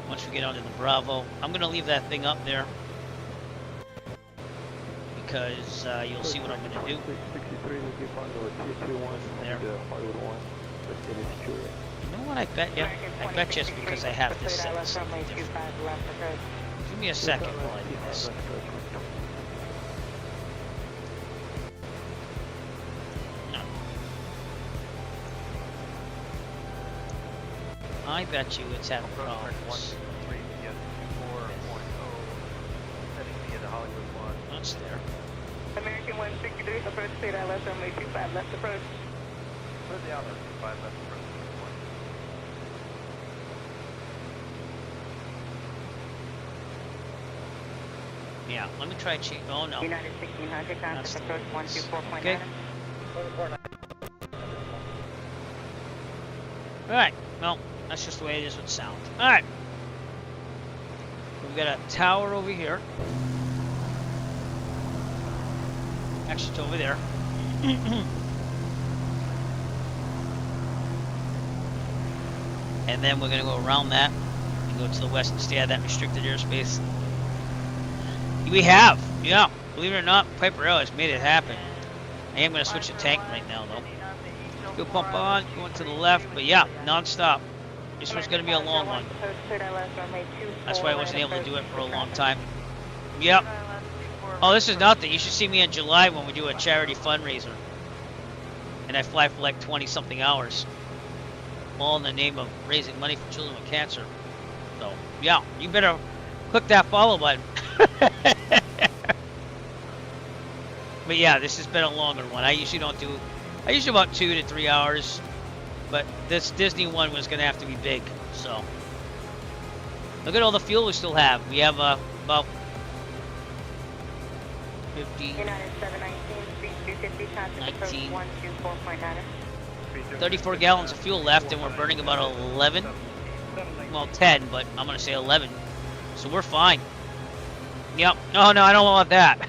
once we get onto the Bravo. I'm going to leave that thing up there because you'll see what I'm going to do. 63 will give on to Tier 1 there. Hollywood 1. But it is Juliet. You know what, I bet you? I bet you it's because I have this set to something different. Give me a second while I do this. No. I bet you it's having problems. That's there. American 163, approach cleared out left runway 25, left approach. Where's the outlet? 5 left approach. Yeah, let me try cheat. Oh no. United 1600, contact approach 124.9. Okay. Alright, well, that's just the way it is with sound. Alright. We've got a tower over here. Actually, it's over there. And then we're going to go around that and go to the west and stay out of that restricted airspace. We have, yeah. Believe it or not, Piper L has made it happen. I am going to switch the tank right now, though. Fuel pump on, going to the left, but yeah, non-stop. This was going to be a long one. That's why I wasn't able to do it for a long time. Yep. Oh, this is nothing. You should see me in July when we do a charity fundraiser. And I fly for like 20-something hours. All in the name of raising money for children with cancer. So, yeah, you better click that follow button. But yeah, this has been a longer one. I usually about 2 to 3 hours. But this Disney one was going to have to be big. So, look at all the fuel we still have. We have about 50, 19, 34 gallons of fuel left, and we're burning about 11. Well, 10, but I'm going to say 11. So we're fine. Yep. Oh, no, I don't want that.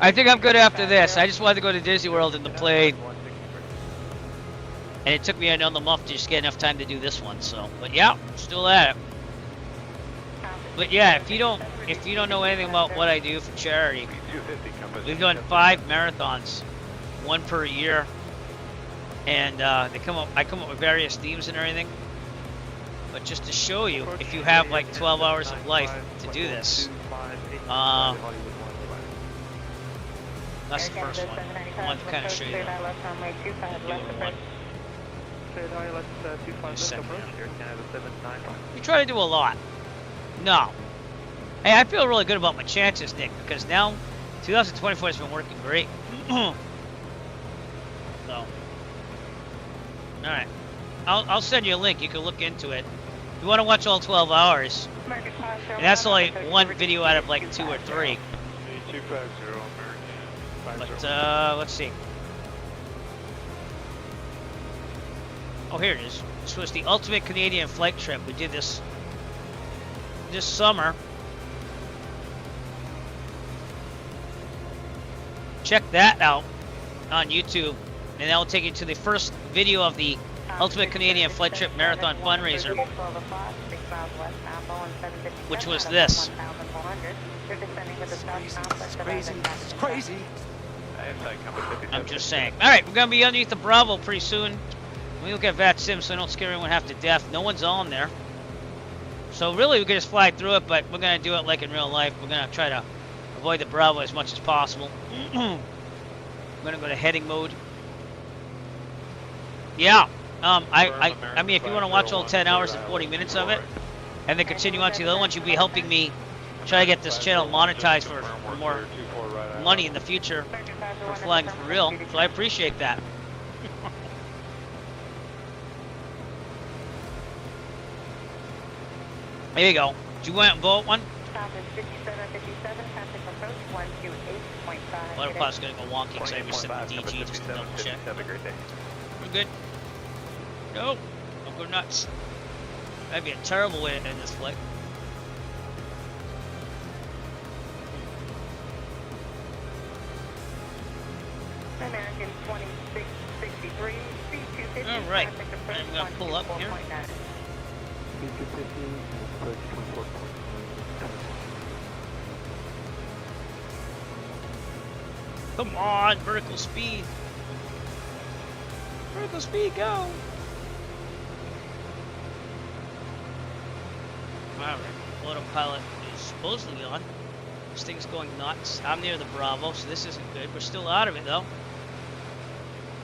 I think I'm good after this. I just wanted to go to Disney World in the plane. And it took me another month to just get enough time to do this one. So, but yeah, still at it. But yeah, if you don't know anything about what I do for charity, we've done 5 marathons one per year, and I come up with various themes and everything. But just to show you, if you have like 12 hours of life to do this, that's the first one. I want to kind of show you that. You try to do a lot. No. Hey, I feel really good about my chances, Nick, because now 2024 has been working great. So, alright. I'll send you a link. You can look into it. If you want to watch all 12 hours, and that's only one video out of like 2 or 3. But, let's see. Oh, here it is. This was the ultimate Canadian flight trip. We did this summer. Check that out on YouTube, and that will take you to the first video of the Ultimate Canadian Flight Trip Marathon Fundraiser, which was this. It's crazy. It's crazy. I'm just saying. Alright, we're going to be underneath the Bravo pretty soon. We look at VATSIM so I don't scare anyone half to death. No one's on there. So really we can just fly through it, but we're going to do it like in real life. We're going to try to avoid the Bravo as much as possible. I'm going to go to heading mode. Yeah. I mean, if you want to watch all 10 hours and 40 minutes of it, and then continue on to the other ones, you'll be helping me try to get this channel monetized for more money in the future for flying for real. So I appreciate that. There you go. Do you want to vote one? Autopilot's gonna go wonky because I reset the DG just to double check. We're good. No, don't go nuts. That'd be a terrible way to end this flight. American 2663, C250. All right, I'm gonna pull up here. Come on, vertical speed. Vertical speed, go. Alright, autopilot is supposedly on. This thing's going nuts. I'm near the Bravo, so this isn't good. We're still out of it though.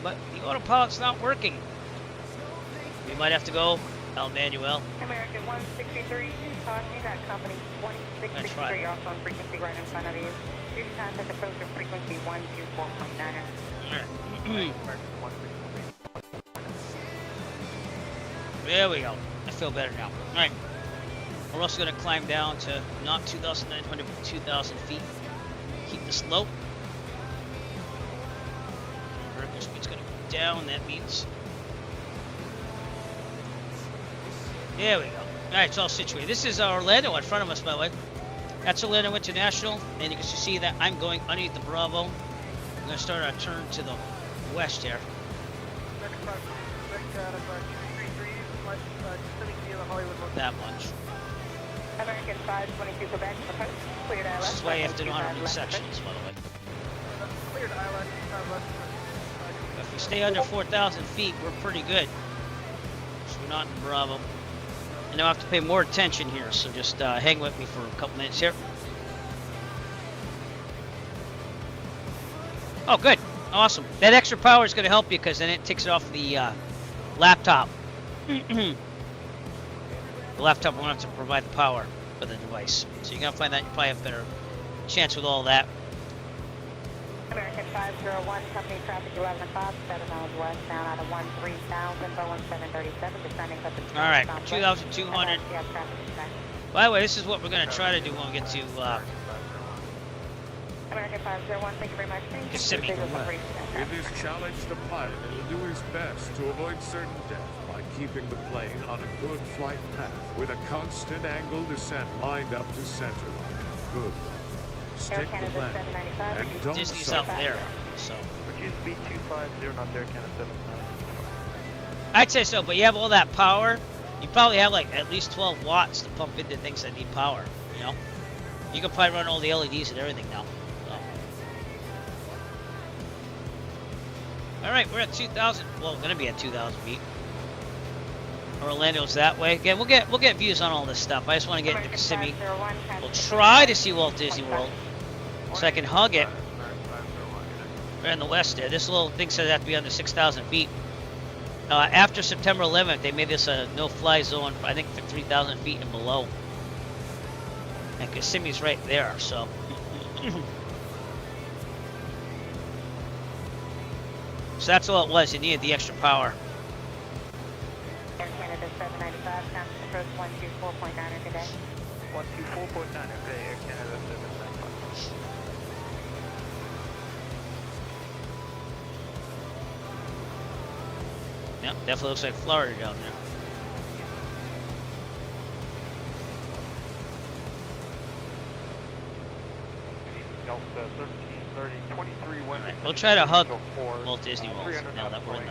But the autopilot's not working. We might have to go El Manuel. American 163, talking that company 2663 off on frequency right in front of you. Due to contact approach of frequency 124.9. There we go. I feel better now. Alright. We're also going to climb down to not 2,900 but 2,000 feet. Keep the slope. Vertical speed's going to go down, that means. There we go. Alright, it's all situated. This is Orlando in front of us, by the way. That's Orlando International, and you can see that I'm going underneath the Bravo. I'm going to start our turn to the west here. That much. American 522 Quebec, cleared ILS. This is why you have to know how to read sections, by the way. Cleared ILS, If we stay under 4,000 feet, we're pretty good. So we're not in the Bravo. And I'll have to pay more attention here, so just hang with me for a couple minutes here. Oh, good. Awesome. That extra power is going to help you because then it takes it off the laptop. The laptop won't have to provide the power for the device. So you're going to find that you probably have a better chance with all that. American 501, company traffic 11 o'clock, 7 miles west, down out of 13,000, Boeing 737, descending up the all right, 2,200. By the way, this is what we're going to try to do when we get to American 501, thank you very much. Kissimmee. It is challenged the pilot to do his best to avoid certain death by keeping the plane on a good flight path with a constant angle descent lined up to center line. Good. Stick the plan and don't Disney's out there, so. Which is B250, not there, Canada 79. I'd say so, but you have all that power. You probably have like at least 12 watts to pump into things that need power, you know? You can probably run all the LEDs and everything now. So. All right, we're at 2,000. Well, gonna be at 2,000 feet. Orlando's that way. Again, we'll get views on all this stuff. I just want to get into Kissimmee. We'll try to see Walt Disney World, so I can hug it. Right in the west there. This little thing says it has to be under 6,000 feet. After September 11th, they made this a no-fly zone, I think, for 3,000 feet and below. And Kissimmee's right there, so. So that's all it was. You needed the extra power. Air Canada 795, time to approach 124.9 today. 124.9 today, Air Canada 795. Yep, definitely looks like Florida down there. Delta 1330, 23 wind. Right, we'll try to hug Walt Disney World now that we're in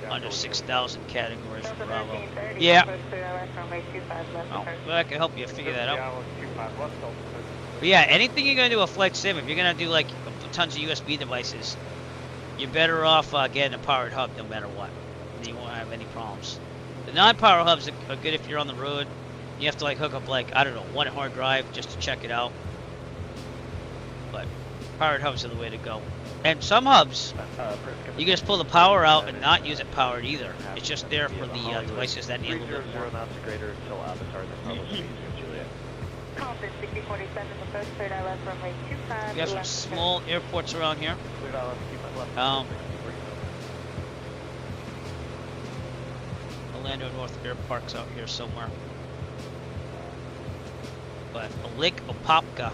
the under 6,000 category for Bravo. Yeah. Oh, well, I can help you figure that out. But yeah, anything you're gonna do a flight sim, if you're gonna do like tons of USB devices, you're better off getting a powered hub no matter what. You won't have any problems. The non-power hubs are good if you're on the road. You have to like hook up like, I don't know, one hard drive just to check it out. But powered hubs are the way to go. And some hubs, you can just pull the power out and not use it powered either. It's just there for the devices that need a little bit more. We have some small airports around here. Orlando North Air Park's out here somewhere. But Lake Opopka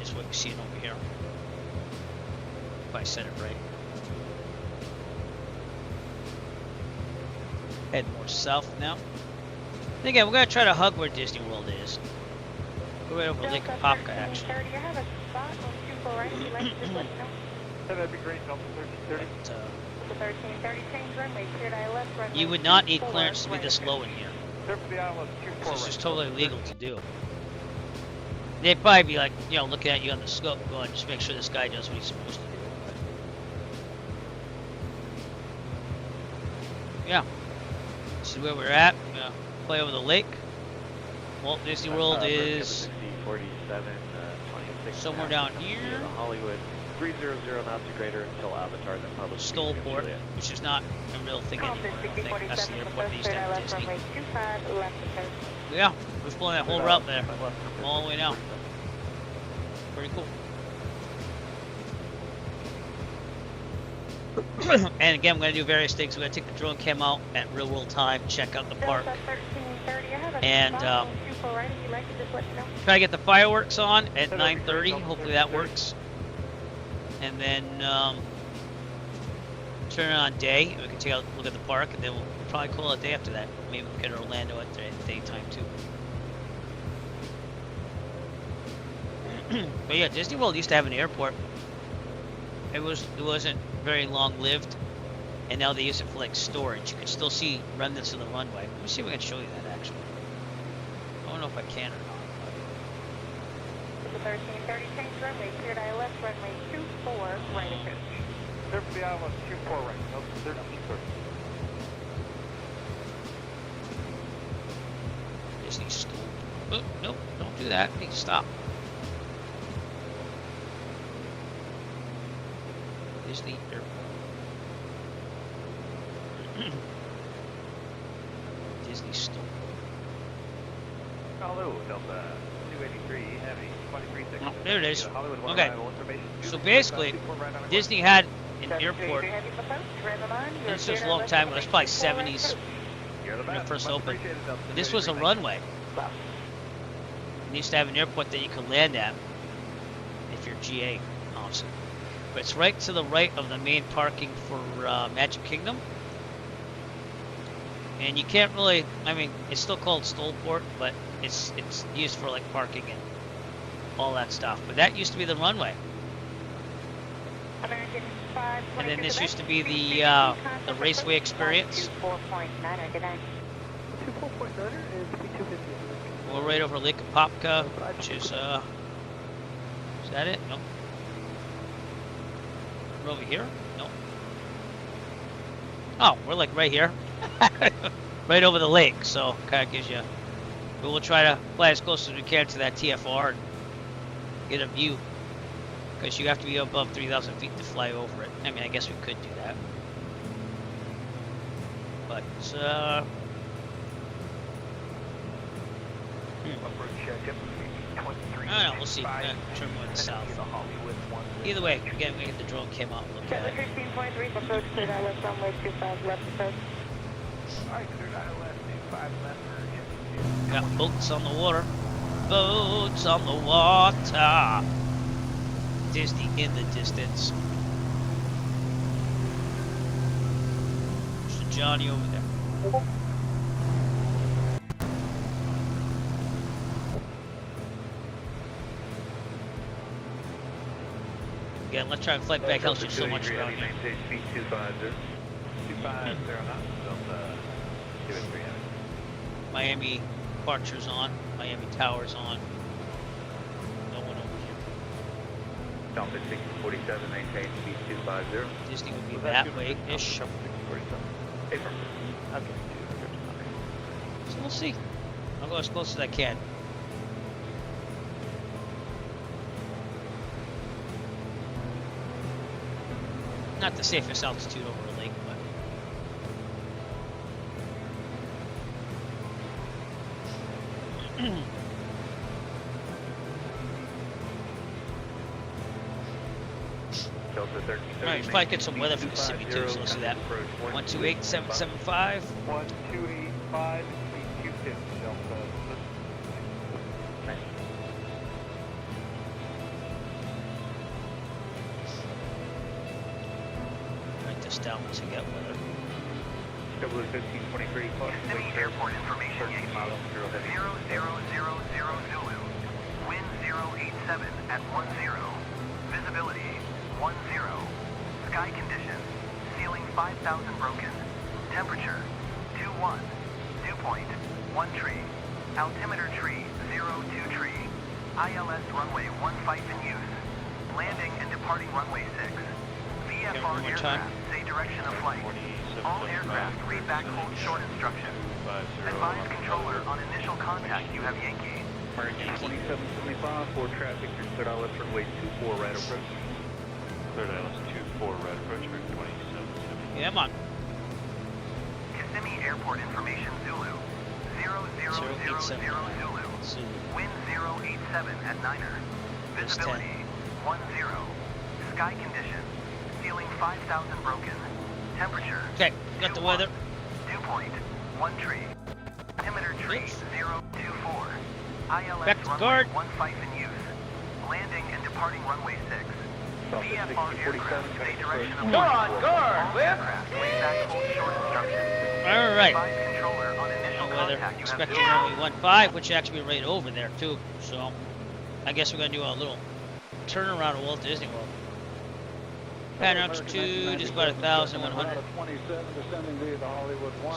is what you're seeing over here. If I said it right. Head more south now. And again, we're going to try to hug where Disney World is. We're right over Lake Opopka, actually. That'd be great, Delta 1330. You would not need clearance to be this low in here. This is totally legal to do. They'd probably be like, you know, looking at you on the scope, going, just make sure this guy does what he's supposed to do. Yeah. This is where we're at. We're gonna play over the lake. Walt Disney World is somewhere down here. Hollywood 300 knots or greater until Avatar, then public. Stoleport, which is not a real thing anymore. I think that's the airport they used to have at Disney. Yeah, we're flying that whole route there, all the way down. Pretty cool. And again, I'm going to do various things. We're going to take the drone cam out at real world time, check out the park, and try to get the fireworks on at 9:30. Hopefully that works. And then turn it on day, and we can take a look at the park, and then we'll probably call it a day after that. Maybe look at Orlando at daytime too. But yeah, Disney World used to have an airport. It wasn't very long lived, and now they use it for like storage. You can still see remnants of the runway. Let me see if we can show you that actually. I don't know if I can or not. 1330 change runway, cleared ILS runway 24, right approach. Clear for the ILS 24 right, nope, 1330. Disney stole. Oh, nope, don't do that. Please stop. Disney Airport. Disney stole. Hello, Delta 283 Heavy 2360. Oh, there it is. Okay. So basically, Disney had an airport. And this was a long time ago. It's probably 70s when it first opened. But this was a runway. It used to have an airport that you could land at if you're GA, honestly. But it's right to the right of the main parking for Magic Kingdom. And you can't really, I mean, it's still called Stoleport, but it's used for like parking and all that stuff. But that used to be the runway. And then this used to be the raceway experience. 2.9 We're right over Lake Opopka, which is that it? Nope. We're over here? Nope. Oh, we're like right here. Right over the lake, so kind of gives you... But we'll try to fly as close as we can to that TFR and get a view. Because you have to be above 3,000 feet to fly over it. I mean, I guess we could do that. But, I don't know, we'll see. Turn one south. Either way, again, we get the drone came out and look at it. 15.3, approach to that left runway 25 left approach. Alright, cleared ILS 25 left. Got boats on the water. Boats on the water. Disney in the distance. There's Johnny over there. Again, let's try and flight back. Helps you so much around here. Speed 250. 250 knots, Delta 2-3. Miami departure's on. Miami Tower's on. No one over here. Delta 647, maintain speed 250. Disney would be that way-ish. Okay. So we'll see. I'll go as close as I can. Not the safest altitude over a lake, but... Alright, if I get some weather from Kissimmee too, so let's do that. 128775. 1285, speed 250, Delta. Write this down once I get weather. W1523, Kissimmee Airport information, Yankee. 0000 Zulu. Wind 087 at 10. Visibility 10. Sky conditions. Ceiling 5,000 broken. Temperature 21. Dew point 1 tree. Altimeter tree 02 tree. ILS runway 15 in use. Landing and departing runway 6. VFR aircraft say direction of flight. All aircraft read back hold short instructions. Advise controller on initial contact you have Yankee. American 2775 for traffic, you're cleared ILS runway 24 right approach. Cleared ILS 24 right approach, American 2775. Yeah, I'm on. Kissimmee Airport information Zulu. 0000 Zulu. Wind 087 at 9er. Visibility 10. Sky conditions. Ceiling 5,000 broken. Temperature. Okay, got the weather. Dew point 1 tree. Altimeter tree 024. ILS Back to runway guard. 15 in use. Landing and departing runway 6. VFR aircraft say direction of Go on, guard, all aircraft read back hold short instructions. Alright. Advise controller on initial Weather. contact you have Expecting Zulu. runway 15, which actually right over there too. So I guess we're gonna do a little turnaround at Walt Disney World. Pattern altitude is about 1,100.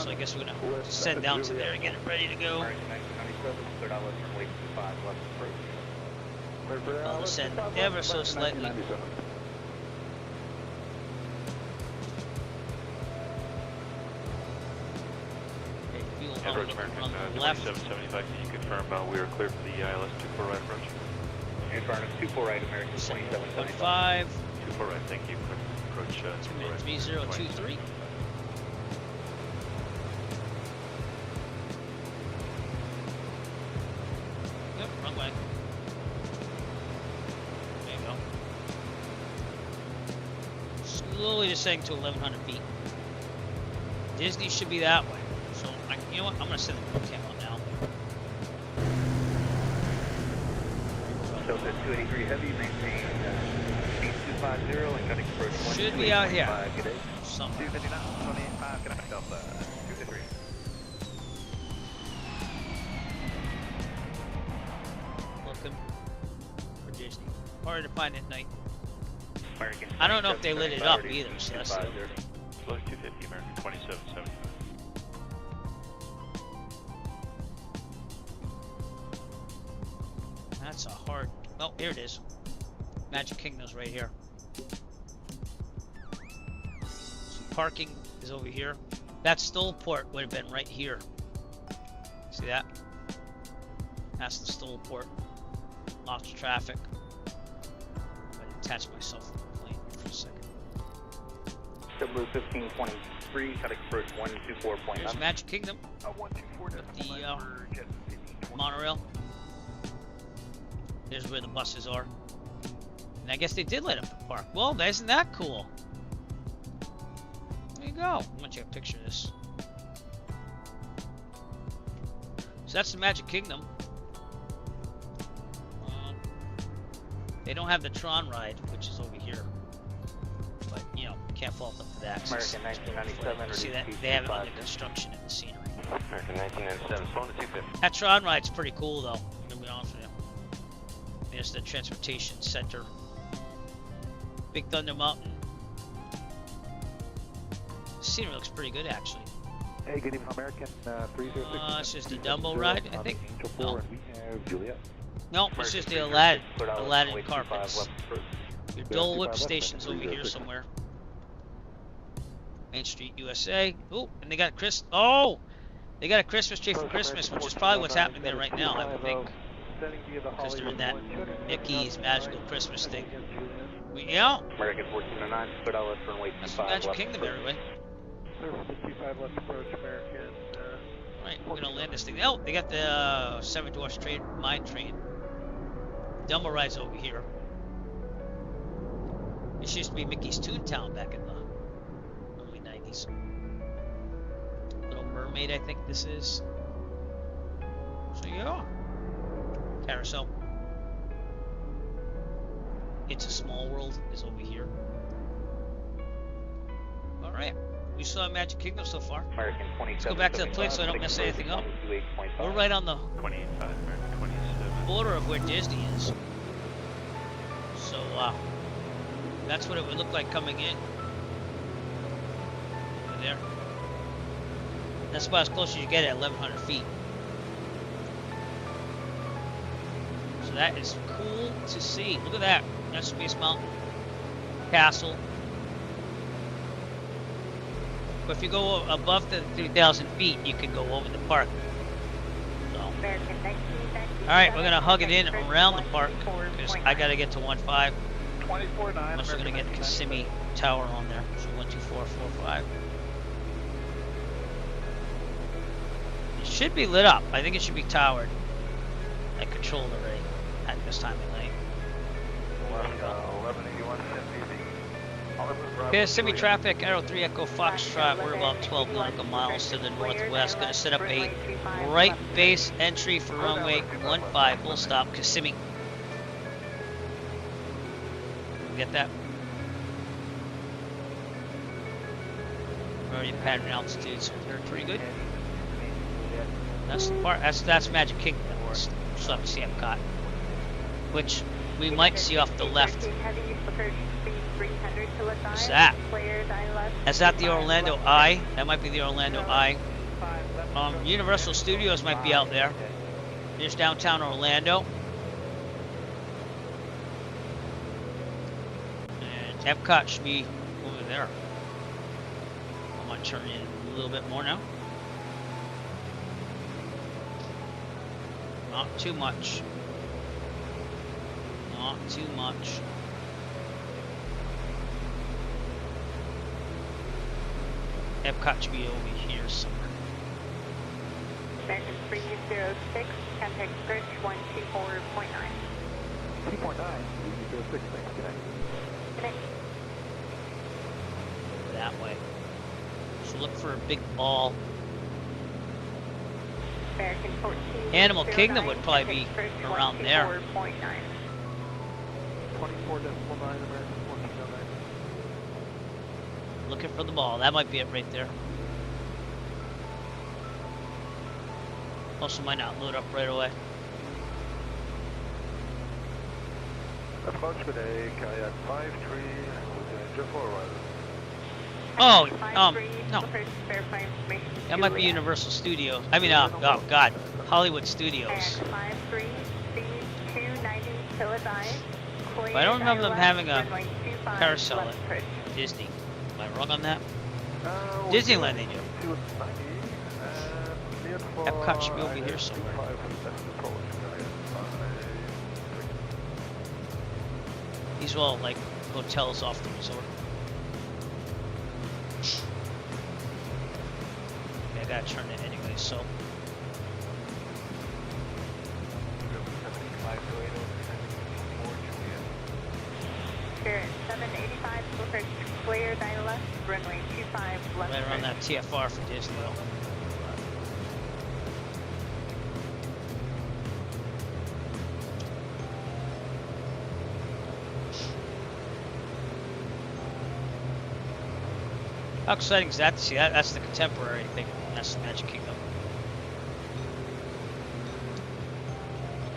So I guess we're gonna descend down to there and get it ready to go. I'll descend ever so slightly. Okay, fuel Approach on American the left. 2775, can you confirm we are clear for the ILS 24 right approach? Confirm 24 right, American 2775. 5. 24 right, thank you. Approach 24 right. 3023. Yep, wrong way. There you go. Slowly descending to 1,100 feet. Disney should be that way. So, you know what? I'm going to send the cam out now. Delta 283 Heavy, maintain speed 250 and cutting approach 1. Should be out here. Good day. Somewhere. 259, 25, connect Delta 283. Looking for Disney. Hard to find at night. American I don't know if they lit it up either, so that's the other thing. Slow 250, American 2775. That's a hard... Oh, here it is. Magic Kingdom's right here. Some parking is over here. That Stollport would have been right here. See that? That's the Stollport. Lots of traffic. I'm going to attach myself to the plane here for a second. Blue 1523, cutting approach 124.9. There's Magic Kingdom. 124 With the monorail. Here's where the buses are. And I guess they did light up the park. Well, isn't that cool? There you go. I'm gonna take a picture of this. So that's the Magic Kingdom. They don't have the Tron ride, which is over here. But, you know, can't fault them for that. American 1997. See that? They have it under construction in the scenery. American 1997, phone to 250. That Tron ride's pretty cool, though. I'm gonna be honest with you. There's the transportation center. Big Thunder Mountain. The scenery looks pretty good, actually. Hey, good evening, American 306. It's just a Dumbo ride, I think. No. And we have Juliet. No, it's just the Aladdin carpets. Your Dole Whip station's over here somewhere. Main Street, USA. Oh, and they got a they got a Christmas tree for Christmas, which is probably what's happening there right now, I would think. Because they're in that Mickey's Magical Christmas thing. Yeah. American 1409, put out left runway 25. That's the Magic Kingdom everyway. Service 55 left approach, American. Right, we're gonna land this thing. Oh, they got the Seven Dwarfs mine train. Dumbo ride's over here. This used to be Mickey's Toontown back in the early 90s. Little Mermaid, I think this is. So yeah. Carousel. It's a Small World is over here. Alright. We saw Magic Kingdom so far. American 27, let's go back to the plane so I don't mess anything up. We're right on the border of where Disney is. So, that's what it would look like coming in. Over there. That's about as close as you get at 1,100 feet. So that is cool to see. Look at that. That's Space Mountain Castle. But if you go above the 3,000 feet, you can go over the park. So. Alright, we're going to hug it in around the park because I got to get to 1.5. Unless we're going to get Kissimmee Tower on there. So 12445. It should be lit up. I think it should be towered. I controlled already at this time of night. 1181 Kissimmee traffic, Arrow 3 Echo Foxtrot. We're about 12 nautical miles to the northwest. Going to set up a right base entry for runway 15. Full stop, Kissimmee. Get that? We're already at pattern altitude, so we're pretty good. That's the part. That's Magic Kingdom. We'll still have to see EPCOT, which we might see off the left. What's that? Is that the Orlando Eye? That might be the Orlando Eye. Universal Studios might be out there. There's downtown Orlando. And EPCOT should be over there. I'm going to turn in a little bit more now. Not too much. Not too much. EPCOT should be over here somewhere. American 306, contact bridge 124.9. 2.9, 306, thanks, connect. That way. So look for a big ball. American 14. Animal Kingdom would probably be around there. 24.9, American 1409. Looking for the ball. That might be it right there. Also might not load up right away. Approach today, kayak 53, Jeff forward. Oh, no. That might be Universal Studios. I mean, oh God, Hollywood Studios. But I don't remember them having a carousel at Disney. Am I wrong on that? Disneyland they do. Epcot should be over here somewhere. These are all like hotels off the resort. I gotta turn it anyway, so. Spirit 785, perfect, clear, 9 left, runway 25 left. Right around that TFR for Disney World. How exciting is that to see? That's the contemporary thing. That's the Magic Kingdom.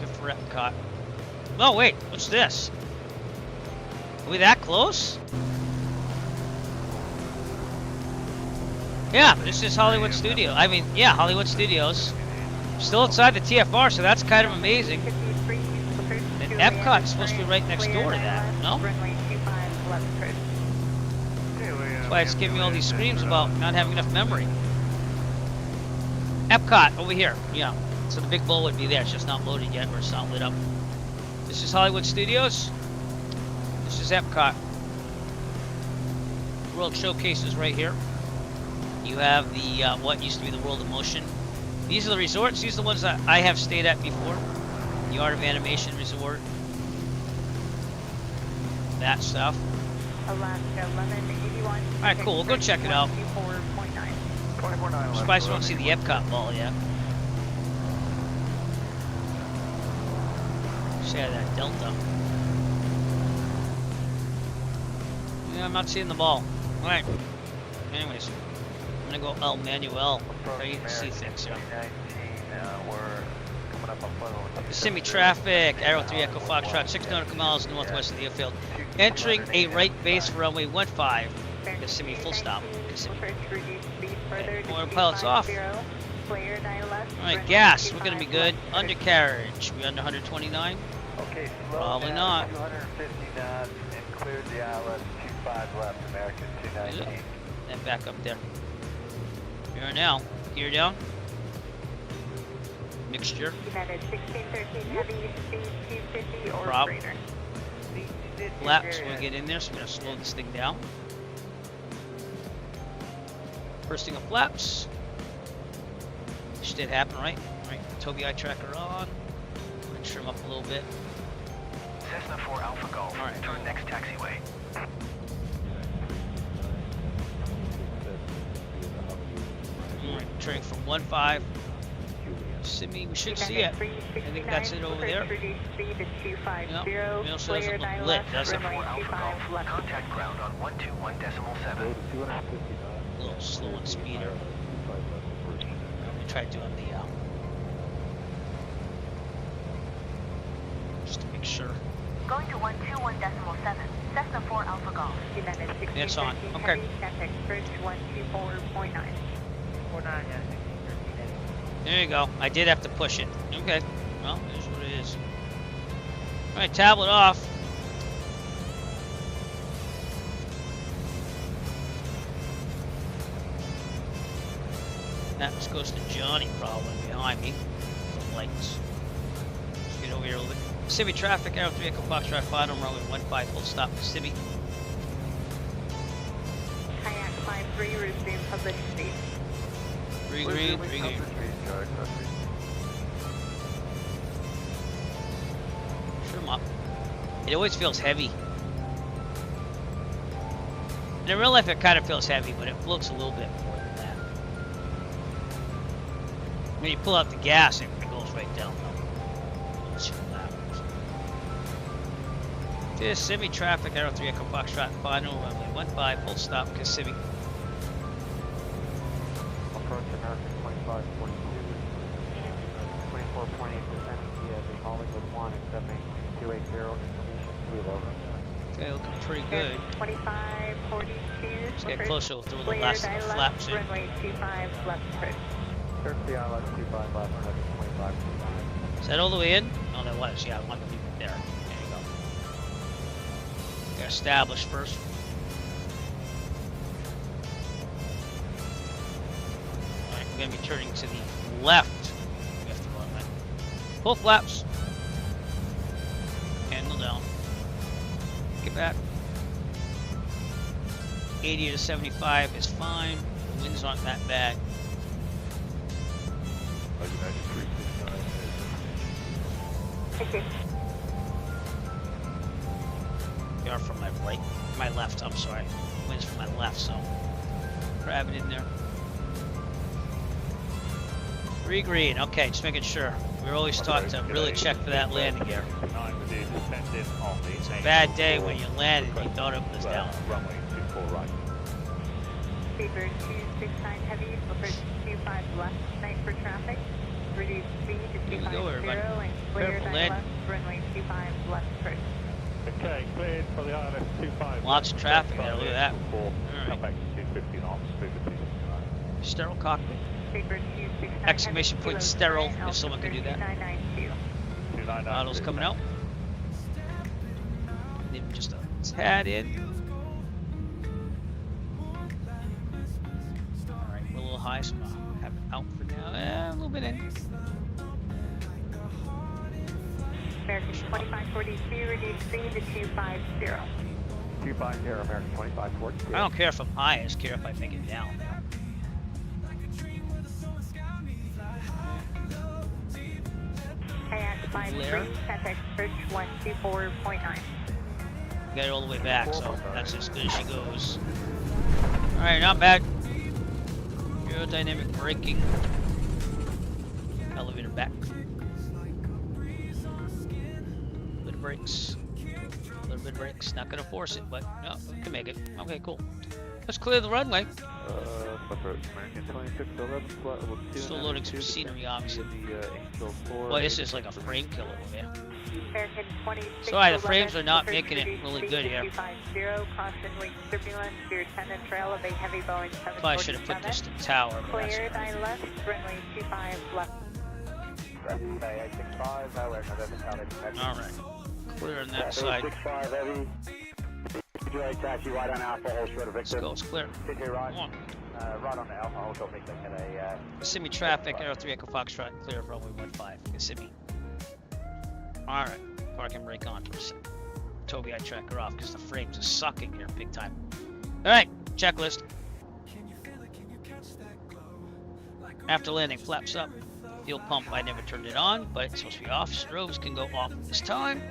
Looking for Epcot. No, wait. What's this? Are we that close? Yeah, this is Hollywood Studio. I mean, yeah, Hollywood Studios. Still outside the TFR, so that's kind of amazing. And Epcot's supposed to be right next door to that, no? That's why it's giving me all these screams about not having enough memory. Epcot, over here. Yeah. So the big bowl would be there. It's just not loaded yet, or it's not lit up. This is Hollywood Studios. This is Epcot. World Showcase is right here. You have the, what used to be the World of Motion. These are the resorts. These are the ones that I have stayed at before. The Art of Animation Resort. That stuff. Alaska 1181. Alright, cool. We'll go check it out. 24.9. Surprised we don't see the Epcot ball yet. Share that Delta. Yeah, I'm not seeing the ball. Alright. Anyways, I'm gonna go El Manuel. So you can see things here. Kissimmee traffic, Arrow 3 Echo Foxtrot, 6 nautical miles northwest of the airfield. Entering a right base for runway 15. Kissimmee, full stop. Kissimmee. Okay, more pilots off. Alright, gas, we're gonna be good. Undercarriage, we under 129? Okay, probably not. 250 knots and cleared the ILS 25 left, American 219. And back up there. Here now. Gear down. Mixture. United 1613 heavy, speed 250 or Prop. greater. Flaps when we get in there, so we're gonna slow this thing down. First thing of flaps. This did happen, right? Right. Tobii eye tracker on. I'm gonna trim up a little bit. Cessna 4 Alpha Golf. All right. Turn next taxiway. Alright, turning from 15. Kissimmee, we should see it. I think that's it over there. Yep. It also doesn't look lit, does it? Contact ground on 121.7. A little slow on speeder. I tried doing the just to make sure. Going to 121.7. Cessna 4 Alpha Golf. It's on. Okay. Bridge 124.9. There you go. I did have to push it. Okay. Well, it is what it is. Alright, tablet off. That goes to Johnny probably behind me. The lights. Let's get over here a little bit. Kissimmee traffic, Arrow 3 Echo Foxtrot, final runway 15, full stop, Kissimmee. Kayak climb 3, resume public speed. Green. Trim up. It always feels heavy. And in real life it kind of feels heavy, but it looks a little bit more than that. When you pull out the gas, it goes right down. Kissimmee traffic, Arrow 3 Echo Foxtrot, final runway 15, full stop, Kissimmee. Approach American 2542. 24.8% via the Hollywood 1 accepting 280 information 211. Okay, looking pretty good. 2542. Let's get closer with the last of the flaps in. Runway 25 left bridge. Search the ILS 25 left, 25. Is that all the way in? Oh, that was. Yeah, I want to leave it there. There you go. Gotta establish first. We're going to be turning to the left. We have to go on that. Full flaps. Handle down. Get back. 80 to 75 is fine. The winds aren't that bad. Okay. They are from my right, my left, I'm sorry. Wind's from my left, so grab it in there. 3 green, okay, just making sure. We're always taught to really check for that landing gear. It's a bad day when you land and you thought it was down. Runway 24 right. Saber 269 heavy, over 25 left, night for traffic. Reduce speed to Here we 250 go, everybody. and clear Careful, 9 Lynn. left, runway 25 left first. Okay, cleared for the ILS 25. Lots of traffic there, look at that. Come back to 250 knots, through the 269. Sterile cockpit. Saber 269 Exclamation heavy, point kilo sterile, 9, if someone could do that. 2992. 299. Bottles coming out. Need just a tad in. Alright, we're a little high, so I'm gonna have it out for now. A little bit in. American 2542, reduce speed to 250. 250, American 2542. I don't care if I'm high, I just care if I make it down. Kayak 53, contact search 124.9. Got it all the way back, so that's as good as she goes. Alright, not bad. Aerodynamic braking. Elevator back. Little brakes. A little bit of brakes. Not gonna force it, but no, we can make it. Okay, cool. Let's clear the runway. Still loading some scenery, obviously. Boy, this is like a frame killer over here. American 26. Sorry, the frames are not making it really good here. 250, caution wing turbulence, your 10 and trail of a heavy Boeing 747. Probably should have put this to tower, but that's Clear 9 left, runway 25 left. alright. Clearing that side. Let's go, it's clear. Come on. Right on the Alpha, I'll go make them at a... Kissimmee traffic, Aero 3 Echo Foxtrot, clear of runway 15, Kissimmee. Alright, park and brake on for a second. Toby, I track her off because the frames are sucking here big time. Alright, checklist. After landing, flaps up. Fuel pump, I never turned it on, but it's supposed to be off. Strobes can go off this time.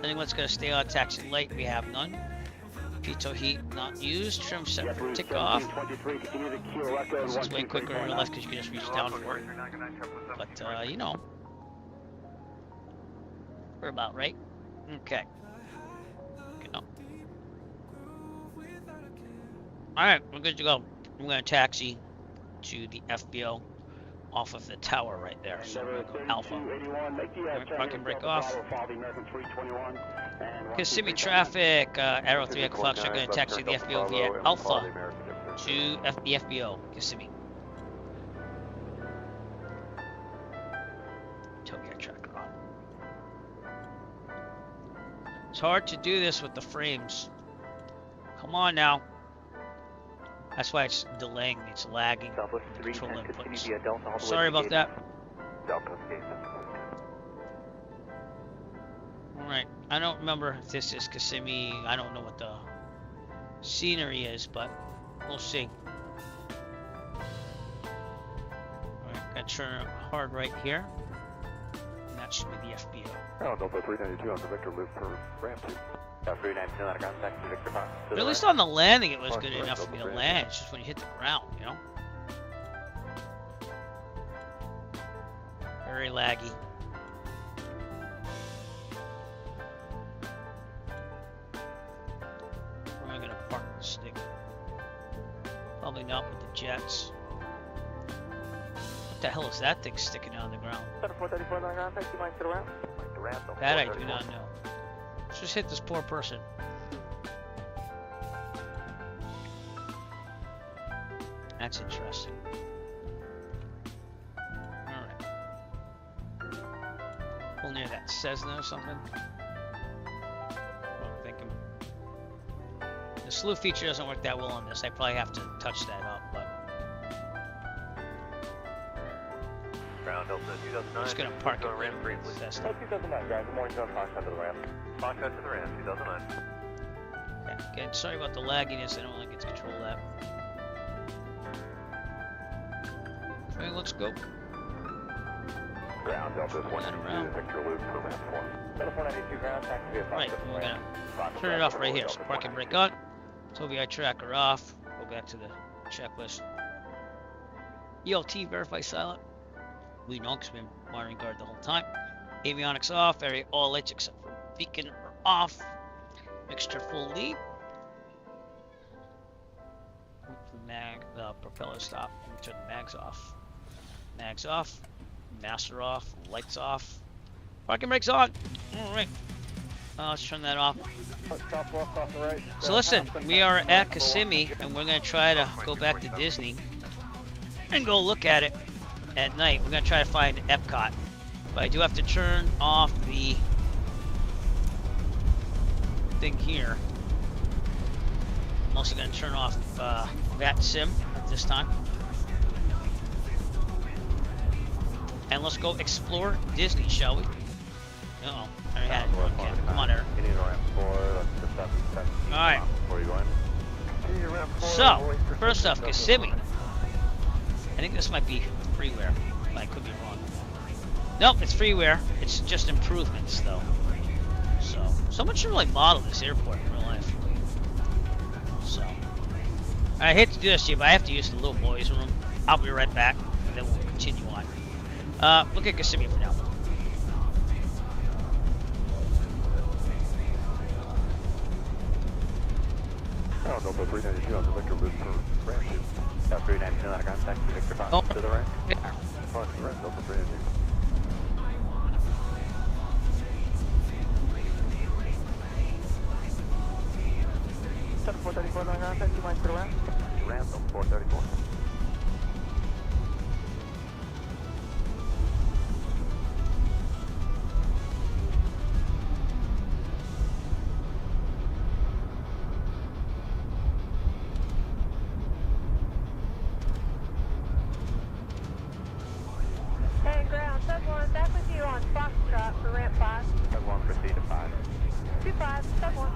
Anyone's going to stay on taxi light, we have none. Pitot heat not used. Trim set for tick off. This is way quicker or less because you can just reach down for it. But, you know. We're about right. Okay. Alright, we're good to go. I'm going to taxi to the FBO off of the tower right there. So we're going to go Alpha. Park and brake off. Kissimmee traffic, Aero 3 Echo Foxtrot, going to taxi the FBO via Alpha to the FBO, Kissimmee. Tokyo tracker on. It's hard to do this with the frames. Come on now. That's why it's delaying, it's lagging the control inputs. Sorry about that. Alright, I don't remember if this is Kissimmee. I don't know what the scenery is, but we'll see. Alright, gotta turn hard right here. And that should be the FBO. Delta 392 on the Victor loop for ramp 2. But at least on the landing it was good enough for me to land. It's just when you hit the ground, you know? Very laggy. Where am I gonna park this thing? Probably not with the jets. What the hell is that thing sticking out of the ground? That I do not know. Let's just hit this poor person. That's interesting. Alright. Pull near that Cessna or something. I'm thinking. The slew feature doesn't work that well on this. I probably have to touch that up, but Delta 2009. I'm just gonna park it Going right ramp where briefly. it says. 2009, guys. Good morning, John. Contact to the ramp. Contact to the ramp, 2009. Okay, again, sorry about the lagginess. I don't like it to control that. Okay, let's go. Ground Delta 192, Victor Loop for ramp 4. Delta 492 ground, taxi via Right, we're gonna turn it off right here. So park and brake on. Tobii tracker off. Go back to the checklist. ELT verify silent. We know because we've been wiring guard the whole time. Avionics off. All lights except for beacon are off. Mixture full lead. Propeller stop. Turn the mags off. Mags off. Master off. Lights off. Parking brakes on. All right. Let's turn that off. So listen, we are at Kissimmee, and we're gonna try to go back to Disney and go look at it at night. We're gonna try to find EPCOT, but I do have to turn off the thing here. I'm also gonna turn off that sim at this time. And let's go explore Disney, shall we? Uh-oh, I already had it. Okay, come on, Eric. Alright. So, first off, Kissimmee. I think this might be freeware. I could be wrong. Nope, it's freeware. It's just improvements, though. So, someone should really model this airport in real life. So, I hate to do this to you, but I have to use the little boys' room. I'll be right back, and then we'll continue on. Look at Kissimmee for now. Delta 392 on the Victor Loop for ramp 2. Delta 392 on contact to Victor 5 to the ramp. Yeah. Delta 392. Delta 434 on contact, 2 miles to the ramp. Ramp, Delta 434. Hey, ground, sub 1, back with you on Foxtrot for ramp 5. Sub 1, proceed to 5. 25, sub 1.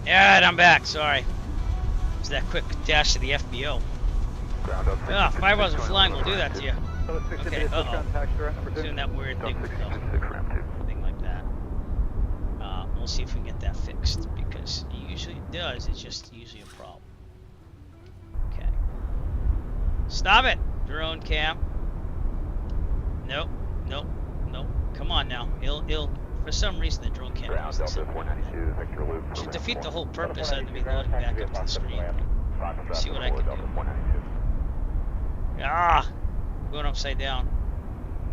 Alright, I'm back. Sorry. It's that quick dash to the FBO. Ah, if I wasn't flying, we'll do that to you. Okay, uh-oh. Doing that weird thing like that. We'll see if we can get that fixed, because it usually does. It's just usually a problem. Okay. Stop it, drone cam. Nope, nope, nope. Come on now. It'll for some reason the drone cam should defeat the whole purpose of me loading back up to the screen. See what I can do. Ah! Going upside down.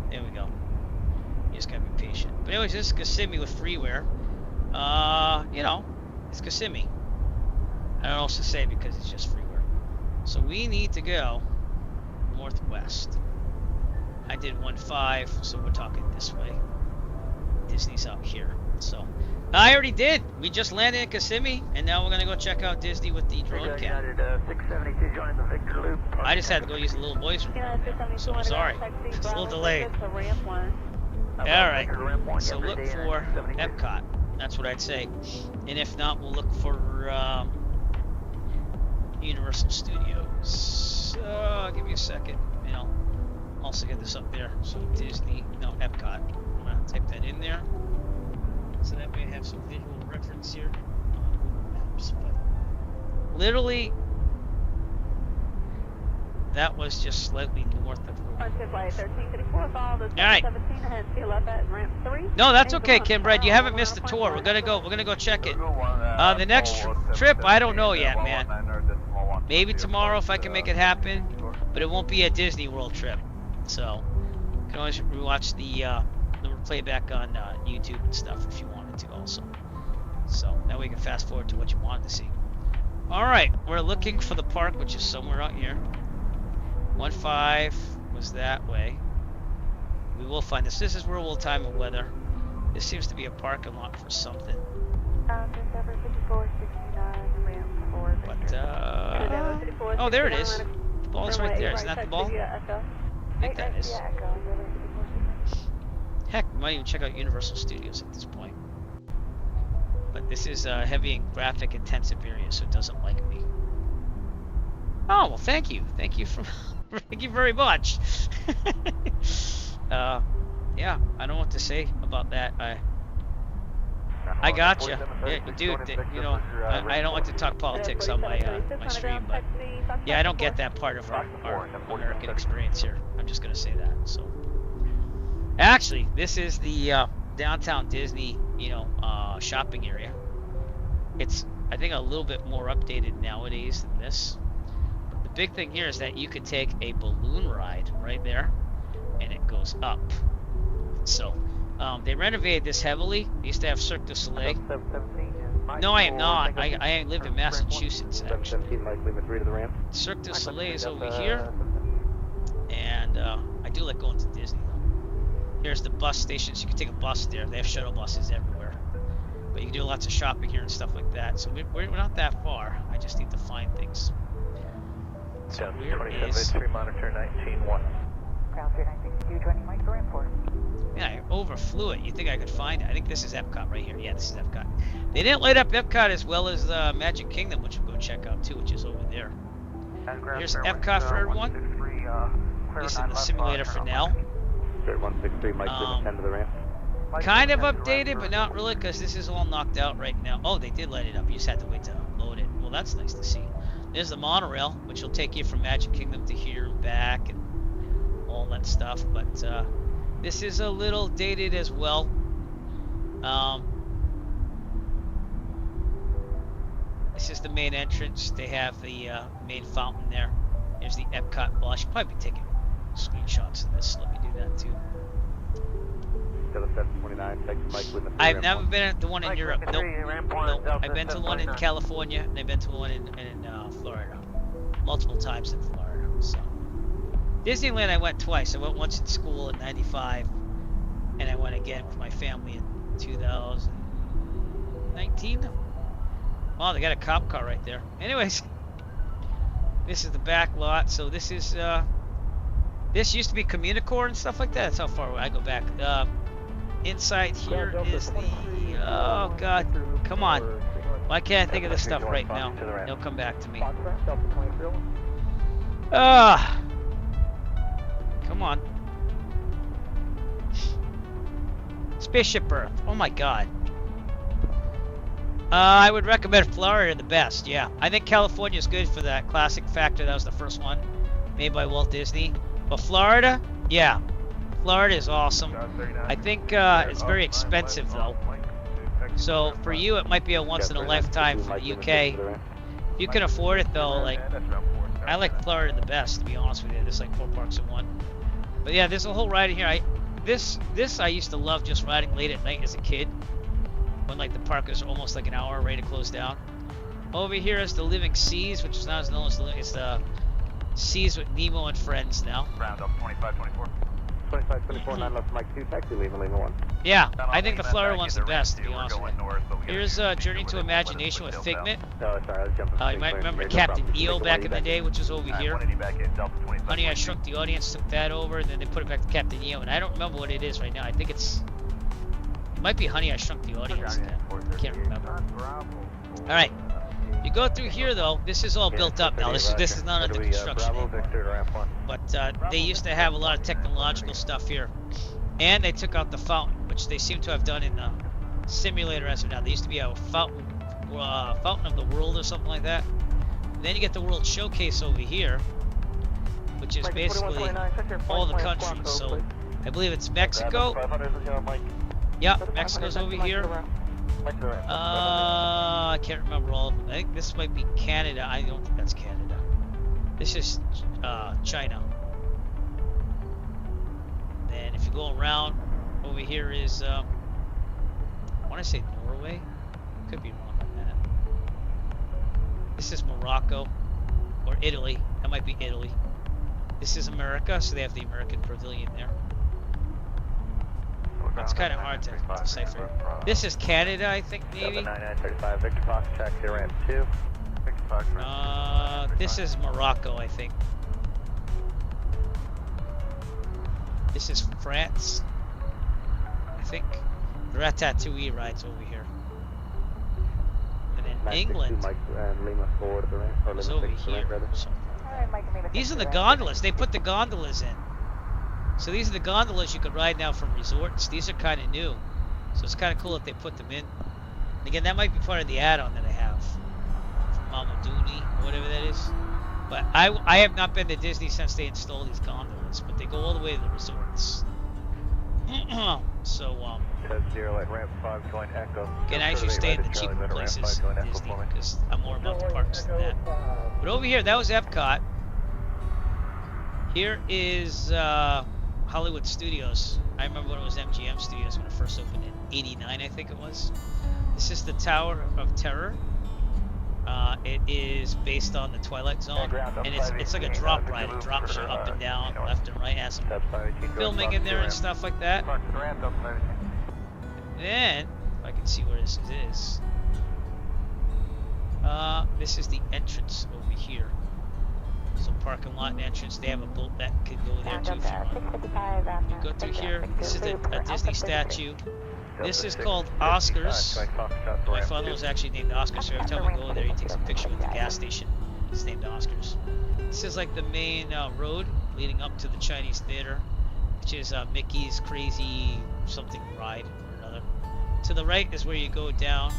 There we go. You just gotta be patient. But anyways, this is Kissimmee with freeware. You know, it's Kissimmee. I don't know what else to say because it's just freeware. So we need to go northwest. I did 1.5, so we're talking this way. Disney's out here. So I already did. We just landed in Kissimmee, and now we're gonna go check out Disney with the drone cam. 672 joining the Victor Loop. I just had to go use the little boys room. So I'm sorry. It's a little delayed. Alright. So look for EPCOT. That's what I'd say. And if not, we'll look for Universal Studios. Give me a second. And I'll also get this up there. So Disney, no, EPCOT. I'm gonna type that in there. So that way I have some visual reference here on Google Maps. But literally, that was just slightly north of Alright. No, that's okay, Kim Brad. You haven't missed the tour. We're gonna go check it. The next trip, I don't know yet, man. Maybe tomorrow if I can make it happen, but it won't be a Disney World trip. So you can always rewatch the playback on YouTube and stuff if you wanted to also. So that way you can fast forward to what you wanted to see. Alright, we're looking for the park, which is somewhere out here. 15 was that way. We will find this. This is where we'll time and weather. This seems to be a parking lot for something. But, oh, there it is. The ball's right there. Isn't that the ball? I think that is. Heck, we might even check out Universal Studios at this point. But this is a heavy and graphic intensive area, so it doesn't like me. Oh, well, thank you. Thank you thank you very much. Yeah, I don't know what to say about that. I gotcha. Yeah, dude, you know, I don't like to talk politics on my my stream, but yeah, I don't get that part of our American experience here. I'm just gonna say that. So, actually, this is the downtown Disney, you know, shopping area. It's, I think, a little bit more updated nowadays than this. But the big thing here is that you could take a balloon ride right there, and it goes up. So, they renovated this heavily. They used to have Cirque du Soleil. No, I am not. I live in Massachusetts, actually. Cirque du Soleil is over here. And I do like going to Disney, though. Here's the bus stations. You can take a bus there. They have shuttle buses everywhere. But you can do lots of shopping here and stuff like that. So we're not that far. I just need to find things. So where is... monitor 19-1. Ground 3962, joining Mike for import. Yeah, I overflew it. You think I could find it? I think this is EPCOT right here. Yeah, this is EPCOT. They didn't light up EPCOT as well as Magic Kingdom, which we'll go check out too, which is over there. Here's EPCOT for everyone. This is the simulator for now. 163, Mike, end of the ramp. Kind of updated, but not really, because this is all knocked out right now. Oh, they did light it up. You just had to wait to load it. Well, that's nice to see. There's the monorail, which will take you from Magic Kingdom to here and back and all that stuff. But this is a little dated as well. This is the main entrance. They have the main fountain there. There's the EPCOT ball. I should probably be taking screenshots of this. Let me do that too. I've never been at the one in Europe. Nope. I've been to the one in California, and I've been to the one in Florida. Multiple times in Florida. So Disneyland I went twice. I went once in school in '95, and I went again with my family in 2019. Wow, they got a cop car right there. Anyways, this is the back lot. So this is this used to be Communicore and stuff like that. That's how far I go back. Inside here is the, oh god, come on. Why can't I think of this stuff right now? It'll come back to me. Come on. Spaceship Earth. Oh my god. I would recommend Florida the best, yeah. I think California is good for that classic factor. That was the first one made by Walt Disney. But Florida, yeah. Florida is awesome. I think it's very expensive though. So for you it might be a once in a lifetime for the UK. You can afford it though, like I like Florida the best, to be honest with you. There's like 4 parks in one. But yeah, there's a whole ride in here. This I used to love just riding late at night as a kid. When like the park is almost like an hour ready to close down. Over here is the Living Seas, which is not as known as it's the Seas with Nemo and Friends now. Round up 2524. 2524, 9 left, Mike 2, taxi, Lima 1. Yeah, I think the Florida one's the best, to be honest with you. Here's Journey to Imagination with Figment. You might remember Captain EO back in the day, which was over here. Honey, I Shrunk the Audience took that over, and then they put it back to Captain EO, and I don't remember what it is right now. I think it might be Honey, I Shrunk the Audience again. I can't remember. Alright. You go through here though, this is all built up now. This is not under construction anymore. But they used to have a lot of technological stuff here. And they took out the fountain, which they seem to have done in the simulator as of now. There used to be a fountain of the world or something like that. And then you get the World Showcase over here, which is basically all the countries. So I believe it's Mexico. Yep, Mexico's over here. I can't remember all of them. I think this might be Canada. I don't think that's Canada. This is China. Then if you go around, over here is I want to say Norway. Could be wrong on This is Morocco or Italy. That might be Italy. This is America, so they have the American pavilion there. It's kind of hard to decipher. This is Canada, I think, maybe. 9935 Victor Fox, taxi ramp 2. Victor Fox. This is Morocco, I think. This is France, I think. Ratatouille rides over here. And then England is over here. These are the gondolas. They put the gondolas in. So these are the gondolas you could ride now from resorts. These are kind of new. So it's kind of cool if they put them in. And again, that might be part of the add-on that I have. From Mamaduni, or whatever that is. But I have not been to Disney since they installed these gondolas. But they go all the way to the resorts. So, again, I usually stay in the cheaper places in Disney because I'm more about the parks than that. But over here, that was EPCOT. Here is Hollywood Studios. I remember when it was MGM Studios when it first opened in '89, I think it was. This is the Tower of Terror. It is based on the Twilight Zone, and it's like a drop ride. It drops you up and down, left and right. It has some filming in there and stuff like that. And then, if I can see where this is, this is the entrance over here. So parking lot and entrance. They have a boat that could go there too if you want. You go through here. This is a Disney statue. This is called Oscars. My father was actually named Oscar, so every time we go there, he takes a picture with the gas station. It's named Oscars. This is like the main road leading up to the Chinese Theater, which is Mickey's Crazy something ride or another. To the right is where you go down.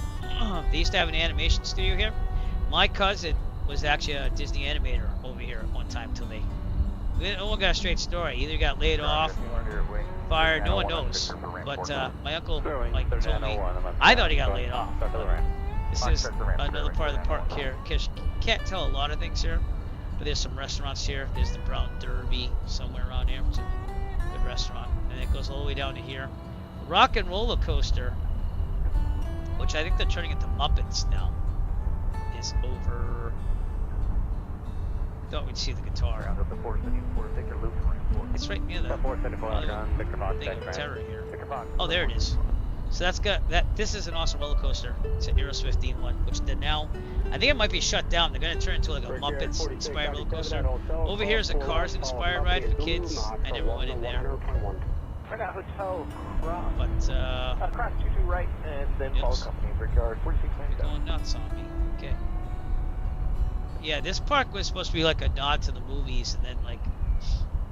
They used to have an animation studio here. My cousin was actually a Disney animator over here at one time till they... No one got a straight story. Either got laid off or fired. No one knows. But my uncle Mike told me. I thought he got laid off. This is another part of the park here. Can't tell a lot of things here, but there's some restaurants here. There's the Brown Derby somewhere around here. It's a good restaurant, and it goes all the way down to here. Rock and Roller Coaster, which I think they're turning into Muppets now, is over. I thought we'd see the guitar. It's right near the thing of terror here. Oh, there it is. So that's got that. This is an awesome roller coaster. It's an Aerosmith one, which they're now. I think it might be shut down. They're going to turn into like a Muppets inspired roller coaster. Over here is a Cars inspired ride for kids. I never went in there. But across 22 right, and then follow company Brickyard 4699. You're going nuts on me. Okay. Yeah, this park was supposed to be like a nod to the movies, and then like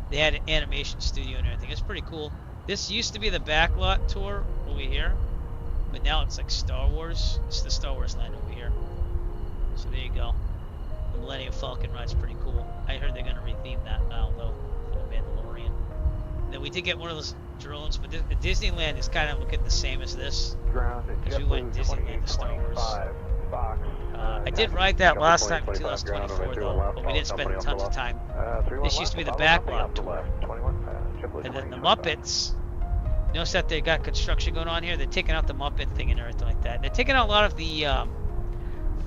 they had an animation studio and everything. It's pretty cool. This used to be the backlot tour over here, but now it's like Star Wars. It's the Star Wars line over here. So there you go. The Millennium Falcon ride's pretty cool. I heard they're gonna retheme that now though for the Mandalorian. And then we did get one of those drones, but Disneyland is kind of looking the same as this because we went Disneyland to Star Wars. I did ride that last time in 2024 though, but we didn't spend tons of time. This used to be the backlot tour. And then the Muppets, notice that they got construction going on here. They're taking out the Muppet thing and everything like that. They're taking out a lot of the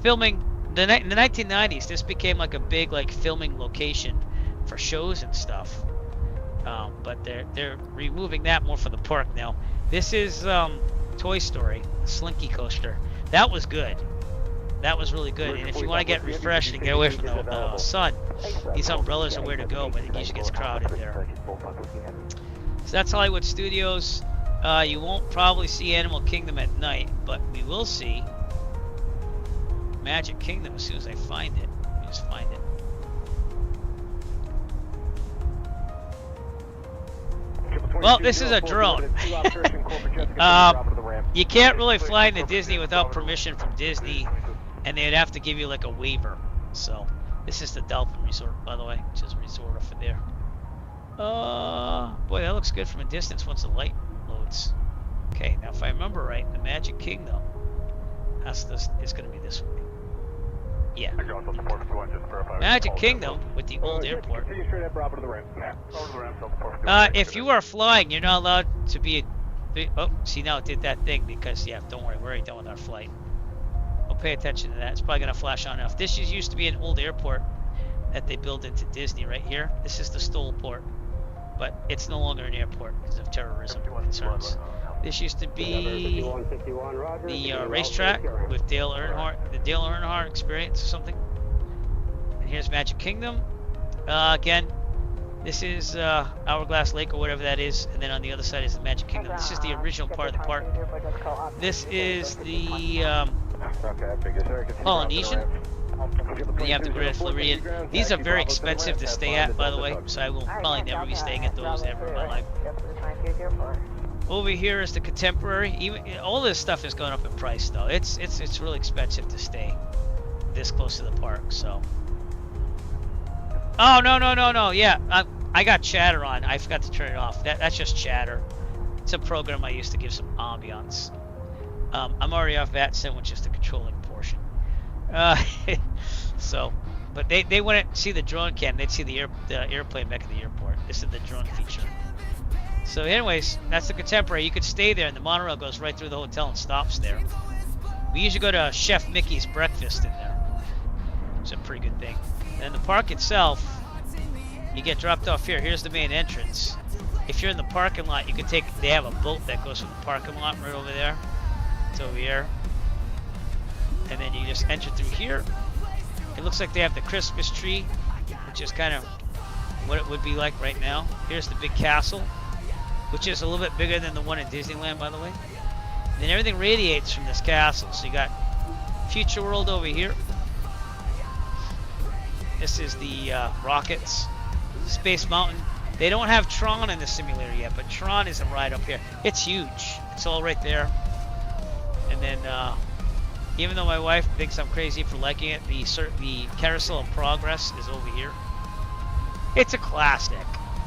filming. In the 1990s, this became like a big like filming location for shows and stuff. But they're removing that more for the park now. This is Toy Story, Slinky Coaster. That was good. That was really good. And if you want to get refreshed and get away from the sun, these umbrellas are where to go, but it usually gets crowded there. So that's Hollywood Studios. You won't probably see Animal Kingdom at night, but we will see Magic Kingdom as soon as I find it. Let me just find it. Well, this is a drone. You can't really fly into Disney without permission from Disney, and they'd have to give you like a waiver. So this is the Dolphin Resort, by the way, which is a resort over there. Boy, that looks good from a distance once the light loads. Okay, now if I remember right, the Magic Kingdom, it's going to be this way. Yeah. Magic Kingdom with the old airport. If you are flying, you're not allowed to be. Oh, see now it did that thing because yeah. Don't worry, we're already done with our flight. Oh, pay attention to that. It's probably gonna flash on and off. This used to be an old airport that they built into Disney right here. This is the Stoll port, but it's no longer an airport because of terrorism concerns. This used to be the racetrack with Dale Earnhardt, the Dale Earnhardt Experience or something. And here's Magic Kingdom. Again, this is Hourglass Lake or whatever that is, and then on the other side is the Magic Kingdom. This is the original part of the park. This is the Polynesian. And you have the Grand Floridian. These are very expensive to stay at, by the way, so I will probably never be staying at those ever in my life. Over here is the Contemporary. Even all this stuff is going up in price, though. It's really expensive to stay this close to the park. So. Oh no! Yeah, I got chatter on. I forgot to turn it off. That's just chatter. It's a program I used to give some ambiance. I'm already off VATSIM, which is the controlling portion. So, but they wouldn't see the drone cam. They'd see the airplane back at the airport. This is the drone feature. So, anyways, that's the Contemporary. You could stay there, and the monorail goes right through the hotel and stops there. We usually go to Chef Mickey's breakfast in there. It's a pretty good thing. And the park itself, you get dropped off here. Here's the main entrance. If you're in the parking lot, you can take. They have a boat that goes from the parking lot right over there. It's over here. And then you just enter through here. It looks like they have the Christmas tree, which is kind of what it would be like right now. Here's the big castle, which is a little bit bigger than the one in Disneyland, by the way. And then everything radiates from this castle. So you got Future World over here. This is the rockets. Space Mountain. They don't have Tron in the simulator yet, but Tron is a ride up here. It's huge. It's all right there. And then, even though my wife thinks I'm crazy for liking it, the Carousel of Progress is over here. It's a classic.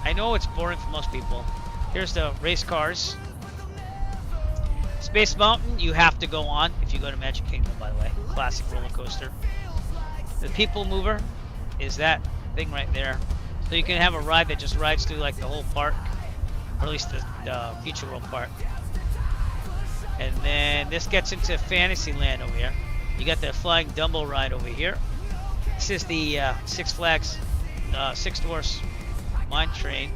I know it's boring for most people. Here's the race cars. Space Mountain, you have to go on if you go to Magic Kingdom, by the way. Classic roller coaster. The People Mover is that thing right there. So you can have a ride that just rides through like the whole park, or at least the Future World park. And then this gets into Fantasyland over here. You got the Flying Dumbo ride over here. This is the Six Flags, Six Dwarfs Mine Train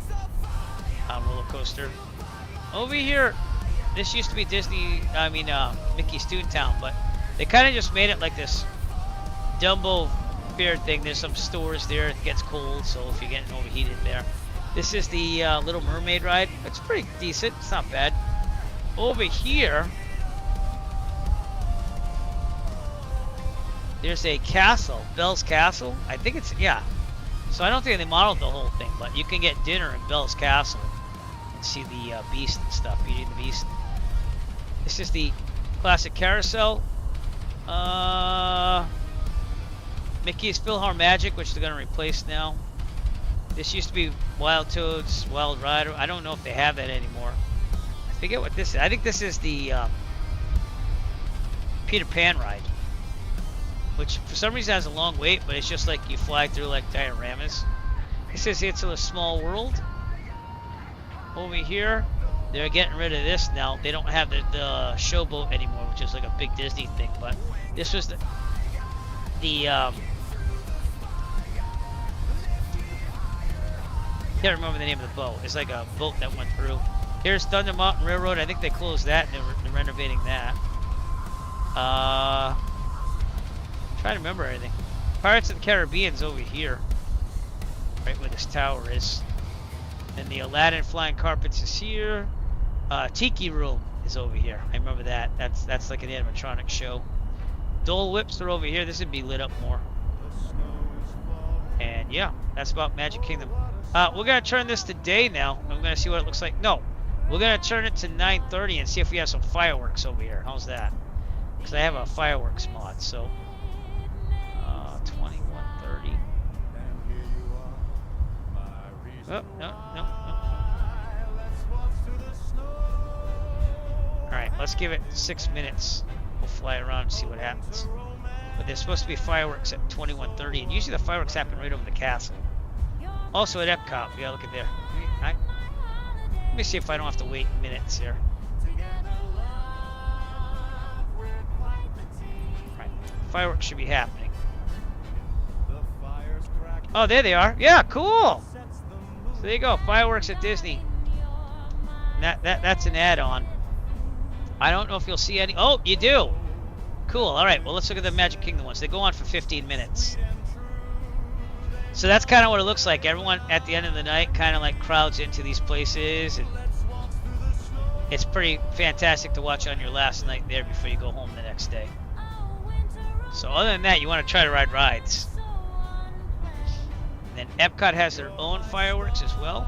roller coaster. Over here, this used to be Mickey's Toontown, but they kind of just made it like this Dumbo fair thing. There's some stores there. It gets cold, so if you're getting overheated there. This is the Little Mermaid ride. It's pretty decent. It's not bad. Over here, there's a castle, Belle's Castle. I think it's, yeah. So I don't think they modeled the whole thing, but you can get dinner in Belle's Castle and see the Beast and stuff, Beauty and the Beast. This is the classic carousel. Mickey's PhilharMagic, which they're going to replace now. This used to be Wild Toad's Wild Rider. I don't know if they have that anymore. I forget what this is. I think this is the Peter Pan ride, which for some reason has a long wait, but it's just like you fly through like dioramas. This is It's a Small World. Over here, they're getting rid of this now. They don't have the showboat anymore, which is like a big Disney thing, but this was the can't remember the name of the boat. It's like a boat that went through. Here's Thunder Mountain Railroad. I think they closed that and they're renovating that. Trying to remember anything. Pirates of the Caribbean's over here, right where this tower is. And the Aladdin Flying Carpets is here. Tiki Room is over here. I remember that. That's like an animatronic show. Dole Whips are over here. This would be lit up more. And yeah, that's about Magic Kingdom. We're gonna turn this to day now. I'm gonna see what it looks like. No, we're gonna turn it to 9:30 and see if we have some fireworks over here. How's that? Because I have a fireworks mod. So 21:30. Oh, no. Alright, let's give it 6 minutes. We'll fly around and see what happens. But there's supposed to be fireworks at 21:30, and usually the fireworks happen right over the castle. Also at EPCOT, we gotta look at there. Let me see if I don't have to wait minutes here. Right. Fireworks should be happening. Oh, there they are. Yeah, cool. So there you go. Fireworks at Disney. That's an add-on. I don't know if you'll see any. Oh, you do. Cool. All right. Well, let's look at the Magic Kingdom ones. They go on for 15 minutes. So that's kind of what it looks like. Everyone at the end of the night kind of like crowds into these places, and it's pretty fantastic to watch on your last night there before you go home the next day. So other than that, you want to try to ride rides. And then EPCOT has their own fireworks as well.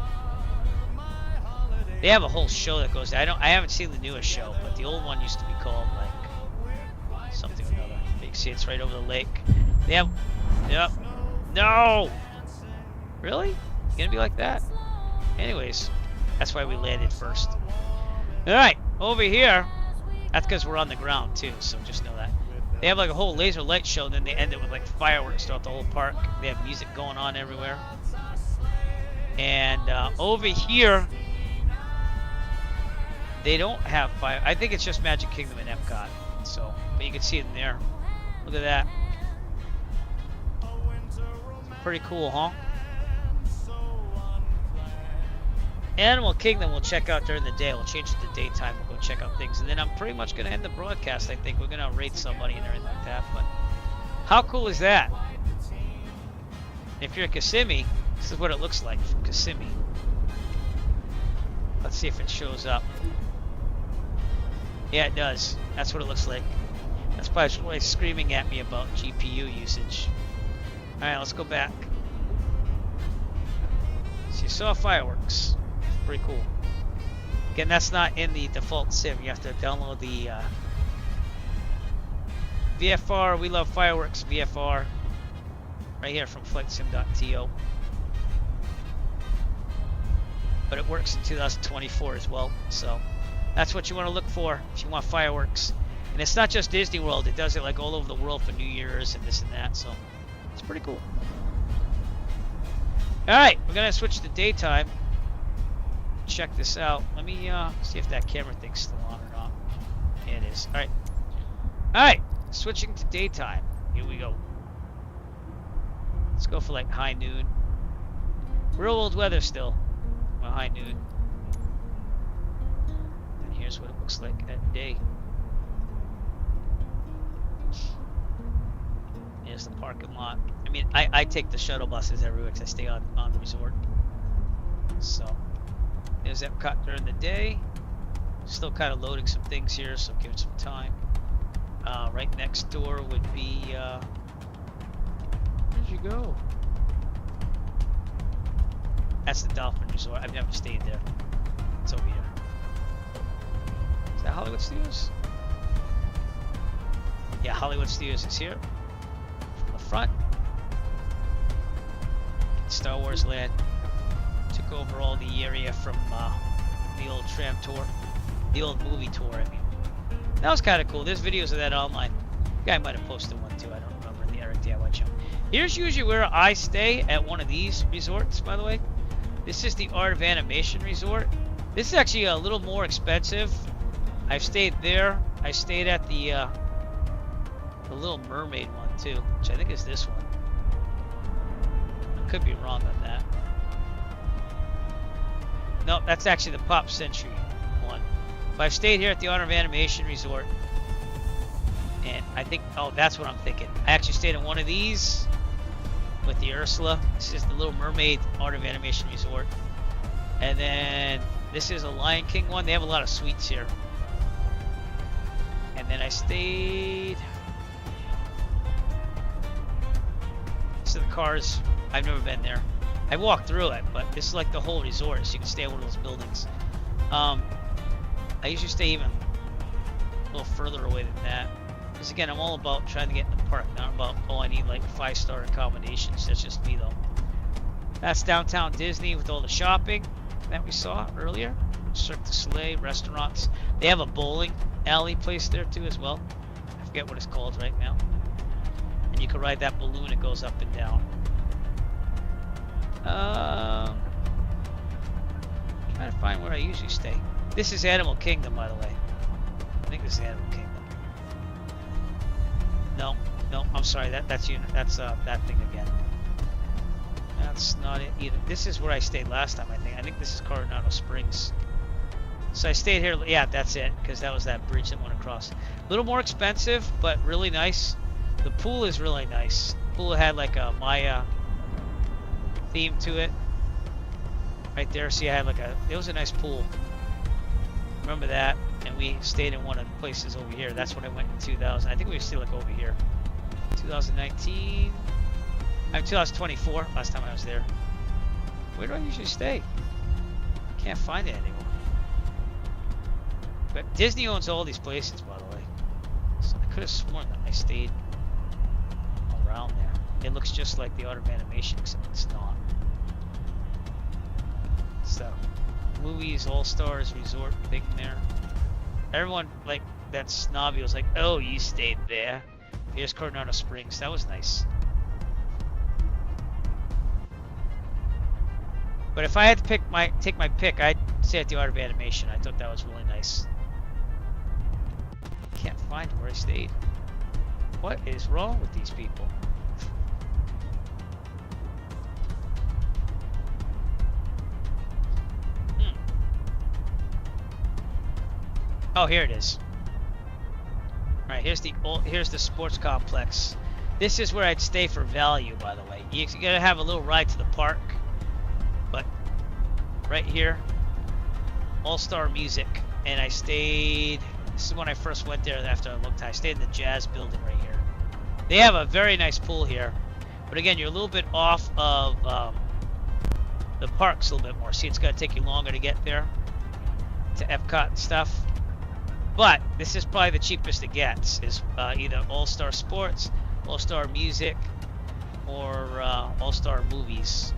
They have a whole show that goes there. I haven't seen the newest show, but the old one used to be called like something or another. You can see it's right over the lake. They have, yep. No! Really? Gonna be like that? Anyways, that's why we landed first. Alright, over here, that's because we're on the ground too, so just know that. They have like a whole laser light show, and then they end it with like fireworks throughout the whole park. They have music going on everywhere. And over here, they don't have fire. I think it's just Magic Kingdom and EPCOT. So, but you can see it in there. Look at that. Pretty cool, huh? Animal Kingdom we'll check out during the day. We'll change it to daytime. We'll go check out things. And then I'm pretty much going to end the broadcast, I think. We're going to rate somebody and everything like that. But how cool is that? If you're at Kissimmee, this is what it looks like from Kissimmee. Let's see if it shows up. Yeah, it does. That's what it looks like. That's probably why it's screaming at me about GPU usage. Alright, let's go back. So you saw fireworks. Pretty cool. Again, that's not in the default sim. You have to download the VFR. We love fireworks VFR. Right here from flightsim.to. But it works in 2024 as well. So that's what you want to look for if you want fireworks. And it's not just Disney World. It does it like all over the world for New Year's and this and that. So it's pretty cool. Alright, we're going to switch to daytime. Check this out. Let me see if that camera thing's still on or not. Yeah, it is. Alright. Alright, switching to daytime. Here we go. Let's go for like high noon. Real old weather still. Well, high noon. And here's what it looks like at day. Here's the parking lot. I mean, I take the shuttle buses everywhere because I stay on the resort. So, there's EPCOT during the day. Still kind of loading some things here, so give it some time. Right next door would be, where'd you go? That's the Dolphin Resort. I've never stayed there. It's over here. Is that Hollywood Studios? Yeah, Hollywood Studios is here. From the front. Star Wars Land. Took over all the area from the old tram tour. The old movie tour, I mean. That was kind of cool. There's videos of that online. The guy might have posted one too. I don't remember in the Eric DIY channel. Here's usually where I stay at one of these resorts, by the way. This is the Art of Animation Resort. This is actually a little more expensive. I've stayed there. I stayed at the Little Mermaid one too, which I think is this one. I could be wrong on that. No, that's actually the Pop Century one. But I've stayed here at the Art of Animation Resort. And I think, oh, that's what I'm thinking. I actually stayed in one of these with the Ursula. This is the Little Mermaid Art of Animation Resort. And then this is a Lion King one. They have a lot of suites here. And then I stayed... This is the Cars. I've never been there. I walked through it, but this is like the whole resort, so you can stay in one of those buildings. I usually stay even a little further away than that. Because again, I'm all about trying to get in the park, not about, oh, I need like 5-star accommodations. That's just me though. That's downtown Disney with all the shopping that we saw earlier. Cirque du Soleil, restaurants. They have a bowling alley place there too as well. I forget what it's called right now. And you can ride that balloon, it goes up and down. Trying to find where I usually stay. This is Animal Kingdom, by the way. I think this is Animal Kingdom. No, No, I'm sorry. That's that thing again. That's not it either. This is where I stayed last time, I think. I think this is Coronado Springs. So I stayed here. Yeah, that's it, because that was that bridge that went across. A little more expensive, but really nice. The pool is really nice. The pool had like a Maya theme to it. Right there, see, I had like it was a nice pool. Remember that? And we stayed in one of the places over here. That's when I went in 2000. I think we stayed like over here. 2019. 2024, last time I was there. Where do I usually stay? Can't find it anymore. But Disney owns all these places, by the way. So I could have sworn that I stayed around there. It looks just like the Art of Animation, except it's not. So, movies, All Stars Resort thing there. Everyone, like, that snobby was like, oh, you stayed there. Here's Coronado Springs. That was nice. But if I had to take my pick, I'd stay at the Art of Animation. I thought that was really nice. Can't find where I stayed. What is wrong with these people? Oh, here it is. All right, here's the sports complex. This is where I'd stay for value, by the way. You gotta have a little ride to the park. But right here, All-Star Music, and I stayed. This is when I first went there after a long time. I stayed in the Jazz building right here. They have a very nice pool here, but again, you're a little bit off of the parks a little bit more. See, it's gonna take you longer to get there to EPCOT and stuff. But this is probably the cheapest it gets. Is either All-Star Sports, All-Star Music, or All-Star Movies.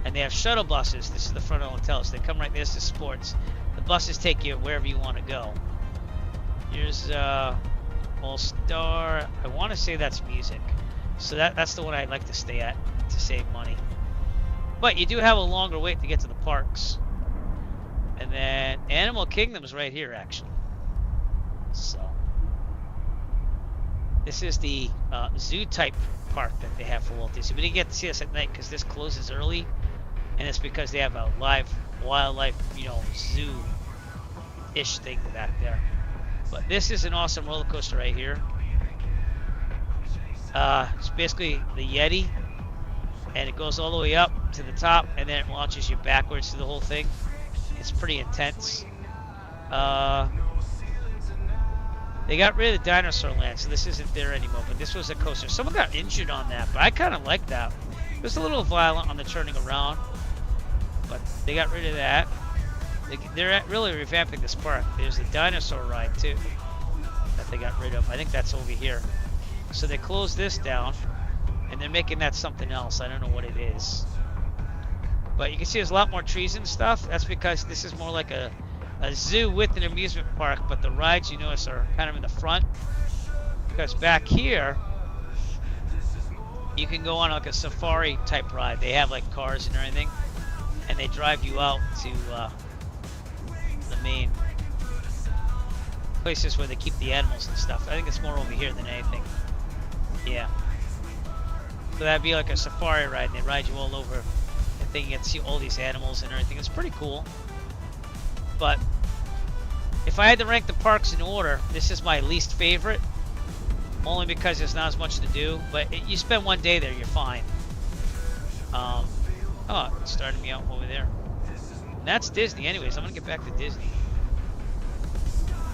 And they have shuttle buses. This is the front of the hotel. So they come right there. This is sports. The buses take you wherever you want to go. Here's All-Star. I want to say that's music. So that's the one I'd like to stay at to save money. But you do have a longer wait to get to the parks. And then Animal Kingdom's right here, actually. So this is the zoo type park that they have for Walt Disney. We didn't get to see this at night because this closes early. And it's because they have a live wildlife, zoo-ish thing back there. But this is an awesome roller coaster right here. It's basically the Yeti, and it goes all the way up to the top, and then it launches you backwards through the whole thing. It's pretty intense. They got rid of the dinosaur land, so this isn't there anymore. But this was a coaster. Someone got injured on that, but I kind of like that. It was a little violent on the turning around. But they got rid of that. They're really revamping this park. There's a dinosaur ride too that they got rid of. I think that's over here. So they closed this down, and they're making that something else. I don't know what it is. But you can see there's a lot more trees and stuff. That's because this is more like a zoo with an amusement park. But the rides, you notice, are kind of in the front. Because back here, you can go on like a safari type ride. They have like cars and everything. And they drive you out to the main places where they keep the animals and stuff. I think it's more over here than anything. Yeah. So that'd be like a safari ride, and they ride you all over the thing. You get to see all these animals and everything. It's pretty cool. But if I had to rank the parks in order, this is my least favorite. Only because there's not as much to do. But you spend one day there, you're fine. Oh, it started me out over there. And that's Disney. Anyways, I'm going to get back to Disney.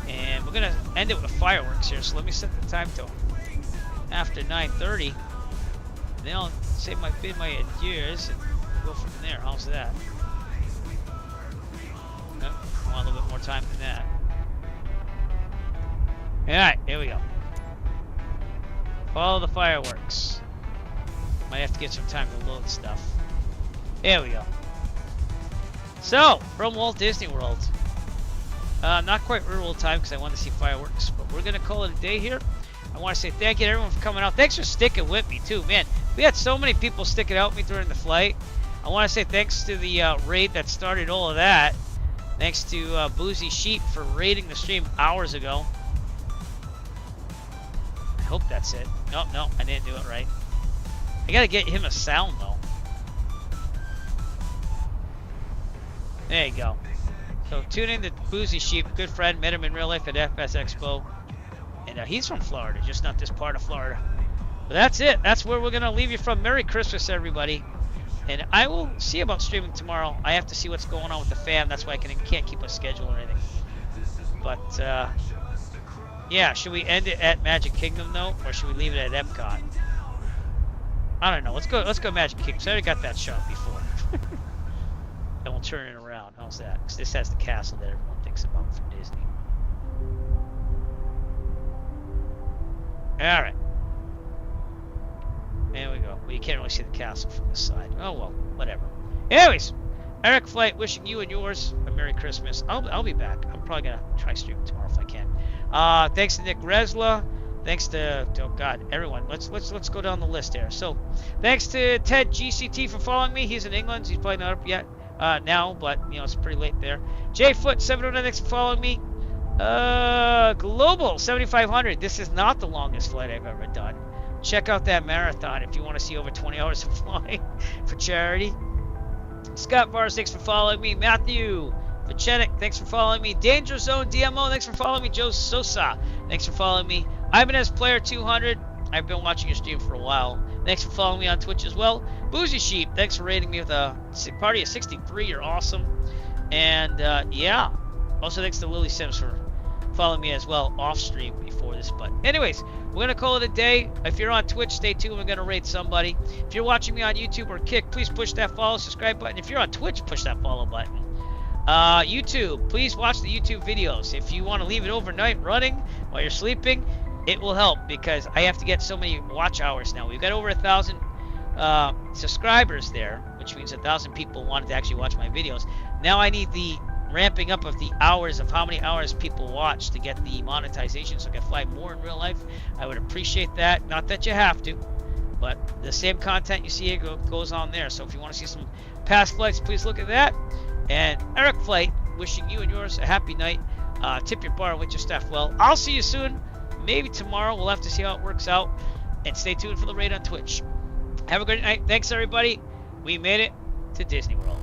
And we're going to end it with fireworks here. So let me set the time to after 9:30. Then I'll say my adieus and go from there. How's that? Nope, I want a little bit more time than that. Alright, here we go. Follow the fireworks. Might have to get some time to load stuff. There we go. So, from Walt Disney World. Not quite real time because I want to see fireworks, but we're going to call it a day here. I want to say thank you to everyone for coming out. Thanks for sticking with me, too. Man, we had so many people sticking out with me during the flight. I want to say thanks to the raid that started all of that. Thanks to Boozy Sheep for raiding the stream hours ago. I hope that's it. Nope, no, I didn't do it right. I gotta get him a sound though. There you go. So tune in to Boozy Sheep, good friend, met him in real life at FS Expo. And he's from Florida, just not this part of Florida. But that's it. That's where we're going to leave you from. Merry Christmas, everybody. And I will see about streaming tomorrow. I have to see what's going on with the fam. That's why I can't keep a schedule or anything. But, yeah, should we end it at Magic Kingdom, though? Or should we leave it at Epcot? I don't know. Let's go Magic Kingdom. So I already got that shot before. And we'll turn it around. How's that? Because this has the castle that everyone thinks about from Disney. Alright. There we go. Well, you can't really see the castle from this side. Oh, well. Whatever. Anyways. Eric Flight, wishing you and yours a Merry Christmas. I'll be back. I'm probably going to try streaming tomorrow if I can. Thanks to Nick Resla. Thanks to, oh God, everyone. Let's go down the list here. So, thanks to Ted GCT for following me. He's in England. He's probably not up yet now, but, you know, it's pretty late there. J Foot 709, thanks for following me. Global 7500. This is not the longest flight I've ever done. Check out that marathon if you want to see over 20 hours of flying for charity. Scott Vars, thanks for following me. Matthew Vachenik, thanks for following me. Danger Zone DMO, thanks for following me. Joe Sosa, thanks for following me. Ibanez Player 200, I've been watching your stream for a while. Thanks for following me on Twitch as well. Boozy Sheep, thanks for rating me with a party of 63. You're awesome. And yeah, also thanks to Lily Sims for following me as well off stream before this. But anyways, we're going to call it a day. If you're on Twitch, stay tuned. We're going to raid somebody. If you're watching me on YouTube or Kick, please push that follow, subscribe button. If you're on Twitch, push that follow button. YouTube, please watch the YouTube videos. If you want to leave it overnight running while you're sleeping, it will help because I have to get so many watch hours now. We've got over 1,000 subscribers there, which means 1,000 people wanted to actually watch my videos. Now I need the ramping up of the hours of how many hours people watch to get the monetization so I can fly more in real life. I would appreciate that. Not that you have to, but the same content you see here goes on there. So if you want to see some past flights, please look at that. And Eric Flight, wishing you and yours a happy night. Tip your bar and with your staff well. I'll see you soon. Maybe tomorrow. We'll have to see how it works out. And stay tuned for the raid on Twitch. Have a great night. Thanks, everybody. We made it to Disney World.